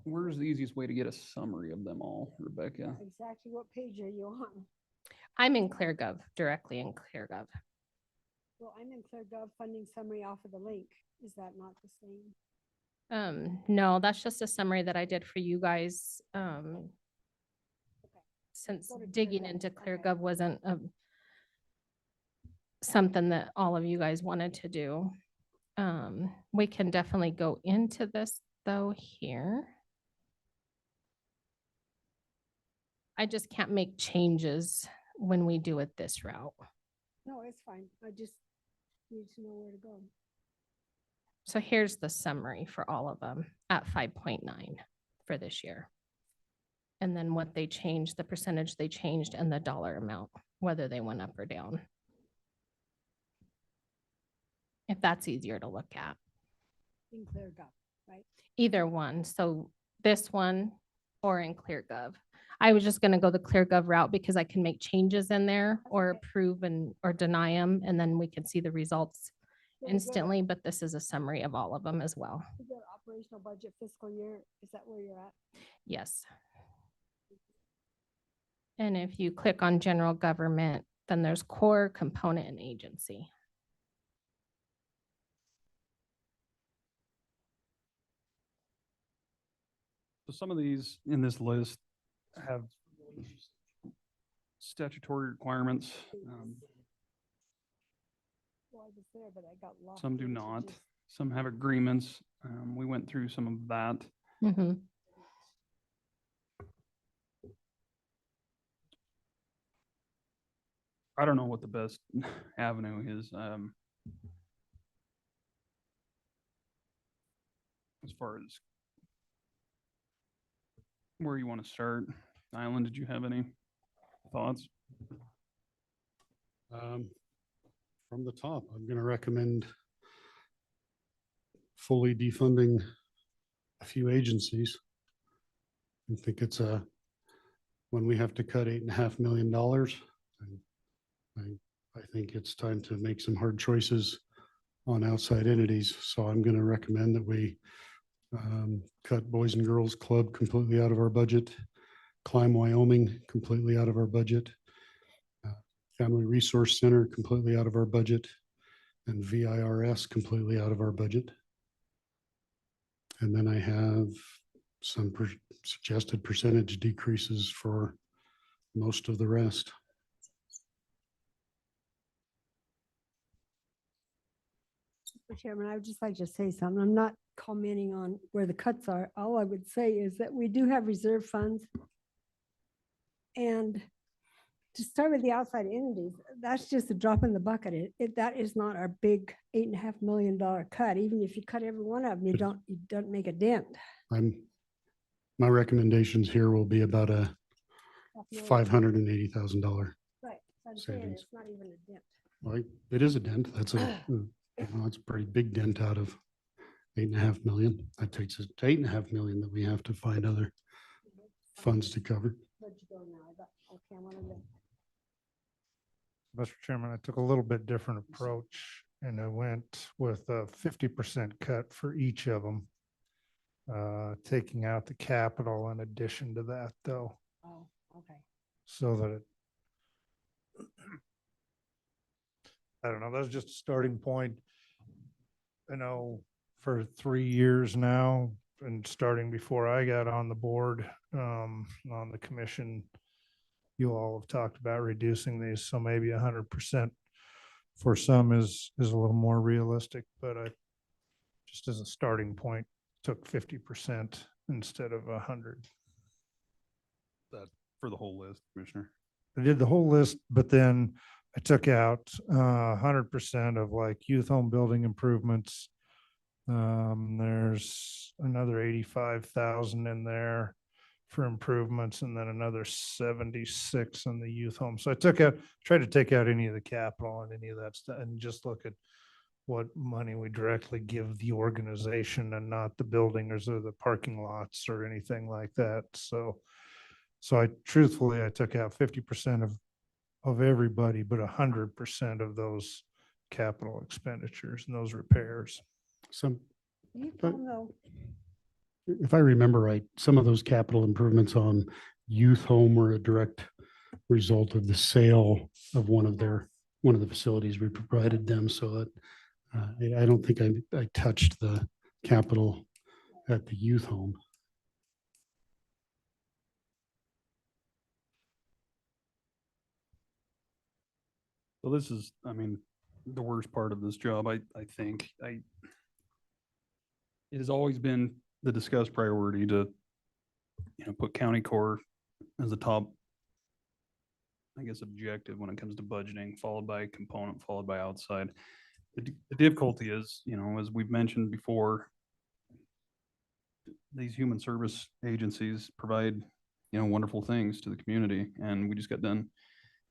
where's the easiest way to get a summary of them all, Rebecca? Exactly what page are you on? I'm in ClearGov, directly in ClearGov. Well, I'm in ClearGov funding summary off of the link. Is that not the same? No, that's just a summary that I did for you guys. Since Go to digging ClearGov. into Okay. ClearGov wasn't something that all of you guys wanted to do. We can definitely go into this though here. I just can't make changes when we do it this route. No, it's fine. I just need to know where to go. So here's the summary for all of them at 5.9 for this year. And then what they changed, the percentage they changed, and the dollar amount, whether they went up or down. If that's easier to look at. In ClearGov, right? Either one. So this one or in ClearGov. I was just gonna go the ClearGov route because I can make changes in there or approve or deny them, and then we can see the results So we go to- instantly, but this is a summary of all of them as well. we go to operational budget fiscal year. Is that where you're at? Yes. And if you click on general government, then there's core, component, and agency. So some of these in this list have statutory requirements. Well, I was there, but I got lost. Some do into not. just- Some have agreements. We went through some of that. Mm-hmm. I don't know what the best avenue is. As far as where you want to start. Island, did you have any thoughts? From the top, I'm going to recommend fully defunding a few agencies. I think it's when we have to cut $8.5 million, I think it's time to make some hard choices on outside entities. So I'm going to recommend that we cut Boys and Girls Club completely out of our budget, Climb Wyoming completely out of our budget, Family Resource Center completely out of our budget, and VIRS completely out of our budget. And then I have some suggested percentage decreases for most of the rest. Mr. Chairman, I would just like to say something. I'm not commenting on where the cuts are. All I would say is that we do have reserve funds. And to start with the outside entities, that's just a drop in the bucket. That is not our big $8.5 million cut. Even if you cut every one of them, you don't make a dent. My recommendations here will be about a $580,000 Right. So I'm saying savings. it's not even a dent. Right? It is a dent. That's that's a pretty big dent out of 8.5 million. That takes us to 8.5 million that we have to find other funds to cover. Where'd you go now? Okay, I want to. Mr. Chairman, I took a little bit different approach and I went with a 50% cut for each of them. Taking out the capital in addition to that though, Oh, okay. so that I don't know, that's just a starting point. I know for 3 years now and starting before I got on the board, on the commission, you all have talked about reducing these, so maybe 100% for some is a little more realistic, but I just as a starting point took 50% instead of 100. That for the whole list, Commissioner. I did the whole list, but then I took out 100% of like youth home building improvements. There's another 85,000 in there for improvements and then another 76 on the youth home. So I tried to take out any of the capital and any of that stuff and just look at what money we directly give the organization and not the buildings or the parking lots or anything like that. So I truthfully, I took out 50% of everybody, but 100% of those capital expenditures and those repairs. Some, You don't know. if I remember right, some of those capital improvements on youth home were a direct result of the sale of one of the facilities we provided them. So that I don't think I touched the capital at the youth home. So this is, I mean, the worst part of this job, I think. It has always been the discussed priority to, put county core as a top, I guess, objective when it comes to budgeting, followed by component, followed by outside. The difficulty is, as we've mentioned before, these human service agencies provide, wonderful things to the community. And we just got done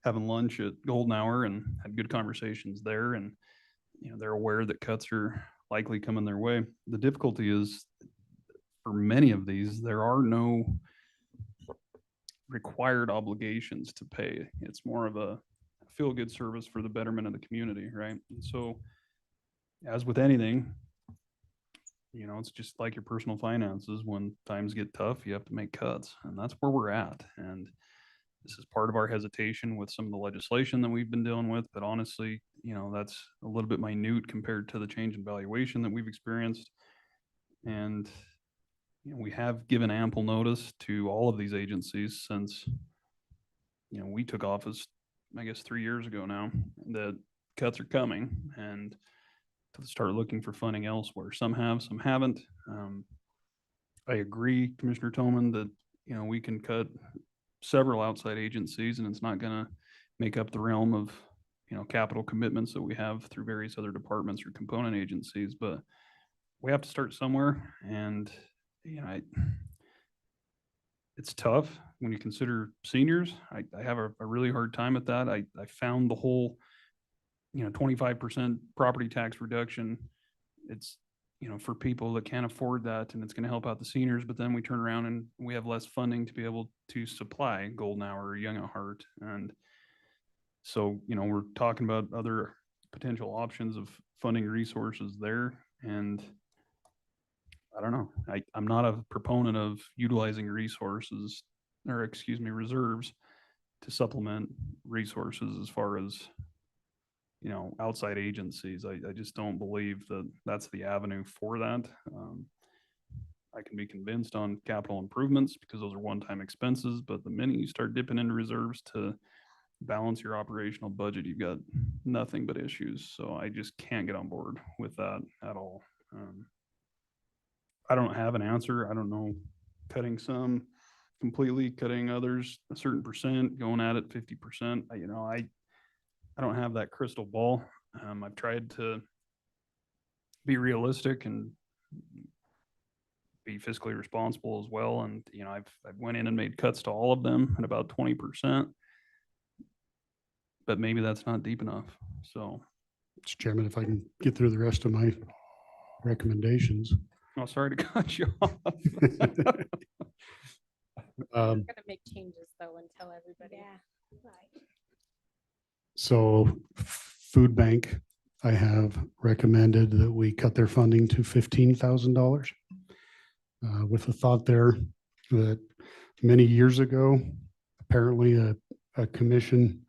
having lunch at Golden Hour and had good conversations there. And, they're aware that cuts are likely coming their way. The difficulty is for many of these, there are no required obligations to pay. It's more of a feel-good service for the betterment of the community, right? And so, as with anything, it's just like your personal finances. When times get tough, you have to make cuts, and that's where we're at. And this is part of our hesitation with some of the legislation that we've been dealing with. But honestly, that's a little bit minute compared to the change in valuation that we've experienced. And we have given ample notice to all of these agencies since, we took office, I guess, 3 years ago now, that cuts are coming and to start looking for funding elsewhere. Some have, some haven't. I agree, Commissioner Toman, that, we can cut several outside agencies and it's not going to make up the realm of, capital commitments that we have through various other departments or component agencies, but we have to start somewhere. And, it's tough when you consider seniors. I have a really hard time at that. I found the whole, 25% property tax reduction. It's, for people that can't afford that and it's going to help out the seniors, but then we turn around and we have less funding to be able to supply Golden Hour or Young at Heart. And so, we're talking about other potential options of funding resources there. And I don't know. I'm not a proponent of utilizing resources or reserves to supplement resources as far as, outside agencies. I just don't believe that that's the avenue for that. I can be convinced on capital improvements because those are one-time expenses, but the minute you start dipping into reserves to balance your operational budget, you've got nothing but issues. So I just can't get on board with that at all. I don't have an answer. I don't know, cutting some, completely, cutting others a certain percent, going at it 50%. I don't have that crystal ball. I've tried to be realistic and be fiscally responsible as well. And, I've went in and made cuts to all of them at about 20%. But maybe that's not deep enough. So, Mr. Chairman, if I can get through the rest of my recommendations. oh, sorry to cut you off. We're gonna make changes though and tell everybody. So food bank, I have recommended that we cut their funding to $15,000. With the thought there that many years ago, apparently a commission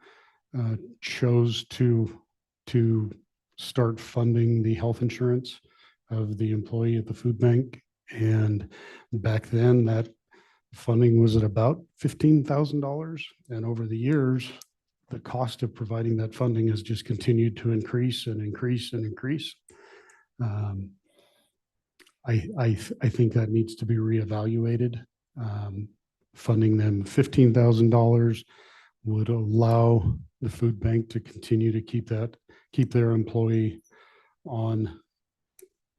chose to start funding the health insurance of the employee at the food bank. And back then that funding was at about $15,000. And over the years, the cost of providing that funding has just continued to increase and increase and increase. I think that needs to be reevaluated. Funding them $15,000 would allow the food bank to continue to keep their employee on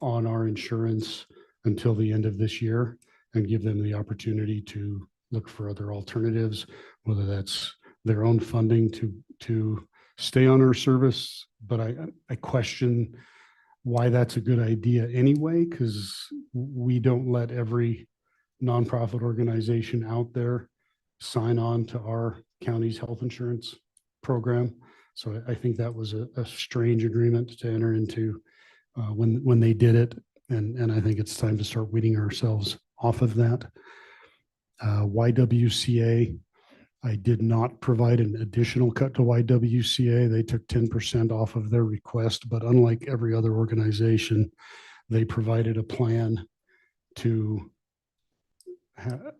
our insurance until the end of this year and give them the opportunity to look for other alternatives, whether that's their own funding to stay on our service. But I question why that's a good idea anyway, because we don't let every nonprofit organization out there sign on to our county's health insurance program. So I think that was a strange agreement to enter into when they did it. And I think it's time to start weeding ourselves off of that. YWCA, I did not provide an additional cut to YWCA. They took 10% off of their request, but unlike every other organization, they provided a plan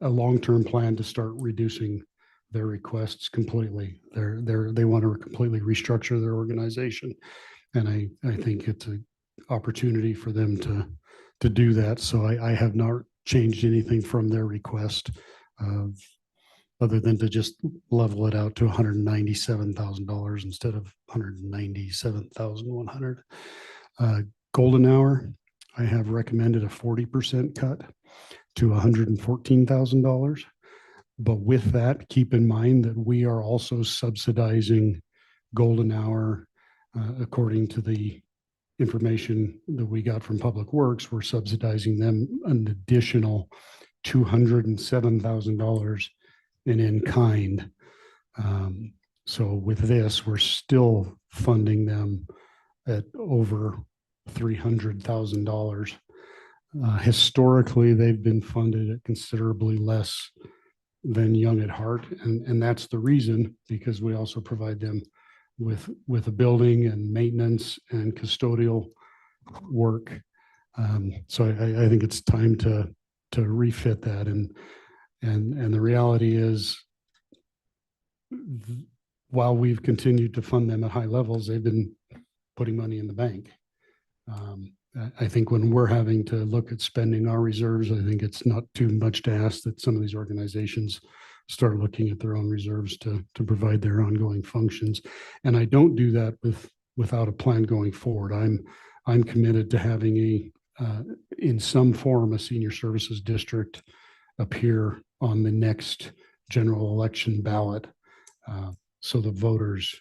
a long-term plan to start reducing their requests completely. They want to completely restructure their organization. And I think it's an opportunity for them to do that. So I have not changed anything from their request other than to just level it out to $197,000 instead of $197,100. Golden Hour, I have recommended a 40% cut to $114,000. But with that, keep in mind that we are also subsidizing Golden Hour according to the information that we got from Public Works. We're subsidizing them an additional $207,000 in kind. So with this, we're still funding them at over $300,000. Historically, they've been funded at considerably less than Young at Heart. And that's the reason, because we also provide them with a building and maintenance and custodial work. So I think it's time to refit that. And the reality is, while we've continued to fund them at high levels, they've been putting money in the bank. I think when we're having to look at spending our reserves, I think it's not too much to ask that some of these organizations start looking at their own reserves to provide their ongoing functions. And I don't do that without a plan going forward. I'm committed to having in some form, a senior services district appear on the next general election ballot, so the voters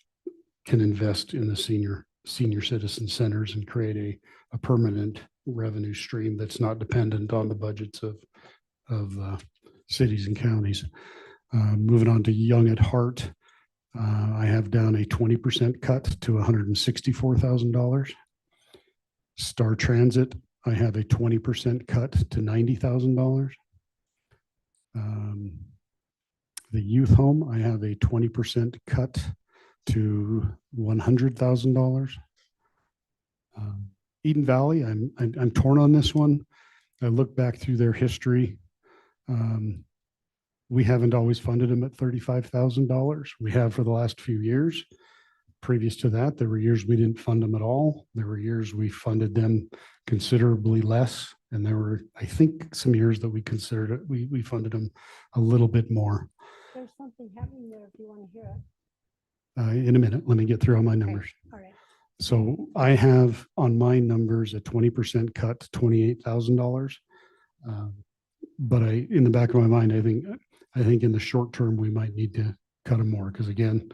can invest in the senior citizen centers and create a permanent revenue stream that's not dependent on the budgets of cities and counties. Moving on to Young at Heart, I have down a 20% cut to $164,000. Star Transit, I have a 20% cut to $90,000. The youth home, I have a 20% cut to $100,000. Eden Valley, I'm torn on this one. I look back through their history. We haven't always funded them at $35,000. We have for the last few years. Previous to that, there were years we didn't fund them at all. There were years we funded them considerably less And there were, I think, some years that we considered it, we funded them a little bit more. There's something happening there if you want to hear it. In a minute, let me get through all my numbers. All right. So I have on my numbers a 20% cut to $28,000. But in the back of my mind, I think in the short term, we might need to cut them more because again,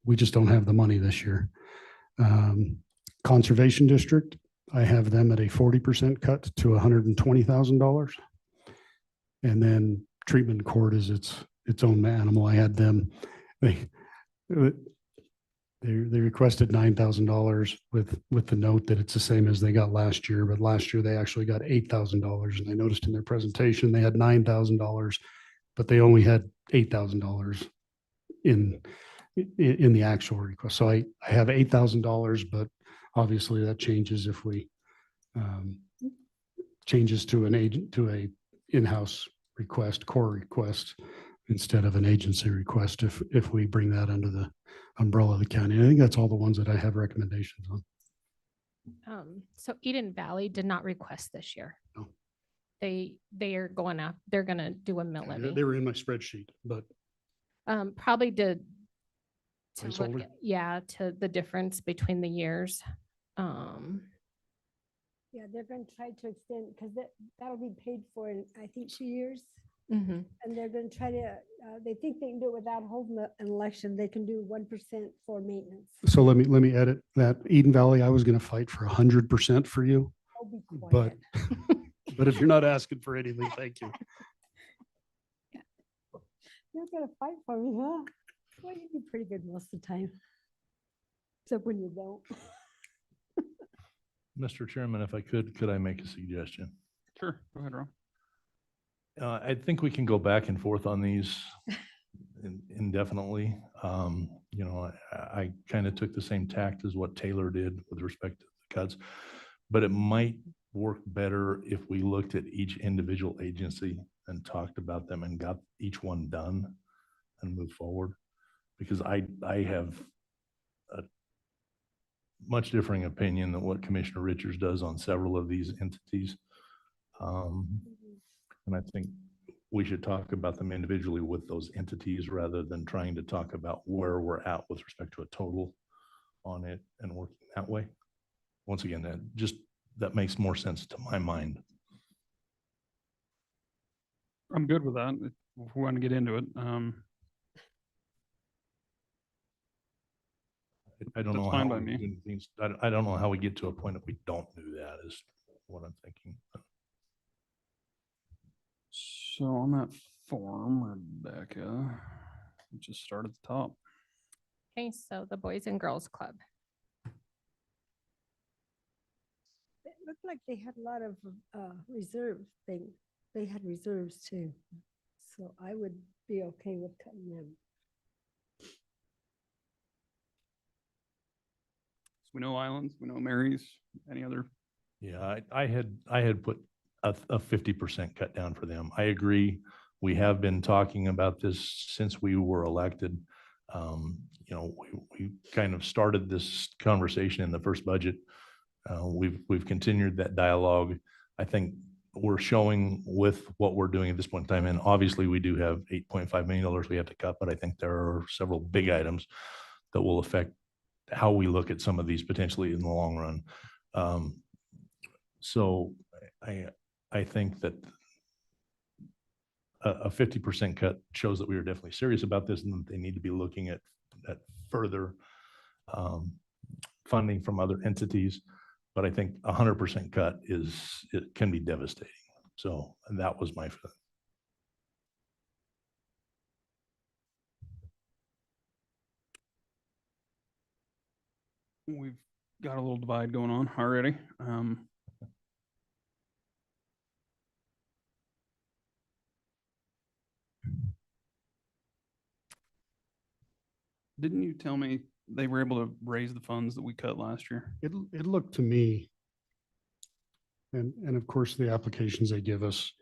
we just don't have the money this year. Conservation District, I have them at a 40% cut to $120,000. And then Treatment Court is its own animal. I had them, they requested $9,000 with the note that it's the same as they got last year, but last year they actually got $8,000. And I noticed in their presentation, they had $9,000, but they only had $8,000 in the actual request. So I have $8,000, but obviously that changes if we changes to a in-house request, core request, instead of an agency request if we bring that under the umbrella of the county. I think that's all the ones that I have recommendations on. So Eden Valley did not request this year. No. They are going up, they're gonna do a mill levy. They were in my spreadsheet, but Probably to look Placeholder? to the difference between the years. Yeah, they're going to try to extend because that'll be paid for in, I think, 2 years. Mhm. And they're going to try to, they think they can do it without holding an election. They can do 1% for maintenance. so let me edit that. Eden Valley, I was going to fight for 100% for you, Oh, be but quiet. but if you're not asking for anything, thank you. You're going to fight for me, huh? Well, you do pretty good most of the time. Except when you don't. Mr. Chairman, if I could I make a suggestion? Sure, go ahead, Ron. I think we can go back and forth on these indefinitely. You know, I kind of took the same tact as what Taylor did with respect to the cuts, but it might work better if we looked at each individual agency and talked about them and got each one done and move forward. Because I have a much differing opinion than what Commissioner Richards does on several of these entities. And I think we should talk about them individually with those entities rather than trying to talk about where we're at with respect to a total on it and working that way. Once again, that makes more sense to my mind. I'm good with that. If we want to get into it. I don't That's know fine how by we me. do things. I don't know how we get to a point if we don't do that is what I'm thinking. So on that form, Rebecca, just start at the top. Okay, so the Boys and Girls Club. It looked like they had a lot of reserve thing. They had reserves too. So I would be okay with cutting them. We know Islands, we know Mary's, any other? Yeah, I had put a 50% cut down for them. I agree. We have been talking about this since we were elected. You know, we kind of started this conversation in the first budget. We've continued that dialogue. I think we're showing with what we're doing at this point in time, and obviously we do have $8.5 million we have to cut, but I think there are several big items that will affect how we look at some of these potentially in the long run. So I think that a 50% cut shows that we are definitely serious about this and that they need to be looking at further funding from other entities. But I think 100% cut it can be devastating. So that was my feeling. We've got a little divide going on already. Didn't you tell me they were able to raise the funds that we cut last year? It looked to me, and of course the applications they give us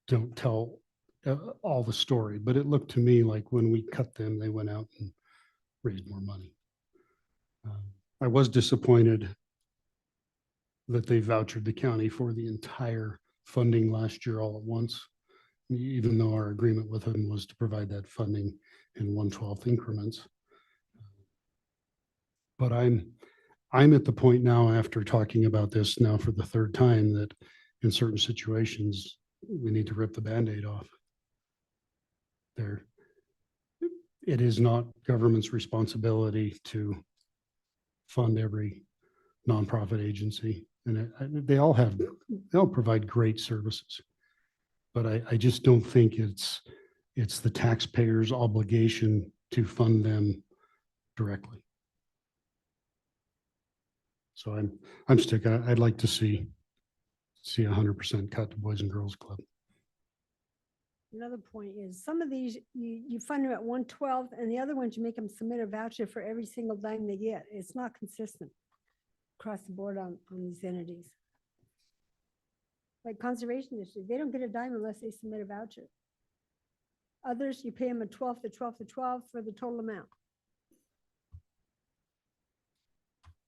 don't tell all the story, but it looked to me like when we cut them, they went out and raised more money. I was disappointed that they vouchered the county for the entire funding last year all at once, even though our agreement with them was to provide that funding in 1/12 increments. But I'm at the point now, after talking about this now for the third time, that in certain situations, we need to rip the Band-Aid off. It is not government's responsibility to fund every nonprofit agency. And they all provide great services. But I just don't think it's the taxpayers' obligation to fund them directly. So I'm sticking, I'd like to see 100% cut to Boys and Girls Club. Another point is some of these, you fund them at 1/12 and the other ones you make them submit a voucher for every single dime they get. It's not consistent across the board on these entities. Like Conservation District, they don't get a dime unless they submit a voucher. Others, you pay them a 12th to 12th to 12th for the total amount.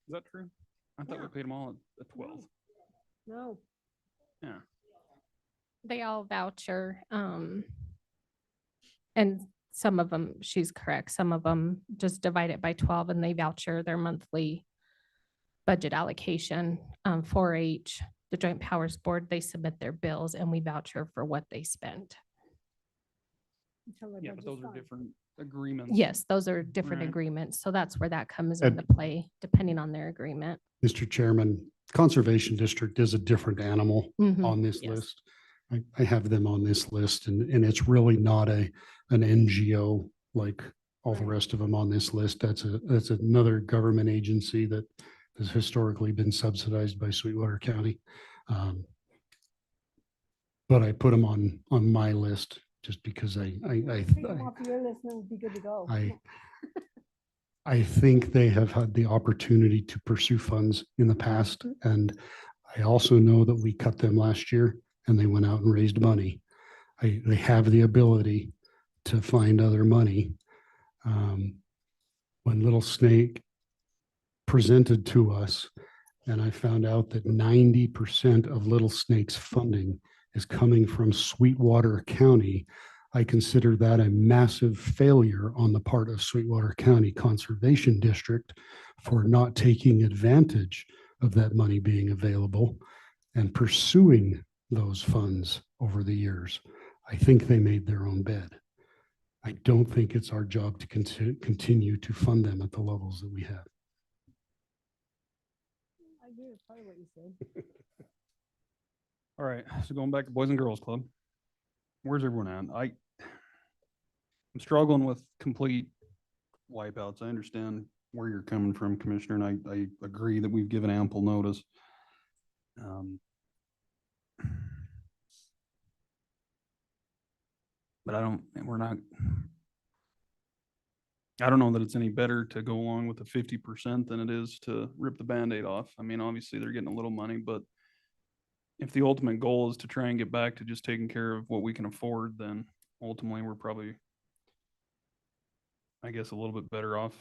Is that true? I thought we paid them all at 12. No. Yeah. They all voucher. And some of them, she's correct, some of them just divide it by 12 and they voucher their monthly budget allocation. 4-H, the Joint Powers Board, they submit their bills and we voucher for what they spent. Yeah, but those are different agreements. Yes, those are different Right. agreements. So that's where that comes And- into play, depending on their agreement. Mr. Chairman, Conservation District is a different animal Mhm, on this yes. list. I have them on this list and it's really not an NGO like all the rest of them on this list. That's another government agency that has historically been subsidized by Sweetwater County. But I put them on my list just because Take them off your list and it'll be good to go. I think they have had the opportunity to pursue funds in the past. And I also know that we cut them last year and they went out and raised money. They have the ability to find other money. When Little Snake presented to us, and I found out that 90% of Little Snake's funding is coming from Sweetwater County, I consider that a massive failure on the part of Sweetwater County Conservation District for not taking advantage of that money being available and pursuing those funds over the years. I think they made their own bed. I don't think it's our job to continue to fund them at the levels that we have. I agree with part of what you said. All right, so going back to Boys and Girls Club, where's everyone at? I'm struggling with complete wipeouts. I understand where you're coming from, Commissioner, and I agree that we've given ample notice. But I don't know that it's any better to go along with the 50% than it is to rip the Band-Aid off. I mean, obviously they're getting a little money, but if the ultimate goal is to try and get back to just taking care of what we can afford, then ultimately we're probably, I guess, a little bit better off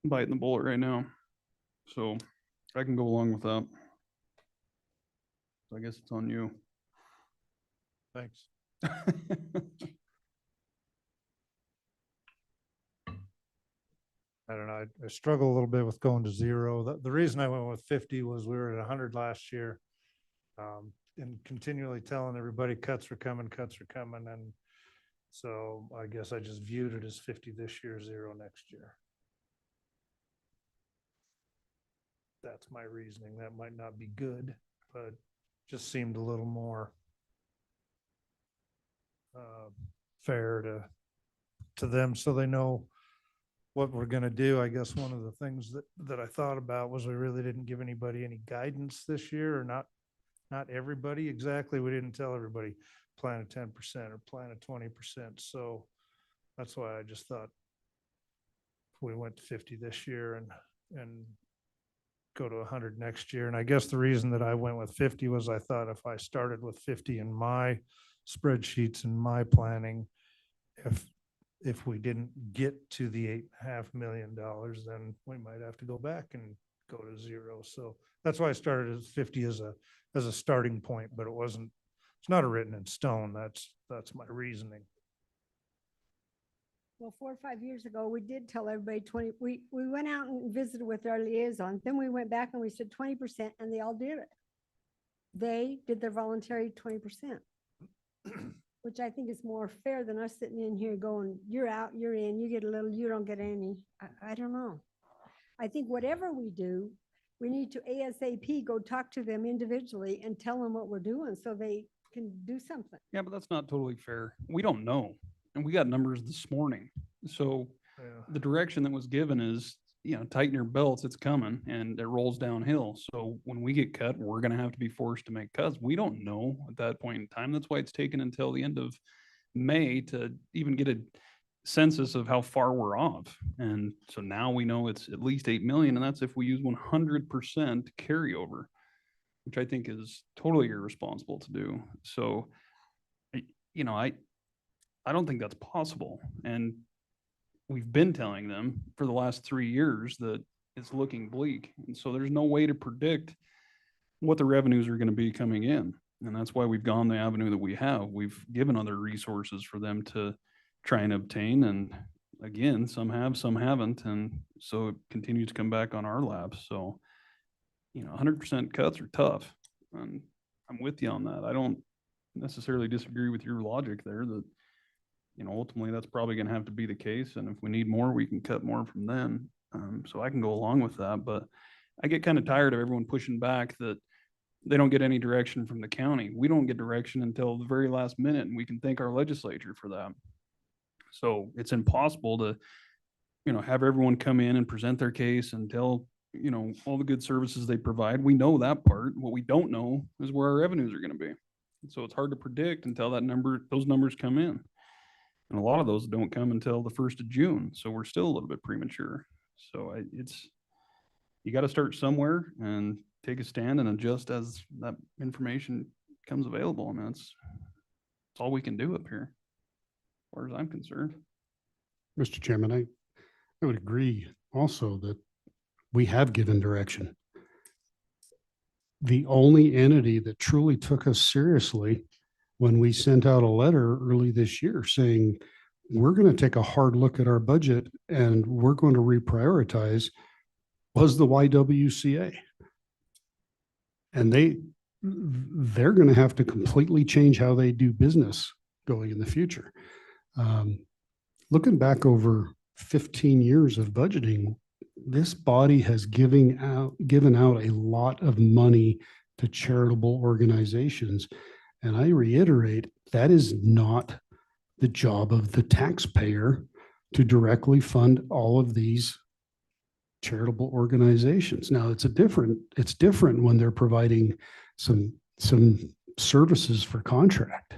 biting the bullet right now. So I can go along with that. So I guess it's on you. Thanks. I don't know. I struggle a little bit with going to zero. The reason I went with 50 was we were at 100 last year. And continually telling everybody cuts are coming. And so I guess I just viewed it as 50 this year, 0 next year. That's my reasoning. That might not be good, but just seemed a little more fair to them so they know what we're going to do. I guess one of the things that I thought about was we really didn't give anybody any guidance this year, or not everybody exactly. We didn't tell everybody plan a 10% or plan a 20%. So that's why I just thought if we went to 50 this year and go to 100 next year. And I guess the reason that I went with 50 was I thought if I started with 50 in my spreadsheets and my planning, if we didn't get to the $8.5 million, then we might have to go back and go to zero. So that's why I started at 50 as a starting point, but it's not a written in stone. That's my reasoning. Well, 4 or 5 years ago, we did tell everybody 20, we went out and visited with our liaison. Then we went back and we said 20% and they all did it. They did their voluntary 20%, which I think is more fair than us sitting in here going, you're out, you're in, you get a little, you don't get any. I don't know. I think whatever we do, we need to ASAP go talk to them individually and tell them what we're doing so they can do something. Yeah, but that's not totally fair. We don't know. And we got numbers this morning. So the direction that was given is, tighten your belts, it's coming, and it rolls downhill. So when we get cut, we're going to have to be forced to make cuts. We don't know at that point in time. That's why it's taken until the end of May to even get a census of how far we're off. And so now we know it's at least 8 million, and that's if we use 100% carryover, which I think is totally irresponsible to do. So, I don't think that's possible. And we've been telling them for the last 3 years that it's looking bleak. And so there's no way to predict what the revenues are going to be coming in. And that's why we've gone the avenue that we have. We've given other resources for them to try and obtain. And again, some have, some haven't. And so it continues to come back on our laps. So, 100% cuts are tough. And I'm with you on that. I don't necessarily disagree with your logic there that, ultimately that's probably going to have to be the case. And if we need more, we can cut more from then. So I can go along with that, but I get kind of tired of everyone pushing back that they don't get any direction from the county. We don't get direction until the very last minute, and we can thank our legislature for that. So it's impossible to, have everyone come in and present their case and tell, all the good services they provide. We know that part. What we don't know is where our revenues are going to be. And so it's hard to predict until those numbers come in. And a lot of those don't come until the 1st of June. So we're still a little bit premature. So you got to start somewhere and take a stand and adjust as that information comes available. And that's all we can do up here, as far as I'm concerned. Mr. Chairman, I would agree also that we have given direction. The only entity that truly took us seriously when we sent out a letter early this year saying, we're going to take a hard look at our budget and we're going to reprioritize, was the YWCA. And they're going to have to completely change how they do business going in the future. Looking back over 15 years of budgeting, this body has given out a lot of money to charitable organizations. And I reiterate, that is not the job of the taxpayer to directly fund all of these charitable organizations. Now, it's different when they're providing some services for contract.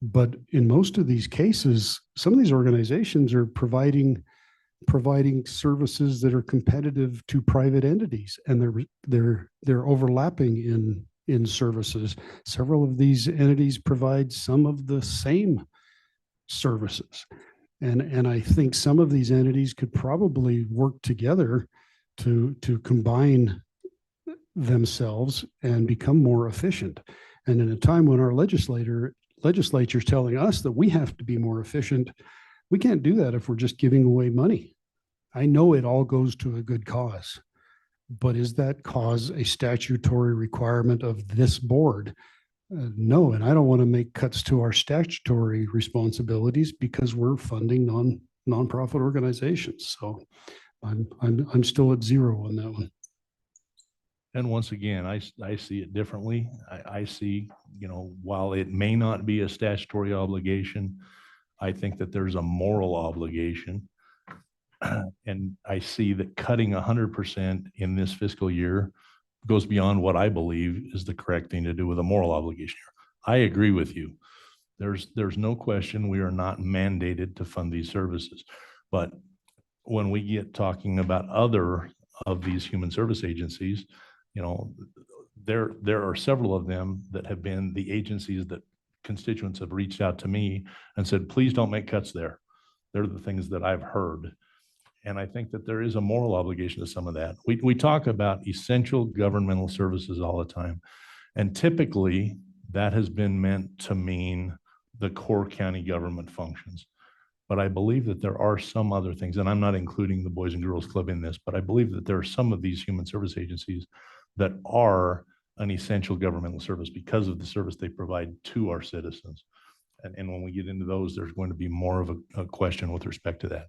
But in most of these cases, some of these organizations are providing services that are competitive to private entities, and they're overlapping in services. Several of these entities provide some of the same services. And I think some of these entities could probably work together to combine themselves and become more efficient. And in a time when our legislature is telling us that we have to be more efficient, we can't do that if we're just giving away money. I know it all goes to a good cause, but is that cause a statutory requirement of this board? No, and I don't want to make cuts to our statutory responsibilities because we're funding nonprofit organizations. So I'm still at 0 on that one. And once again, I see it differently. I see, while it may not be a statutory obligation, I think that there's a moral obligation. And I see that cutting 100% in this fiscal year goes beyond what I believe is the correct thing to do with a moral obligation. I agree with you. There's no question we are not mandated to fund these services. But when we get talking about other of these human service agencies, there are several of them that have been the agencies that constituents have reached out to me and said, please don't make cuts there. They're the things that I've heard. And I think that there is a moral obligation to some of that. We talk about essential governmental services all the time. And typically that has been meant to mean the core county government functions. But I believe that there are some other things, and I'm not including the Boys and Girls Club in this, but I believe that there are some of these human service agencies that are an essential governmental service because of the service they provide to our citizens. And when we get into those, there's going to be more of a question with respect to that.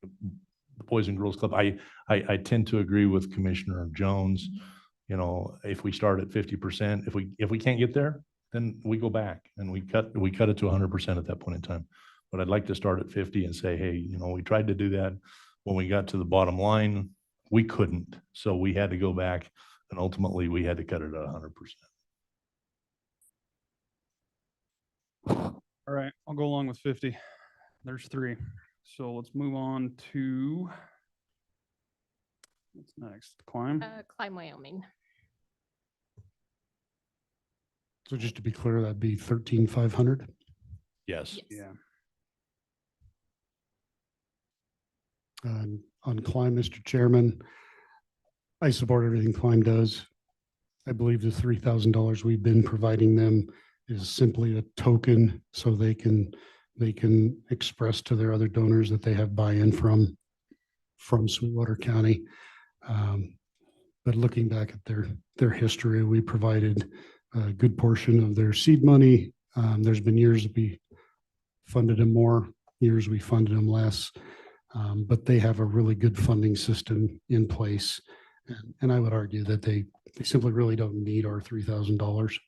The Boys and Girls Club, I tend to agree with Commissioner Jones. If we start at 50%, if we can't get there, then we go back and we cut it to 100% at that point in time. But I'd like to start at 50 and say, hey, we tried to do that. When we got to the bottom line, we couldn't. So we had to go back, and ultimately we had to cut it at 100%. All right, I'll go along with 50. There's 3. So let's move on to what's next? Climb. Climb, Wyoming. So just to be clear, that'd be 13,500. Yes. Yeah. On Climb, Mr. Chairman, I support everything Climb does. I believe the $3,000 we've been providing them is simply a token so they can express to their other donors that they have buy-in from Sweetwater County. But looking back at their history, we provided a good portion of their seed money. There's been years that we funded them more, years we funded them less. But they have a really good funding system in place. And I would argue that they simply really don't need our $3,000.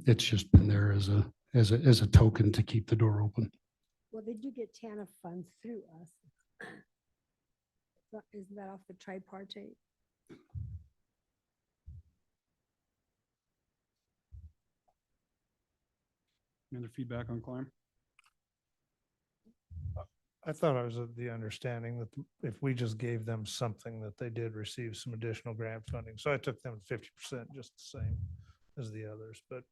It's just been there as a token to keep the door open. Well, they do get TANF funds through us. Isn't that off the tripartite? Any other feedback on Climb? I thought I was of the understanding that if we just gave them something, that they did receive some additional grant funding. So I took them 50%, just the same as the others, but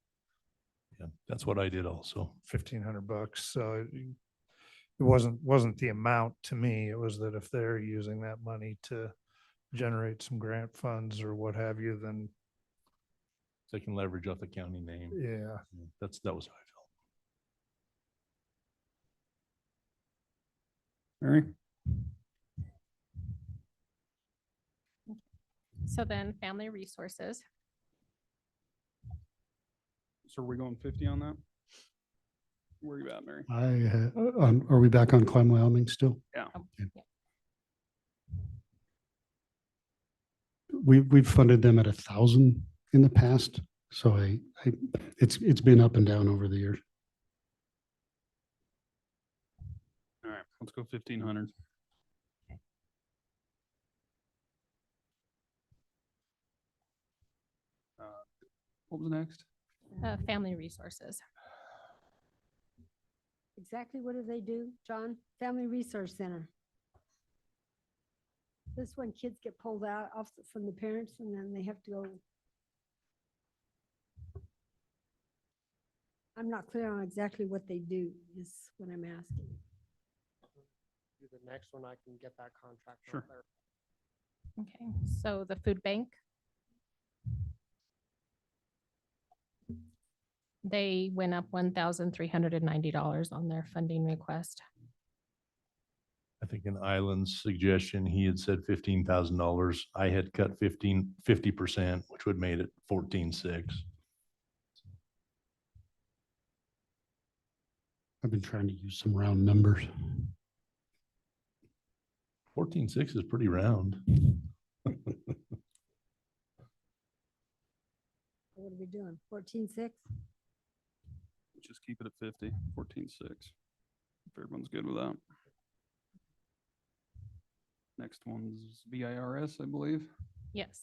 Yeah, that's what I did also. $1,500. So it wasn't the amount to me. It was that if they're using that money to generate some grant funds or what have you, then They can leverage off the county name. yeah. That was how I felt. Mary? So then family resources. So are we going 50 on that? Where are you at, Mary? Are we back on Climb, Wyoming still? Yeah. We've funded them at 1,000 in the past. So it's been up and down over the years. All right, let's go 1,500. What was next? Family resources. Exactly what do they do, John? Family Resource Center. This when kids get pulled out off from the parents and then they have to go. I'm not clear on exactly what they do is what I'm asking. Do the next one, I can get that contract. Sure. Okay, so the food bank. They went up $1,390 on their funding request. I think in Island's suggestion, he had said $15,000. I had cut 50%, which would made it 14,600. I've been trying to use some round numbers. 14,600 is pretty round. What are we doing? 14.6? Just keep it at 50, 14,600. If everyone's good with that. Next one's VIRS, I believe. Yes.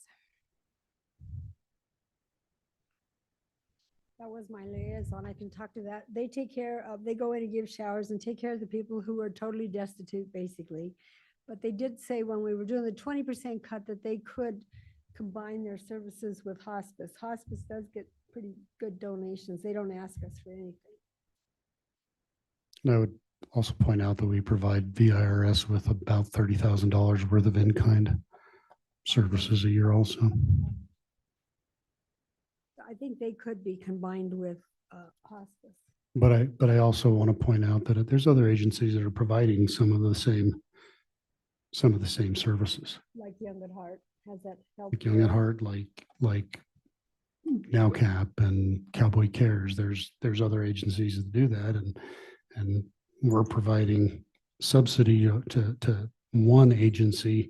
That was my liaison. I can talk to that. They take care of, they go in and give showers and take care of the people who are totally destitute, basically. But they did say when we were doing the 20% cut that they could combine their services with hospice. Hospice does get pretty good donations. They don't ask us for anything. And also point out that we provide VIRS with about $30,000 worth of in-kind services a year also. I think they could be combined with hospice. But I also want to point out that there's other agencies that are providing some of the same services. Like Young at Heart has that help. Like Young at Heart, like Now Cap and Cowboy Cares. There's other agencies that do that, and we're providing subsidy to one agency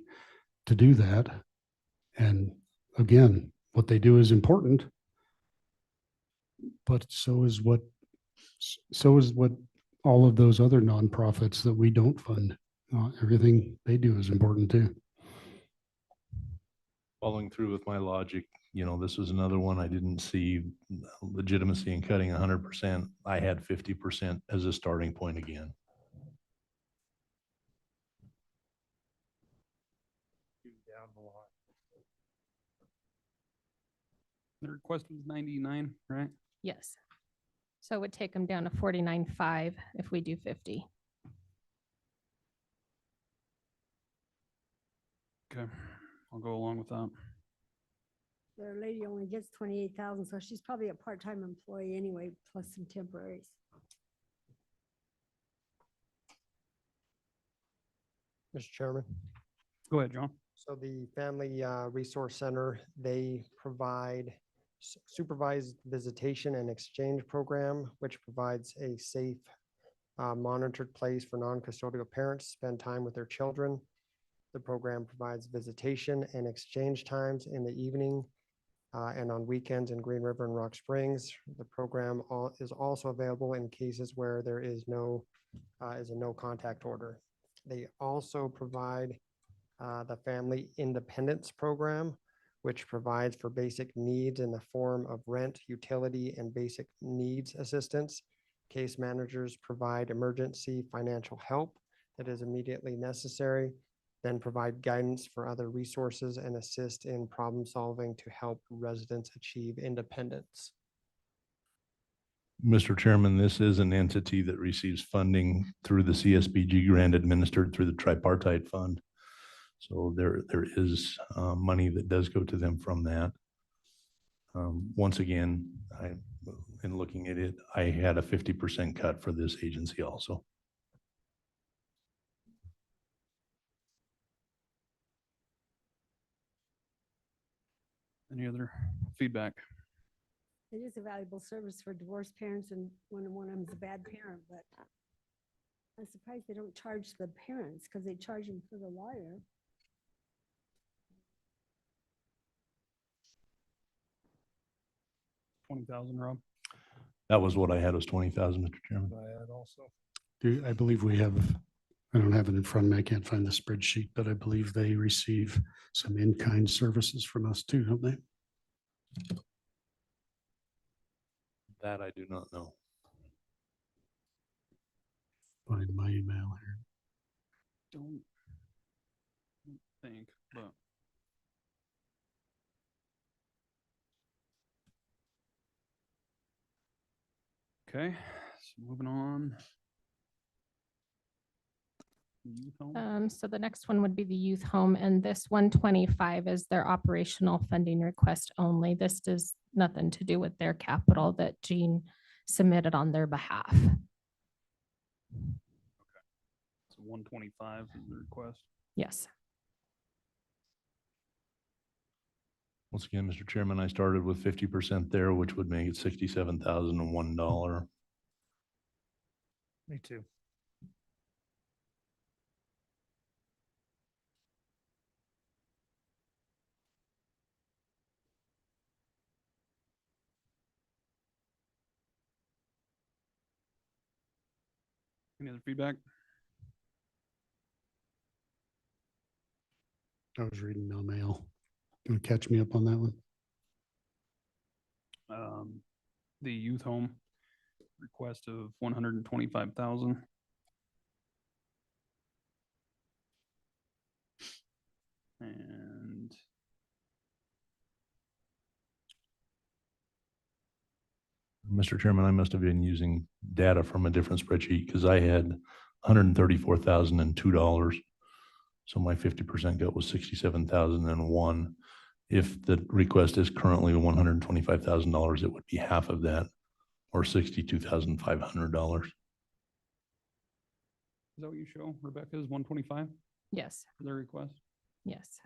to do that. And again, what they do is important, but so is what all of those other nonprofits that we don't fund. Everything they do is important too. Following through with my logic, this was another one I didn't see legitimacy in cutting 100%. I had 50% as a starting point again. The request was 99, right? Yes. So it would take them down to 49.5 if we do 50. Okay, I'll go along with that. Their lady only gets 28,000, so she's probably a part-time employee anyway, plus some temporaries. Mr. Chairman. Go ahead, John. So the Family Resource Center, they provide supervised visitation and exchange program, which provides a safe, monitored place for non-custodial parents to spend time with their children. The program provides visitation and exchange times in the evening and on weekends in Green River and Rock Springs. The program is also available in cases where there is a no contact order. They also provide the Family Independence Program, which provides for basic needs in the form of rent, utility, and basic needs assistance. Case managers provide emergency financial help that is immediately necessary, then provide guidance for other resources and assist in problem solving to help residents achieve independence. Mr. Chairman, this is an entity that receives funding through the CSBG grant administered through the tripartite fund. So there is money that does go to them from that. Once again, in looking at it, I had a 50% cut for this agency also. Any other feedback? It is a valuable service for divorced parents and when one of them's a bad parent, but I'm surprised they don't charge the parents because they charge them for the lawyer. $20,000, Rob. That was what I had, was 20,000, Mr. Chairman. I believe we have, I don't have it in front of me. I can't find the spreadsheet, but I believe they receive some in-kind services from us too, don't they? That I do not know. Find my email here. Don't think, but. Okay, so moving on. Youth home. So the next one would be the youth home, and this 125 is their operational funding request only. This does nothing to do with their capital that Jean submitted on their behalf. So 125 is the request. Yes. Once again, Mr. Chairman, I started with 50% there, which would make it $67,001. Me too. Any other feedback? I was reading no mail. Gonna catch me up on that one? The youth home request of 125,000. And Mr. Chairman, I must have been using data from a different spreadsheet because I had $134,002. So my 50% cut was $67,001. If the request is currently $125,000, it would be half of that, or $62,500. Is that what you show, Rebecca, is 125 Yes, for their request? yes.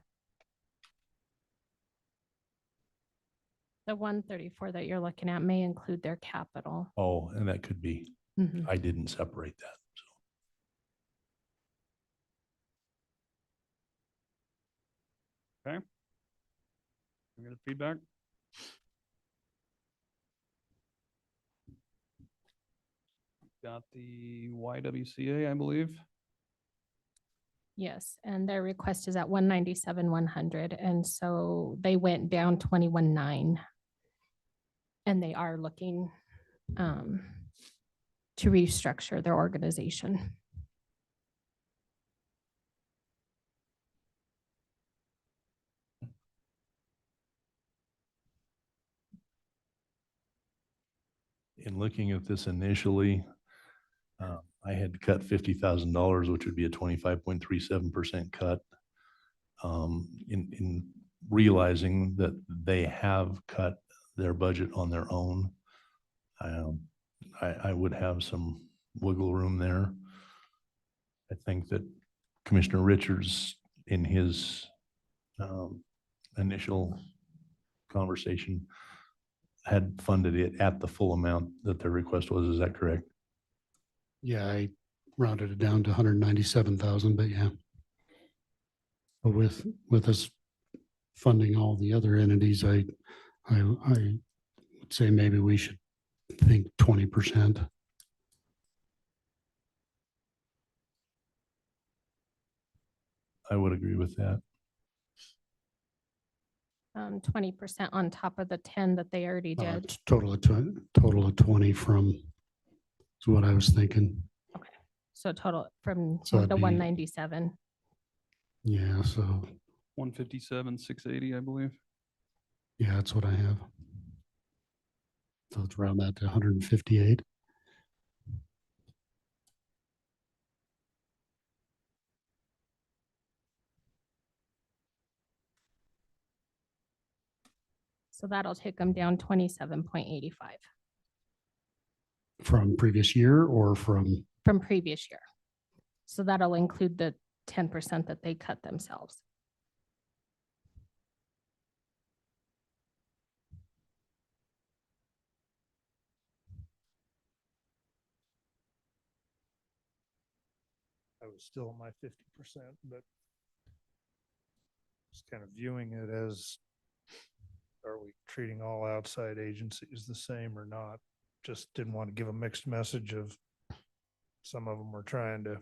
The 134 that you're looking at may include their capital. Oh, and that could be, Mhm. I didn't separate that. Okay. We got feedback? Got the YWCA, I believe. Yes, and their request is at 197,100, and so they went down 21,900. And they are looking to restructure their organization. In looking at this initially, I had cut $50,000, which would be a 25.37% cut. In realizing that they have cut their budget on their own, I would have some wiggle room there. I think that Commissioner Richards, in his initial conversation, had funded it at the full amount that their request was. Is that correct? Yeah, I rounded it down to 197,000, but yeah. But with us funding all the other entities, I would say maybe we should think 20%. I would agree with that. 20% on top of the 10 that they already did. It's total of 20 from, is what I was thinking. So total from So the that'd be- 197. Yeah, so 157,680, I believe. yeah, that's what I have. So it's around that to 158. So that'll take them down 27.85 From previous year or from, from previous year. So that'll include the 10% that they cut themselves. I was still at my 50%, but just kind of viewing it as, are we treating all outside agencies the same or not? Just didn't want to give a mixed message of some of them were trying to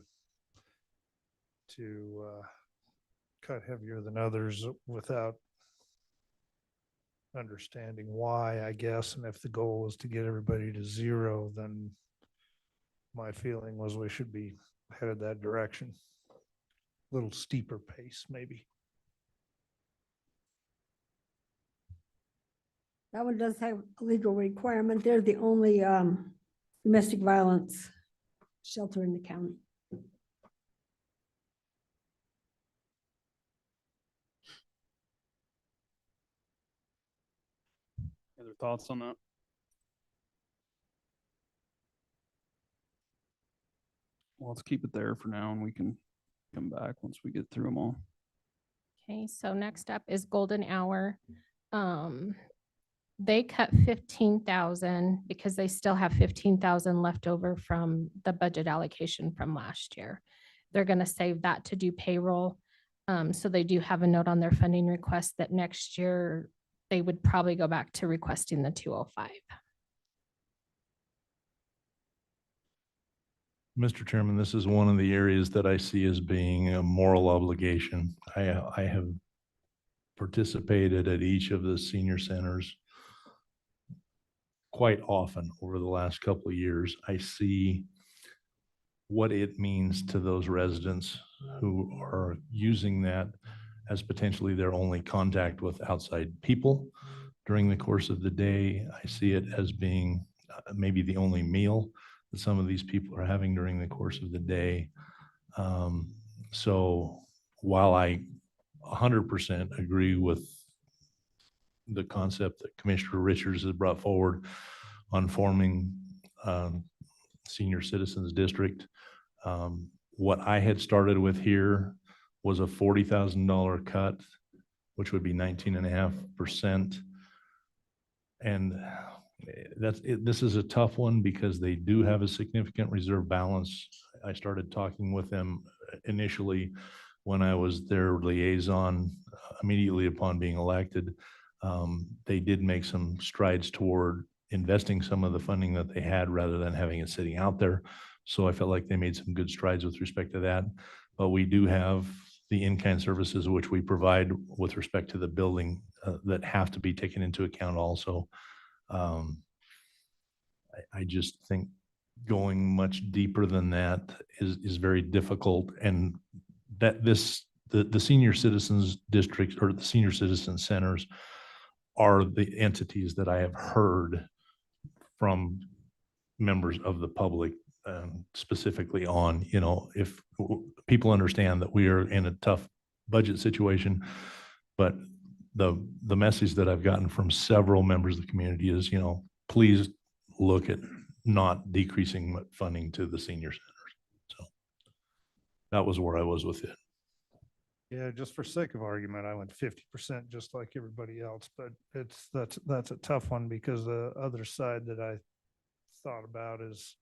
cut heavier than others without understanding why, I guess. And if the goal was to get everybody to zero, then my feeling was we should be headed that direction. A little steeper pace, maybe. That one does have a legal requirement. They're the only domestic violence shelter in the county. Other thoughts on that? Well, let's keep it there for now and we can come back once we get through them all. Okay, so next up is Golden Hour. They cut 15,000 because they still have 15,000 left over from the budget allocation from last year. They're going to save that to do payroll. So they do have a note on their funding request that next year they would probably go back to requesting the 205. Mr. Chairman, this is one of the areas that I see as being a moral obligation. I have participated at each of the senior centers quite often over the last couple of years. I see what it means to those residents who are using that as potentially their only contact with outside people during the course of the day. I see it as being maybe the only meal that some of these people are having during the course of the day. So while I 100% agree with the concept that Commissioner Richards has brought forward on forming senior citizens district, what I had started with here was a $40,000 cut, which would be 19.5%. And this is a tough one because they do have a significant reserve balance. I started talking with them initially when I was their liaison immediately upon being elected. They did make some strides toward investing some of the funding that they had rather than having it sitting out there. So I felt like they made some good strides with respect to that. But we do have the in-kind services which we provide with respect to the building that have to be taken into account also. I just think going much deeper than that is very difficult, and that the senior citizens districts or the senior citizen centers are the entities that I have heard from members of the public specifically on, if people understand that we are in a tough budget situation, but the message that I've gotten from several members of the community is, please look at not decreasing funding to the senior centers. So that was where I was with it. Yeah, just for sake of argument, I went 50% just like everybody else, but that's a tough one because the other side that I thought about is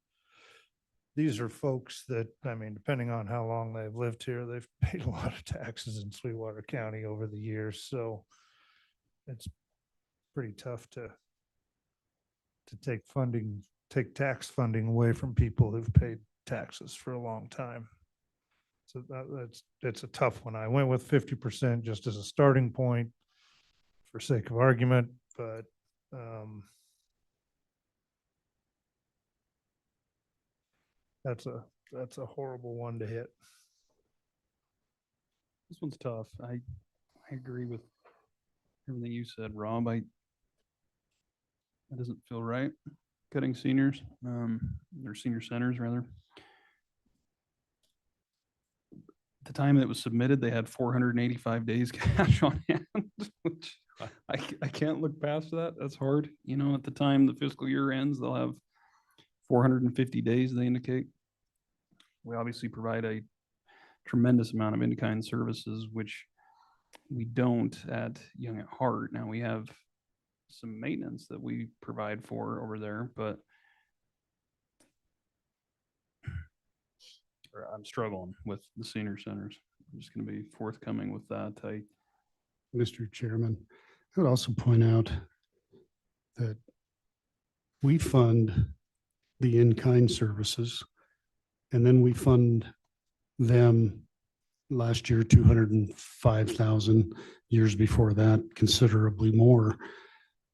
these are folks that, I mean, depending on how long they've lived here, they've paid a lot of taxes in Sweetwater County over the years. So it's pretty tough to take tax funding away from people who've paid taxes for a long time. So that's a tough one. I went with 50% just as a starting point for sake of argument, but that's a horrible one to hit. This one's tough. I agree with everything you said, Rob. That doesn't feel right. Cutting seniors, or senior centers rather. At the time it was submitted, they had 485 days cash on hand, which I can't look past that. That's hard. At the time the fiscal year ends, they'll have 450 days, they indicate. We obviously provide a tremendous amount of in-kind services, which we don't at Young at Heart. Now we have some maintenance that we provide for over there, but I'm struggling with the senior centers. I'm just going to be forthcoming with that. Mr. Chairman, I would also point out that we fund the in-kind services, and then we fund them last year, 205,000, years before that, considerably more.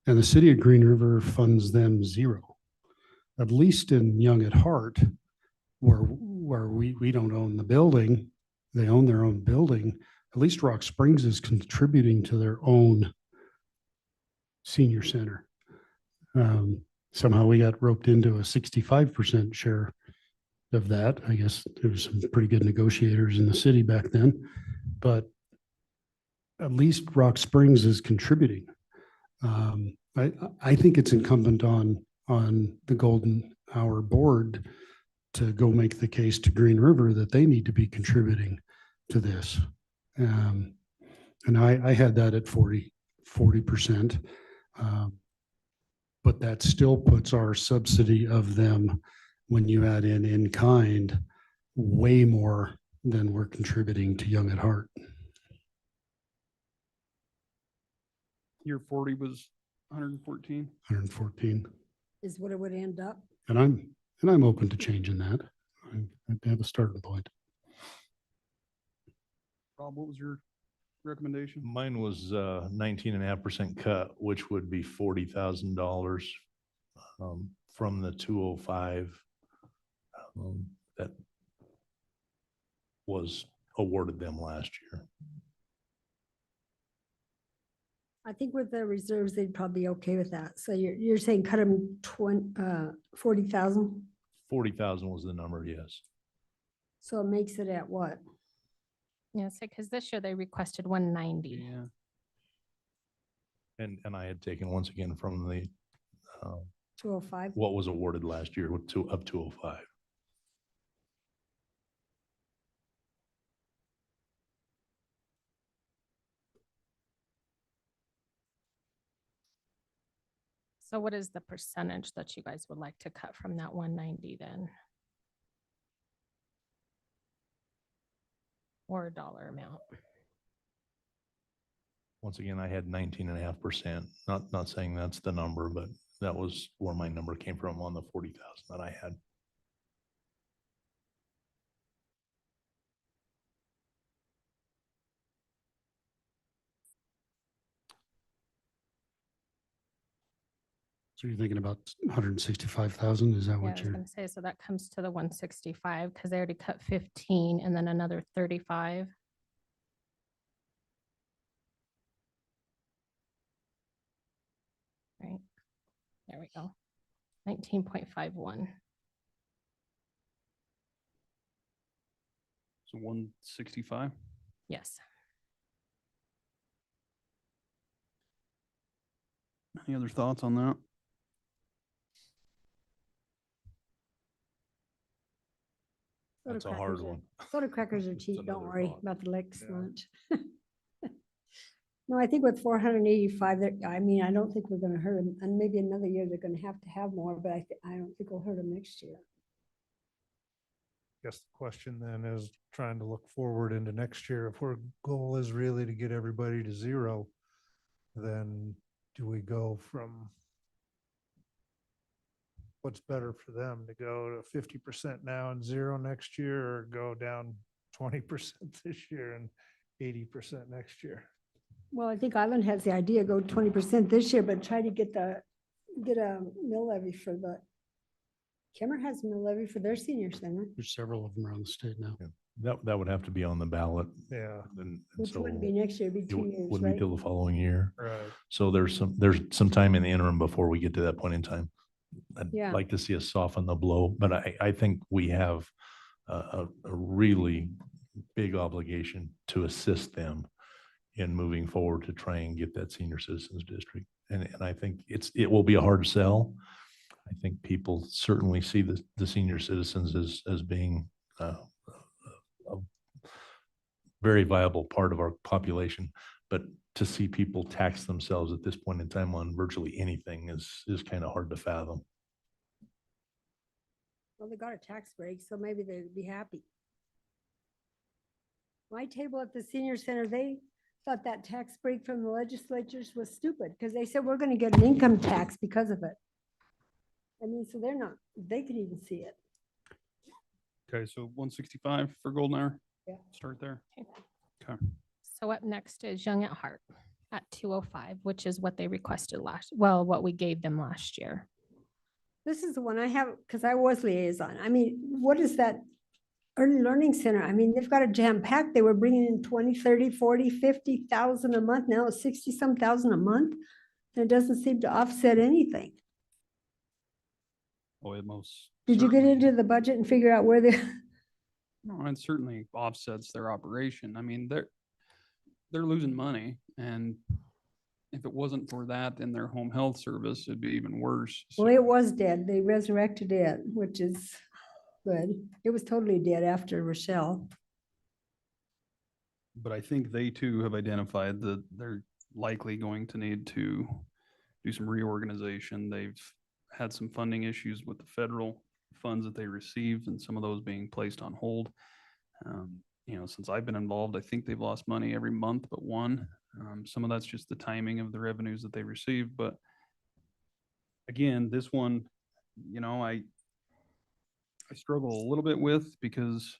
And the city of Green River funds them zero. At least in Young at Heart, where we don't own the building, they own their own building. At least Rock Springs is contributing to their own senior center. Somehow we got roped into a 65% share of that. I guess there was some pretty good negotiators in the city back then, but at least Rock Springs is contributing. I think it's incumbent on the Golden Hour board to go make the case to Green River that they need to be contributing to this. And I had that at 40%. But that still puts our subsidy of them, when you add in kind, way more than we're contributing to Young at Heart. Year 40 was 114. 114. Is what it would end up. And I'm open to changing that. I have a starting point. Rob, what was your recommendation? Mine was 19.5% cut, which would be $40,000 from the 205 that was awarded them last year. I think with the reserves, they'd probably be okay with that. So you're saying cut them 40,000? 40,000 was the number, yes. So it makes it at what? Yes, because this year they requested 190. Yeah. And I had taken once again from the, 205? what was awarded last year with up 205. So what is the percentage that you guys would like to cut from that 190 then? Or a dollar amount? Once again, I had 19.5%, not saying that's the number, but that was where my number came from on the 40,000 that I had. So you're thinking about 165,000? Is that Yeah, I what was you're? gonna say, so that comes to the 165 because they already cut 15 and then another 35. Right, there we go. 19.51. So 165. Yes. Any other thoughts on that? Soda That's a hard crackers are- one. Soda crackers are cheap, don't another worry thought. about the Licks Yeah. lunch. No, I think with 485, I mean, I don't think we're gonna hurt them, and maybe another year they're gonna have to have more, but I don't think we'll hurt them next year. Guess the question then is trying to look forward into next year. If our goal is really to get everybody to zero, then do we go from what's better for them to go to 50% now and zero next year, or go down 20% this year and 80% next year? Well, I think Island has the idea, go 20% this year, but try to get a mill levy for the, Kemmer has a mill levy for their senior center, There's several of them around the state now. That would have to be on the ballot. Yeah. And which so wouldn't be next year, it'd be it 2 years, wouldn't be right? till the following year. Right. So there's some time in the interim before we get to that point in time. I'd Yeah. like to see us soften the blow, but I think we have a really big obligation to assist them in moving forward to try and get that senior citizens district. And I think it will be a hard sell. I think people certainly see the senior citizens as being a very viable part of our population, but to see people tax themselves at this point in time on virtually anything is kind of hard to fathom. Well, they got a tax break, so maybe they'd be happy. My table at the senior center, they thought that tax break from the legislatures was stupid, because they said, we're gonna get an income tax because of it. I mean, so they're not, they could even see it. Okay, so 165 for golden hour. Yeah. Start there. Okay. So up next is Young at Heart at 205, which is what they requested what we gave them last year. This is the one I have, because I was liaison. I mean, what is that early learning center? I mean, they've got a jam packed. They were bringing in 20, 30, 40, 50,000 a month. Now it's 60 some thousand a month. And it doesn't seem to offset anything. Oh, it most. Did you get certainly- into the budget and figure out where the, No, it certainly offsets their operation. I mean, they're losing money, and if it wasn't for that in their home health service, it'd be even worse. well, it was dead. They resurrected it, which is good. It was totally dead after Rochelle. But I think they too have identified that they're likely going to need to do some reorganization. They've had some funding issues with the federal funds that they received, and some of those being placed on hold. Since I've been involved, I think they've lost money every month but one. Some of that's just the timing of the revenues that they received. But again, this one, I struggle a little bit with, because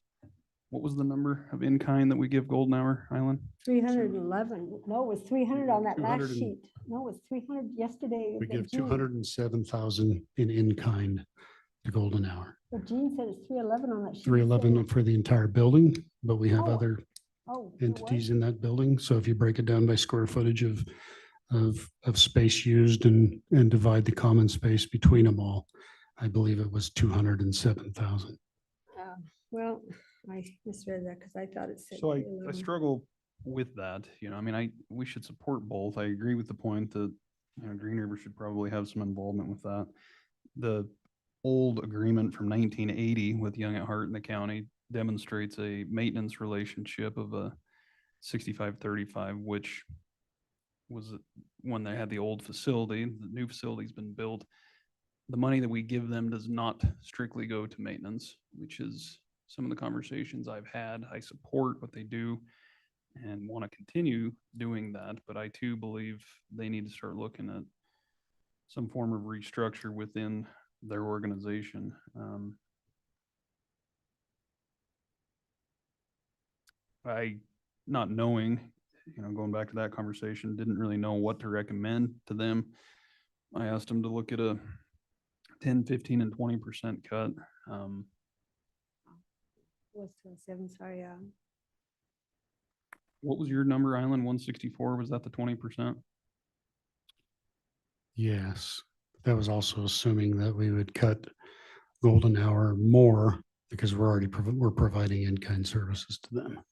what was the number of in-kind that we give Golden Hour Island? 311. No, it was 300 on that 200 last and- sheet. No, it was 300 yesterday. We that give Jean- 207,000 in kind to Golden Hour. But Jean said it's 311 on that sheet. 311 for the entire building, but we have Oh. other Oh, you know what? entities in that building. So if you break it down by square footage of space used and divide the common space between them all, I believe it was 207,000. Well, I misread that because I thought it said. So I 11. struggle with that, I mean, we should support both. I agree with the point that, Green River should probably have some involvement with that. The old agreement from 1980 with Young at Heart in the county demonstrates a maintenance relationship of a 65-35, which was when they had the old facility. The new facility's been built. The money that we give them does not strictly go to maintenance, which is some of the conversations I've had. I support what they do and want to continue doing that, but I too believe they need to start looking at some form of restructure within their organization. I, not knowing, going back to that conversation, didn't really know what to recommend to them. I asked them to look at a 10, 15, and 20% cut. What's 7? Sorry. What was your number, Island? 164? Was that the 20%? Yes, that was also assuming that we would cut golden hour more because we're providing in-kind services to them.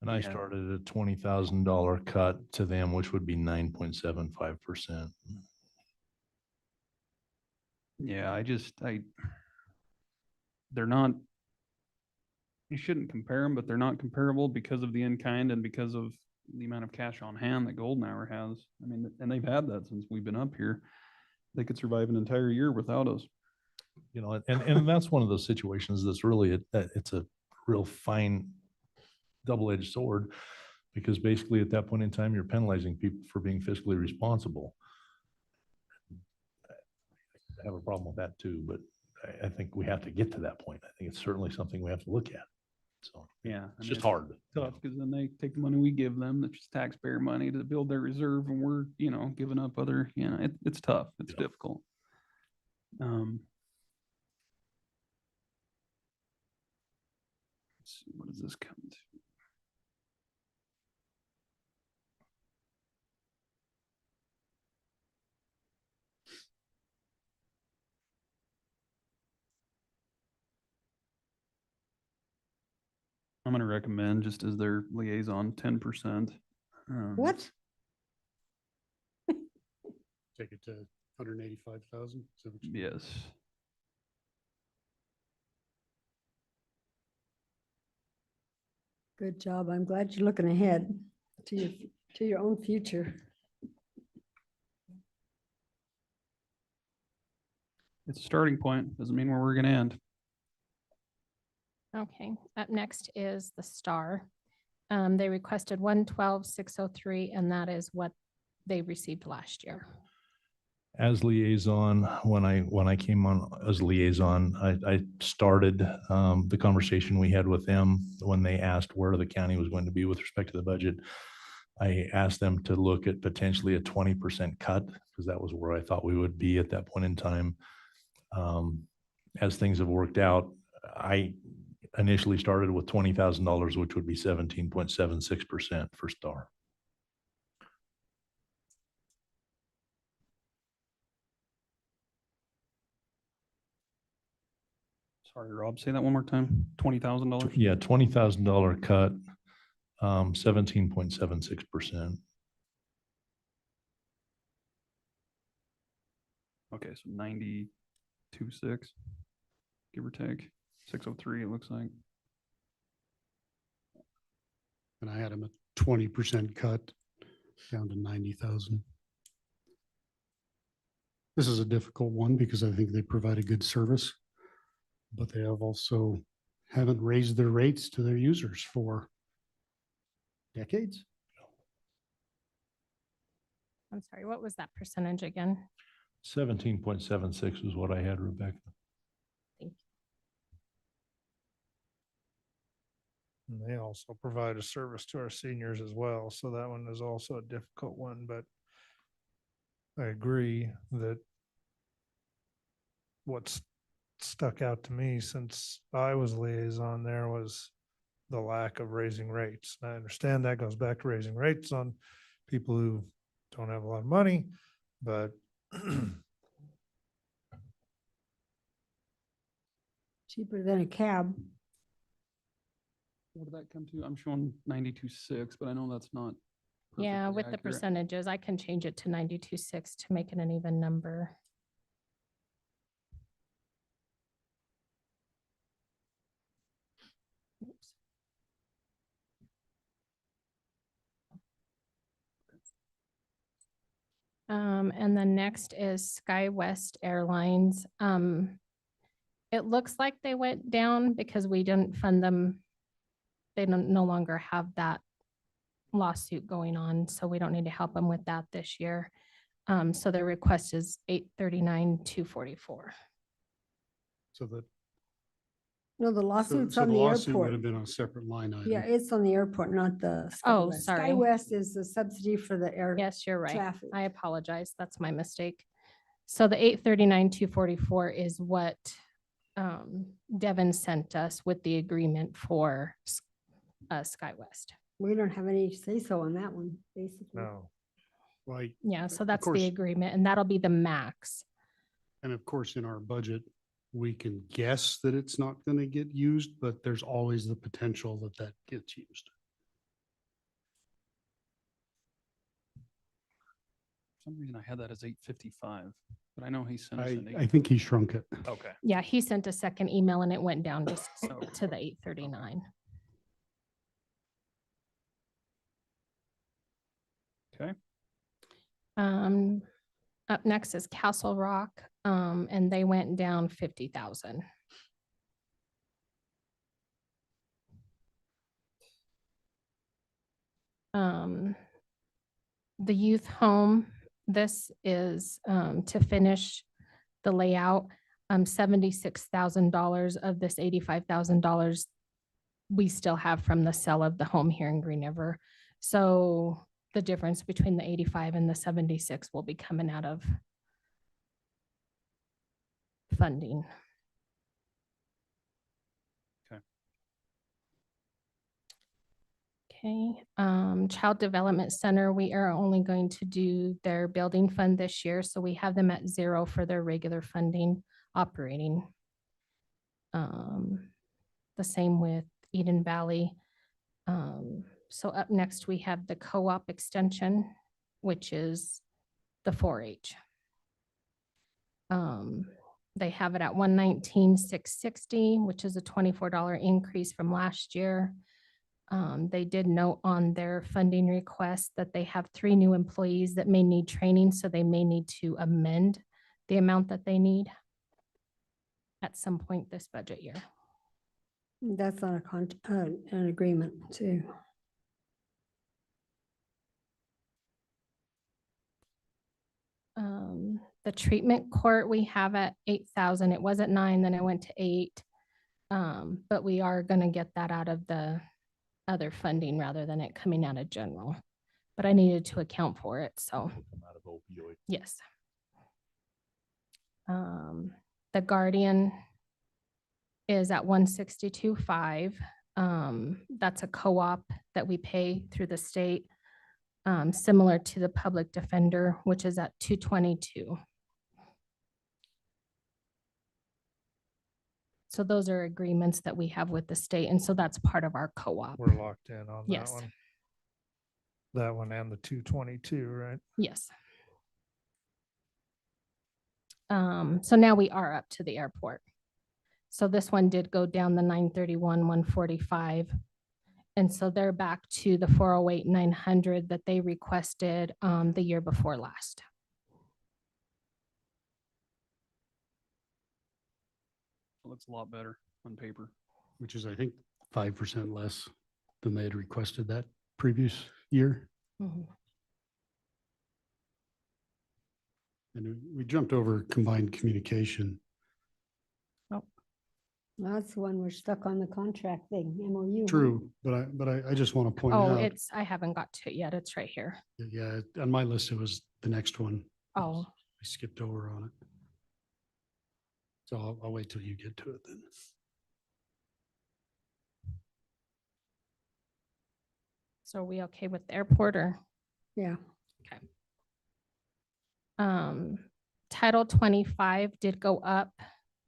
And I started at a $20,000 cut to them, which would be 9.75%. Yeah, they're not, you shouldn't compare them, but they're not comparable because of the in-kind and because of the amount of cash on hand that Golden Hour has. I mean, and they've had that since we've been up here. They could survive an entire year without us. And that's one of those situations that's really, it's a real fine double-edged sword, because basically at that point in time, you're penalizing people for being fiscally responsible. I have a problem with that too, but I think we have to get to that point. I think it's certainly something we have to look at. So yeah, it's just hard. Tough because then they take the money we give them, that's just taxpayer money, to build their reserve, and we're giving up other. It's tough. It's difficult. Let's see, what does this come to? I'm going to recommend, just as their liaison, 10%. What? Take it to 185,000. Yes. Good job. I'm glad you're looking ahead to your own future. It's a starting point. Doesn't mean where we're going to end. Okay, up next is the Star. They requested 112,603, and that is what they received last year. As liaison, when I came on as liaison, I started the conversation we had with them when they asked where the county was going to be with respect to the budget. I asked them to look at potentially a 20% cut, because that was where I thought we would be at that point in time. As things have worked out, I initially started with $20,000, which would be 17.76% for Star. Sorry, Rob, say that one more time. $20,000? Yeah, $20,000 cut, 17.76%. Okay, so 92.6, give or take. 603, it looks like. And I had them a 20% cut down to 90,000. This is a difficult one because I think they provide a good service, but they have also haven't raised their rates to their users for decades. I'm sorry, what was that percentage again? 17.76 is what I had, Rebecca. Thank you. And they also provide a service to our seniors as well. So that one is also a difficult one, but I agree that what's stuck out to me since I was liaison there was the lack of raising rates. I understand that goes back to raising rates on people who don't have a lot of money, but cheaper than a cab. What did that come to? I'm showing 92.6, but I know that's not. Yeah, perfectly with the accurate. percentages, I can change it to 92.6 to make it an even number. Oops. And the next is SkyWest Airlines. It looks like they went down because we didn't fund them. They don't no longer have that lawsuit going on, so we don't need to help them with that this year. So their request is 839,244. So that. No, the lawsuit's So on the the lawsuit would airport. have been on a separate line item. Yeah, it's on the airport, not the. Oh, SkyWest. sorry. SkyWest is the subsidy for the air. Yes, you're right. Traffic. I apologize. That's my mistake. So the 839,244 is what Devin sent us with the agreement for SkyWest. We don't have any say-so on that one, basically. No. Right. Yeah, so Of that's course. the agreement, and that'll be the max. And of course, in our budget, we can guess that it's not going to get used, but there's always the potential that that gets used. For some reason I had that as 855, but I know he sent us an I think he shrunk it. Okay. Yeah, he sent a second email and it went down just to the 839. Okay. Up next is Castle Rock, and they went down 50,000. The youth home, this is to finish the layout. $76,000 of this $85,000 we still have from the sale of the home here in Green River. So the difference between the 85 and the 76 will be coming out of funding. Okay. Okay, Child Development Center, we are only going to do their building fund this year, so we have them at 0 for their regular funding operating. The same with Eden Valley. So up next, we have the co-op extension, which is the 4-H. They have it at $119,660, which is a $24 increase from last year. They did note on their funding request that they have 3 new employees that may need training, so they may need to amend the amount that they need at some point this budget year. That's on an agreement too. The treatment court we have at 8,000. It was at 9, then it went to 8. But we are going to get that out of the other funding rather than it coming out of general. But I needed to account for it, so. Come out of opioid. Yes. The Guardian is at 162.5. That's a co-op that we pay through the state, similar to the public defender, which is at 222. So those are agreements that we have with the state, and so that's part of our co-op. We're locked in on that Yes. one. That one and the 222, right? Yes. So now we are up to the airport. So this one did go down the 931, 145. And so they're back to the 408, 900 that they requested the year before last. Looks a lot better on paper. Which is, I think, 5% less than they had requested that previous year. Mhm. And we jumped over combined communication. That's the one we're stuck on the contract thing, MOU. True, but I just want to point Oh, out, I haven't got to it yet. It's right here. yeah, on my list, it was the next one. Oh, I skipped over on it. So I'll wait till you get to it then. so are we okay with the airport or? Yeah. Okay. Title 25 did go up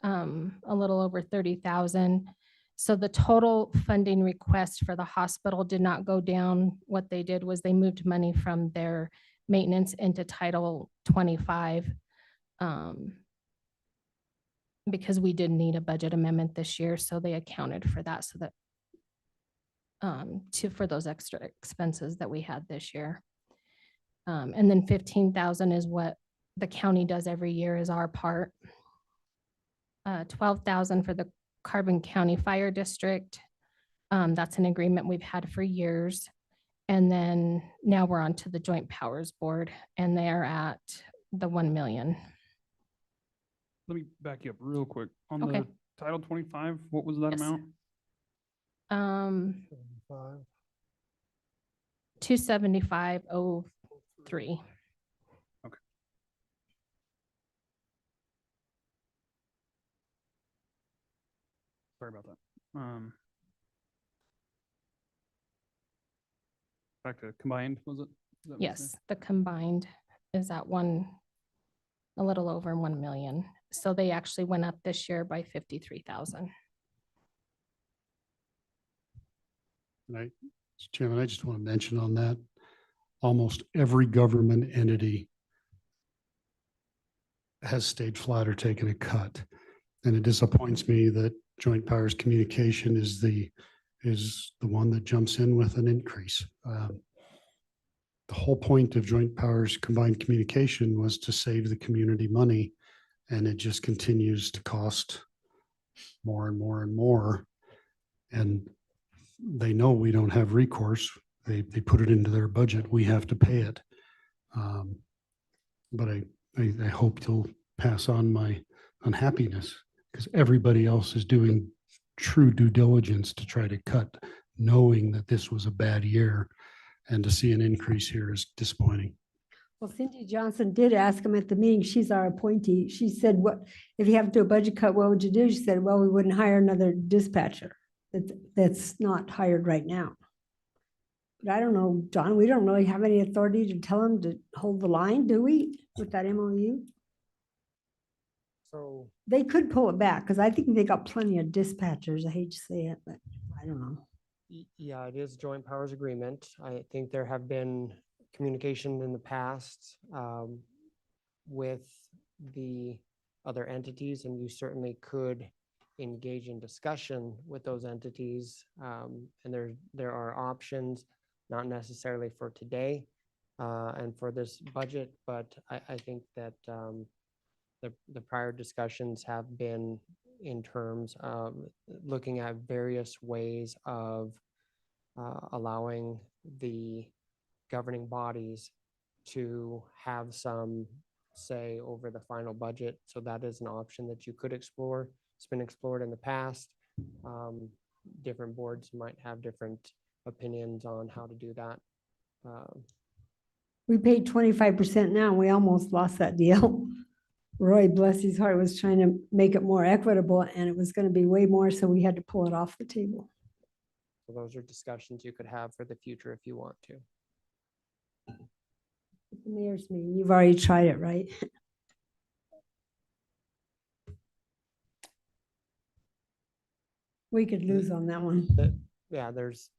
a little over 30,000. So the total funding request for the hospital did not go down. What they did was they moved money from their maintenance into Title 25. Because we did need a budget amendment this year, so they accounted for that so that for those extra expenses that we had this year. And then 15,000 is what the county does every year is our part. 12,000 for the Carbon County Fire District. That's an agreement we've had for years. And then now we're on to the Joint Powers Board, and they're at the 1 million. Let me back you up real quick. On Okay. the Title 25, what was that Yes. amount? 275.03. Okay. Sorry about that. Back to combined, was it? Is that what you said? Yes, the combined is at a little over 1 million. So they actually went up this year by 53,000. Mr. Chairman, I just want to mention on that, almost every government entity has stayed flat or taken a cut. And it disappoints me that Joint Powers Communication is the one that jumps in with an increase. The whole point of Joint Powers Combined Communication was to save the community money, and it just continues to cost more and more and more. And they know we don't have recourse. They put it into their budget. We have to pay it. But I hope you'll pass on my unhappiness, because everybody else is doing true due diligence to try to cut, knowing that this was a bad year, and to see an increase here is disappointing. Well, Cindy Johnson did ask him at the meeting. She's our appointee. She said, "What if you have to do a budget cut? What would you do?" She said, "Well, we wouldn't hire another dispatcher that's not hired right now." But I don't know, John, we don't really have any authority to tell them to hold the line, do we, with that MOU? So They could pull it back, because I think they got plenty of dispatchers. I hate to say it, but I don't know. yeah, it is a joint powers agreement. I think there have been communication in the past with the other entities, and you certainly could engage in discussion with those entities. And there are options, not necessarily for today and for this budget, but I think that the prior discussions have been in terms of looking at various ways of allowing the governing bodies to have some say over the final budget. So that is an option that you could explore. It's been explored in the past. Different boards might have different opinions on how to do that. We paid 25% now. We almost lost that deal. Roy, bless his heart, was trying to make it more equitable, and it was going to be way more, so we had to pull it off the table. So those are discussions you could have for the future if you want to. The mayor's meeting, you've already tried it, right? We could lose on that one. Yeah, there's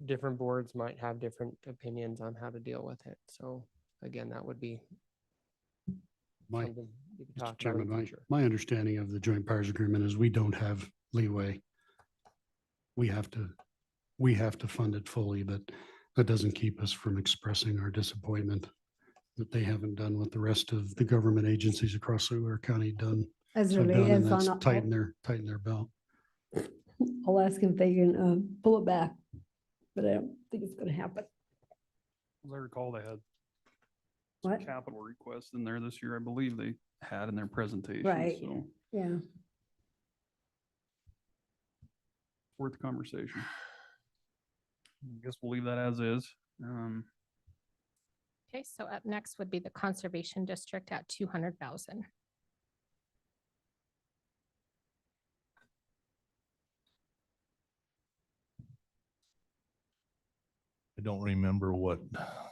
different boards might have different opinions on how to deal with it. So again, that would be something you could talk about in the future. My understanding of the joint powers agreement is we don't have leeway. We have to fund it fully, but that doesn't keep us from expressing our disappointment that they haven't done what the rest of the government agencies across Sweetwater County done. As have early done, and as that's on. tighten their belt. I'll ask him if they can pull it back, but I don't think it's going to happen. As I recall, they had some What? capital requests in there this year, I believe they had in their presentation. Right. So Yeah. worth the conversation. I guess we'll leave that as is. Okay, so up next would be the Conservation District at 200,000. I don't remember what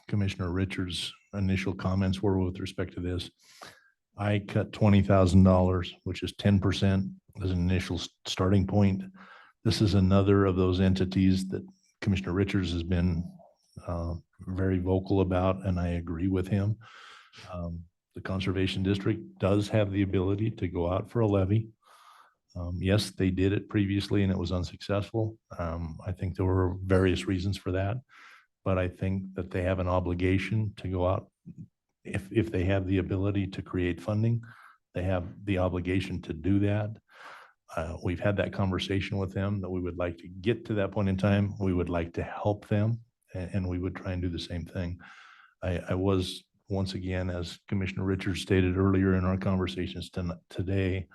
Commissioner Richards' initial comments were with respect to this. I cut $20,000, which is 10% as an initial starting point. This is another of those entities that Commissioner Richards has been very vocal about, and I agree with him. The Conservation District does have the ability to go out for a levy. Yes, they did it previously and it was unsuccessful. I think there were various reasons for that, but I think that they have an obligation to go out. If they have the ability to create funding, they have the obligation to do that. We've had that conversation with them that we would like to get to that point in time. We would like to help them and we would try and do the same thing. I was, once again, as Commissioner Richards stated earlier in our conversations today,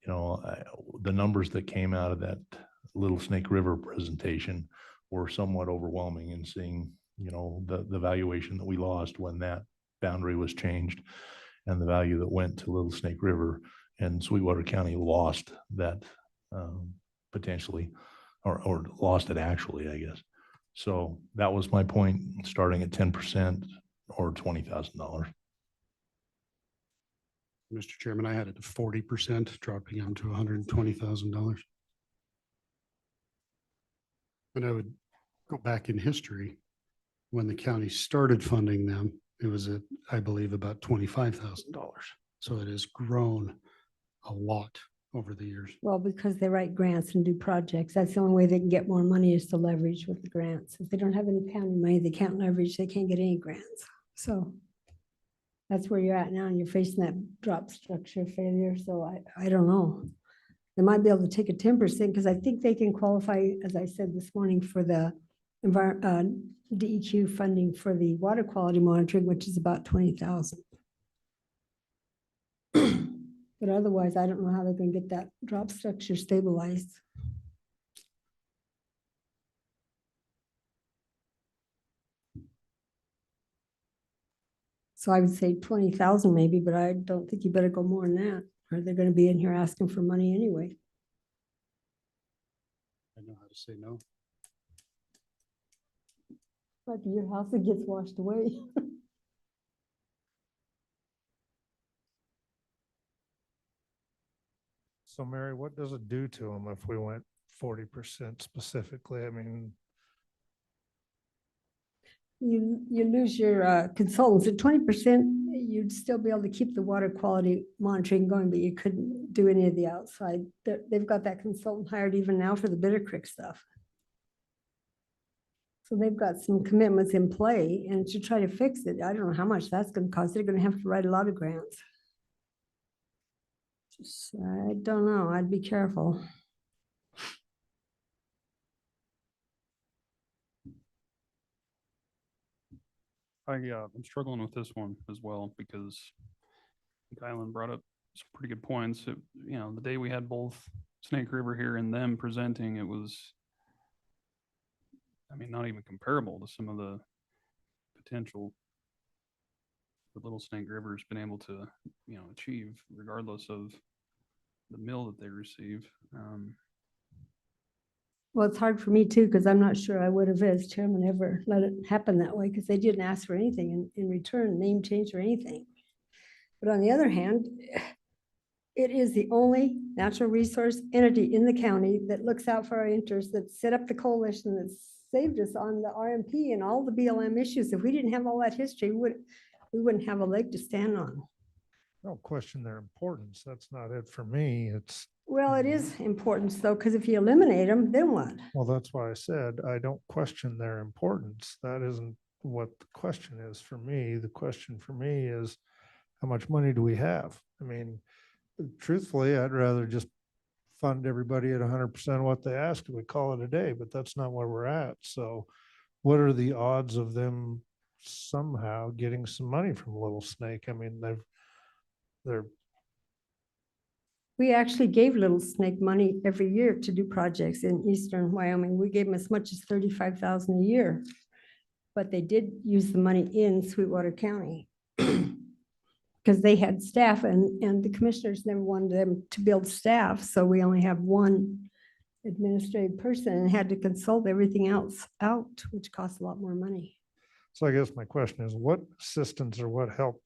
the numbers that came out of that Little Snake River presentation were somewhat overwhelming in seeing, the valuation that we lost when that boundary was changed and the value that went to Little Snake River, and Sweetwater County lost that potentially, or lost it actually, I guess. So that was my point, starting at 10% or $20,000. Mr. Chairman, I had it to 40%, dropping them to $120,000. And I would go back in history, when the county started funding them, it was at, I believe, about $25,000. So it has grown a lot over the years. Well, because they write grants and do projects. That's the only way they can get more money is to leverage with the grants. If they don't have any county money, they can't leverage, they can't get any grants. So that's where you're at now, and you're facing that drop structure failure. So I don't know. They might be able to take a 10% because I think they can qualify, as I said this morning, for the DEQ funding for the water quality monitoring, which is about 20,000. But otherwise, I don't know how they're going to get that drop structure stabilized. So I would say 20,000 maybe, but I don't think you better go more than that, or they're going to be in here asking for money anyway. I know how to say no. Like your house, it gets washed away. So Mary, what does it do to them if we went 40% specifically? I mean, You lose your consultants at 20%, you'd still be able to keep the water quality monitoring going, but you couldn't do any of the outside. They've got that consultant hired even now for the Bitter Creek stuff. So they've got some commitments in play, and to try to fix it, I don't know how much that's going to cost. They're going to have to write a lot of grants. Just, I don't know. I'd be careful. I'm struggling with this one as well because I think Island brought up some pretty good points. The day we had both Snake River here and them presenting, it was, not even comparable to some of the potential that Little Snake River's been able to, achieve regardless of the mill that they receive. Well, it's hard for me too, because I'm not sure I would have, as chairman, ever let it happen that way, because they didn't ask for anything in return, name change or anything. But on the other hand, it is the only natural resource entity in the county that looks out for our interests, that set up the coalition, that saved us on the RMP and all the BLM issues. If we didn't have all that history, we wouldn't have a leg to stand on. I don't question their importance. That's not it for me. Well, it is important though, because if you eliminate them, then what? Well, that's why I said I don't question their importance. That isn't what the question is for me. The question for me is, how much money do we have? Truthfully, I'd rather just fund everybody at 100% of what they ask and we call it a day, but that's not where we're at. So what are the odds of them somehow getting some money from Little Snake? We actually gave Little Snake money every year to do projects in eastern Wyoming. We gave them as much as $35,000 a year, but they did use the money in Sweetwater County because they had staff, and the commissioners never wanted them to build staff. So we only have one administrative person and had to consult everything else out, which costs a lot more money. So I guess my question is, what assistance or what help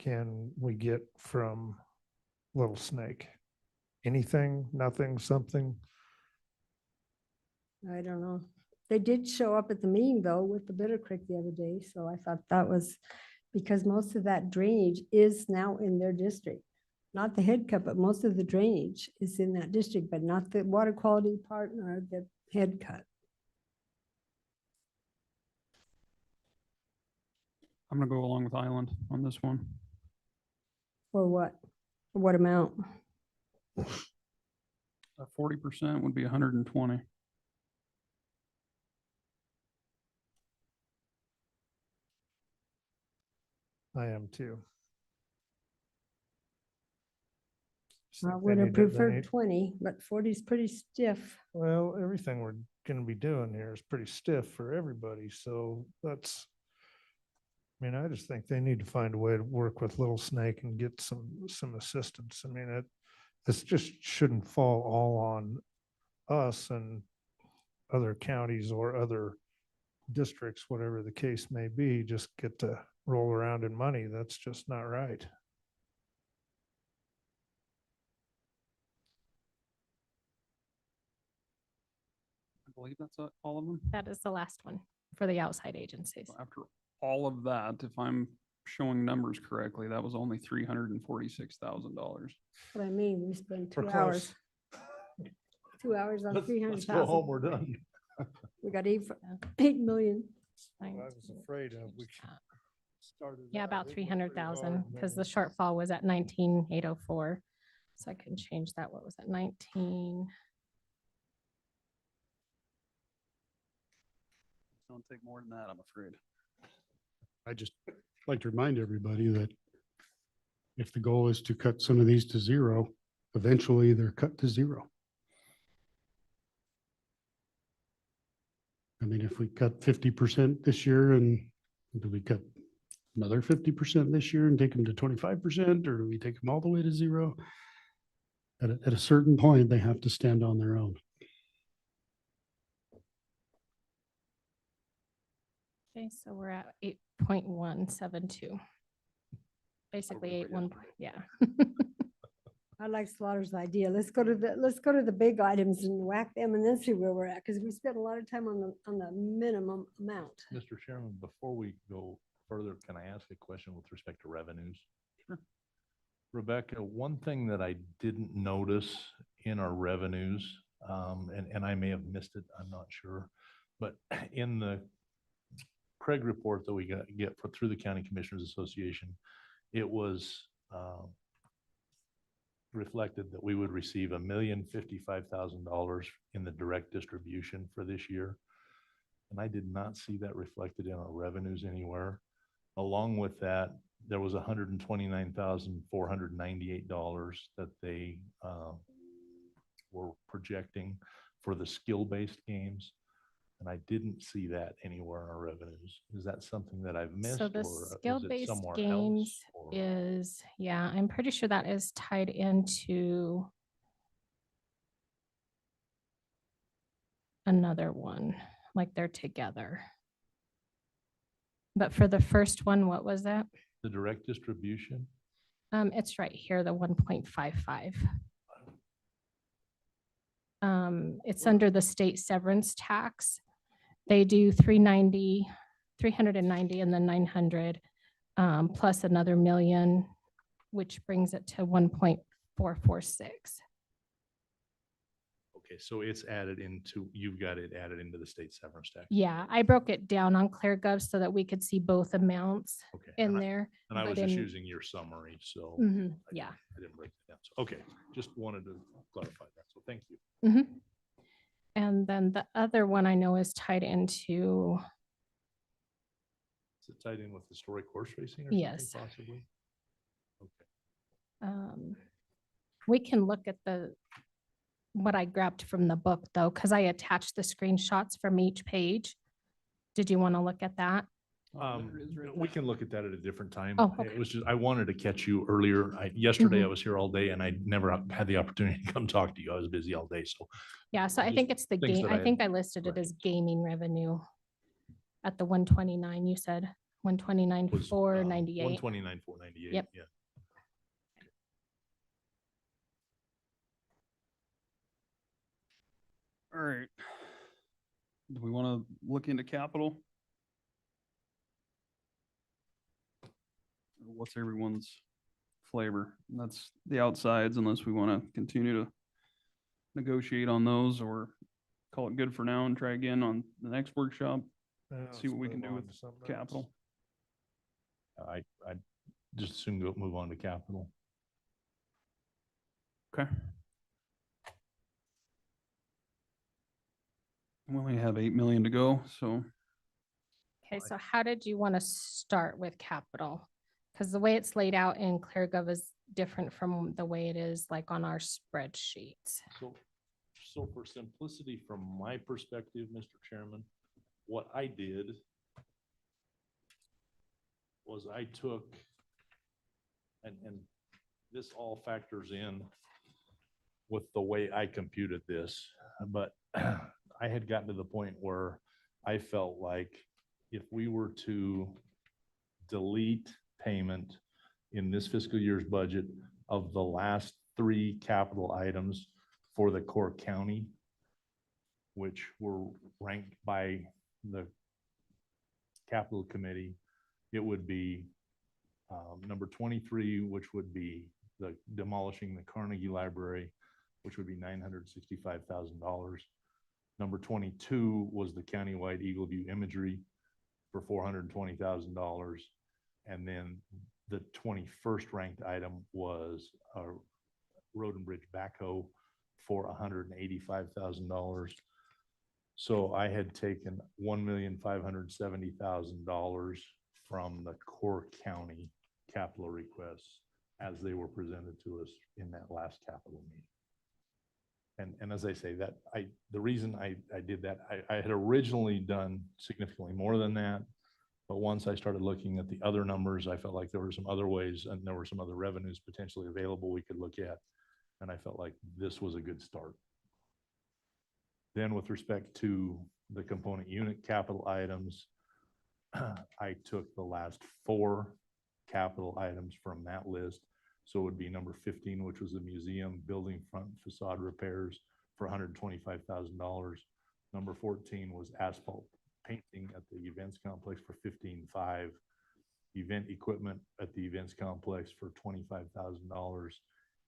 can we get from Little Snake? Anything, nothing, something? I don't know. They did show up at the meeting though with the Bitter Creek the other day, so I thought that was because most of that drainage is now in their district. Not the head cut, but most of the drainage is in that district, but not the water quality part or the head cut. I'm gonna go along with Island on this one. For what? For what amount? 40% would be 120. I am too. Just I think they would have need to- they preferred need- 20, but 40 is pretty stiff. Well, everything we're gonna be doing here is pretty stiff for everybody, so that's. I mean, I just think they need to find a way to work with Little Snake and get some assistance. I mean, this just shouldn't fall all on us and other counties or other districts, whatever the case may be, just get to roll around in money. That's just not right. I believe that's all of them. That is the last one for the outside agencies. After all of that, if I'm showing numbers correctly, that was only $346,000. What I mean, we spent We're 2 close. hours. 2 hours on 300,000. We're done. We got 8 million. I was afraid of, we started. Yeah, out about hitting it pretty 300,000 hard, because the then- shortfall was at 19,804. So I can change that. What was it? 19? Don't take more than that, I'm afraid. I just like to remind everybody that if the goal is to cut some of these to zero, eventually they're cut to zero. I mean, if we cut 50% this year and do we cut another 50% this year and take them to 25%, or do we take them all the way to zero? At a certain point, they have to stand on their own. Okay, so we're at 8.172. Basically 8.1, yeah. I like Slaughter's idea. Let's go to the big items and whack them and then see where we're at, because we spent a lot of time on the minimum amount. Mr. Chairman, before we go further, can I ask a question with respect to revenues? Sure. Rebecca, one thing that I didn't notice in our revenues, and I may have missed it, I'm not sure, but in the Craig report that we get through the County Commissioners Association, it was reflected that we would receive $1,055,000 in the direct distribution for this year. And I did not see that reflected in our revenues anywhere. Along with that, there was $129,498 that they were projecting for the skill-based games. And I didn't see that anywhere in our revenues. Is that something that I've missed? So the or is it skill-based somewhere games else, or- is, yeah, I'm pretty sure that is tied into another one, like they're together. But for the first one, what was that? The direct distribution? It's right here, the 1.55. It's under the state severance tax. They do 390 and then 900, plus another million, which brings it to 1.446. Okay, so it's added into, you've got it added into the state severance tax. Yeah, I broke it down on ClearGov so that we could see both amounts Okay, in and I- there. And I but was just in- using your summary, so. Yeah. I didn't break it down. So, okay, just wanted to clarify that. So thank you. And then the other one I know is tied into, Is it tied in with historic horse racing or Yes. something possibly? Okay. we can look at what I grabbed from the book though, because I attached the screenshots from each page. Did you want to look at that? We can look at that at a different time. Oh, It was just, I wanted to catch you earlier. Yesterday I was here all day and I never had the opportunity to come talk to you. I was busy all day, so. Yeah, so I Just think it's the things game. that I I think I listed it as gaming revenue at the 129 you said. 129, Was 498. 129, 498. Yep. Yeah. All right. Do we want to look into capital? What's everyone's flavor? That's the outsides, unless we want to continue to negotiate on those or call it good for now and try again on the next workshop. See what we can do with capital. I just assume go move on to capital. Okay. We only have 8 million to go, so Okay, so how did you want to start with capital? Because the way it's laid out in ClearGov is different from the way it is like on our spreadsheets. So for simplicity, from my perspective, Mr. Chairman, what I did was I took, and this all factors in with the way I computed this, but I had gotten to the point where I felt like if we were to delete payment in this fiscal year's budget of the last 3 capital items for the core county, which were ranked by the capital committee, it would be number 23, which would be the demolishing the Carnegie Library, which would be $965,000. Number 22 was the countywide Eagle View imagery for $420,000. And then the 21st ranked item was a road and bridge backhoe for $185,000. So I had taken $1,570,000 from the core county capital requests as they were presented to us in that last capital meeting. And as I say that, the reason I did that, I had originally done significantly more than that. But once I started looking at the other numbers, I felt like there were some other ways and there were some other revenues potentially available we could look at. And I felt like this was a good start. Then with respect to the component unit capital items, I took the last 4 capital items from that list. So it would be number 15, which was the museum building front facade repairs for $125,000. Number 14 was asphalt painting at the events complex for $15,500. Event equipment at the events complex for $25,000.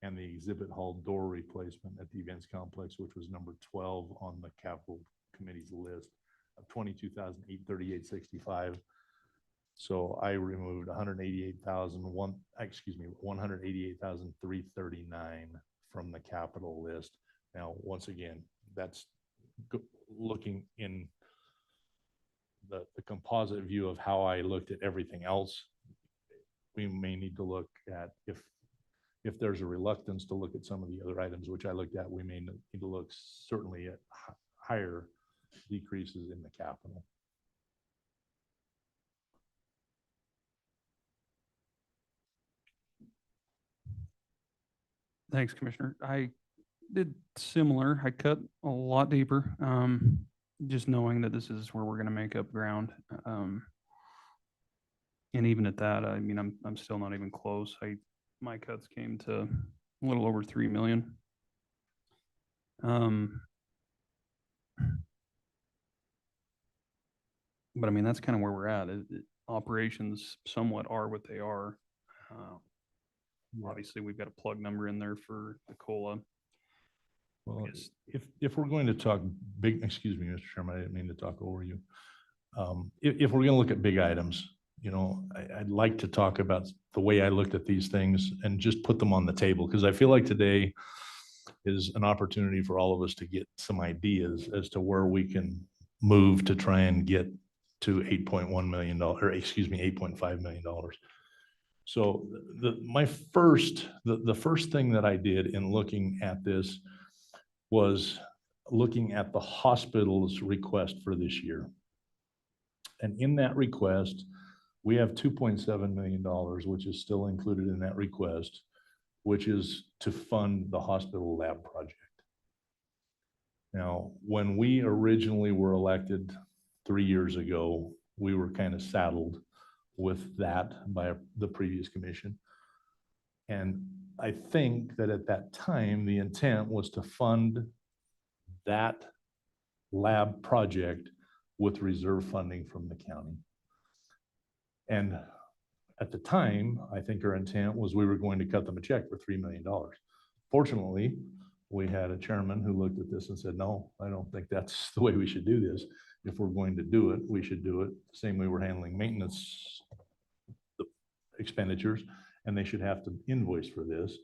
And the exhibit hall door replacement at the events complex, which was number 12 on the capital committee's list, of $22,838.65. So I removed $188,339 from the capital list. Now, once again, that's looking in the composite view of how I looked at everything else. We may need to look at if there's a reluctance to look at some of the other items, which I looked at, we may need to look certainly at higher decreases in the capital. thanks, Commissioner. I did similar. I cut a lot deeper, just knowing that this is where we're going to make up ground. And even at that, I mean, I'm still not even close. My cuts came to a little over 3 million. But I mean, that's kind of where we're at. Operations somewhat are what they are. Obviously, we've got a plug number in there for the COLA. Well, if we're going to talk big, excuse me, Mr. Chairman, I didn't mean to talk over you. If we're going to look at big items, you know, I'd like to talk about the way I looked at these things and just put them on the table, because I feel like today is an opportunity for all of us to get some ideas as to where we can move to try and get to $8.1 million, or excuse me, $8.5 million. So the first thing that I did in looking at this was looking at the hospital's request for this year. And in that request, we have $2.7 million, which is still included in that request, which is to fund the hospital lab project. Now, when we originally were elected 3 years ago, we were kind of saddled with that by the previous commission. And I think that at that time, the intent was to fund that lab project with reserve funding from the county. And at the time, I think our intent was we were going to cut them a check for $3 million. Fortunately, we had a chairman who looked at this and said, no, I don't think that's the way we should do this. If we're going to do it, we should do it the same way we're handling maintenance expenditures, and they should have to invoice for this.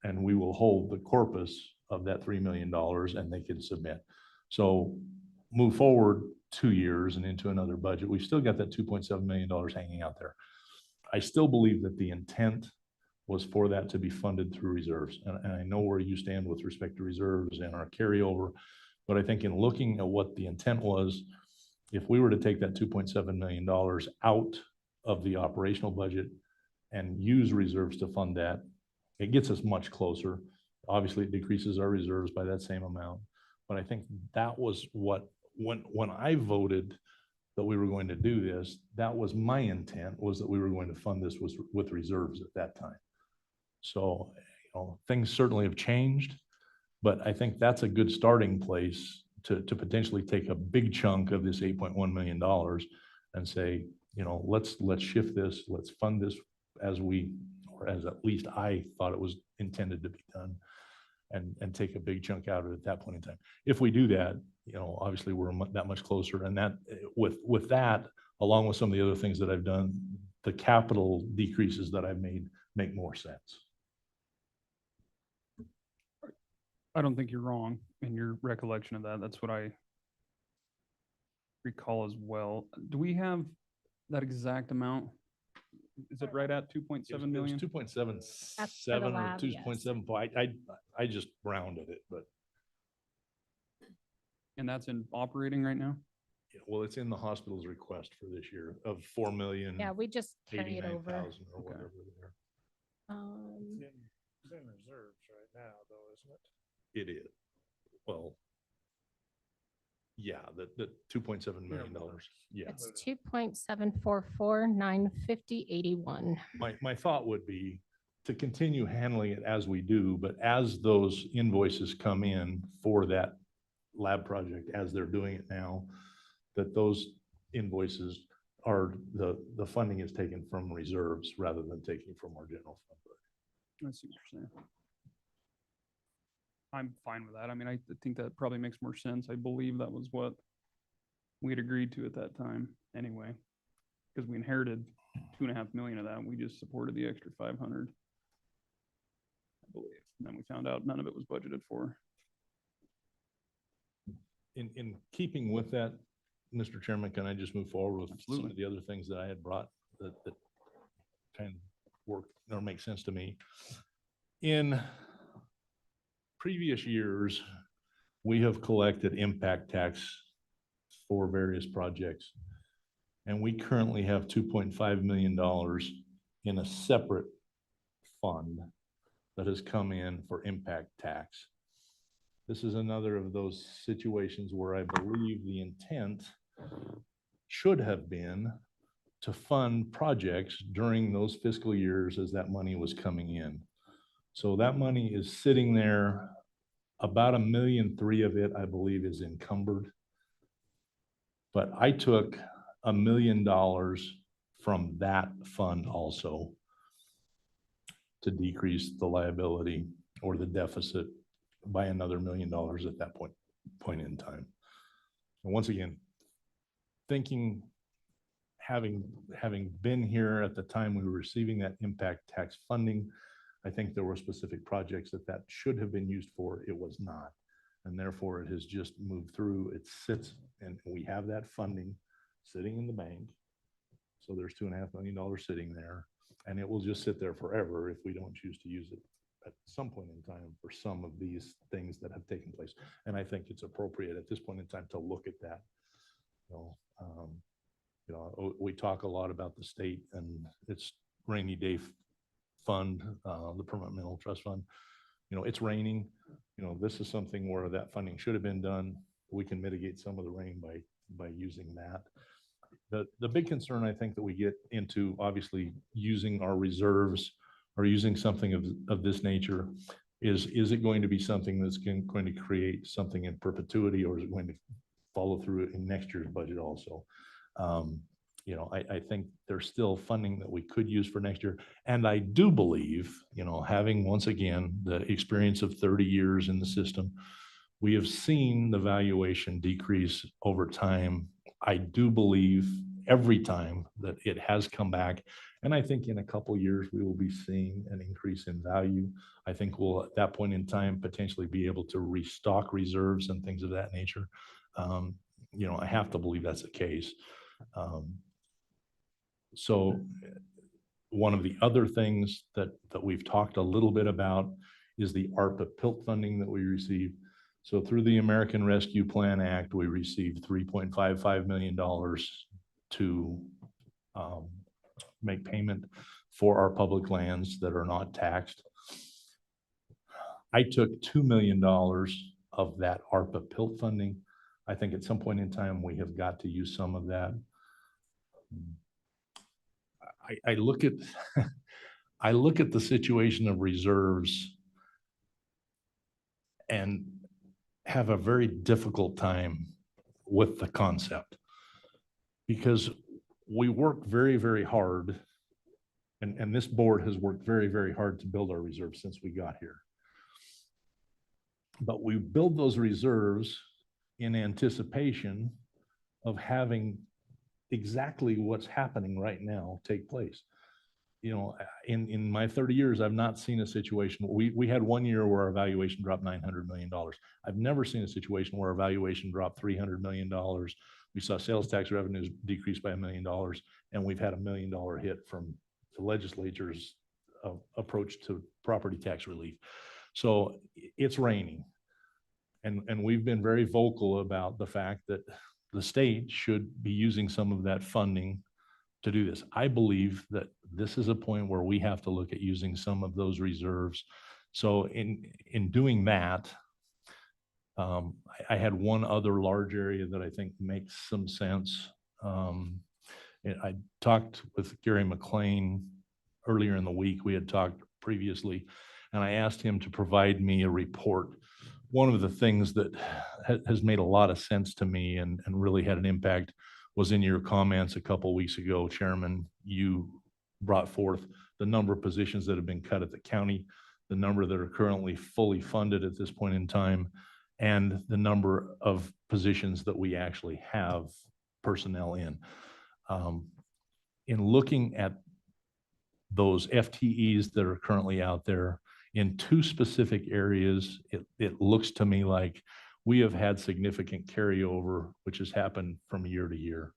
And we will hold the corpus of that $3 million and they can submit. So move forward 2 years and into another budget. We've still got that $2.7 million hanging out there. I still believe that the intent was for that to be funded through reserves. And I know where you stand with respect to reserves and our carryover, but I think in looking at what the intent was, if we were to take that $2.7 million out of the operational budget and use reserves to fund that, it gets us much closer. Obviously, it decreases our reserves by that same amount. But I think that was what, when I voted that we were going to do this, that was my intent, was that we were going to fund this with reserves at that time. So, things certainly have changed, but I think that's a good starting place to potentially take a big chunk of this $8.1 million and say, let's shift this, let's fund this as at least I thought it was intended to be done, and take a big chunk out of it at that point in time. If we do that, obviously we're that much closer, and that with that, along with some of the other things that I've done, the capital decreases that I've made make more sense. I don't think you're wrong in your recollection of that. That's what I recall as well. Do we have that exact amount? Is it right at 2.7 million? 2.77 lab, or yes. 2.75. I just rounded it, but And that's in operating right now? yeah, well, it's in the hospital's request for this year of 4,000,000. Yeah, we just carry it over. 89,000 or Okay. whatever there. Um, It's in reserves right now, though, isn't it? It is. Well, yeah, the $2.7 million. Yeah. It's 2.74495081. My thought would be to continue handling it as we do, but as those invoices come in for that lab project, as they're doing it now, that those invoices are, the funding is taken from reserves rather than taking from our general fund. I see what you're saying. I'm fine with that. I mean, I think that probably makes more sense. I believe that was what we had agreed to at that time anyway, because we inherited 2.5 million of that. We just supported the extra 500, I believe. And then we found out none of it was budgeted for. In keeping with that, Mr. Chairman, can I just move forward with some of the other things that I had brought that kind of work or make sense to me? In previous years, we have collected impact tax for various projects. And we currently have $2.5 million in a separate fund that has come in for impact tax. This is another of those situations where I believe the intent should have been to fund projects during those fiscal years as that money was coming in. So that money is sitting there. About $1.3 million of it, I believe, is encumbered. But I took $1 million from that fund also to decrease the liability or the deficit by another $1 million at that point in time. And once again, thinking, having been here at the time we were receiving that impact tax funding, I think there were specific projects that should have been used for. It was not. And therefore it has just moved through. It sits, and we have that funding sitting in the bank. So there's $2.5 million sitting there, and it will just sit there forever if we don't choose to use it at some point in time for some of these things that have taken place. And I think it's appropriate at this point in time to look at that. We talk a lot about the state and its rainy day fund, the permanent mineral trust fund. It's raining. This is something where that funding should have been done. We can mitigate some of the rain by using that. The big concern I think that we get into, obviously, using our reserves or using something of this nature is it going to be something that's going to create something in perpetuity, or is it going to follow through in next year's budget also? You know, I think there's still funding that we could use for next year. And I do believe, you know, having once again the experience of 30 years in the system, we have seen the valuation decrease over time. I do believe every time that it has come back. And I think in a couple of years, we will be seeing an increase in value. I think we'll, at that point in time, potentially be able to restock reserves and things of that nature. You know, I have to believe that's the case. So one of the other things that we've talked a little bit about is the ARPA PILT funding that we received. So through the American Rescue Plan Act, we received $3.55 million to make payment for our public lands that are not taxed. I took $2 million of that ARPA PILT funding. I think at some point in time, we have got to use some of that. I look at I look at the situation of reserves and have a very difficult time with the concept, because we work very, very hard, and this board has worked very, very hard to build our reserves since we got here. But we build those reserves in anticipation of having exactly what's happening right now take place. You know, in my 30 years, I've not seen a situation. We had one year where our valuation dropped $900 million. I've never seen a situation where our valuation dropped $300 million. We saw sales tax revenues decrease by $1 million, and we've had $1 million hit from the legislature's approach to property tax relief. So it's raining. And we've been very vocal about the fact that the state should be using some of that funding to do this. I believe that this is a point where we have to look at using some of those reserves. So in doing that, I had one other large area that I think makes some sense. I talked with Gary McLean earlier in the week. We had talked previously, and I asked him to provide me a report. One of the things that has made a lot of sense to me and really had an impact was in your comments a couple of weeks ago, Chairman. You brought forth the number of positions that have been cut at the county, the number that are currently fully funded at this point in time, and the number of positions that we actually have personnel in. In looking at those FTEs that are currently out there in two specific areas, it looks to me like we have had significant carryover, which has happened from year to year.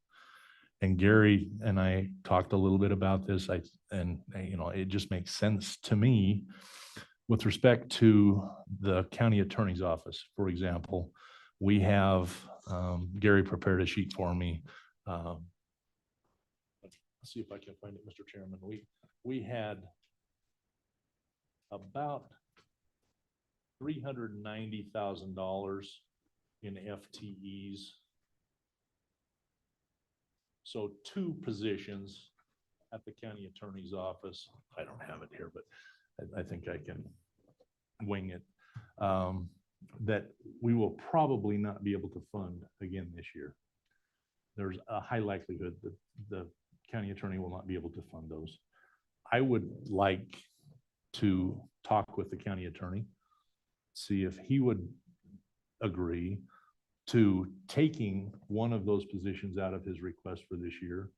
And Gary and I talked a little bit about this, and you know, it just makes sense to me with respect to the county attorney's office. For example, we have, Gary prepared a sheet for me. Let's see if I can find it, Mr. Chairman. We had about $390,000 in FTEs. So two positions at the county attorney's office. I don't have it here, but I think I can wing it. That we will probably not be able to fund again this year. There's a high likelihood that the county attorney will not be able to fund those. I would like to talk with the county attorney, see if he would agree to taking one of those positions out of his request for this year,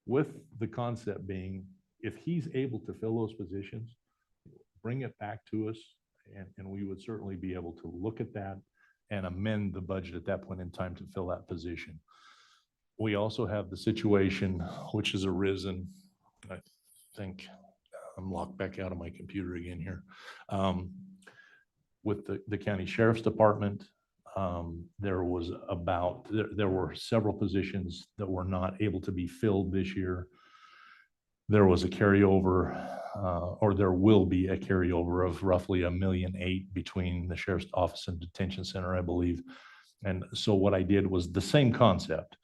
with the concept being, if he's able to fill those positions, bring it back to us, and we would certainly be able to look at that and amend the budget at that point in time to fill that position. We also have the situation which has arisen, I think I'm locked back out of my computer again here, with the county sheriff's department. There were several positions that were not able to be filled this year. There was a carryover, or there will be a carryover of roughly $1.8 million between the sheriff's office and detention center, I believe. And so what I did was the same concept.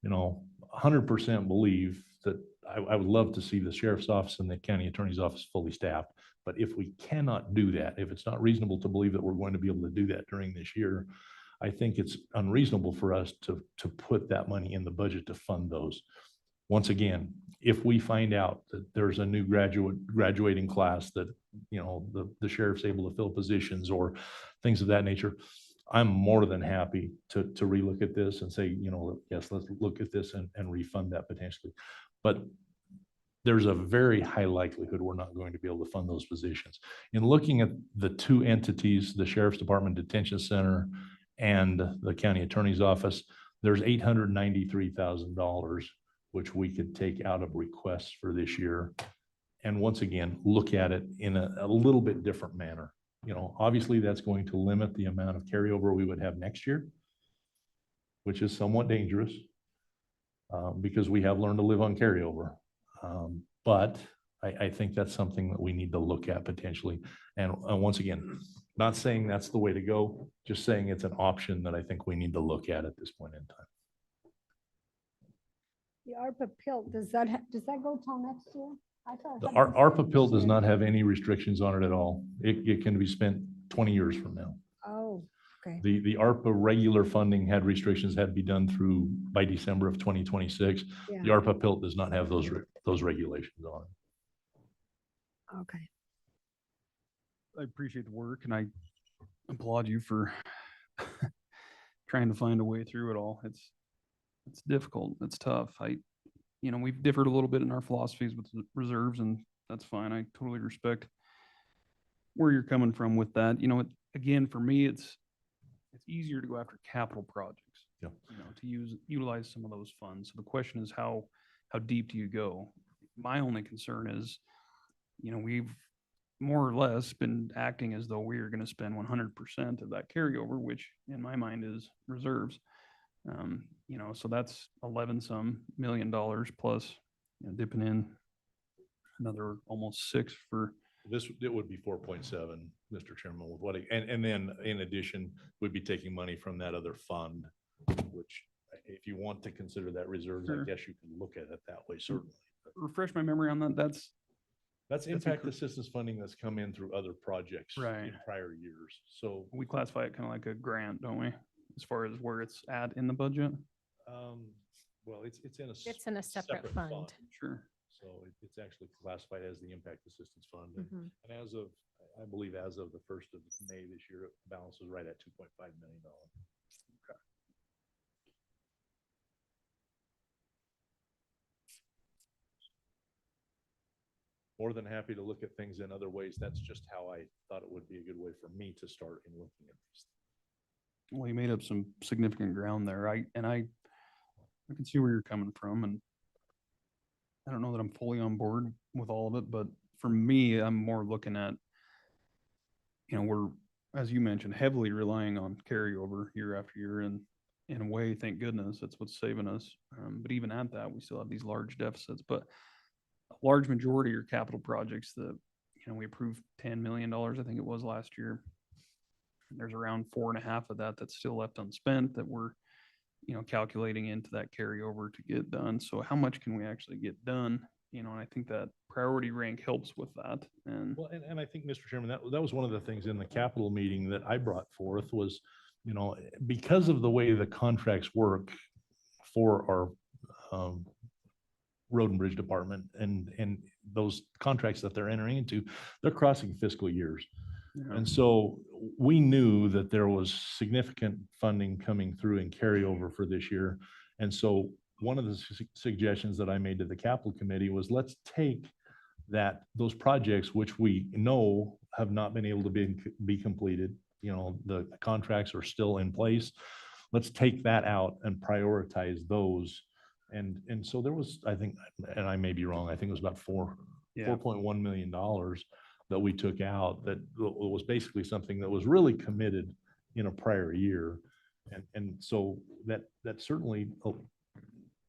You know, 100% believe that I would love to see the sheriff's office and the county attorney's office fully staffed. But if we cannot do that, if it's not reasonable to believe that we're going to be able to do that during this year, I think it's unreasonable for us to put that money in the budget to fund those. Once again, if we find out that there's a new graduating class that, you know, the sheriff's able to fill positions or things of that nature, I'm more than happy to relook at this and say, you know, yes, let's look at this and refund that potentially. But there's a very high likelihood we're not going to be able to fund those positions. In looking at the two entities, the Sheriff's Department Detention Center and the County Attorney's Office, there's $893,000, which we could take out of requests for this year. And once again, look at it in a little bit different manner. You know, obviously that's going to limit the amount of carryover we would have next year, which is somewhat dangerous because we have learned to live on carryover. But I think that's something that we need to look at potentially. And once again, not saying that's the way to go, just saying it's an option that I think we need to look at this point in time. The ARPA pill, does that go till next year? I thought. The ARPA pill does not have any restrictions on it at all. It can be spent 20 years from now. Oh, okay. The ARPA regular funding had restrictions, had to be done through by December of 2026. Yeah. The ARPA pill does not have those regulations on it. Okay. I appreciate the work and I applaud you for trying to find a way through it all. It's difficult. It's tough. You know, we've differed a little bit in our philosophies with reserves, and that's fine. I totally respect where you're coming from with that. You know, again, for me, it's easier to go after capital projects. Yeah. You know, to utilize some of those funds. So the question is, how deep do you go? My only concern is, you know, we've more or less been acting as though we are going to spend 100% of that carryover, which in my mind is reserves. You know, so that's 11 some million dollars plus, you know, dipping in another almost 6 for this. It would be 4.7, Mr. Chairman, with what, and then in addition, we'd be taking money from that other fund, which if you want to consider that reserves, Sure. I guess you can look at it that way, certainly. Refresh my memory on that. That's impact assistance funding that's come in through other projects in prior years. So we classify it kind of like a grant, don't we? As far as where it's at in the budget? Well, it's in a separate fund. Sure. So it's actually classified as the impact assistance fund. Mhm. And as of, I believe as of the 1st of May this year, balance is right at $2.5 million. Okay. More than happy to look at things in other ways. That's just how I thought it would be a good way for me to start in looking at these. Well, you made up some significant ground there. I can see where you're coming from, and I don't know that I'm fully on board with all of it, but for me, I'm more looking at, you know, we're, as you mentioned, heavily relying on carryover year after year, and in a way, thank goodness, that's what's saving us. But even at that, we still have these large deficits. But a large majority are capital projects that, you know, we approved $10 million, I think it was last year. There's around 4.5 of that that's still left unspent that we're, you know, calculating into that carryover to get done. So how much can we actually get done? You know, and I think that priority rank helps with that. And well, and I think, Mr. Chairman, that was one of the things in the capital meeting that I brought forth was, you know, because of the way the contracts work for our road and bridge department and those contracts that they're entering into, they're crossing fiscal years. Yeah. And so we knew that there was significant funding coming through and carryover for this year. And so one of the suggestions that I made to the capital committee was, let's take those projects, which we know have not been able to be completed. You know, the contracts are still in place. Let's take that out and prioritize those. And so there was, I think, and I may be wrong, I think it was about $4.1 million that we took out that was basically something that was really committed in a prior year. And so that certainly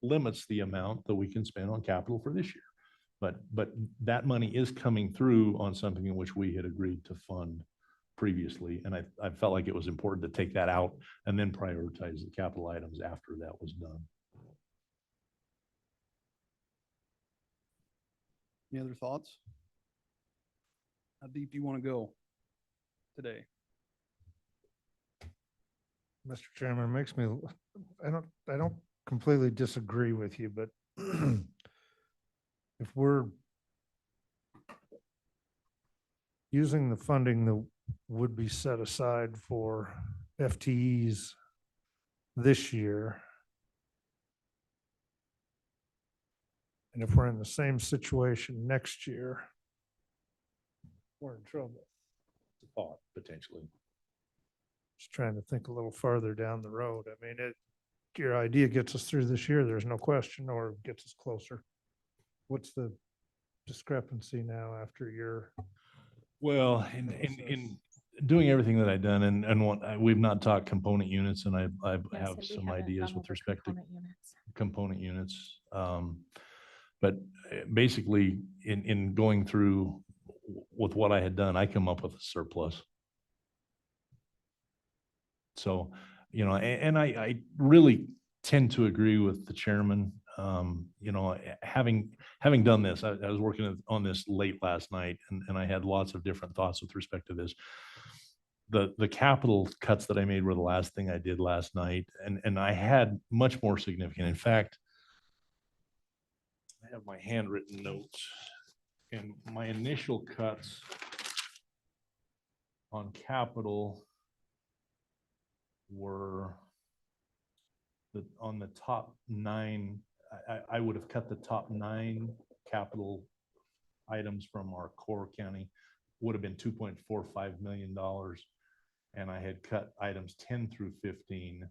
limits the amount that we can spend on capital for this year. But that money is coming through on something in which we had agreed to fund previously. And I felt like it was important to take that out and then prioritize the capital items after that was done. Any other thoughts? How deep do you want to go today? Mr. Chairman, it makes me, I don't completely disagree with you, but if we're using the funding that would be set aside for FTEs this year, and if we're in the same situation next year, we're in trouble. Thought potentially. Just trying to think a little farther down the road. I mean, your idea gets us through this year, there's no question, or gets us closer. What's the discrepancy now after your? Well, in doing everything that I've done and what, we've not talked component units, and I have some ideas with respect to component units. But basically in going through with what I had done, I come up with a surplus. So, you know, and I really tend to agree with the chairman. You know, having done this, I was working on this late last night, and I had lots of different thoughts with respect to this. The capital cuts that I made were the last thing I did last night, and I had much more significant. In fact, I have my handwritten notes, and my initial cuts on capital were on the top 9. I would have cut the top 9 capital items from our core county, would have been $2.45 million. And I had cut items 10 through 15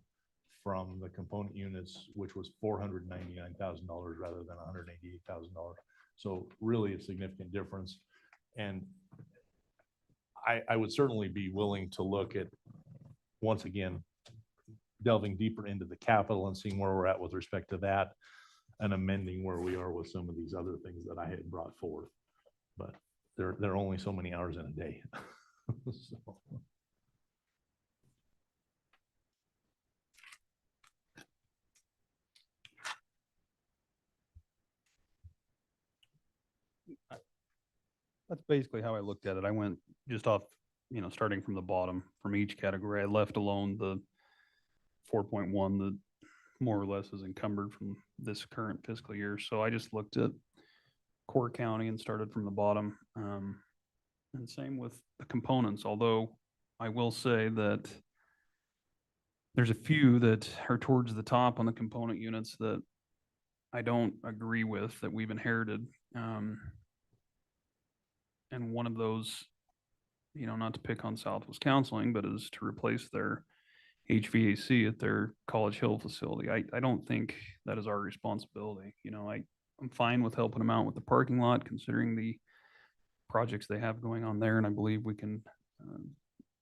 from the component units, which was $499,000 rather than $188,000. So really a significant difference. And I would certainly be willing to look at, once again, delving deeper into the capital and seeing where we're at with respect to that, and amending where we are with some of these other things that I had brought forth. But there are only so many hours in a day. So. That's basically how I looked at it. I went just off, you know, starting from the bottom from each category. I left alone the 4.1 that more or less is encumbered from this current fiscal year. So I just looked at core county and started from the bottom. And same with the components, although I will say that there's a few that are towards the top on the component units that I don't agree with, that we've inherited. And one of those, you know, not to pick on Southwest Counseling, but is to replace their HVAC at their College Hill facility. I don't think that is our responsibility. You know, I'm fine with helping them out with the parking lot, considering the projects they have going on there, and I believe we can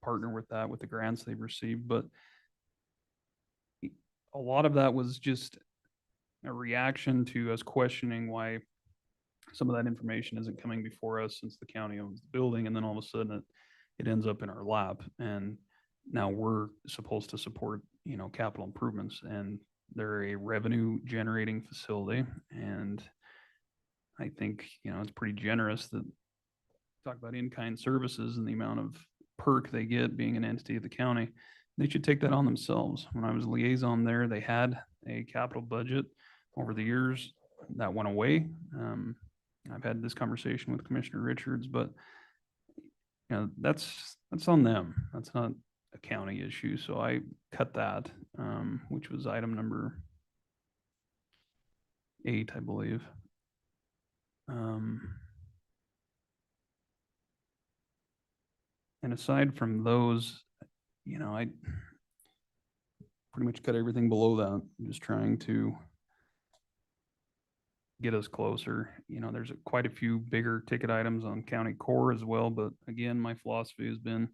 partner with that with the grants they've received. But a lot of that was just a reaction to us questioning why some of that information isn't coming before us, since the county owns the building, and then all of a sudden it ends up in our lap, and now we're supposed to support, you know, capital improvements, and they're a revenue generating facility. And I think, you know, it's pretty generous that talk about in-kind services and the amount of perk they get being an entity of the county. They should take that on themselves. When I was liaison there, they had a capital budget. Over the years that went away. I've had this conversation with Commissioner Richards, but you know, that's on them. That's not a county issue. So I cut that, which was item number 8, I believe. And aside from those, you know, I pretty much cut everything below that. I'm just trying to get us closer. You know, there's quite a few bigger ticket items on county core as well. But again, my philosophy has been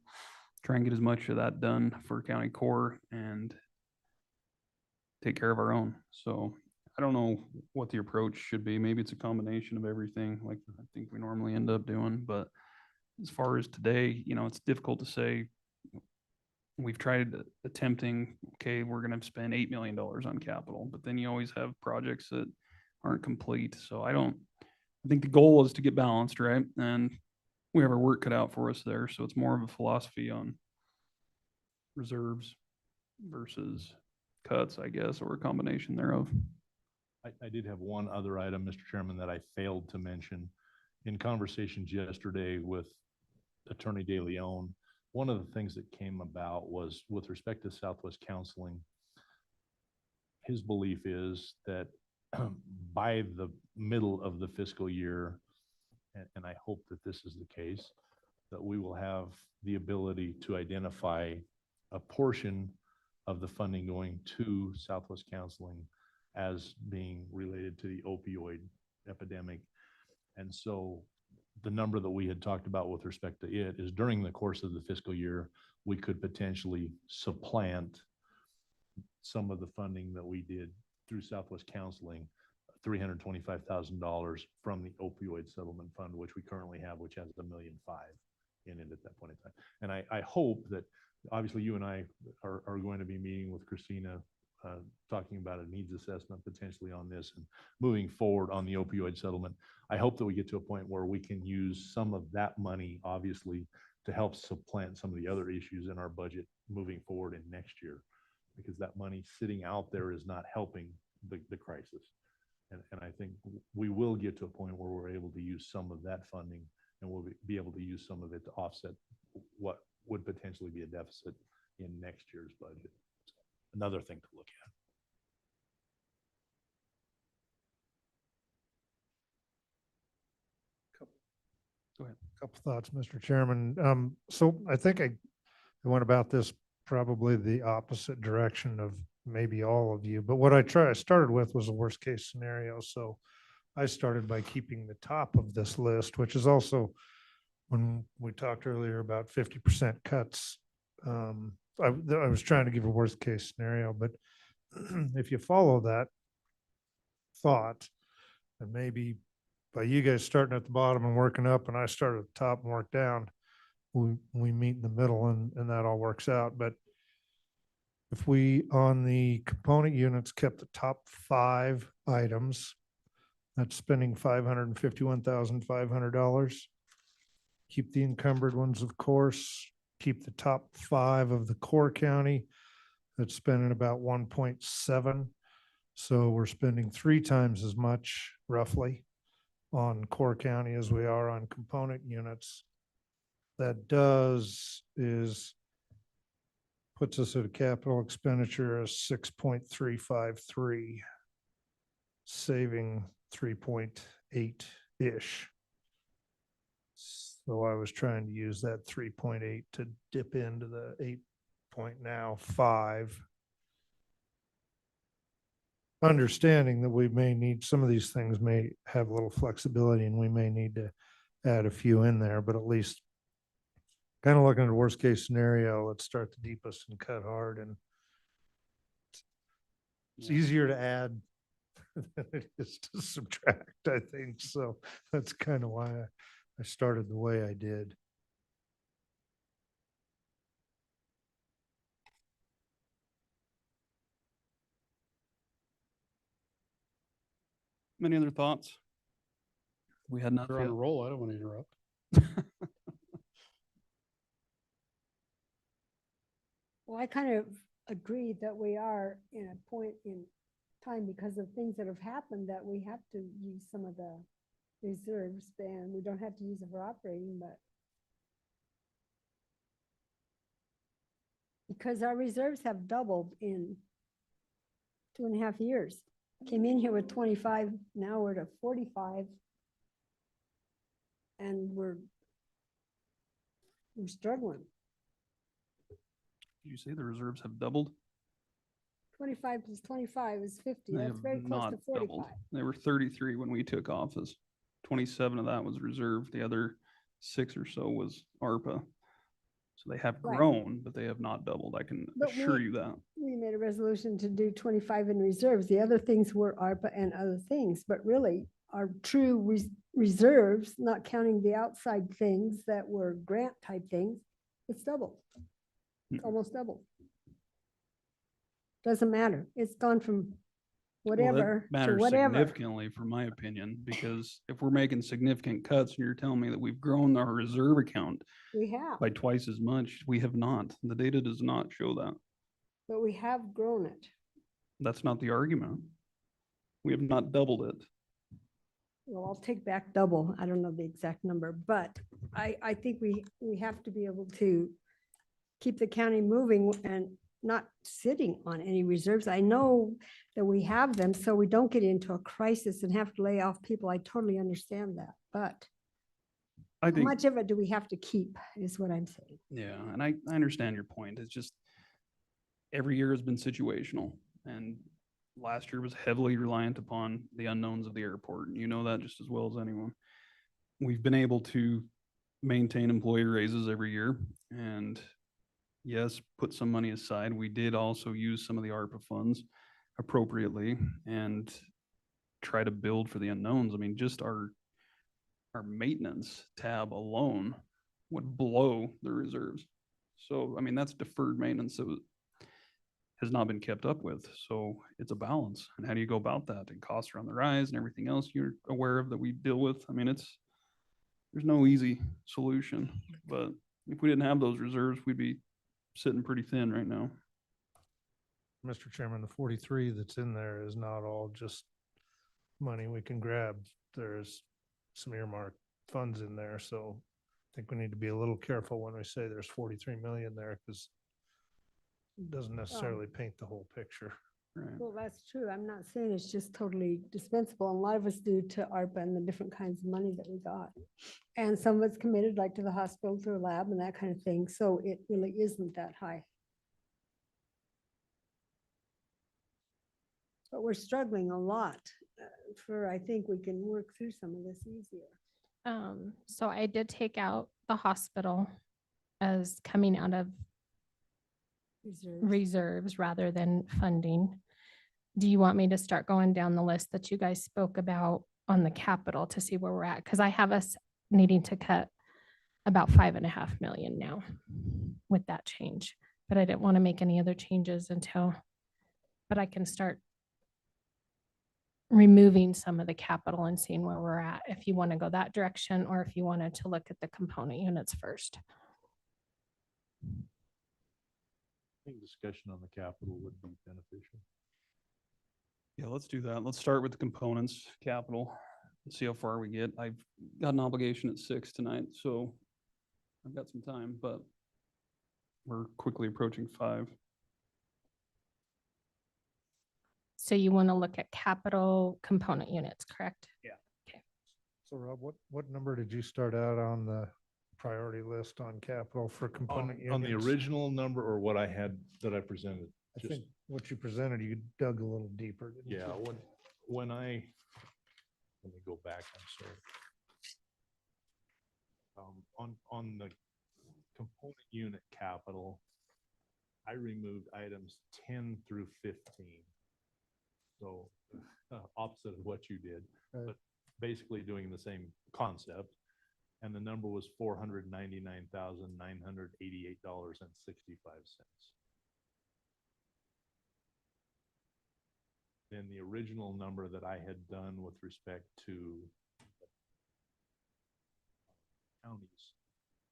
try and get as much of that done for county core and take care of our own. So I don't know what the approach should be. Maybe it's a combination of everything, like I think we normally end up doing. But as far as today, you know, it's difficult to say. We've tried attempting, okay, we're going to spend $8 million on capital, but then you always have projects that aren't complete. So I'm I think the goal is to get balanced, right? And we have our work cut out for us there. So it's more of a philosophy on reserves versus cuts, I guess, or a combination thereof. I did have one other item, Mr. Chairman, that I failed to mention. In conversations yesterday with Attorney De Leon, one of the things that came about was with respect to Southwest Counseling, his belief is that by the middle of the fiscal year, and I hope that this is the case, that we will have the ability to identify a portion of the funding going to Southwest Counseling as being related to the opioid epidemic. And so the number that we had talked about with respect to it is during the course of the fiscal year, we could potentially supplant some of the funding that we did through Southwest Counseling, $325,000 from the opioid settlement fund, which we currently have, which has $1.5 million in it at that point in time. And I hope that, obviously you and I are going to be meeting with Christina, talking about a needs assessment potentially on this and moving forward on the opioid settlement. I hope that we get to a point where we can use some of that money, obviously, to help supplant some of the other issues in our budget moving forward in next year, because that money sitting out there is not helping the crisis. And I think we will get to a point where we're able to use some of that funding, and we'll be able to use some of it to offset what would potentially be a deficit in next year's budget. So another thing to look at. Go ahead. Couple thoughts, Mr. Chairman. So I think I went about this probably the opposite direction of maybe all of you, but what I started with was a worst case scenario. So I started by keeping the top of this list, which is also when we talked earlier about 50% cuts. I was trying to give a worst case scenario, but if you follow that thought, and maybe by you guys starting at the bottom and working up, and I start at the top and work down, we meet in the middle, and that all works out. But if we, on the component units, kept the top 5 items, that's spending $551,500. Keep the encumbered ones, of course. Keep the top 5 of the core county, that's spending about 1.7. So we're spending 3 times as much, roughly, on core county as we are on component units. That puts us at a capital expenditure of 6.353, saving 3.8-ish. So I was trying to use that 3.8 to dip into the 8.5. Understanding that we may need, some of these things may have a little flexibility and we may need to add a few in there, but at least kind of looking at a worst case scenario, let's start the deepest and cut hard. And it's easier to add than it is to subtract, I think. So that's kind of why I started the way I did. Any other thoughts? We had not. You're on a roll. I don't want to interrupt. Well, I kind of agree that we are in a point in time because of things that have happened that we have to use some of the reserves, and we don't have to use it for operating, but because our reserves have doubled in 2.5 years. Came in here with 25, now we're to 45. And we're struggling. Did you say the reserves have doubled? 25 plus 25 is 50. They That's have very close not to 45. doubled. They were 33 when we took office. 27 of that was reserve. The other 6 or so was ARPA. So they have Right. grown, but they have not doubled. I can assure you that. We made a resolution to do 25 in reserves. The other things were ARPA and other things, but really our true reserves, not counting the outside things that were grant type things, it's double. It's almost double. Doesn't matter. It's gone from whatever, to Matters whatever. significantly, from my opinion, because if we're making significant cuts and you're telling me that we've grown our reserve account We have, by twice as much, we have not. The data does not show that. but we have grown it. That's not the argument. We have not doubled it. Well, I'll take back double. I don't know the exact number, but I think we have to be able to keep the county moving and not sitting on any reserves. I know that we have them, so we don't get into a crisis and have to lay off people. I totally understand that, but I how think, much of it do we have to keep is what I'm saying. yeah, and I understand your point. It's just every year has been situational, and last year was heavily reliant upon the unknowns of the airport. And you know that just as well as anyone. We've been able to maintain employee raises every year and yes, put some money aside. We did also use some of the ARPA funds appropriately and try to build for the unknowns. I mean, just our maintenance tab alone would blow the reserves. So, I mean, that's deferred maintenance that has not been kept up with. So it's a balance. And how do you go about that? And costs are on the rise and everything else you're aware of that we deal with. I mean, there's no easy solution, but if we didn't have those reserves, we'd be sitting pretty thin right now. Mr. Chairman, the 43 that's in there is not all just money we can grab. There's some earmarked funds in there, so I think we need to be a little careful when we say there's 43 million there, because it doesn't necessarily paint the whole picture. Right. Well, that's true. I'm not saying it's just totally dispensable. A lot of us do to ARPA and the different kinds of money that we got. And some of it's committed like to the hospital, to a lab and that kind of thing. So it really isn't that high. But we're struggling a lot I think we can work through some of this easier. So I did take out the hospital as coming out of reserves rather than funding. Do you want me to start going down the list that you guys spoke about on the capital to see where we're at? Because I have us needing to cut about 5.5 million now with that change, but I didn't want to make any other changes but I can start removing some of the capital and seeing where we're at, if you want to go that direction, or if you wanted to look at the component units first. I think discussion on the capital would be beneficial. Yeah, let's do that. Let's start with the components, capital, and see how far we get. I've got an obligation at 6 tonight, so I've got some time, but we're quickly approaching 5. So you want to look at capital component units, correct? Yeah. Okay. So Rob, what number did you start out on the priority list on capital for component On the units? original number or what I had that I presented? I think what you presented, you dug a little deeper. Didn't Yeah, you? when I, let me go back, I'm sorry. On the component unit capital, I removed items 10 through 15. So opposite of what you did, but basically doing the same concept. And the number was $499,988.65. Then the original number that I had done with respect to county's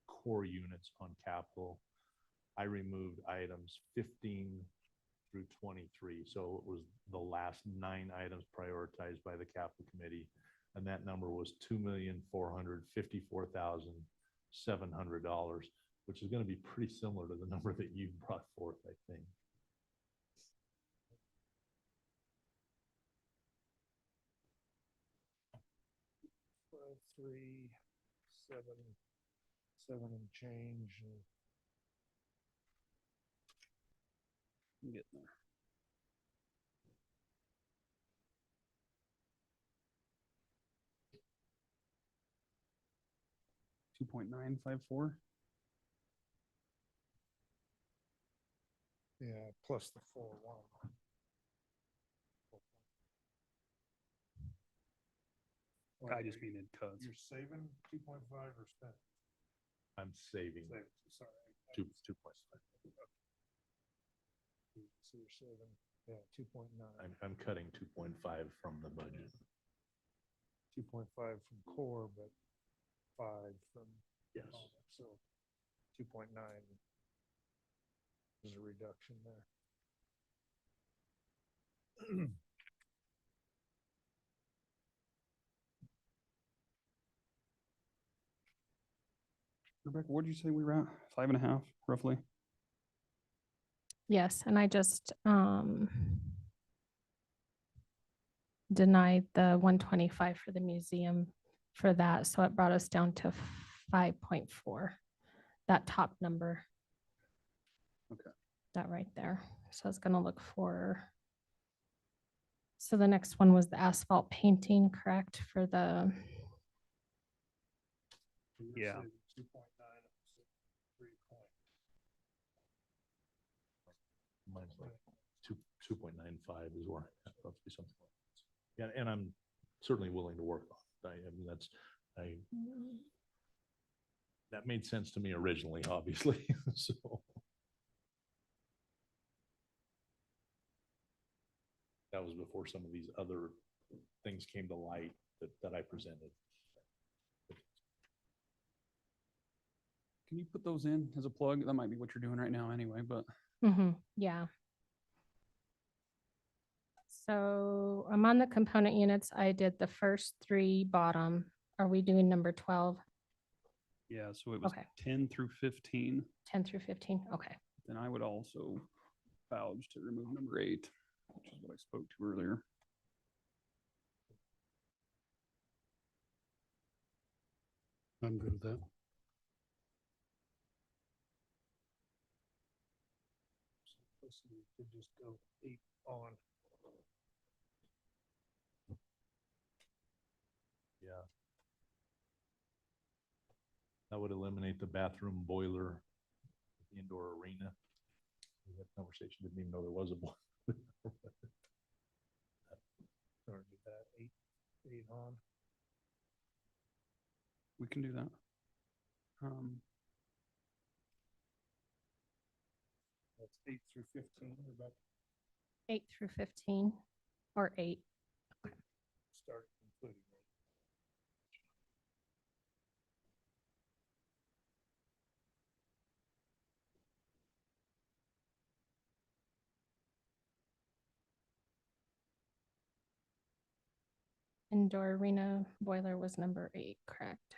core units on capital, I removed items 15 through 23. So it was the last 9 items prioritized by the capital committee. And that number was $2,454,700, which is going to be pretty similar to the number that you brought forth, I think. Three, seven and change. I'm getting there. $2.954. Yeah, plus the 4-1. I just mean in cuts. You're saving 2.5 or spent? I'm saving Sorry. 2.5. So you're saving Yeah, 2.9. I'm cutting 2.5 from the budget. 2.5 from core, but 5 from. Yes. So 2.9 is a reduction there. Rebecca, what did you say we were at? 5.5 roughly? Yes, and I just denied the 125 for the museum for that, so it brought us down to 5.4, that top number. Okay. That right there. So it's gonna look for. So the next one was the asphalt painting, correct, for the, Yeah. 2.9. Mine's like 2.95 is where roughly something like this. Yeah, and I'm certainly willing to work on it. I mean, that made sense to me originally, obviously. So that was before some of these other things came to light that I presented. Can you put those in as a plug? That might be what you're doing right now anyway, but yeah. So I'm on the component units. I did the first 3 bottom. Are we doing number 12, yeah, so it was Okay. 10 through 15. 10 through 15? Okay. Then I would also vouch to remove number 8, which is what I spoke to earlier. I'm good with that. We could just go 8 on. Yeah. That would eliminate the bathroom boiler, the indoor arena. We had a conversation, didn't even know there was a boiler. Or do that 8 on. We can do that. That's 8 through 15. Rebecca. 8 through 15 or 8. Start including. Indoor arena boiler was number 8, correct?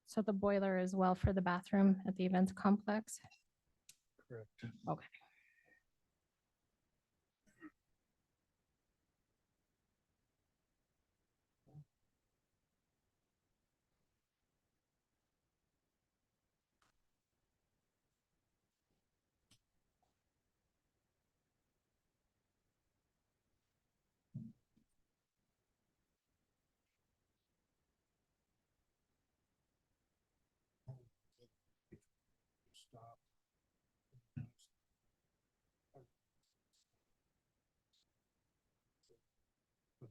So the boiler is well for the bathroom at the events complex? Correct. Okay. Stop.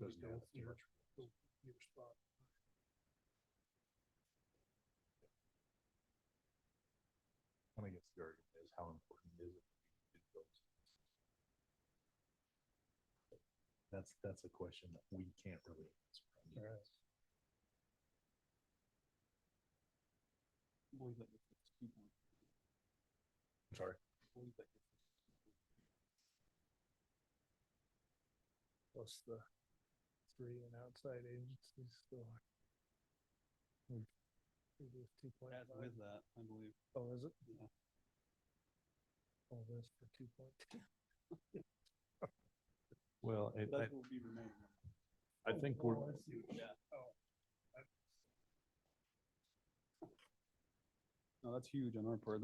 Doesn't add too much. Your spot. I guess the argument is how important is it? That's a question that we can't really answer. Yes. I'm sorry. Plus the 3 and outside agencies still. Reduce 2.5. With that, I believe. Oh, is it? Yeah. Oh, this for 2.2. Well, That will be remaining. I think we're, Yeah. No, that's huge on our part.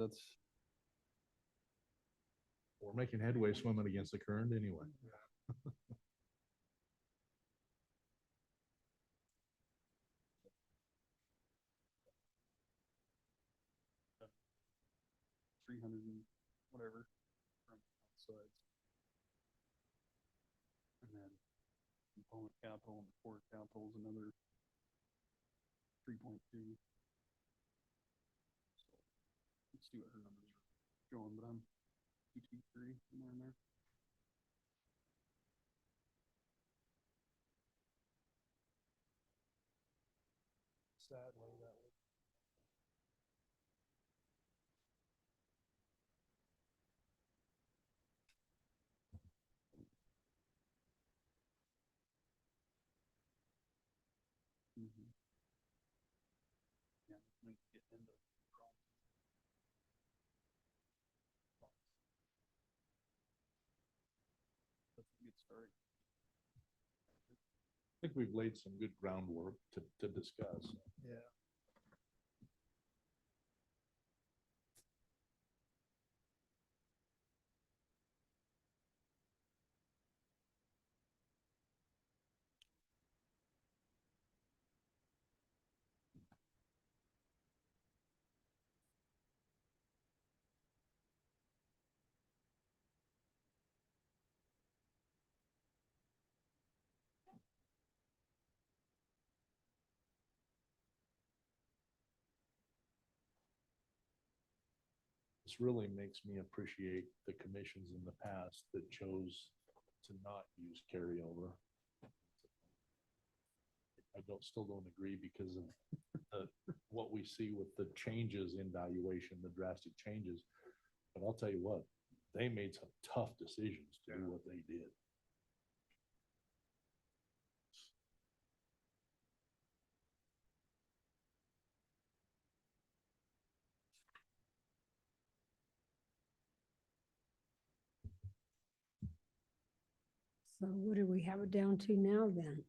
we're making headway swimming against the current anyway. 300 and whatever from outside. And then component capital and core capital is another 3.2. So let's see what her numbers are showing, but I'm 223 somewhere in there. Sadly, that was. Yeah, we can get into let's get started. I think we've laid some good groundwork to discuss. Yeah. This really makes me appreciate the commissions in the past that chose to not use carryover. I still don't agree because of what we see with the changes in valuation, the drastic changes. But I'll tell you what, they made some tough decisions to do what they did. So what do we have it down to now then?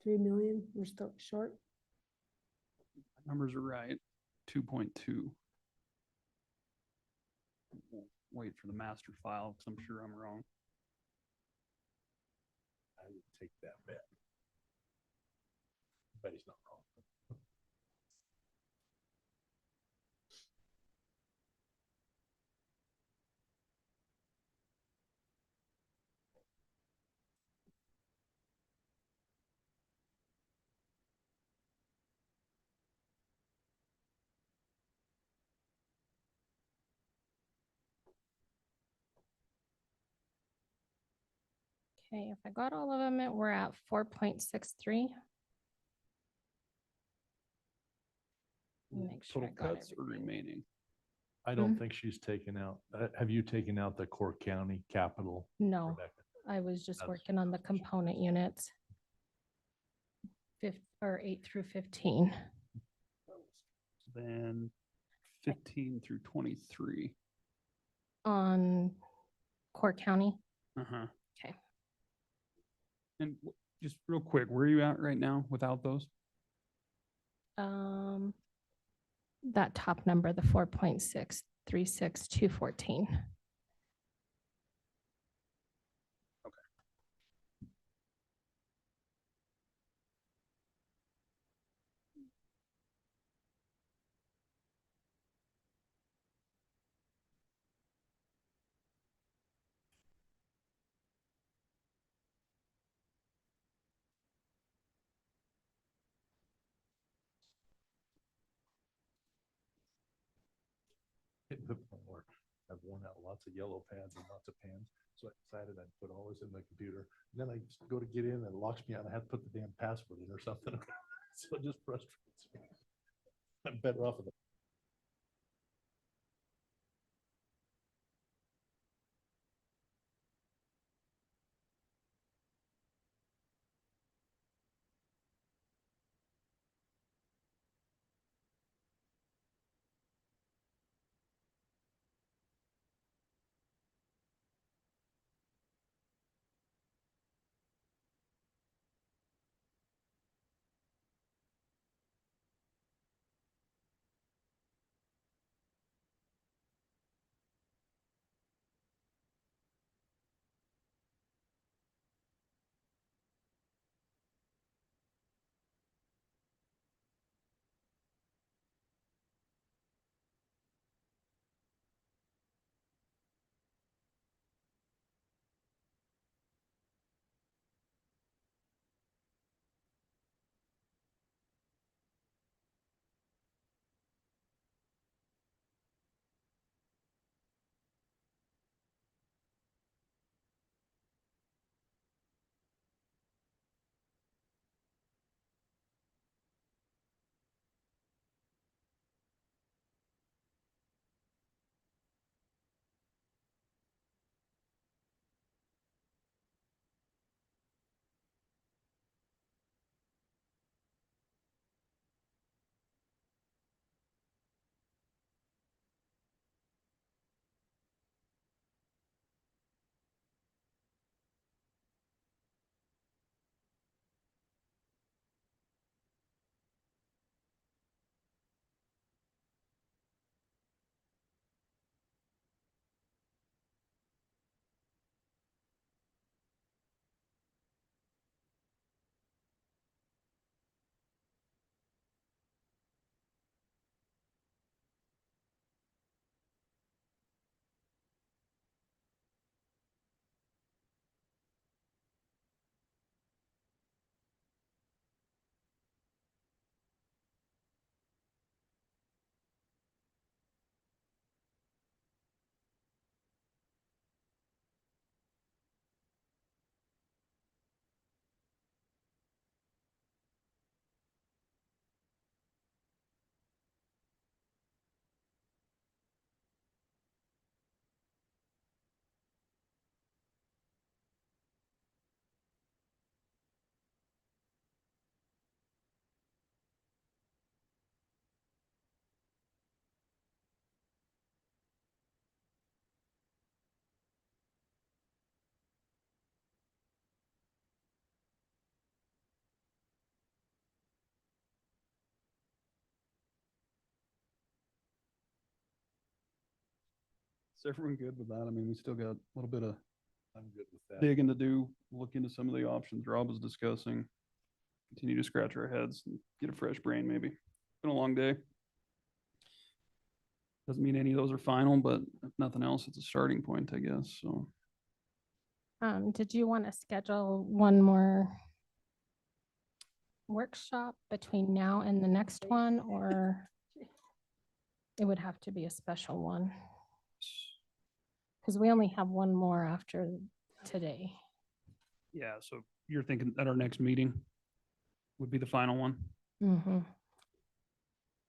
3 million, we're still short? Numbers are right, 2.2. We'll wait for the master file because I'm sure I'm wrong. I would take that bet. Bet he's not wrong. Okay, if I got all of them, we're at 4.63. Make sure I Total got cuts or remaining? I don't think she's taken out. Have you taken out the core county capital? No, Rebecca? I was just That's- working on the component units. 8 through 15. Then 15 through 23. On core county. Uh-huh. Okay. And just real quick, where are you at right now without those? That top number, the 4.636214. Hit the point where I've worn out lots of yellow pads and lots of pens. So I decided I'd put all this in my computer. And then I just go to get in and it locks me out. And I have to put the damn password in or something. So it just frustrates me. I'm better off with it. Is everyone good with that? I mean, we still got a little bit of I'm good with that. digging to do, look into some of the options Rob was discussing. Continue to scratch our heads and get a fresh brain, maybe. Been a long day. Doesn't mean any of those are final, but if nothing else, it's a starting point, I guess, so. Did you want to schedule one more workshop between now and the next one, or it would have to be a special one? Because we only have one more after today. Yeah, so you're thinking at our next meeting would be the final one Mm-hmm.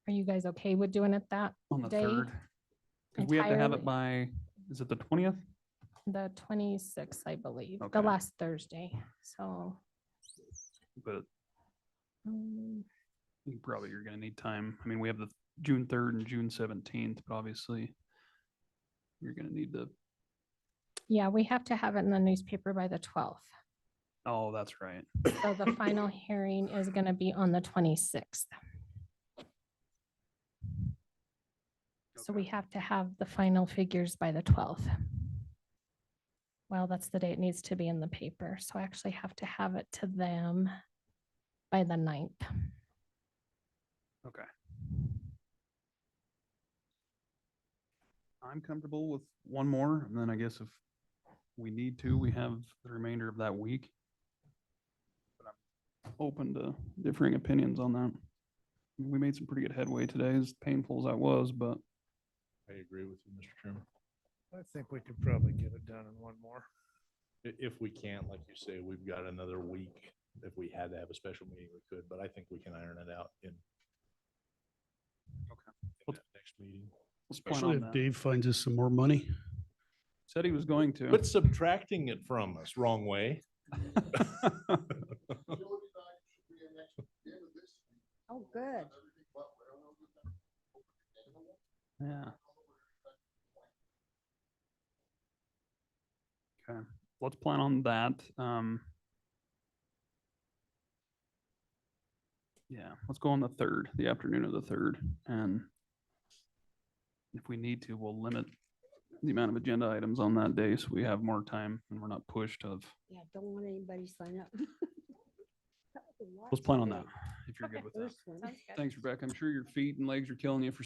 Are you guys okay with doing it that on the day? 3rd? Because we have to have it Entirely? by, is it the 20th? The 26th, I believe, Okay. the last Thursday. So But um, probably you're gonna need time. I mean, we have the June 3rd and June 17th, but obviously you're gonna need the, yeah, we have to have it in the newspaper by the 12th. oh, that's right. So the final hearing is going to be on the 26th. So we have to have the final figures by the 12th. Well, that's the day it needs to be in the paper. So I actually have to have it to them by the 9th. Okay. I'm comfortable with one more, and then I guess if we need to, we have the remainder of that week. But I'm open to differing opinions on that. We made some pretty good headway today, as painful as that was, but I agree with you, Mr. Chairman. I think we could probably get it done in one more. If we can't, like you say, we've got another week. If we had to have a special meeting, we could, but I think we can iron it out in that next meeting. let's plan Especially on if that. Dave finds us some more money. Said he was going to. Quit subtracting it from us, wrong way. Oh, good. Yeah. Okay, let's plan on that. Yeah, let's go on the 3rd, the afternoon of the 3rd, and if we need to, we'll limit the amount of agenda items on that day so we have more time and we're not pushed of. Yeah, don't want anybody sign up. Let's plan on that if you're good with that. First one. Thanks, Rebecca. I'm sure your feet and legs are killing you for